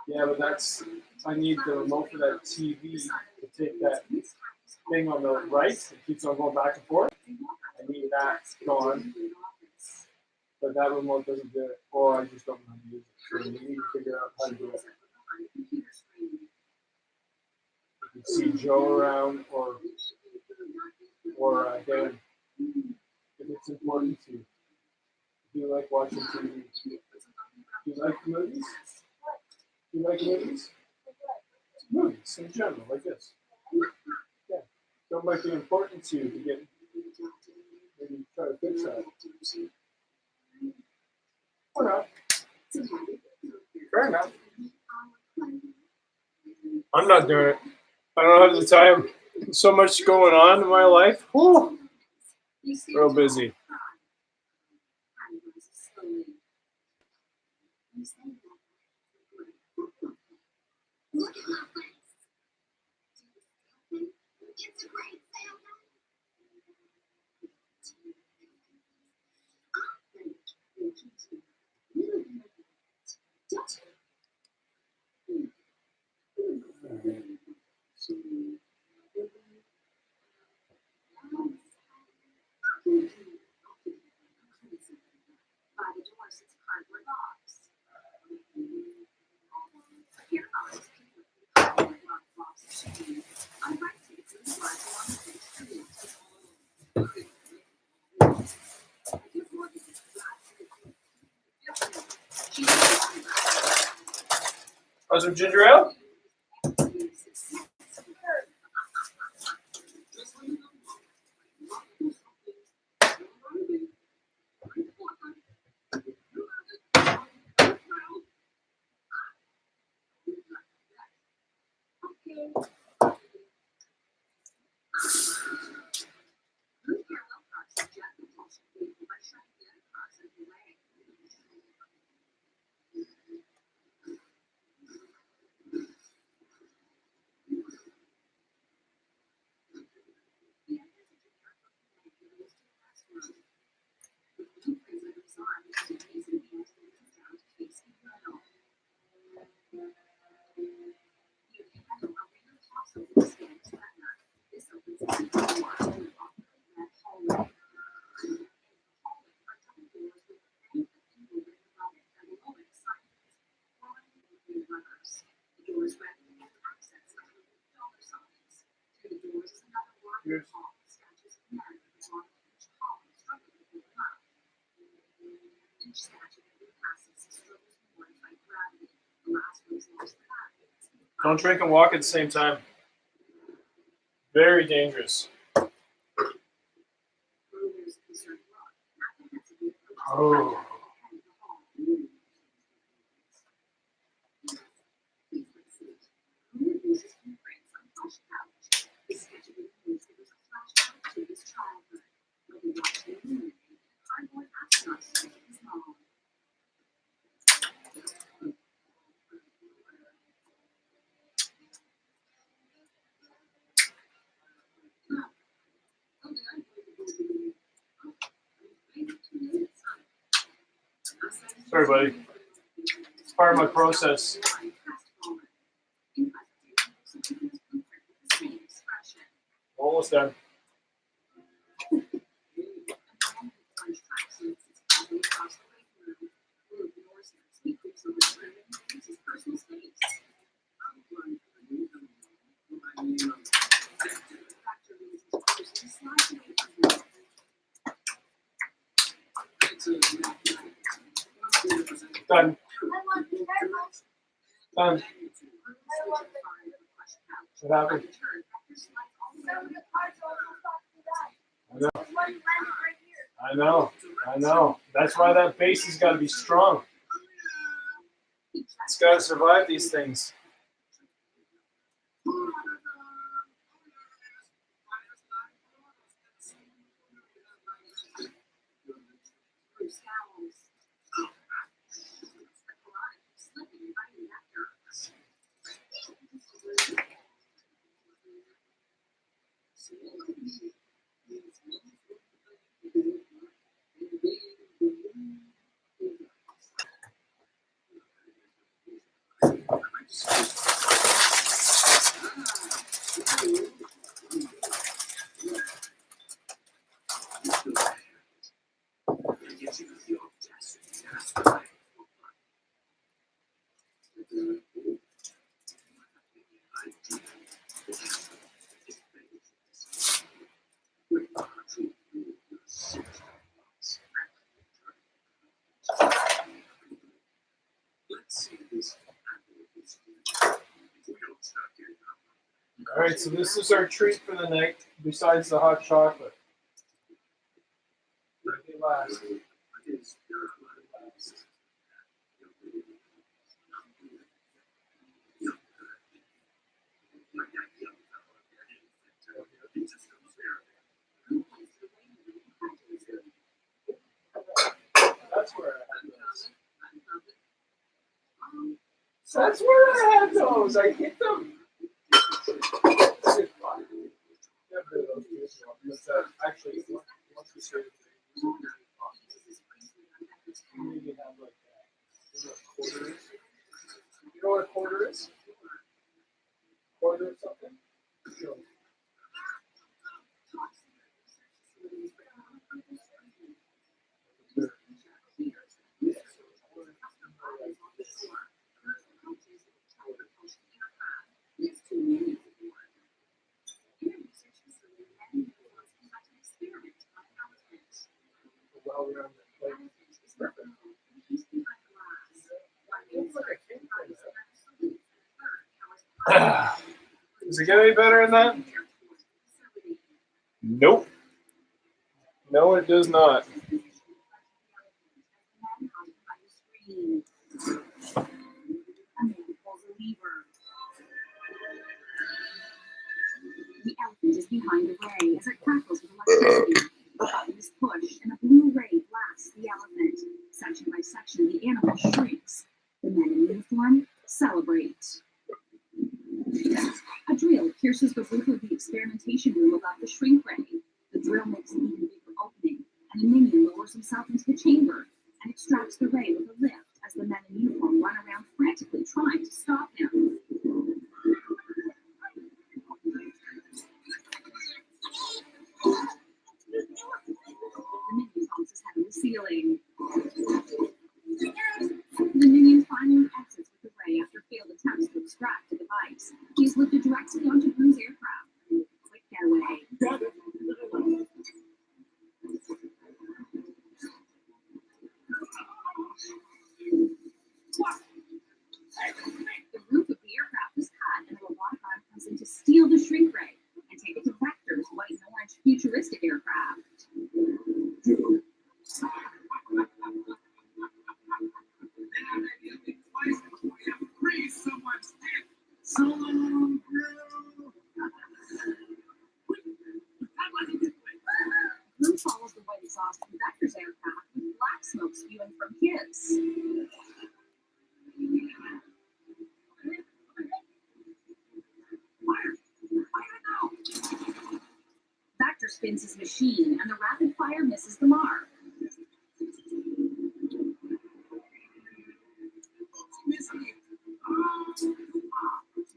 Yeah, but I need the remote for that TV to take that thing on the right. It keeps on going back and forth. I need that gone. But that remote doesn't do it. Or I just don't know how to use it. So you need to figure out how to do it. You can see Joe around or Dan. If it's important to you. Do you like watching TV? Do you like movies? Do you like movies? Movies in general, like this. Yeah. So it might be important to you to get maybe try to fix that. Or not. Fair enough. I'm not doing it. I don't have the time. So much going on in my life. Whew. Real busy. It's a great Want some ginger ale? Don't drink and walk at the same time. Very dangerous. Oh. Sorry, buddy. It's part of my process. Almost done. Done. Done. What happened? I know. I know. That's why that base has got to be strong. It's got to survive these things. All right, so this is our treat for the night, besides the hot chocolate. At last. That's where I had those. That's where I had those. I hit them. Actually, once we started, maybe have like that. You know what a quarter is? Quarter of something? Does it get any better than that? Nope. No, it does not. The elephant is behind the ray as it crackles with electricity. The button is pushed and a blue ray blasts the elephant. Section by section, the animal shrinks. The men in uniform celebrate. A drill pierces the roof of the experimentation room above the shrink ray. The drill makes an even bigger opening, and a minion lowers himself into the chamber and extracts the ray with a lift as the men in uniform run around frantically trying to stop him. He is lifted directly onto Gru's aircraft. Quick getaway. The roof of the aircraft is cut, and a robotic arm comes in to steal the shrink ray and take it to Vector's white and orange futuristic aircraft. Gru follows the white exhaust from Vector's aircraft with black smoke spewing from his. Vector spins his machine, and the rapid fire misses the mark.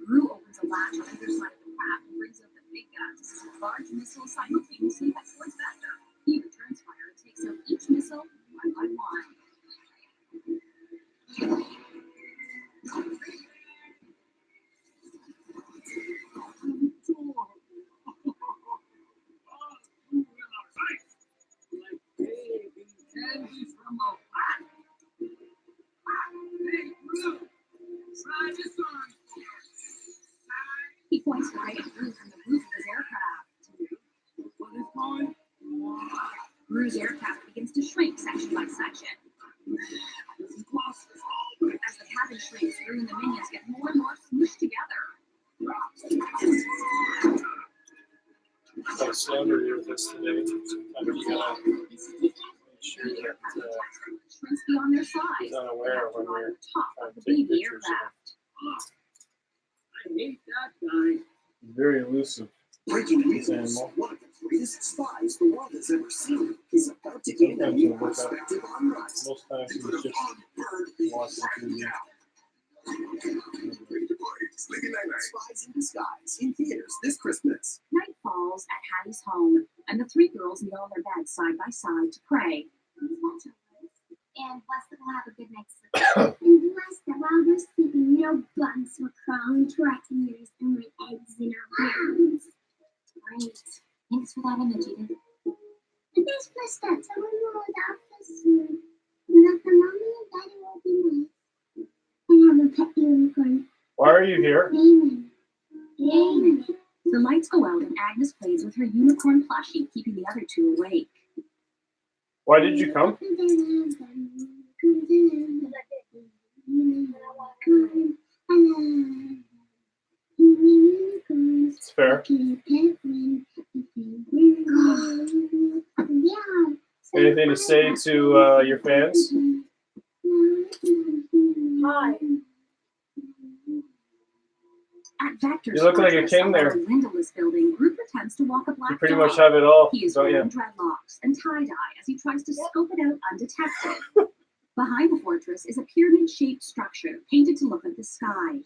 Gru opens a latch on either side of the craft and brings out the big guns. Large missiles simultaneously head towards Vector. He returns fire and takes out each missile one by one. He points right at Gru from the roof of his aircraft. Gru's aircraft begins to shrink section by section. As the cabin shrinks, Gru and the minions get more and more smooshed together. Got a celebrity with us today. Kind of gotta make sure that Shrinks beyond their size. he's unaware when we're Top trying of to the take baby pictures of aircraft. him. He's very elusive. Breaking This news. animal. One of the greatest spies the world has ever seen is about to gain a Sometimes new he'll look up. perspective on life. Most times he's just watching TV. Sleepy Night Spies in Disguise in theaters this Christmas. Night falls at Hattie's home, and the three girls kneel on their beds side by side to pray. And bless that we'll have a good night's sleep. And bless that while we're sleeping, no bugs will crawl into our ears and lay eggs in our brains. Great. Thanks for that image, Edith. And there's plus that someone will hold out this year. And that the mommy and daddy will be nice. And have a pet unicorn. Why are you here? Amen. Amen. The lights go out, and Agnes plays with her unicorn plushie, keeping the other two awake. Why did you come? It's fair. Anything to say to your fans? Hi. At Vector's You look like a fortress, king there. along Windowless building, Gru pretends to walk a black You pretty dog. much have it all, He is don't wearing you? dreadlocks and tie-dye as he tries to scope it out undetected. Behind the fortress is a pyramid-shaped structure painted to look at the sky.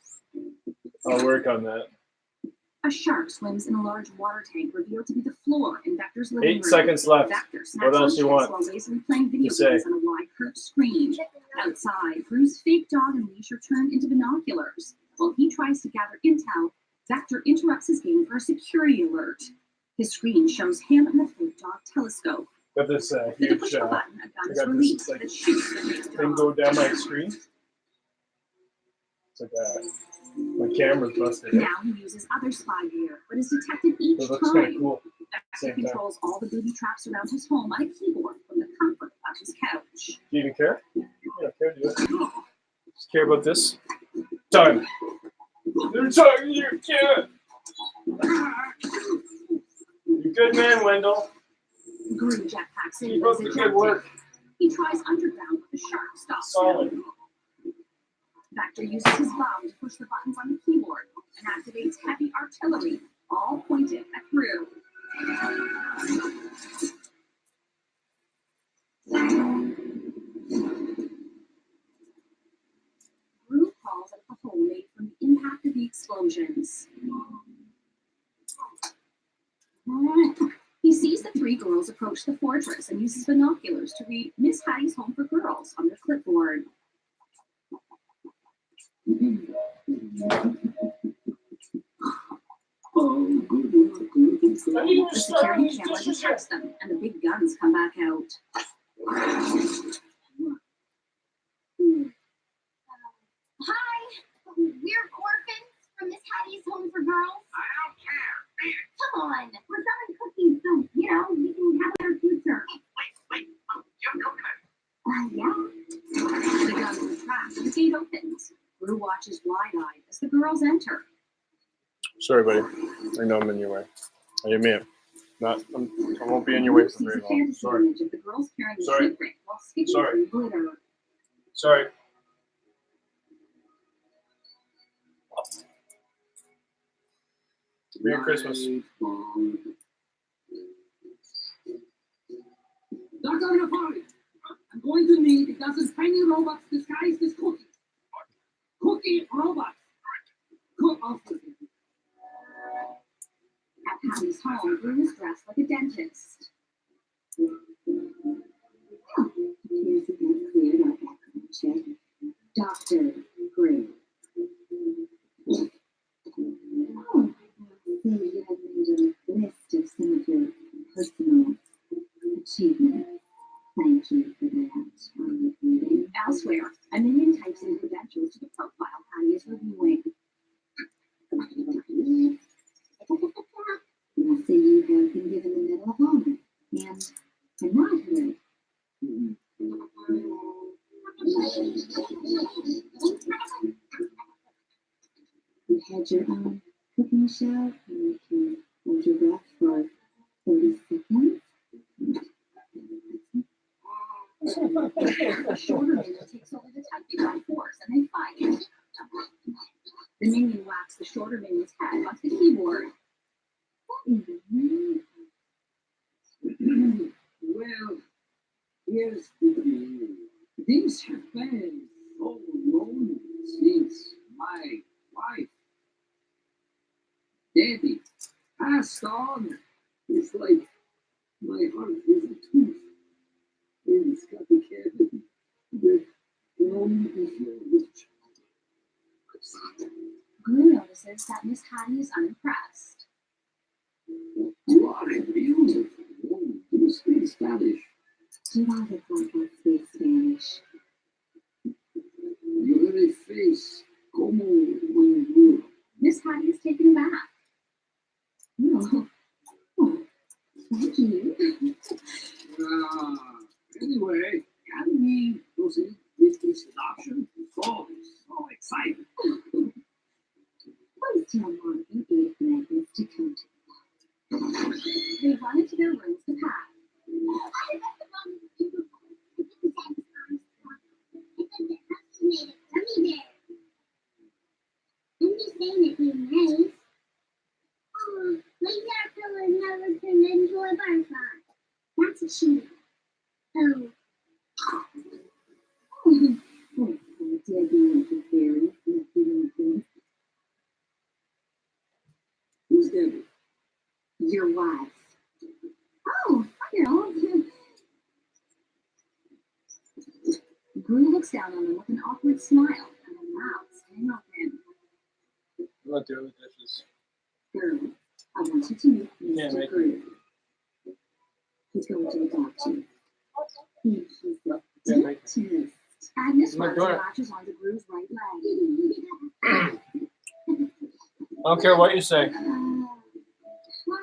I'll work on that. A shark swims in a large water tank revealed to be the floor in Vector's living 8 room. seconds left. Vector snaps What on else you chips want while lazily playing video to say? games on a wide curved screen. Outside, Gru's fake dog and leash are turned into binoculars. While he tries to gather intel, Vector interrupts his game for a security alert. His screen shows him and the fake dog telescope. Got this With a huge push of a button, a I gun is got released this like that shoots the fake thing dog. go down my screen. It's like my camera's busted. Now he uses other spy gear, but is detected each It looks kind of time. cool. Vector Same time. controls all the booby traps around his home on a keyboard from the comfort of his couch. Do you even care? Yeah, care to do it. Just care about this. Done. They're talking to your kid. You good man, Wendell. Gru jetpacks in Keep and up is the good ejected. work. He tries underground, but the shark stops Solid. him. Vector uses his thumb to push the buttons on the keyboard and activates heavy artillery, all pointed at Gru. Gru crawls out of the hole made from the impact of the explosions. He sees the three girls approach the fortress and uses binoculars to read Miss Hattie's Home for Girls on their clipboard. The security camera detects them, and the big guns come back out. Hi, we're orphans from Miss Hattie's Home for Girls. I don't care. Come on, we're selling cookies, so you know we can have a better future. Wait, you're coconut. The Yeah. guns retract, and the gate opens. Gru watches wide-eyed as the girls enter. Sorry, buddy. I know I'm in your way. I admit. I won't be in your way for very long. Sorry. Of the girls carrying the Sorry. secret while skipping Sorry. through glitter. Sorry. Merry Christmas. Not having a party. I'm going to need a dozen tiny robots disguised as cookies. Cookie robots. At Hattie's home, Gru is dressed like a dentist. Appears to be cleared our background check. Dr. Gru. Oh, I see you have made a list of some of your personal achievements. Thank you for that. Elsewhere, a minion types in credentials to the profile Hattie is reviewing. You'll see you have been given the Medal of Honor and a knighthood. You had your own cooking show, and you can hold your breath for 30 seconds. A shorter minion takes over the typing by force, and they fight. The minion whacks the shorter minion's head onto the keyboard. Well, here's the deal. Things have been so lonely since my wife, Debbie, passed on. It's like my heart is a tooth. And it's got the cavity that can only be filled with chocolate. Gru notices that Miss Hattie is unimpressed. You are a beautiful woman. You speak Spanish. Do I look like I speak Spanish? You have a face como un burro. Miss Hattie is taken aback. No. Oh, thank you. Anyway, can we proceed with this adoption? So excited. Please tell Mom and Abe Magnus to come to me. They run into their rooms to pack. I'm just saying it being nice. Oh, my doctor was never turned into a butterfly. That's a cheater. Oh. Who's Debbie? Your wife. Oh, you know. Gru looks down on them with an awkward smile and a mouth staying open. I'm not doing the dishes. Girl, I want you to meet Mr. Gru. He's going to adopt you. He's the dentist. Agnes runs and latches onto Gru's right leg. I don't care what you say. Hi,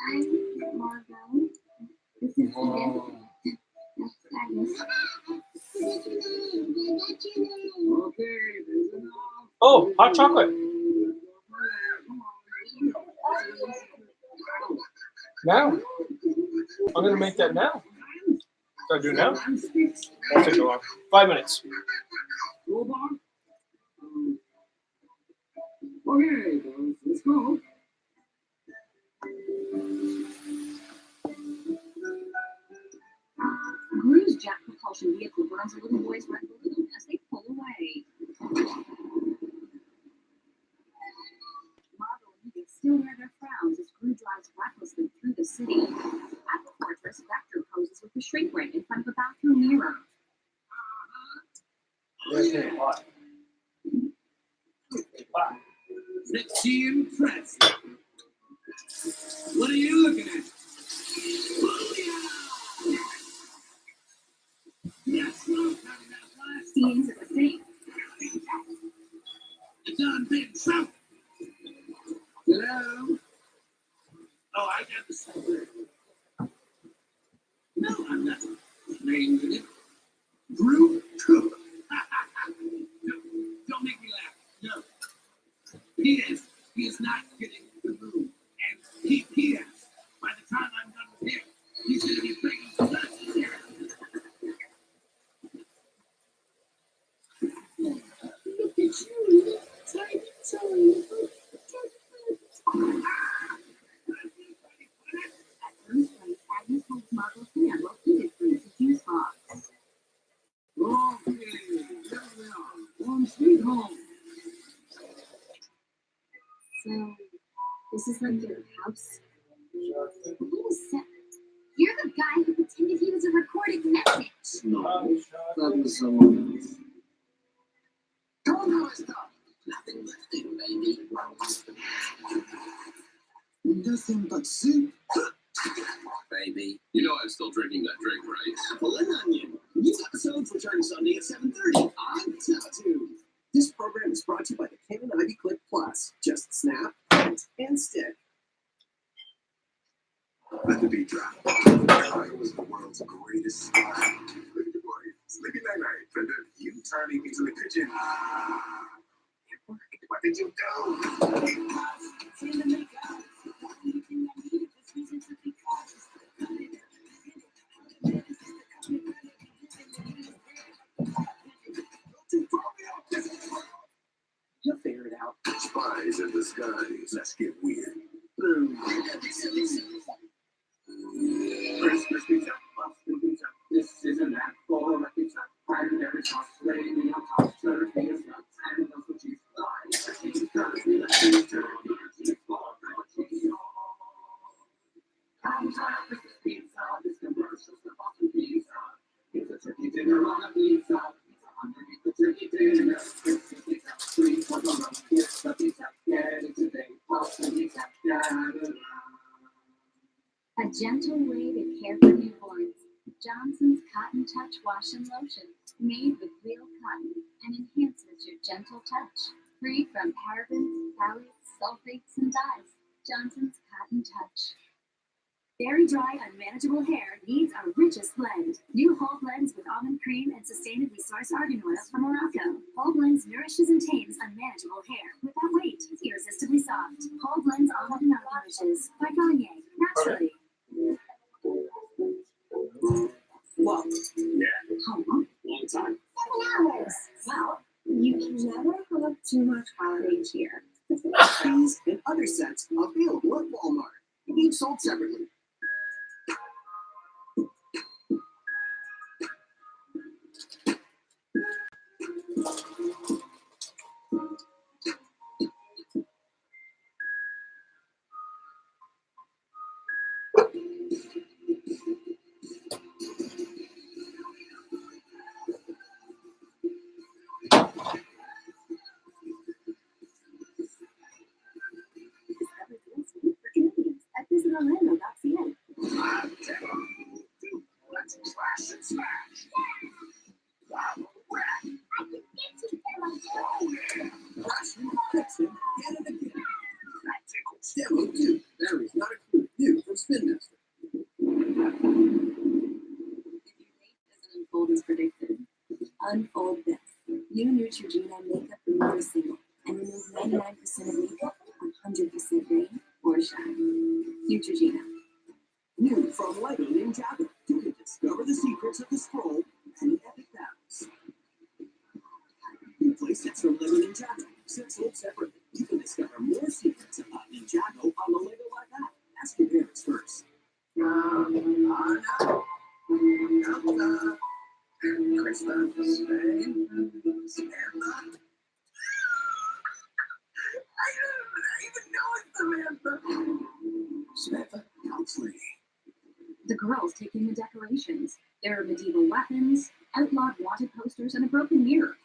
I'm Margot. This is Agnes. That's Agnes. Okay, there's enough. Oh, hot chocolate. Now. I'm going to make that now. Can I do it now? Won't take long. 5 minutes. Okay, let's go. Gru's jet propulsion vehicle burns a little boy's red balloon as they pull away. Margot and Eve still wear their frowns as Gru drives recklessly through the city. At the fortress, Vector poses with the shrink ray in front of a bathroom mirror. Let's see him press. What are you looking at? Scenes at the same. John Big South. Hello? Oh, I got the software. No, I'm not. Named it. Brew Cook. Don't make me laugh. No. He is not getting the move. And P.S. By the time I'm done with him, he's going to be breaking some nuts here. Look at you, tiny toe. Agnes holds Marco's hand while Peter brings the juice box. Okay, there we are. Home sweet home. So, this is like your house? Wait a sec. You're the guy who pretended he was a recorded message. No, that was someone else. Come on, how I stop. Nothing but thing, baby. Nothing but soup. Baby, you know I'm still drinking that drink, right? Apple and onion. New episodes return Sunday at 7:30 on Tattoo. This program is brought to you by the Canon Ivy Clip Plus. Just snap, print, and stick. Let the beat drop. I was the world's greatest spy. Look at the boy. Sleepy night night. And then you turning into the pigeon. What did you You'll figure it out. Spies in disguise. Let's get weird. Boom. Christmas pizza, Boston pizza. This is an app for a pizza. And there is sauce waiting on top. Turkey is nuts and those with cheese. Cheese curry, let's do turkey. Cheese ball, cheese. I'm tired of Christmas pizza. This commercial's the Boston pizza. It's a turkey dinner on a pizza. Pizza underneath the turkey dinner. Christmas pizza, free for the month. It's the pizza. Get it today. Boston pizza. A gentle way to care for newborns. Johnson's Cotton Touch Wash and Lotion. Made with real cotton and enhances your gentle touch. Free from parabens, phthalates, sulfates, and dyes. Johnson's Cotton Touch. Very dry, unmanageable hair needs our richest blend. New Whole Blends with almond cream and sustainably sourced argan oils from Morocco. Whole Blends nourishes and tames unmanageable hair without weight. Irresistibly soft. Whole Blends almond and argan wishes by Gagne. Naturally. Whoa. Yeah. How long? Long time. 7 hours. Well, you can never have too much holiday cheer. These and other sets available at Walmart. Each sold separately. At visitorlando.ca. Let's slash and smash. Oh yeah. Brush and fix it again and again. That tickles. Demo 2. Batteries not included. New from Spin Master. Unfold as predicted. Unfold this. New Neutrogena Makeup Remover Single and remove 99% of makeup, 100% rain or shine. Neutrogena. New from Lego Ninjago. You can discover the secrets of the scroll and epic battles. New play sets from Lego Ninjago. Sets sold separately. You can discover more secrets about Ninjago on the Lego Live app. Ask your parents first. Christmas, Samantha. I don't even know it's Samantha. Samantha, how pretty. The girls take in the decorations. There are medieval weapons, outlawed wanted posters, and a broken mirror.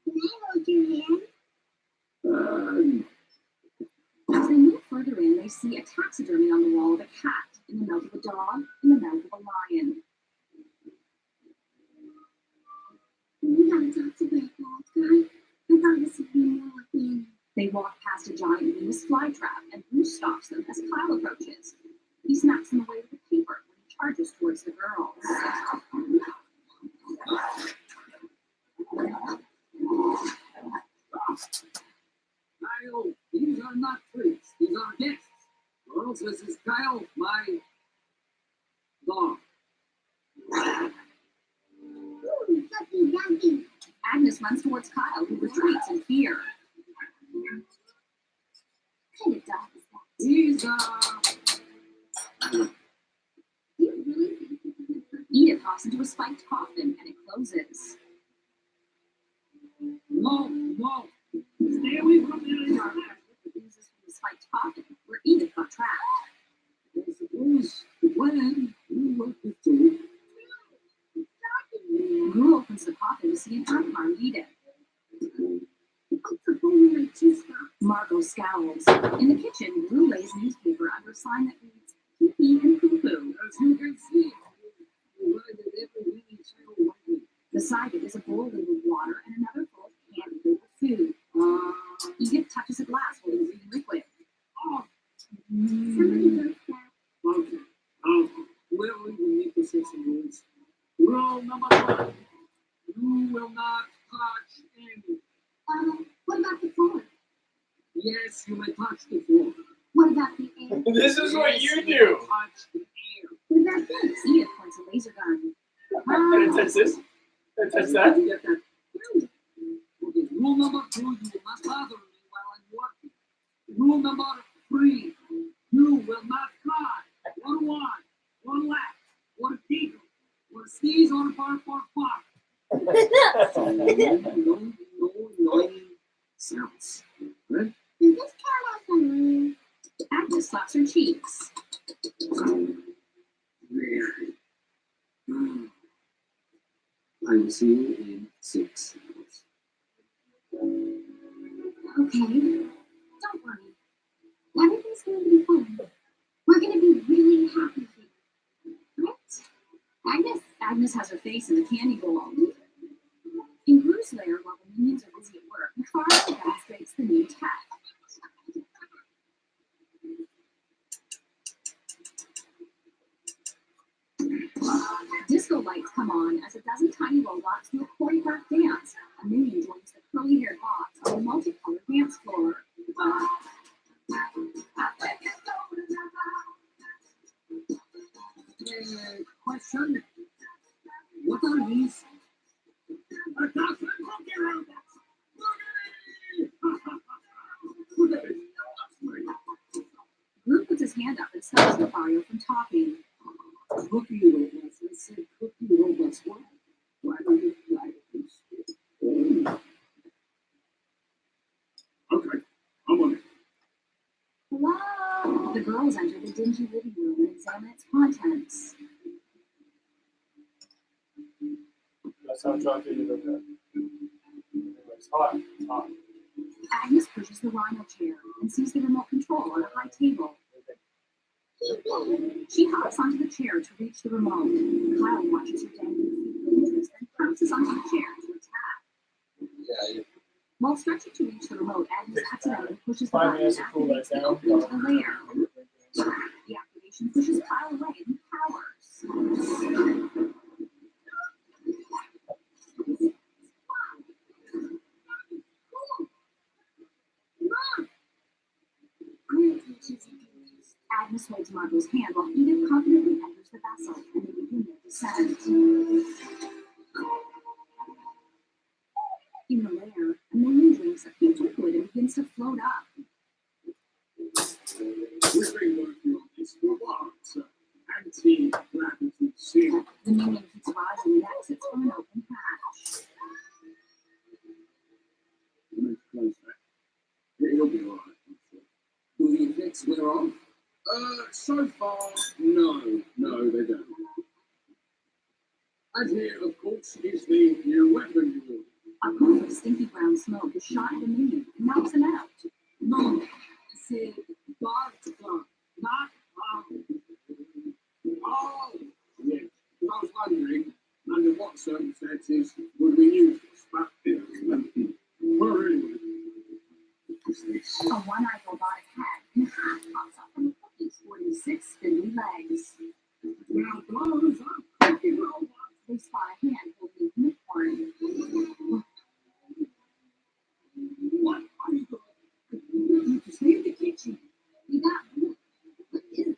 Can I hold your hand? As they move further in, they see a taxidermy on the wall of a cat, in the mouth of a dog, in the mouth of a lion. We gotta talk to that bald guy. I thought this would be more like me. They walk past a giant Venus flytrap, and Bruce stops them as Kyle approaches. He snaps them away with a paper when he charges towards the girls. Kyle, these are not treats. These are gifts. Girls, this is Kyle, my dog. Ooh, fucking donkey. Agnes runs towards Kyle, who retreats in fear. What kind of dog is that? These Do you really think you can hurt me? Edith hops into a spiked coffin, and it closes. no. Stay away from the other. Uses from the spiked coffin, where Edith got trapped. I suppose the plan will work with two. Gru opens the coffin to see an unharmed Edith. Margot scowls. In the kitchen, Gru lays newspaper under a sign that reads, "Pee and poo-poo." As you can see, provided everything is so likely. Beside it is a bowl labeled with water and another full of canned labeled food. Edith touches a glass holding green liquid. Somebody broke that. Okay. We'll even make the system rules. Rule number 1. You will not touch any. What about the floor? Yes, you may touch the floor. What about the air? This is what you do. Touch the air. What about this? Edith points a laser gun. Can I touch this? Can I touch that? You get that? Okay. Rule number 2, you will not bother me while I'm working. Rule number 3, you will not cry, or whine, or laugh, or giggle, or sneeze, or bark, or bark. So no annoying sounds. Right? Does this count as a room? Agnes slaps her cheeks. I will see you in 6 hours. Okay. Don't worry. Everything's going to be fine. We're going to be really happy here. Right? Agnes has her face in the candy bowl. In Gru's lair, while the minions are busy at work, Mufasa demonstrates the new tech. Disco lights come on as a dozen tiny robots do a choreographed dance. A minion joins the curly-haired bots on a multicolored dance floor. Question. What are these? A dozen cookie robots. Look at it. Gru puts his hand up and stops Mario from talking. Cookie robots. I said cookie robots. Why don't you fly this? Okay, I'm on it. Hello? The girls enter the dingy living room and examine its contents. That's how chocolate you look at. It's hot. It's hot. Agnes pushes the rhino chair and sees the remote control on a high table. She hops onto the chair to reach the remote. Kyle watches her dangling feet with interest and pounces onto the chair to attack. While stretching to reach the remote, Agnes accidentally pushes the button and activates the opening to the layer. The activation pushes Kyle away and powers. Agnes holds Margot's hand while Edith confidently enters the vessel, and they begin their descent. In the lair, a minion drinks a pink liquid and begins to float up. We've been working on this for a while, so anti-gravity shield. The minion keeps rising and exits from an open hatch. Let's close that. It'll be alright. Do the effects wear off? So far, no, they don't. And here, of course, is the new weapon you will. A puff of stinky brown smoke is shot at a minion and knocks him out. No, say dark cloud, not cloud. Oh, yes. I was wondering under what circumstances would we use this? But well, anyway. A one-eyed robotic head and a hat pops up from a cookie sporting 6 spindly legs. Now those are cookie robots. They spot a hand holding a unicorn. What are you doing? You just leave the kitchen. You got what is it?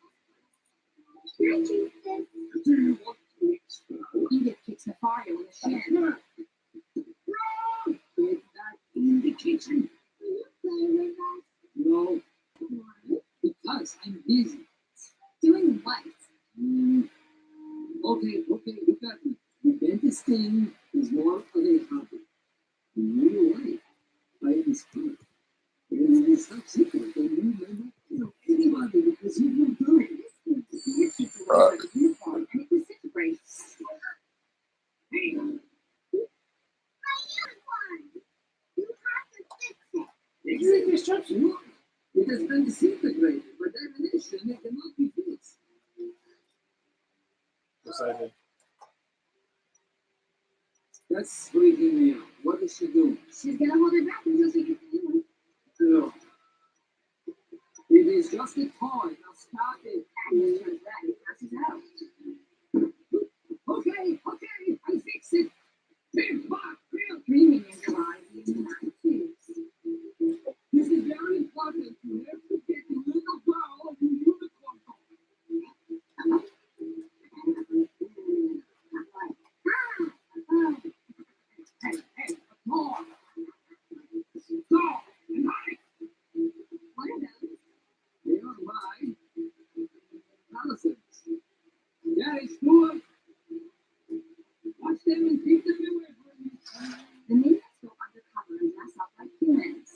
Can I drink this? Do you want to explode? Edith kicks Nefario in the shin. Run! Get back in the kitchen. Will you play with us? No, Why? because I'm busy. Doing what? Okay, you got me. The dentist thing is more of a hobby. You know why? I discovered. And it's top secret, and you may not tell anybody because you will do it. Edith shoots away her uniform and it disintegrates. Hey, My uniform! You have to fix it. exit destruction. It has been disintegrated. By definition, it cannot be fixed. Yes, I did. That's freaking me out. What is she doing? She's gonna hold it back until she gets the new one. No. It is just a toy. Now stop it. Agnes turns red and passes out. Okay, I fix it. Big box, real. Dreaming in her eyes using nine tubes. This is very important. You have to get the little ball of the unicorn toy. Hey, more. Stop. And hurry. What are those? They are my palisades. Daddy, Stuart. Watch them and keep them away from me. The minions go undercover and dress up like humans.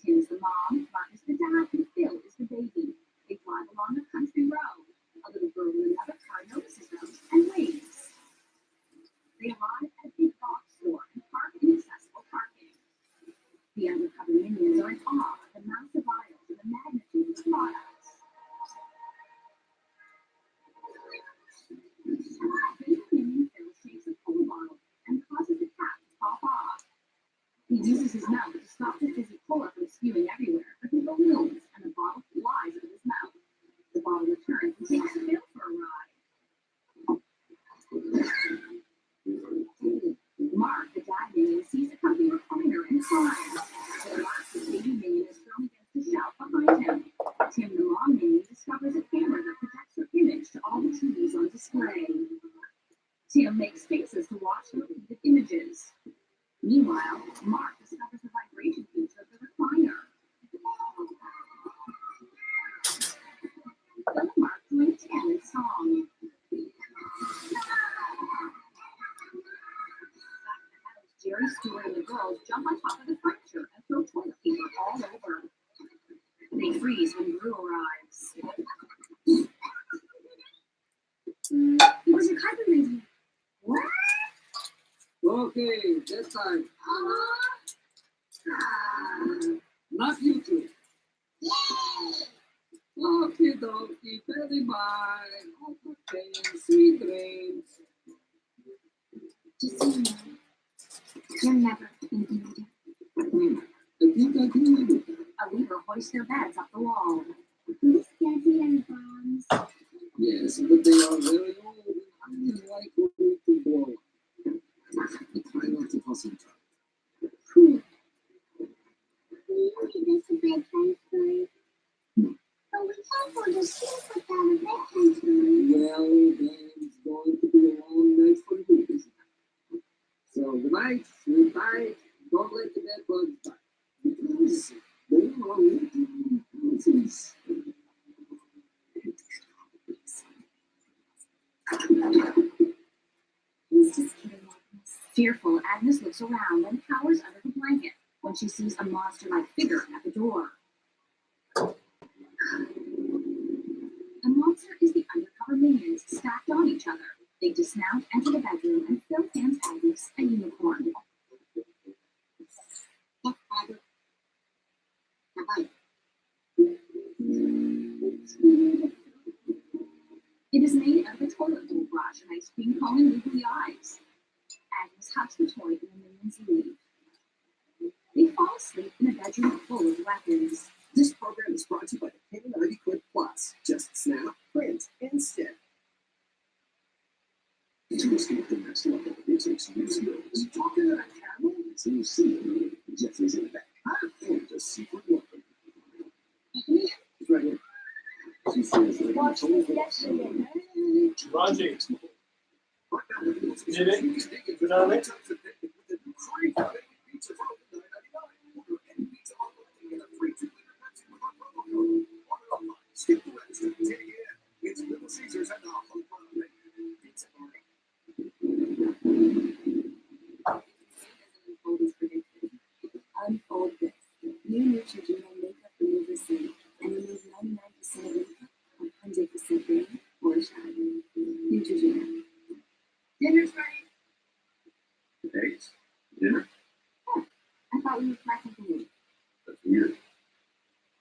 Tim's the mom, Mark is the dad, and Phil is the baby. They drive along a country road. A little girl in another car notices them and waves. They arrive at a big box store and park in accessible parking. The undercover minions are in awe of the massive aisles and the magnitude of the products. The minion Phil shakes a cola bottle and causes the cap to pop off. He uses his mouth to stop the fizzy cola from spewing everywhere, but he balloons and the bottle flies out of his mouth. The bottle returns and takes Phil for a ride. Mark, the dad minion, sees a comfy recliner and climbs. The relaxed baby minion is thrown against the shelf behind him. Tim, the mom minion, discovers a camera that projects her image to all the TVs on display. Tim makes faces to watch the repeated images. Meanwhile, Mark discovers the vibration feature of the recliner. Then Mark joins Tim in song. Jerry, Stewart, and the girls jump on top of the furniture and throw toilet paper all over. They freeze when Gru arrives. It was a carpet lady. What? Okay, this time. Not you two. Yay! Okay, dokie, very bye. Okay, sweet dreams. Just so you know, you're never in danger. I think I do. A weaver hoists their beds up the wall. Police can't see any bombs. Yes, but they are very old and unlikely to blow up. I try not to cause some trouble. Cool. Will you read us a bedtime story? But we can't go to sleep without a bedtime story. Well, then it's going to be a long night for you, isn't it? So good night, sleep tight, don't let the bed bugs bite. Because they are little houses. He's just kidding, Agnes. Fearful, Agnes looks around and cowers under the blanket when she sees a monster-like figure at the door. The monster is the undercover minions stacked on each other. They dismount, enter the bedroom, and Phil hands Agnes a unicorn. is made out of a toilet bowl brush and ice cream cone and googly eyes. Agnes touch the toy and the minions leave. They fall asleep in a bedroom full of weapons. This program is brought to you by the Penny Arty Quick Plus. Just snap, print, and snip. To escape the next level, it takes new skills. Talking to a camel? So you see, Jeffrey's in the back. And a secret weapon. It's right here. She says, Watch this yesterday. Raji. Did it? Banana? Skip the rest. Dig in. It's Little Caesars at the Home Parliament. Pizza Party. Unfold this. New Neutrogena makeup remover serum and remove 99% of makeup, 100% rain or shine. Neutrogena. Dinner's ready. Eggs? Dinner? I thought we would try something new. That's weird.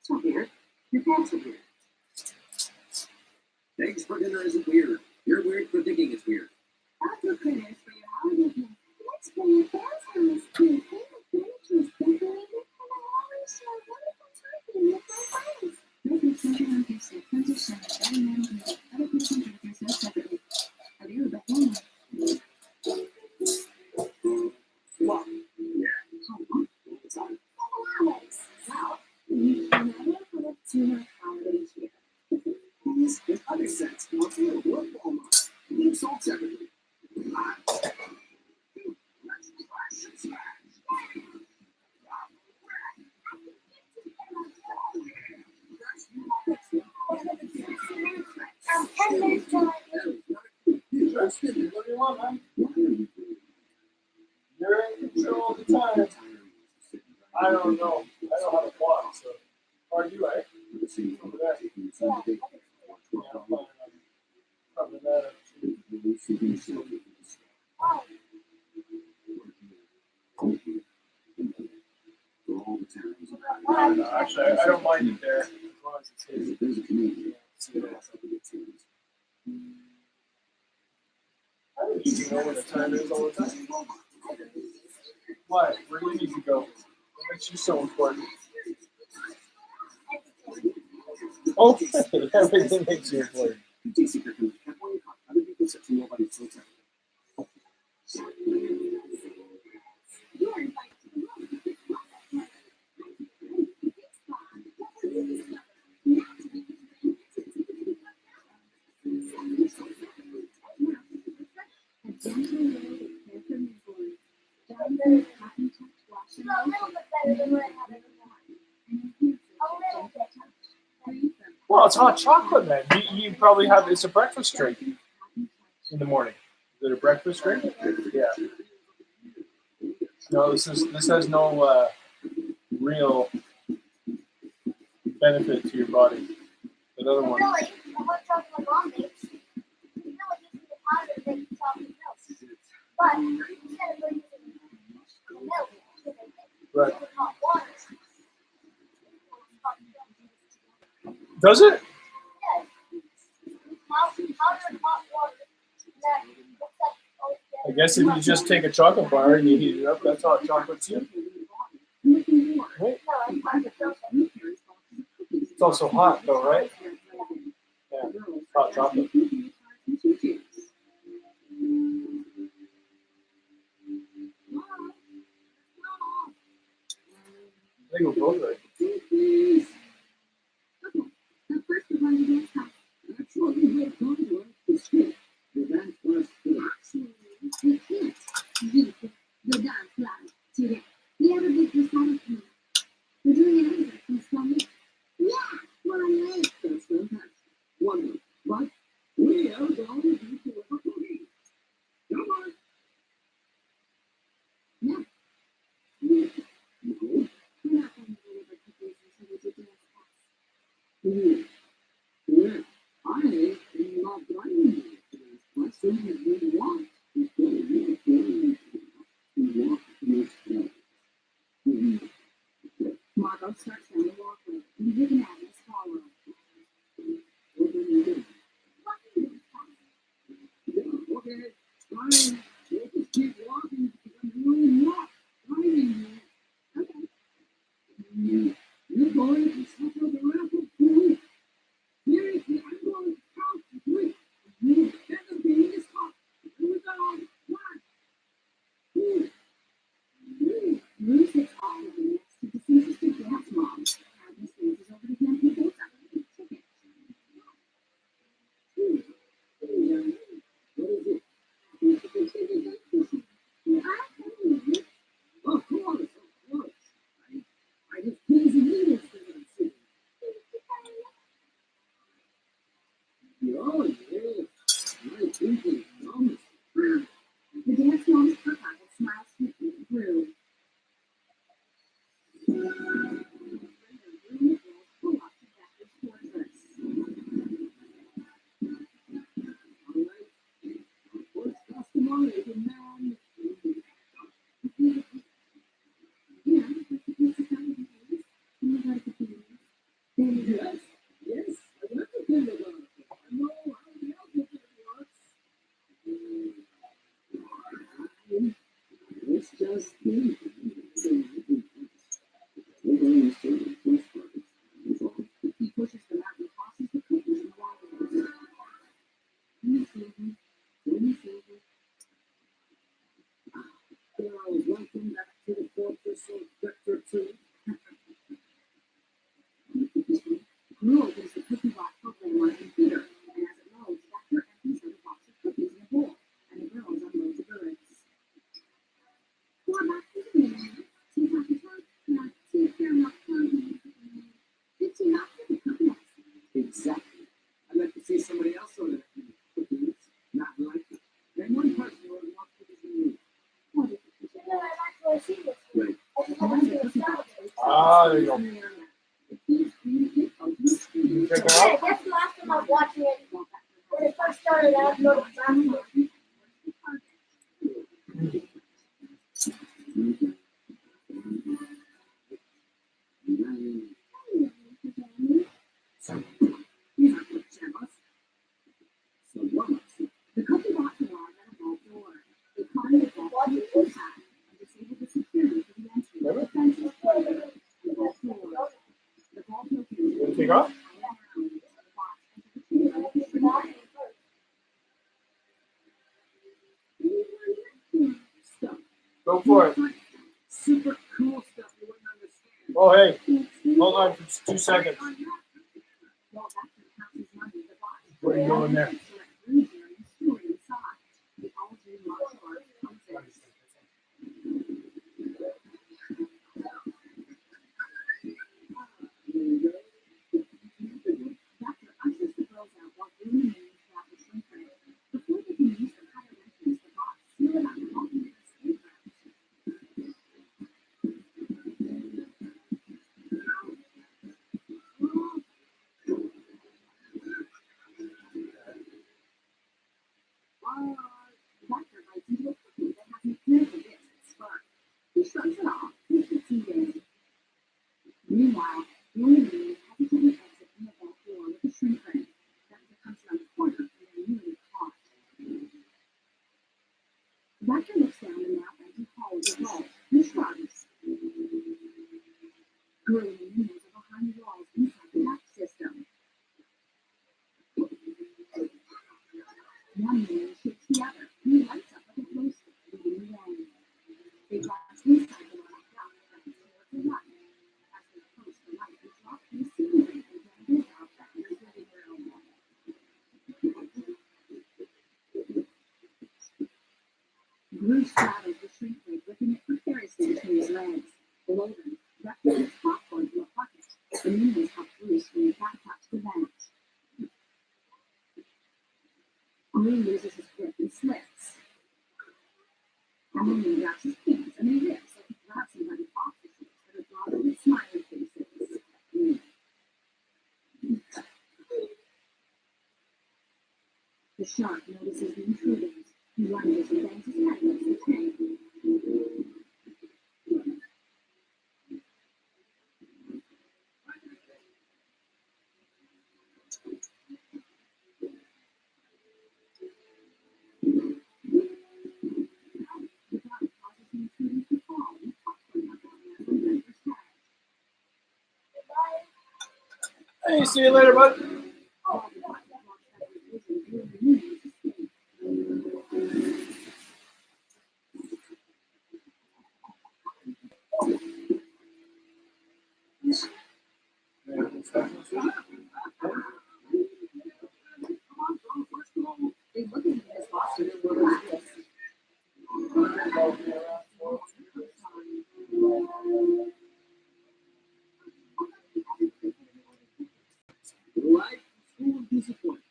It's not weird. Your pants are weird. Eggs for dinner isn't weird. You're weird for thinking it's weird. That's what critters for your holiday meal. Let's bring your fans on this cute favorite furniture's decorated and always share a wonderful time with your friends. Make your treasure on gift set. Friends are shiny. Every man can get other people and drink yourself separately. Available online. Wow. Yeah. How long? It's on. Alex. Wow. You can never put up too much holiday here. These and other sets are available at Walmart. Leave sold separately. Let's crash and smash. I'm 10 minutes till I What do you want, man? You're in control all the time. I don't know. I don't have a clock, so. Or do I? Over there. Yeah, I'm planning on rubbing that up too. Actually, I don't mind it there as long as it's his. I don't need to know what the time is all the time. Why? Where do you need to go? What makes you so important? Okay, everything makes you important. a little bit better than what I have every morning. A little bit. Well, it's hot chocolate, man. You probably have it's a breakfast drink in the morning. Is it a breakfast drink? Yeah. No, this has no real benefit to your body. That other one. Really, the hot chocolate my mom makes, you know, it gives me the powder to make chocolate milk. But instead of putting it in the milk, Right. with hot water. Does it? Yes. Powder and hot water. That looks like I guess if you just take a chocolate bar and you heat it up, that's hot chocolate too. Right? It's also hot though, right? Yeah, hot chocolate. I think we're both right. The dance live today. We have a big recital coming. We're doing an exit from Swami. Yeah, we're on late. That's fantastic. Wonderful. But we are going to do a cookie. Come on. Yeah. No. We're not going to deliver cookies until we do dance class. Yeah. I am not driving you to dance class, so you really want. Margot starts down the walkway, and you can have this follow. What do you do? Walking this fast. boy and suffer the wrath of God. Here is the animal count to three. You better be his heart. Here we go. 1, 2, 3. Bruce sits all of the next to disinterested dance moms. Agnes faces over to him and holds up a big ticket. What is it? Of course. I just pins and needles for them sitting. Oh, yes. My thinking promise. The dance moms perk up and smile sweetly at Drew. Pull up to Becker's fortress. All right. First customer is a man. Yes, yes, I like to think about it. I know how the alphabet works. It's just me. He pushes them out and tosses the cookies in the water. Let me see. Girls, welcome back to the fortress of Vector 2. Drew opens the cookie box program on a computer, and as it loads, Vector empties out a box of cookies in a bowl, and the girls unload the goods. More back to the man. Tea coffee toast, not tea caramel coffee. 15 off for the cookies. Exactly. I'd like to see somebody else order that many cookies. Not like it. Then one person will have more cookies than you. Right. Ah, there you go. Check it out. That's the last time I'm watching it. When it first started, I had no time. The cookie box was at a vault door. They climbed the vault to the inside and disabled the security for the entry. The fence was closed. The vault door. The vault opened. Take off? Go for it. Super cool stuff you wouldn't understand. Oh, hey. Hold on for 2 seconds. Where are you going there? Meanwhile, the only man hesitantly exits from the vault door with a shrink ray. Vector comes around the corner and they're nearly caught. Vector looks down the now empty hall of the vault and shrugs. Grilling windows are behind the walls inside the back system. One man shakes the other and he lights up like a glow stick, leading the way. They drive inside the locked up and towards the right. As they approach the light, they drop to the ceiling and then go out Vector's living room. Bruce straddles the shrink ray, gripping it precariously between his legs. Below them, Vector puts popcorn to a bucket. The minions help Bruce bring it back up to the bench. Green loses his grip and slips. Emily grabs his pants and he rips like he grabs somebody off the shorts that are drawn with smiling faces. The shark notices the intruders. He lunges and bangs his head against the tank. The body causes the intruders to fall and the popcorn bucket lands on Vector's head. Hey, see you later, bud. Life is full of disappointment.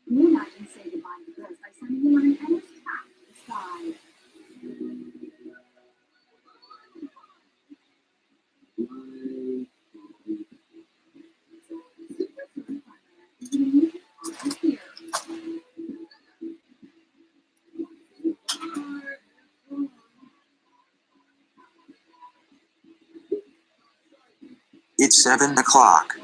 You I can say goodbye to birds by sending them on an endless path to the sky. It's 7 o'clock.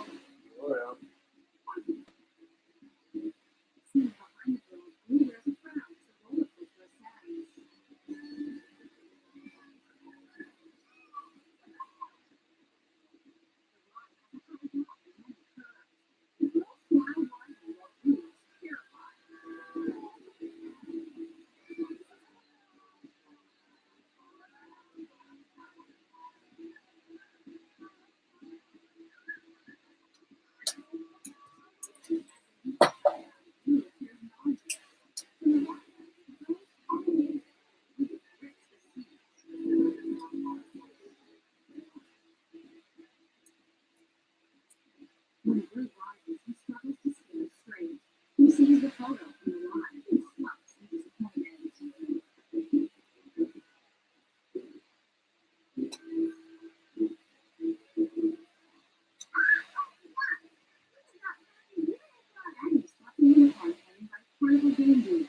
When a bird rises, he struggles to stay straight. He sees the photo from the line and slumps in disappointment. And he stops in the park and invites portable danger.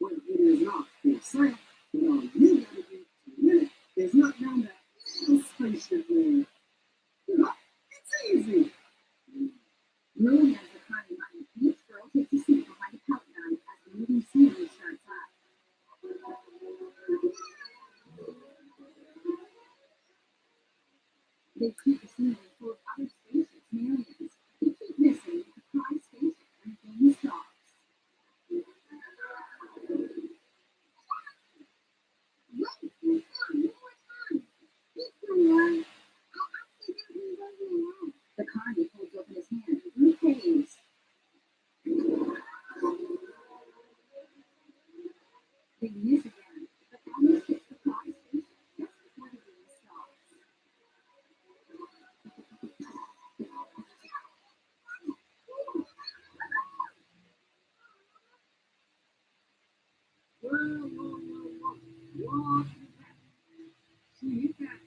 Well, it is not for sale. But all you gotta do to win it is knock down that little spaceship there. It's easy. Lily has the kind of money, and each girl takes a seat behind a countdown as the moving scenery starts up. They keep the scenery full of other spaceships and aliens. They keep missing the prize spaceship when the game stops. The Connie holds open his hand and Blue pays. They miss again, but Agnes hits the prize spaceship just before the game stops. What? See, you can't.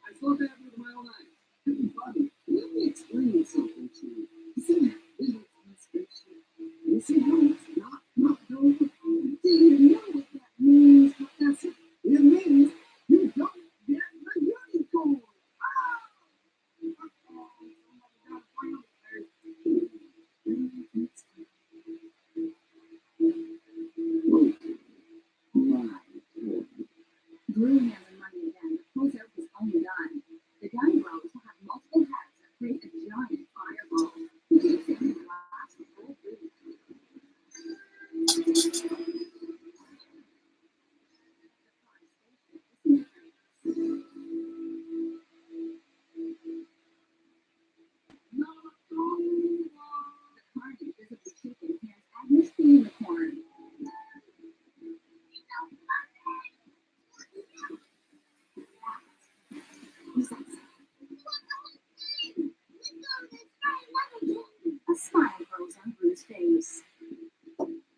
I saw that with my own eyes. Buddy, let me explain something to you. You see that big spaceship? You see how it's not going? Do you know what that means, Professor? It means you don't get the unicorn. Blue has the money again, but pulls out his own gun. The gun grows to have multiple heads that create a giant fireball. He takes it and blasts the whole room. The Carnage visibly shaken hands Agnes the unicorn. A smile grows on Blue's face.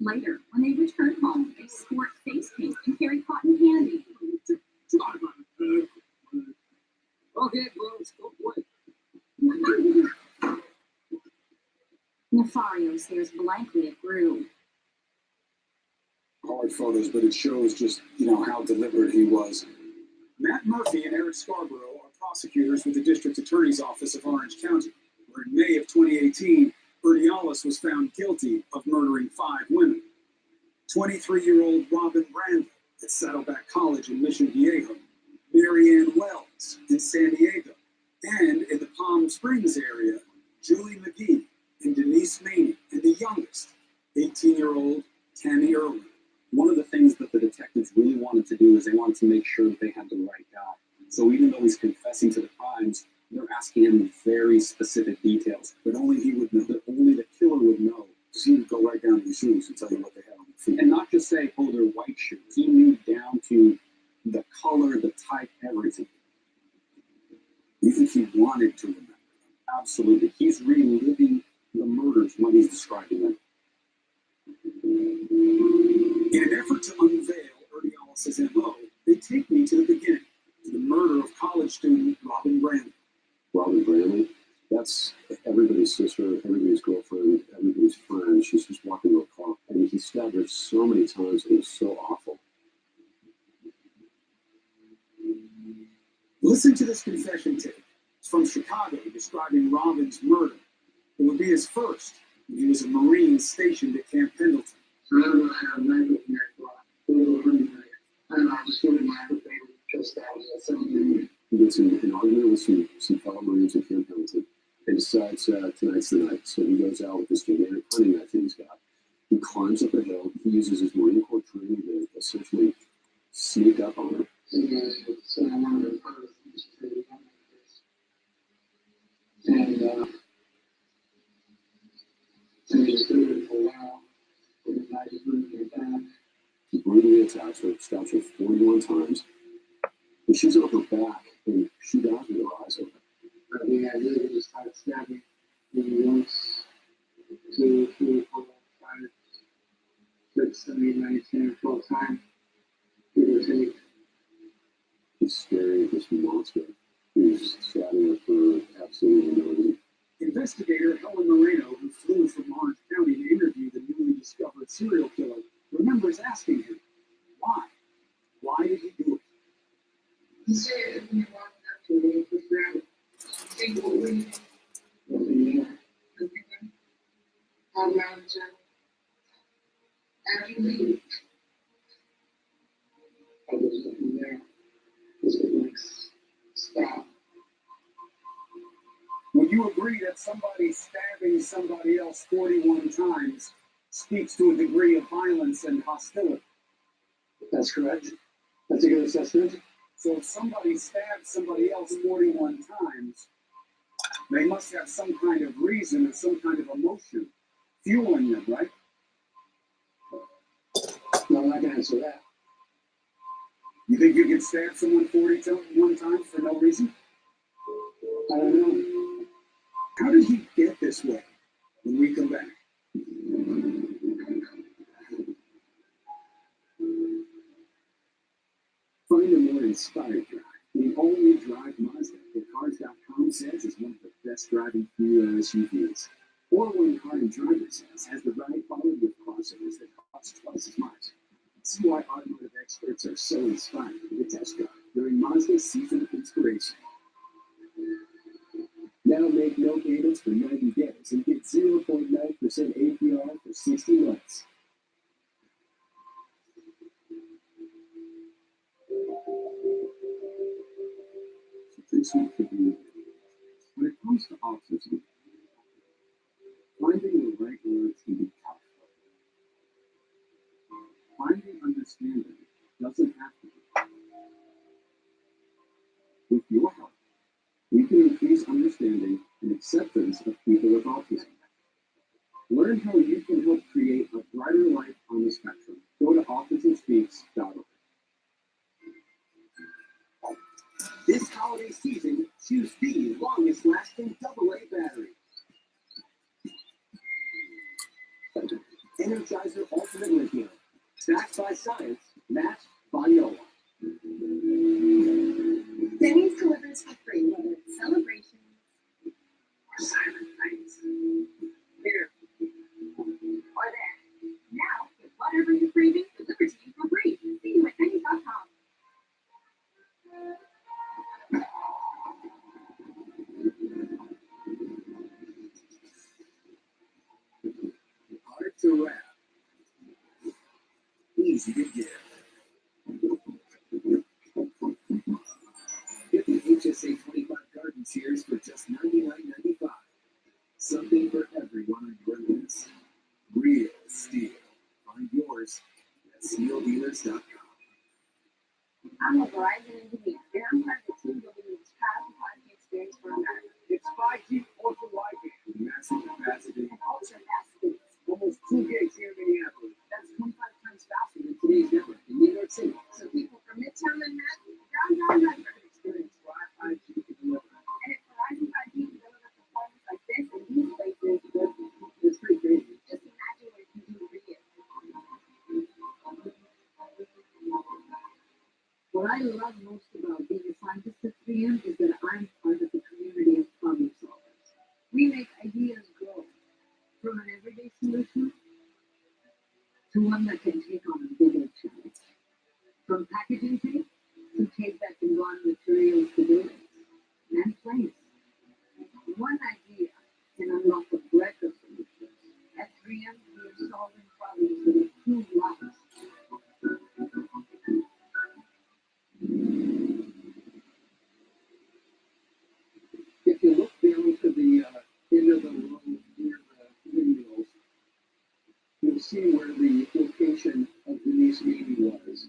Later, when they return home, they sport face paint and carry cotton candy. blankly at Gru. Hard photos, but it shows just, how deliberate he was. Matt Murphy and Eric Scarborough are prosecutors with the District Attorney's Office of Orange County, where in May of 2018, Urdiales was found guilty of murdering 5 women. 23-year-old Robin Brandon at Saddleback College in Mission Viejo, Marianne Wells in San Diego, and in the Palm Springs area, Julie McGee and Denise Maney, and the youngest, 18-year-old Tammy Irwin. One of the things that the detectives really wanted to do is they wanted to make sure that they had the right guy. So even though he's confessing to the crimes, they're asking him very specific details that only he would know, that only the killer would know. So he would go right down to the shoes and tell you what they had on the feet. And not just say, oh, they're white shoes. He knew down to the color, the type, everything. You think he wanted to remember? Absolutely. He's reliving the murders when he's describing them. In an effort to unveil Urdiales' MO, they take me to the beginning, to the murder of college student Robin Brandon. Robin Brandon? That's everybody's sister, everybody's girlfriend, everybody's friend. She's just walking to a car, and he stabbed her so many times, it was so awful. Listen to this confession tape. It's from Chicago, describing Robin's murder. It would be his first when he was a Marine stationed at Camp Pendleton. So I don't have medical care for a little running night. And I was doing my other thing just that was at 17. He gets in an argument with some fellow Marines at Camp Pendleton and decides tonight's the night. So he goes out with this gigantic hunting knife that he's got. He climbs up a hill. He uses his Marine Corps training to essentially sneak up on her. So I wanted to pose and so we just did it for a while. And I just moved her back. He brutally attacks her, stabs her 41 times. And she's on her back, and she dies with her eyes open. I think I really just started stabbing maybe once, 2, 3, 4, 5, 6, 7, 8, 9, 10, 12 times. Give or take. He's staring at this monster who's stabbing her for absolutely no reason. Investigator Helen Moreno, who flew from Orange County to interview the newly discovered serial killer, remembers asking him, why? Why did he do it? He said if we walked up to it, was that single women? How long after you leave? I was looking there. This was like, stop. Would you agree that somebody stabbing somebody else 41 times speaks to a degree of violence and hostility? That's correct. That's a good assessment. So if somebody stabs somebody else 41 times, they must have some kind of reason and some kind of emotion fueling them, right? No, I'm not going to answer that. You think you can stab someone 41 times for no reason? I don't know. How did he get this way when we come back? Find a more inspired drive. The all-wheel drive Mazda that Cars.com says is one of the best driving female SUVs. Or when Car and Driver says has the ride followed with crossovers that cost twice as much. See why automotive experts are so inspired with the test drive during Mazda's season of inspiration. Now make no payments for 90 days and get 0.9% APR for 60 months. Sufficient to be. When it comes to autism, finding the right words can be tough. Finding understanding doesn't have to be. With your help, we can increase understanding and acceptance of people with autism. Learn how you can help create a brighter life on the spectrum. Go to autismspeaks.org. This holiday season, choose the longest lasting AA battery. Energizer Ultimate Lithium. Backed by science, matched by no one. Denny's delivers for free, whether it's celebrations or silent nights. Here. things you could give. Get the HSA 25 garden shears for just $99.95. Something for everyone on your list. Real steel. Find yours at steeldealers.com. I'm a Verizon engineer, and I'm part of the team building the most powerful 5G experience for America. It's 5G ultra wideband, massive capacity, And ultra fast speeds. almost 2 gigs here in Minneapolis. That's 25 times faster than today's network in New York City. So people from Midtown Manhattan down can experience why 5G can deliver. And if Verizon 5G can deliver performance like this in these places, It's pretty crazy. just imagine what it can do for you. What I love most about being a scientist at 3M is that I'm part of the community of problem solvers. We make ideas grow from an everyday solution to one that can take on a bigger challenge. From packaging tape to tape that can go on materials for buildings and planes. One idea can unlock a breadth of solutions. At 3M, we are solving problems that improve lives. If you look down to the end of the row near the windmills, you'll see where the location of Denise Navy was.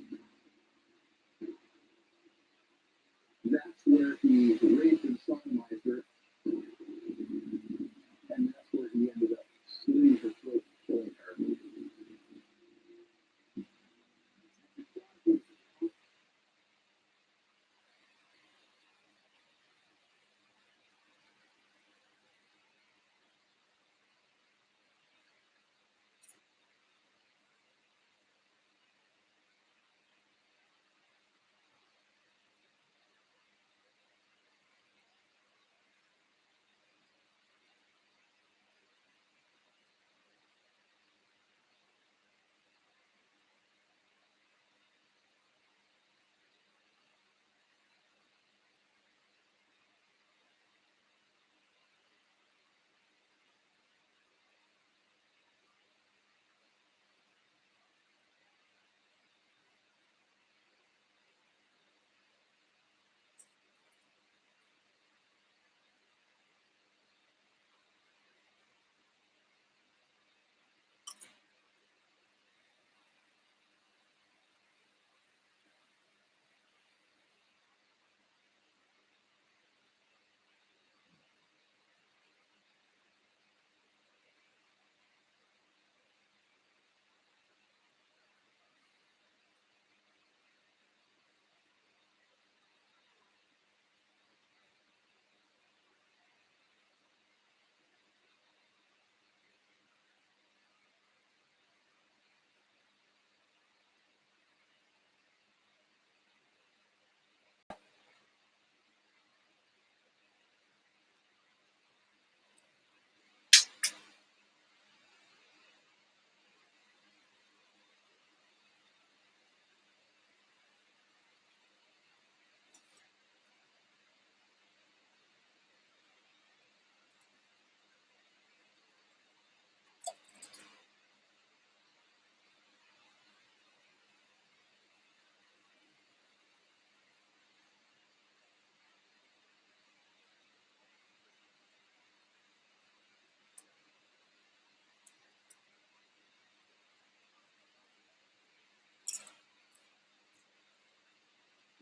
That's where he raped and sodomized her, and that's where he ended up slitting her throat and killing her.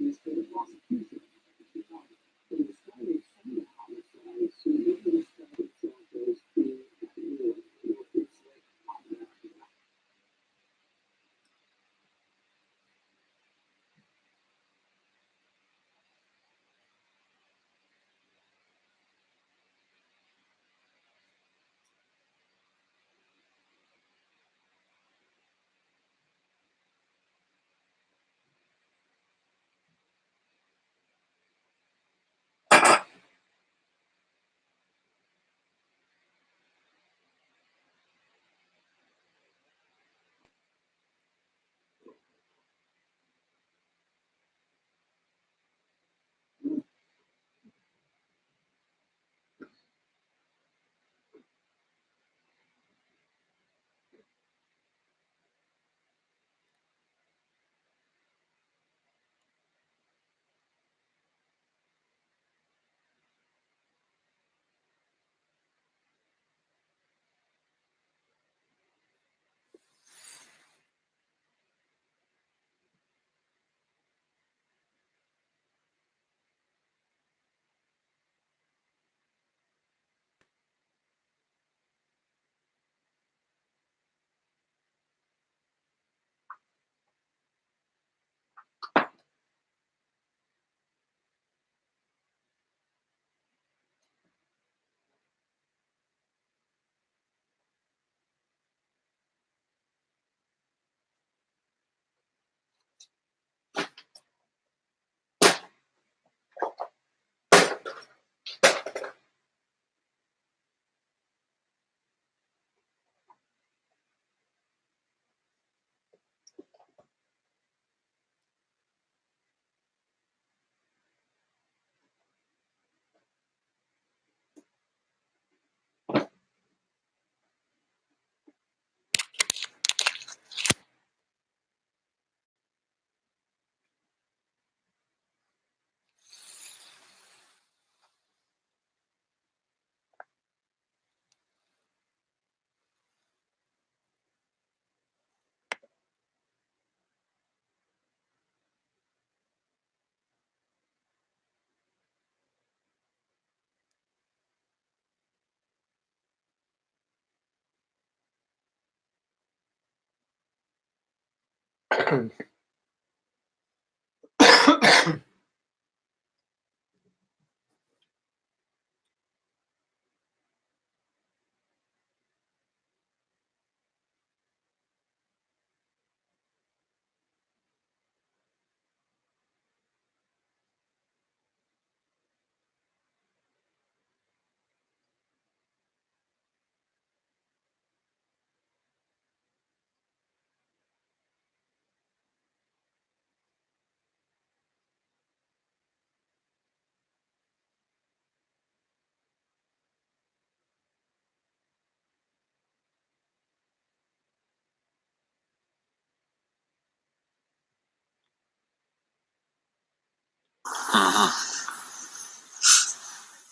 Is for the prosecution. It was highly similar homicide, so maybe the study itself goes being at war, or it's like combat.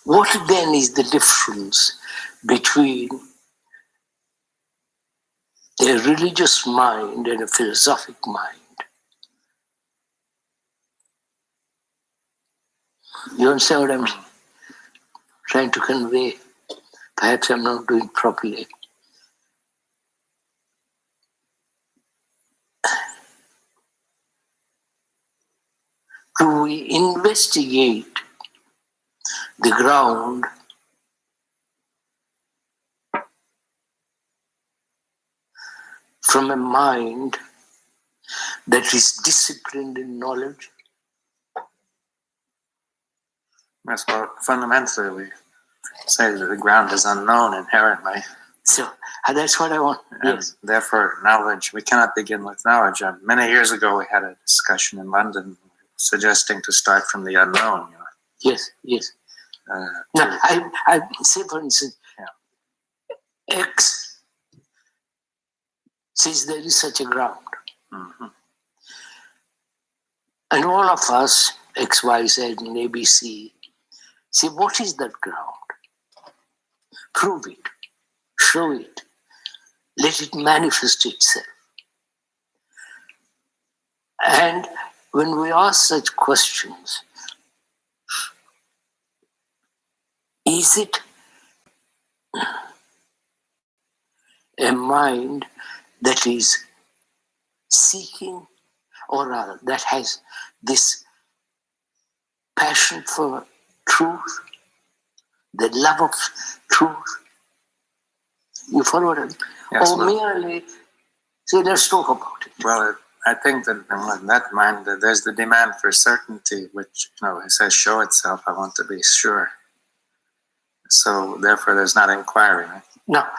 What then is the difference between a religious mind and a philosophic mind? You understand what I'm trying to convey? Perhaps I'm not doing properly. Do we investigate the ground from a mind that is disciplined in knowledge? Yes, well, fundamentally, we say that the ground is unknown inherently. So that's what I want. And Yes. therefore, knowledge, we cannot begin with knowledge. Many years ago, we had a discussion in London suggesting to start from the unknown. You know, Yes, yes. Now, I say, for instance, X says there is such a ground. Mm-hmm. And all of us, X, Y, Z, and ABC, say, what is that ground? Prove it. Show it. Let it manifest itself. And when we ask such questions, is it a mind that is seeking, or rather, that has this passion for truth, the love of truth? You follow what I mean? Yes, or merely say, let's talk about it. Well, I think that in that mind, there's the demand for certainty, which, it says, show itself, I want to be sure. So, therefore, there's not inquiry. Right? Now,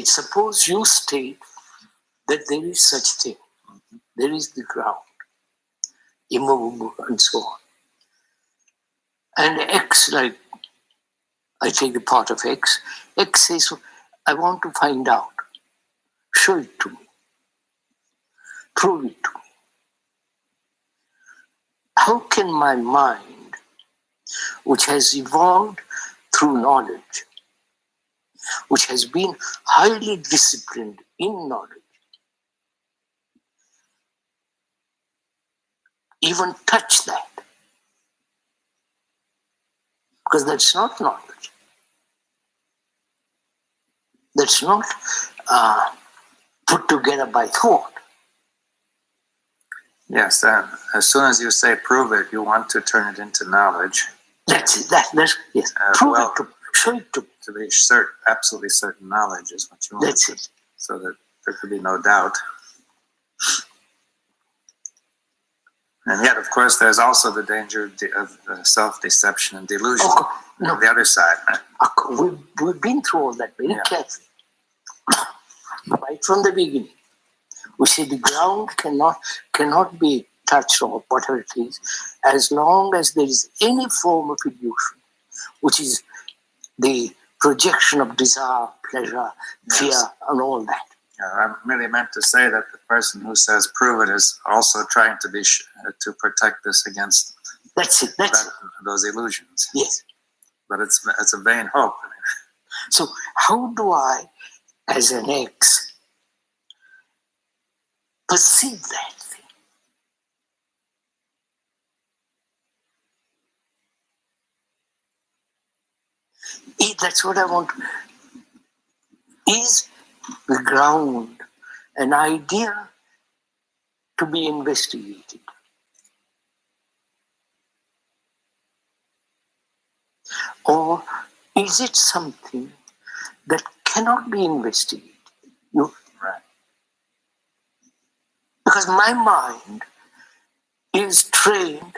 suppose you state that there is such thing. Mm-hmm. There is the ground, immovable, and so on. And X, like, I take the part of X. X says, I want to find out. Show it to me. Prove it to me. How can my mind, which has evolved through knowledge, which has been highly disciplined in knowledge, even touch that? Because that's not knowledge. That's not put together by thought. Yes, as soon as you say prove it, you want to turn it into knowledge. That's it. That's yes. Prove it to me. Show it to me. To be absolutely certain knowledge is what you want. That's it. So that there could be no doubt. And yet, of course, there's also the danger of self-deception and delusion on the other side. We've been through all that very carefully. Right from the beginning. We say the ground cannot be touched or whatever it is, as long as there is any form of illusion, which is the projection of desire, pleasure, fear, and all that. I really meant to say that the person who says prove it is also trying to be to protect this against those illusions. Yes. But it's a vain hope. So how do I, as an X, perceive that thing? That's what I want. Is the ground an idea to be investigated? Or is it something that cannot be investigated? You, Right. because my mind is trained,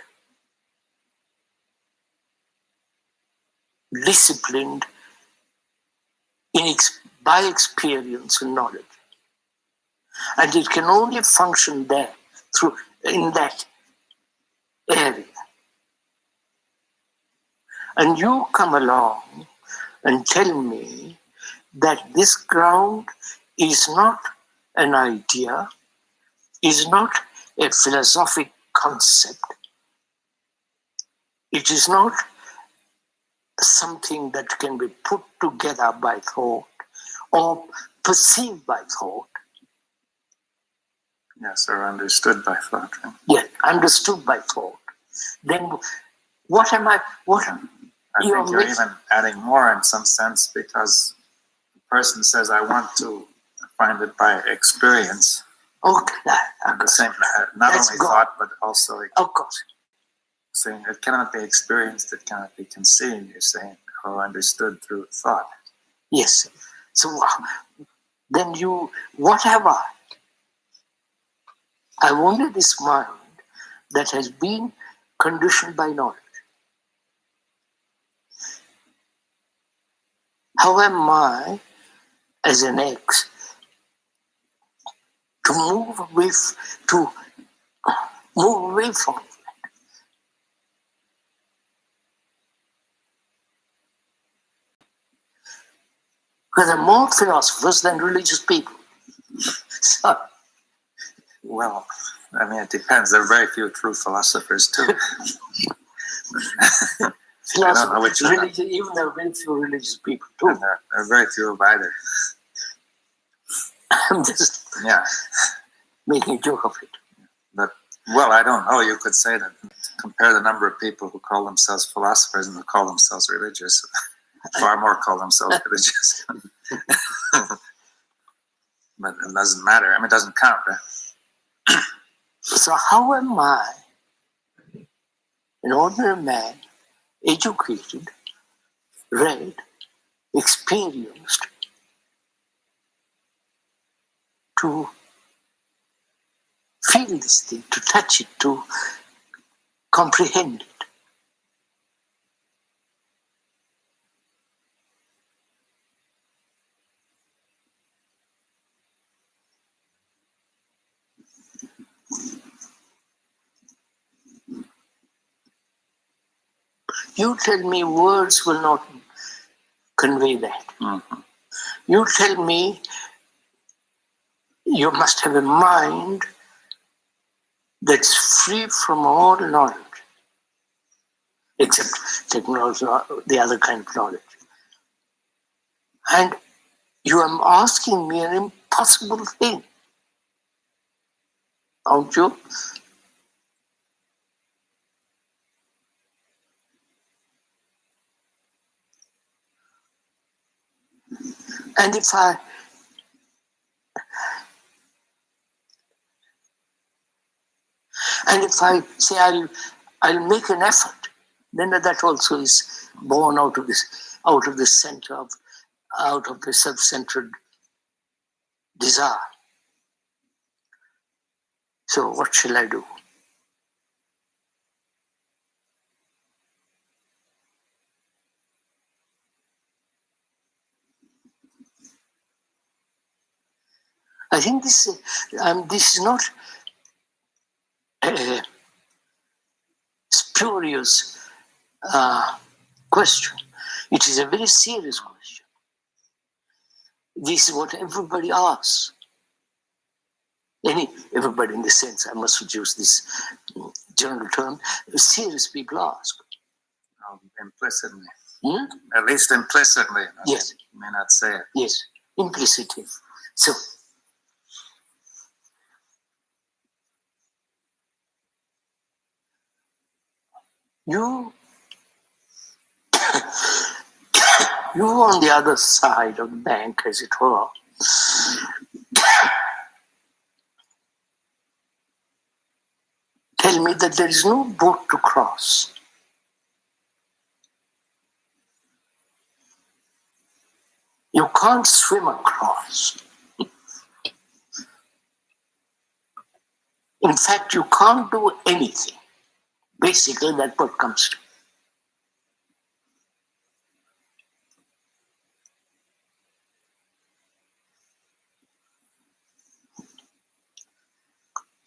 disciplined by experience and knowledge. And it can only function there, in that area. And you come along and tell me that this ground is not an idea, is not a philosophic concept. It is not something that can be put together by thought or perceived by thought. Yes, or understood by thought. Right? Yes, understood by thought. Then what am I? I think you're even adding more in some sense, because the person says, I want to find it by experience. Okay, and the same, not only thought, but also of course. Saying it cannot be experienced, it cannot be conceived, you're saying, or understood through thought. Yes. So then what have I? I've only this mind that has been conditioned by knowledge. How am I, as an X, to move away from it? Because there are more philosophers than religious people. So, well, I mean, it depends. There are very few true philosophers, too. Philosophers, even there are very few religious people, too. And there are very few of either. I'm just making a joke of it. But, well, I don't know. You could say that. Compare the number of people who call themselves philosophers and who call themselves religious. Far more call themselves religious. But it doesn't matter. I mean, it doesn't count, right? So how am I, an ordinary man, educated, read, experienced, to feel this thing, to touch it, to comprehend it? You tell me words will not convey that. Mm-hmm. You tell me you must have a mind that's free from all knowledge, except technology, the other kind of knowledge. And you are asking me an impossible thing, aren't you? And if I say I'll make an effort, then that also is born out of the center of, out of the self-centered desire. So what shall I do? I think this is not a spurious question. It is a very serious question. This is what everybody asks. Everybody in the sense, I must use this general term, serious people ask. Implicitly. Hmm? At least implicitly. Yes. You may not say it. Yes, implicitly. So, you on the other side of the bank, as it were, tell me that there is no boat to cross. You can't swim across. In fact, you can't do anything. Basically, that's what comes to.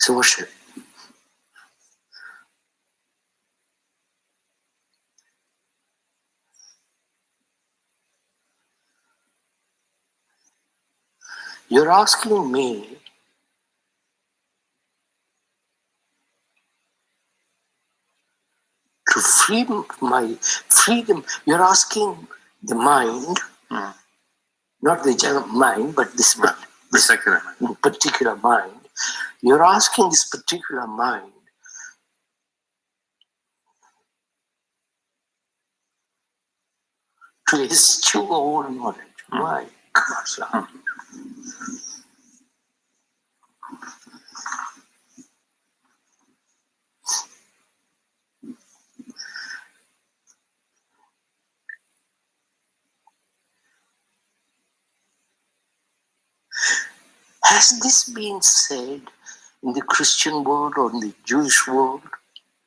So what should you're asking me to free my freedom. You're asking the mind, not the general mind, but this mind, particular mind. You're asking this particular mind to eschew all knowledge. My God. Has this been said in the Christian world or in the Jewish world?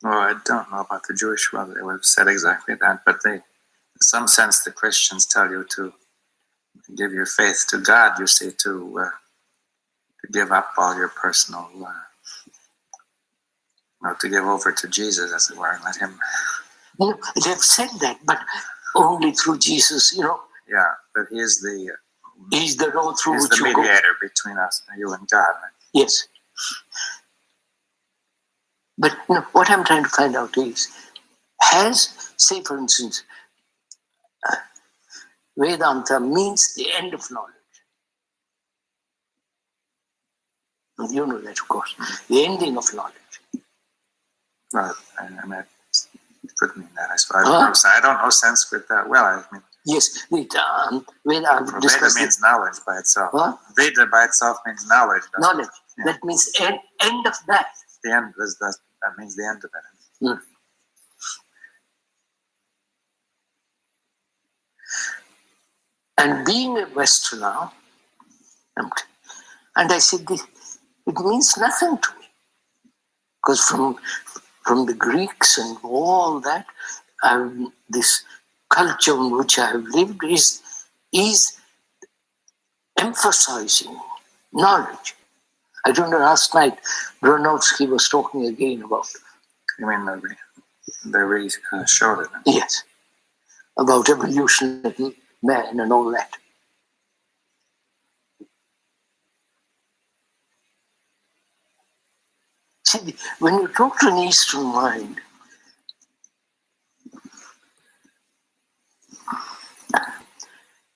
Well, I don't know about the Jewish world. They would have said exactly that, but in some sense, the Christians tell you to give your faith to God. You say to give up all your personal, to give over to Jesus, as it were, and let Him. No, they've said that, but only through Jesus, Yeah, but He's the road through He's which the you go. mediator between us, you and God. Yes. But what I'm trying to find out is, say for instance, Vedanta means the end of knowledge. And you know that, of course. The ending of knowledge. Well, I mean, it could mean that, I suppose. I don't know Sanskrit that well. I mean, yes, Vedanta Veda means knowledge by itself. What? Veda by itself means knowledge. Knowledge. Yeah. That means end of that. The end that means the end of it. Mm. And being a Westerner, and I said, it means nothing to me. Because from the Greeks and all that, this culture in which I have lived is emphasizing knowledge. I don't know, last night, Bronowski was talking again about. You mean they showed it? Yes. About evolution of man and all that. See, when you talk to an Eastern mind,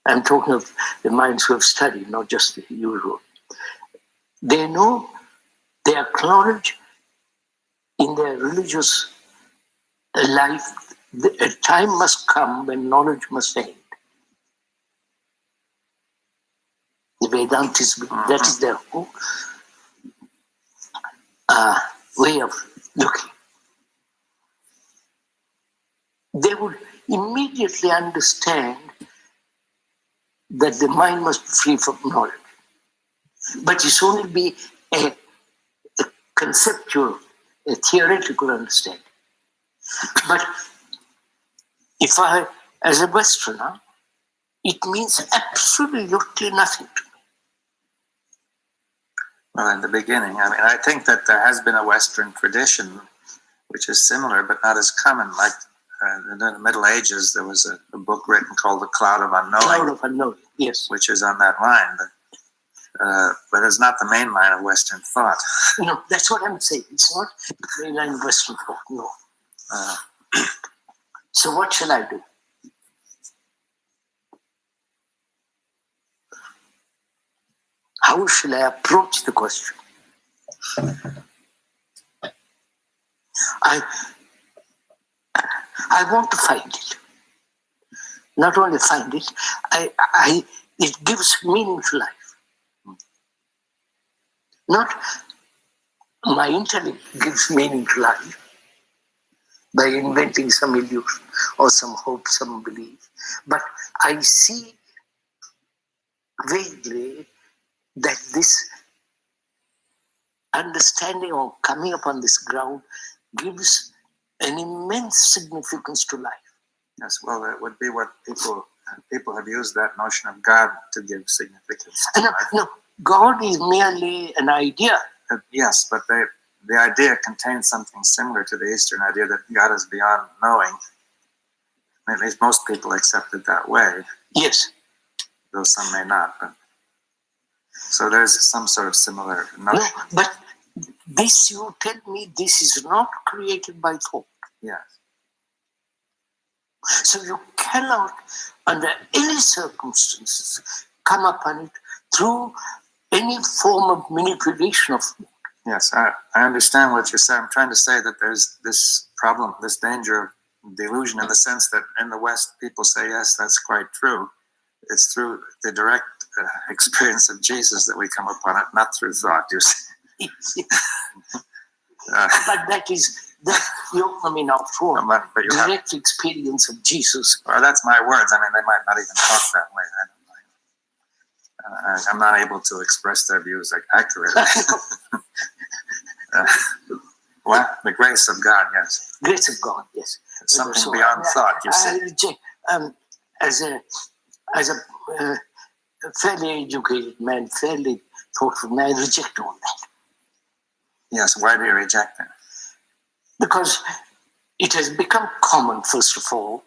I'm talking of the minds who have studied, not just the usual. They know, they acknowledge in their religious life, a time must come when knowledge must end. The Vedantism, that is their whole way of looking. They would immediately understand that the mind must be free from knowledge. But it's only be a conceptual, a theoretical understanding. But if I, as a Westerner, it means absolutely nothing to me. Well, in the beginning, I mean, I think that there has been a Western tradition which is similar, but not as common. Like in the Middle Ages, there was a book written called The Cloud of Unknowing. Cloud of Unknowing, yes. Which is on that line. But it's not the main line of Western thought. No, that's what I'm saying. It's not the main line of Western thought, no. So what shall I do? How shall I approach the question? I want to find it. Not only find it, it gives meaning to life. Not my intellect gives meaning to life by inventing some illusion or some hope, some belief. But I see vaguely that this understanding or coming upon this ground gives an immense significance to life. Yes, well, that would be what people have used that notion of God to give significance to life. No, God is merely an idea. Yes, but the idea contains something similar to the Eastern idea that God is beyond knowing. At least most people accept it that way. Yes. Though some may not. But so there's some sort of similar notion. No, but this, you tell me, this is not created by thought. Yes. So you cannot, under any circumstances, come upon it through any form of manipulation of thought. Yes, I understand what you're saying. I'm trying to say that there's this problem, this danger of delusion, in the sense that in the West people say, yes, that's quite true. It's through the direct experience of Jesus that we come upon it, not through thought, you see. But that is, direct experience of Jesus. Well, that's my words. I mean, they might not even talk that way. I'm not able to express their views accurately. Well, the grace of God, yes. Grace of God, yes. Something beyond thought, you see. I reject, as a fairly educated man, fairly thoughtful man, I reject all that. Yes, why do you reject it? Because it has become common, first of all.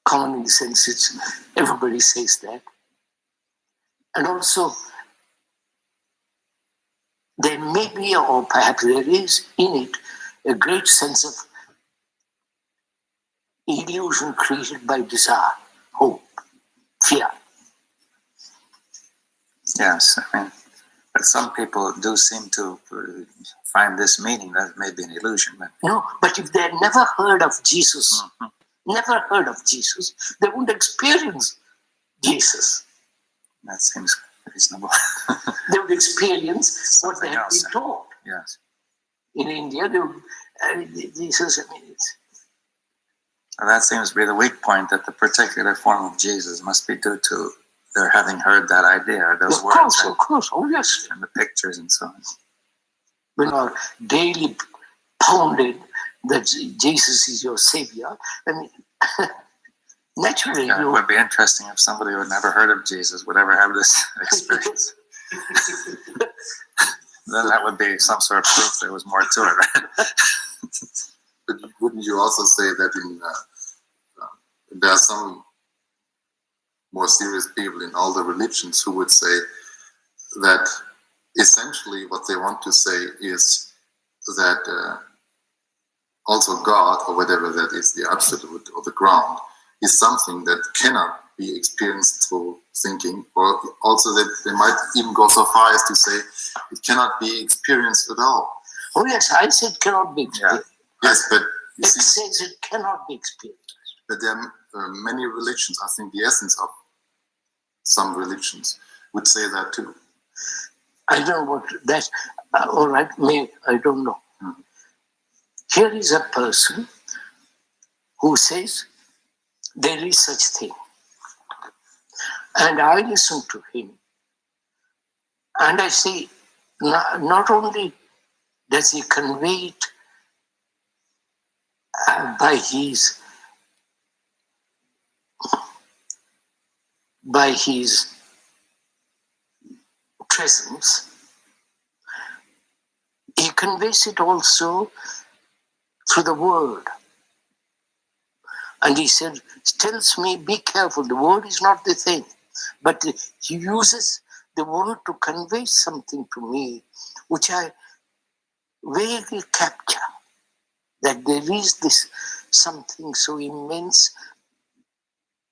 Common in the sense it's everybody says that. And also, there may be, or perhaps there is in it, a great sense of illusion created by desire, hope, fear. Yes, I mean, but some people do seem to find this meaning that may be an illusion. But no, but if they never heard of Jesus, never heard of Jesus, they wouldn't experience Jesus. That seems reasonable. They would experience what they have been taught. Yes. In India, they would, Jesus, I mean, well, that seems to be the weak point, that the particular form of Jesus must be due to their having heard that idea, those words. Of course, oh yes. And the pictures and so on. When are daily pounded that Jesus is your savior, I mean, naturally, yeah, it would be interesting if somebody who had never heard of Jesus would ever have this experience. Then that would be some sort of proof there was more to it, right? But wouldn't you also say that there are some more serious people in all the religions who would say that essentially what they want to say is that also God, or whatever that is, the absolute or the ground, is something that cannot be experienced through thinking, or also that they might even go so far as to say it cannot be experienced at all. Oh yes, I said cannot be experienced. Yeah. Yes, but it says it cannot be experienced. But there are many religions, I think the essence of some religions would say that too. I don't know what that, all right, I don't know. Mm-hmm. Here is a person who says there is such thing. And I listen to him. And I say, not only does he convey it by his presence, he conveys it also through the word. And he said, tells me, be careful, the word is not the thing. But he uses the word to convey something to me, which I vaguely capture, that there is this something so immense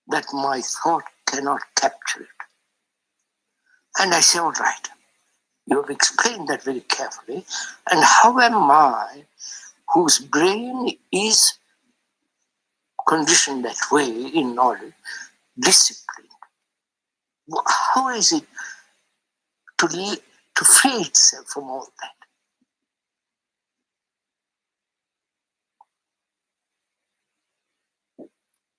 that my thought cannot capture it. And I say, all right, you have explained that very carefully. And how am I, whose brain is conditioned that way in knowledge, disciplined? How is it to free itself from all that.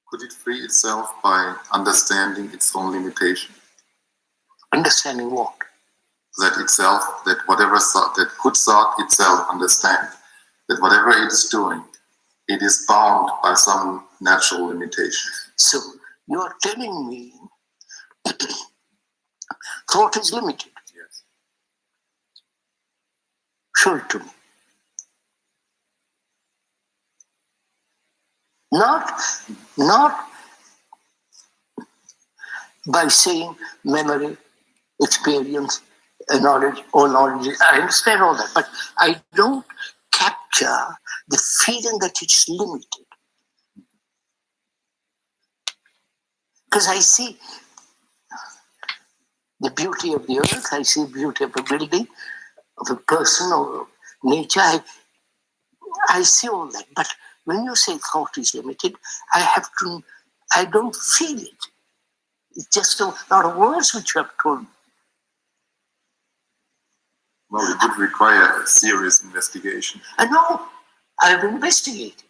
Could it free itself by understanding its own limitation? Understanding what? That itself, that whatever thought, that could thought itself understand, that whatever it is doing, it is bound by some natural limitation. So you are telling me thought is limited. Yes. Show it to me. Not by saying memory, experience, knowledge, or knowledge. I understand all that, but I don't capture the feeling that it's limited. Because I see the beauty of the earth, I see the beauty of a building, of a person or nature. I see all that. But when you say thought is limited, I don't feel it. It's just a lot of words which you have told me. Well, it would require a serious investigation. No, I've investigated.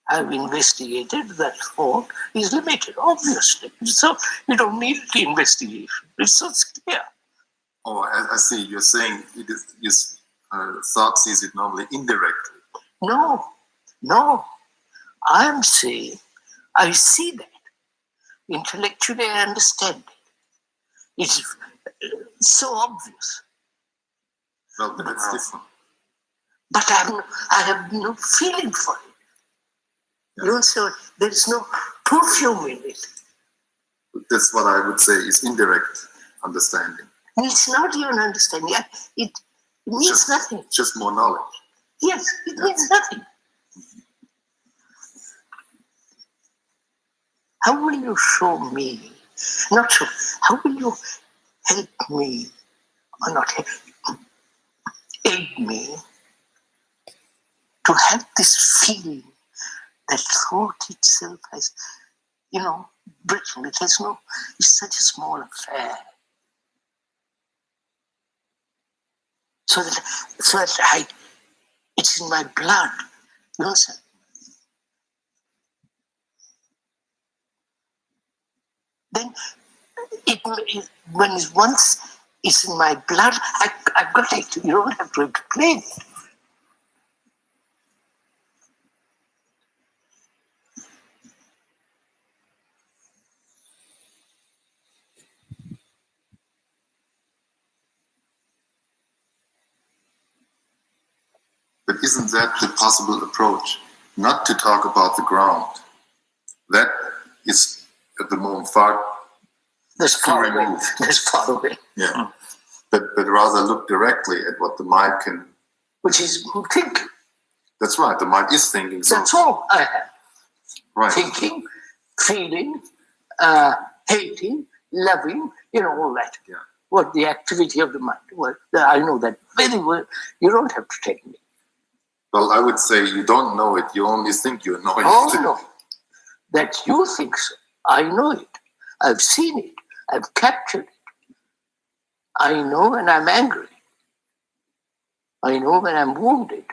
I've investigated that thought is limited, obviously. So you don't need the investigation. It's so clear. Oh, I see. You're saying it is thought sees it normally indirectly. No. I'm saying I see that. Intellectually, I understand it. It's so obvious. Well, that's different. But I have no feeling for it. Yeah. You know, so there is no perfume in it. That's what I would say is indirect understanding. It's not even understanding. It means nothing. Just more knowledge. Yes, it means nothing. How will you show me? Not show. How will you help me, or not help, aid me to have this feeling that thought itself has, brittle. It has no. It's such a small affair. So that it's in my blood. You know, sir? Then when once it's in my blood, I've got it. You don't have to explain it. But isn't that the possible approach? Not to talk about the ground. That is at the moment far removed. That's far away. Yeah. But rather look directly at what the mind can. Which is thinking. That's right. The mind is thinking. That's all I have. Right. Thinking, feeling, hating, loving, all that. Yeah. What the activity of the mind. Well, I know that very well. You don't have to tell me. Well, I would say you don't know it. You only think you know it. Oh, no. That you think so. I know it. I've seen it. I've captured it. I know when I'm angry. I know when I'm wounded.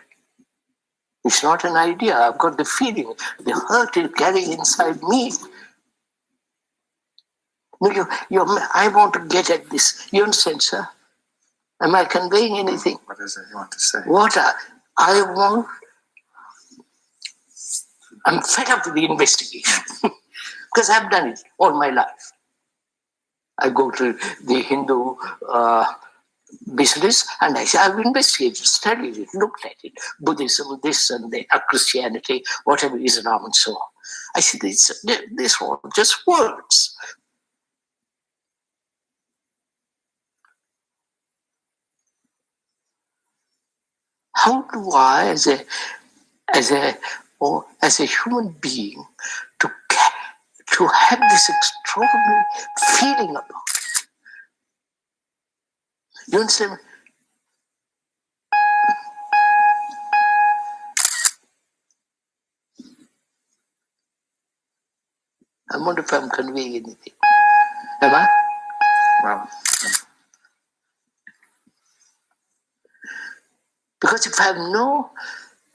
It's not an idea. I've got the feeling. The hurt is carrying inside me. No, I want to get at this. You understand, sir? Am I conveying anything? What is it you want to say? What I want... I'm fed up with the investigation. Because I've done it all my life. I go to the Hindu business and I say, I've investigated, studied it, looked at it. Buddhism, this and that, Christianity, whatever, Islam and so on. I say, these are all just words. How do I, as a human being, to have this extraordinary feeling about it? You understand? I wonder if I'm conveying anything. Am I? Well, Because if I have no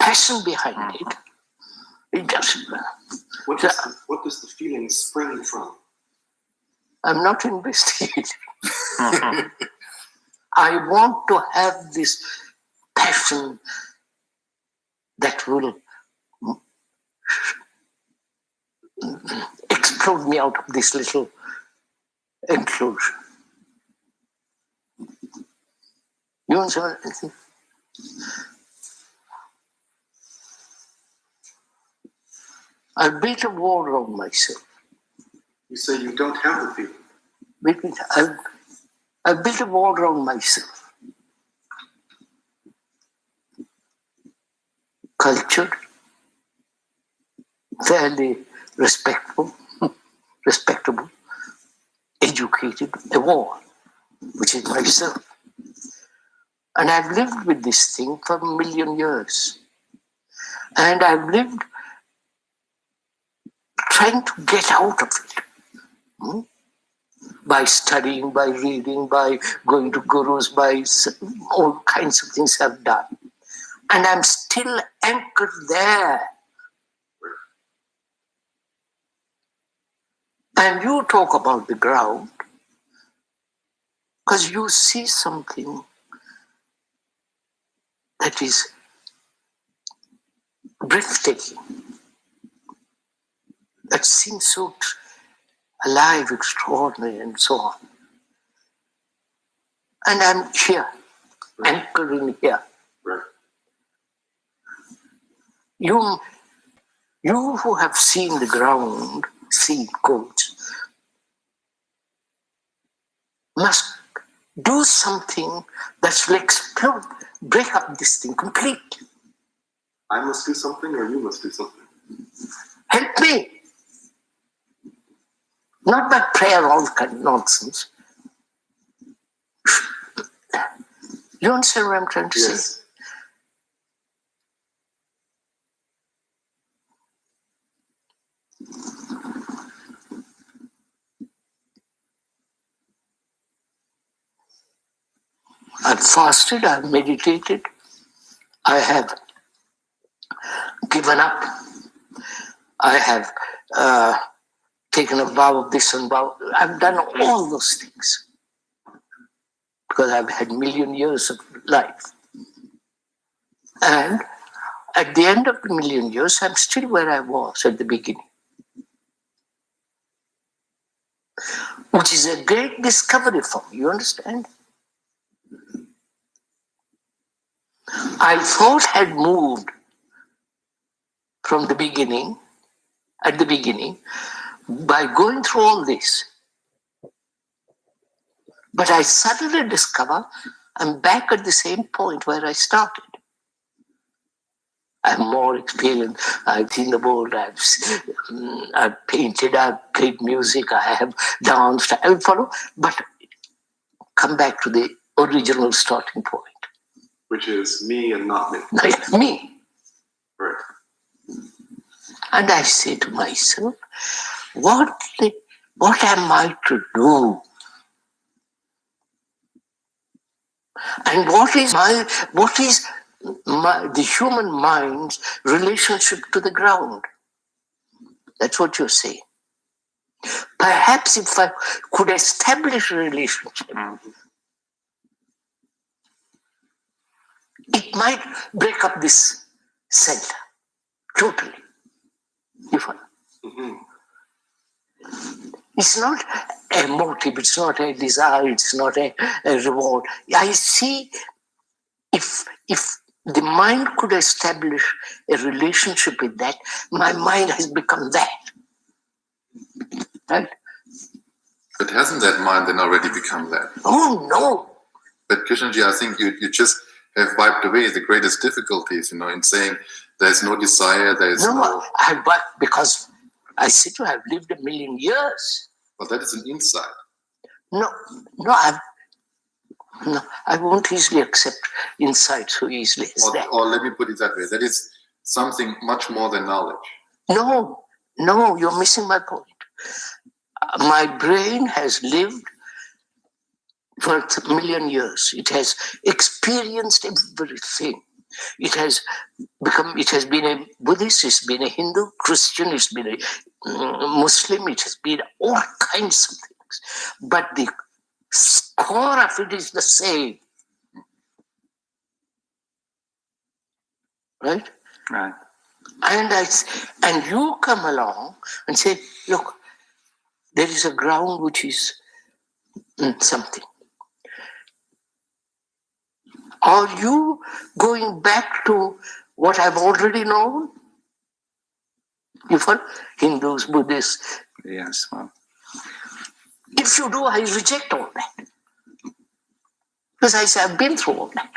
passion behind it, it doesn't matter. What does the feeling spring from? I'm not investigating. I want to have this passion that will explode me out of this little enclosure. You understand anything? I built a wall around myself. You say you don't have the feeling. Wait, I built a wall around myself. Cultured, fairly respectable, educated, a wall, which is myself. And I've lived with this thing for 1,000,000 years. And I've lived trying to get out of it. By studying, by reading, by going to gurus, by all kinds of things I've done. And I'm still anchored there. And you talk about the ground because you see something that is breathtaking, that seems so alive, extraordinary, and so on. And I'm here, anchored in here. You who have seen the ground, seen codes, must do something that will explode, break up this thing completely. I must do something or you must do something? Help me. Not by prayer, all kind of nonsense. You understand what I'm trying to say? I've fasted, I've meditated, I have given up, I have taken a vow of this and vow. I've done all those things because I've had 1,000,000 years of life. And at the end of the 1,000,000 years, I'm still where I was at the beginning, which is a great discovery for me, you understand? I thought I had moved from the beginning, at the beginning, by going through all this. But I suddenly discover I'm back at the same point where I started. I'm more experienced. I've seen the world. I've painted. I've played music. I have danced. I will follow, but come back to the original starting point. Which is me and not me. Me. Right. And I say to myself, what am I to do? And what is the human mind's relationship to the ground? That's what you're saying. Perhaps if I could establish a relationship, it might break up this center totally. It's not a motive, it's not a desire, it's not a reward. I see if the mind could establish a relationship with that, my mind has become that. Right? But hasn't that mind then already become that? Oh, no. But Krishnji, I think you just have wiped away the greatest difficulties, in saying there's no desire, there's no... I wiped because I said to have lived 1,000,000 years. But that is an insight. No, I won't easily accept insight so easily as that. Or let me put it that way, that is something much more than knowledge. No, you're missing my point. My brain has lived for a million years. It has experienced everything. It has been a Buddhist, it's been a Hindu, Christian, it's been a Muslim, it has been all kinds of things. But the core of it is the same. Right? Right. And you come along and say, look, there is a ground which is something. Are you going back to what I've already known? You follow? Hindus, Buddhists. Yes, well. If you do, I reject all that. Because I say, I've been through all that.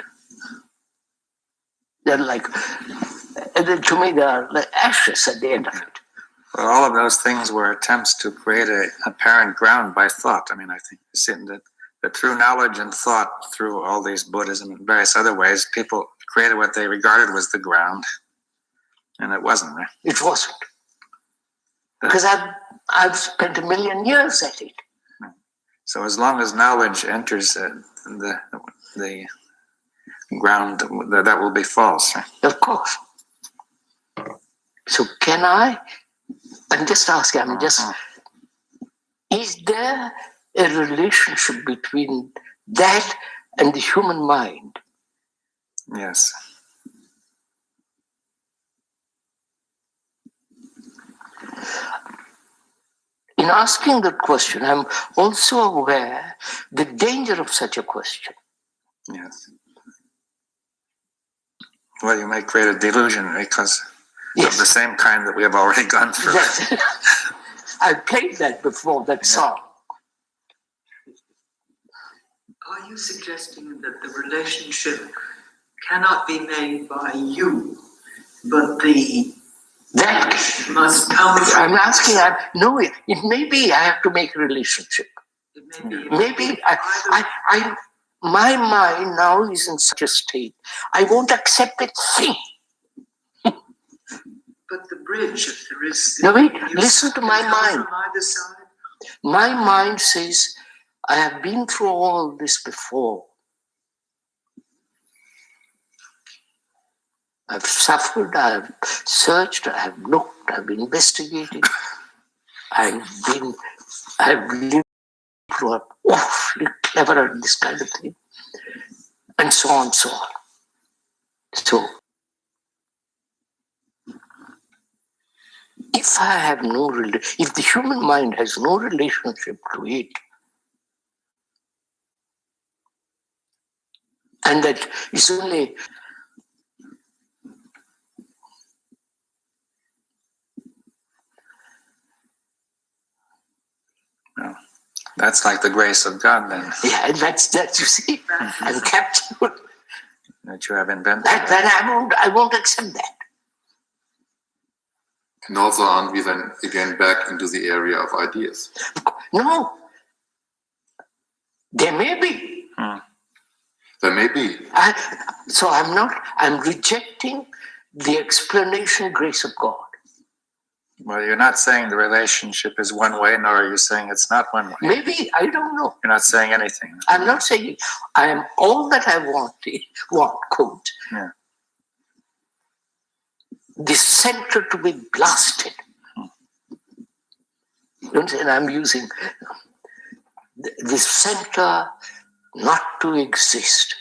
They're like, to me, they're like ashes at the end of it. Well, all of those things were attempts to create an apparent ground by thought. I mean, I think that through knowledge and thought, through all these Buddhism and various other ways, people created what they regarded was the ground. And it wasn't, right? It wasn't. Because I've spent a million years at it. So as long as knowledge enters the ground, that will be false, right? Of course. So can I? I'm just asking, is there a relationship between that and the human mind? Yes. In asking that question, I'm also aware the danger of such a question. Yes. Well, you may create a delusion because of the same kind that we have already gone through. Yes. I played that before, that song. Are you suggesting that the relationship cannot be made by you, but that must come from... I'm asking, no, it may be I have to make a relationship. Maybe my mind now is in such a state, I won't accept a thing. But the bridge, if there is... No, wait, listen to my mind. From either side. My mind says, I have been through all this before. I've suffered, I've searched, I've looked, I've investigated. I've lived through an awfully clever at this kind of thing. And so on, so on. So, if I have if the human mind has no relationship to it, and that is only well, that's like the grace of God then. Yeah, that's you see, I'm captured. That you have invented. That I won't accept that. And also aren't we then again back into the area of ideas? No. There may be. There may be. I'm rejecting the explanation grace of God. Well, you're not saying the relationship is one way, nor are you saying it's not one way. Maybe, I don't know. You're not saying anything. I'm not saying I am all that I want, quote. Yeah. The center to be blasted. And I'm using the center not to exist.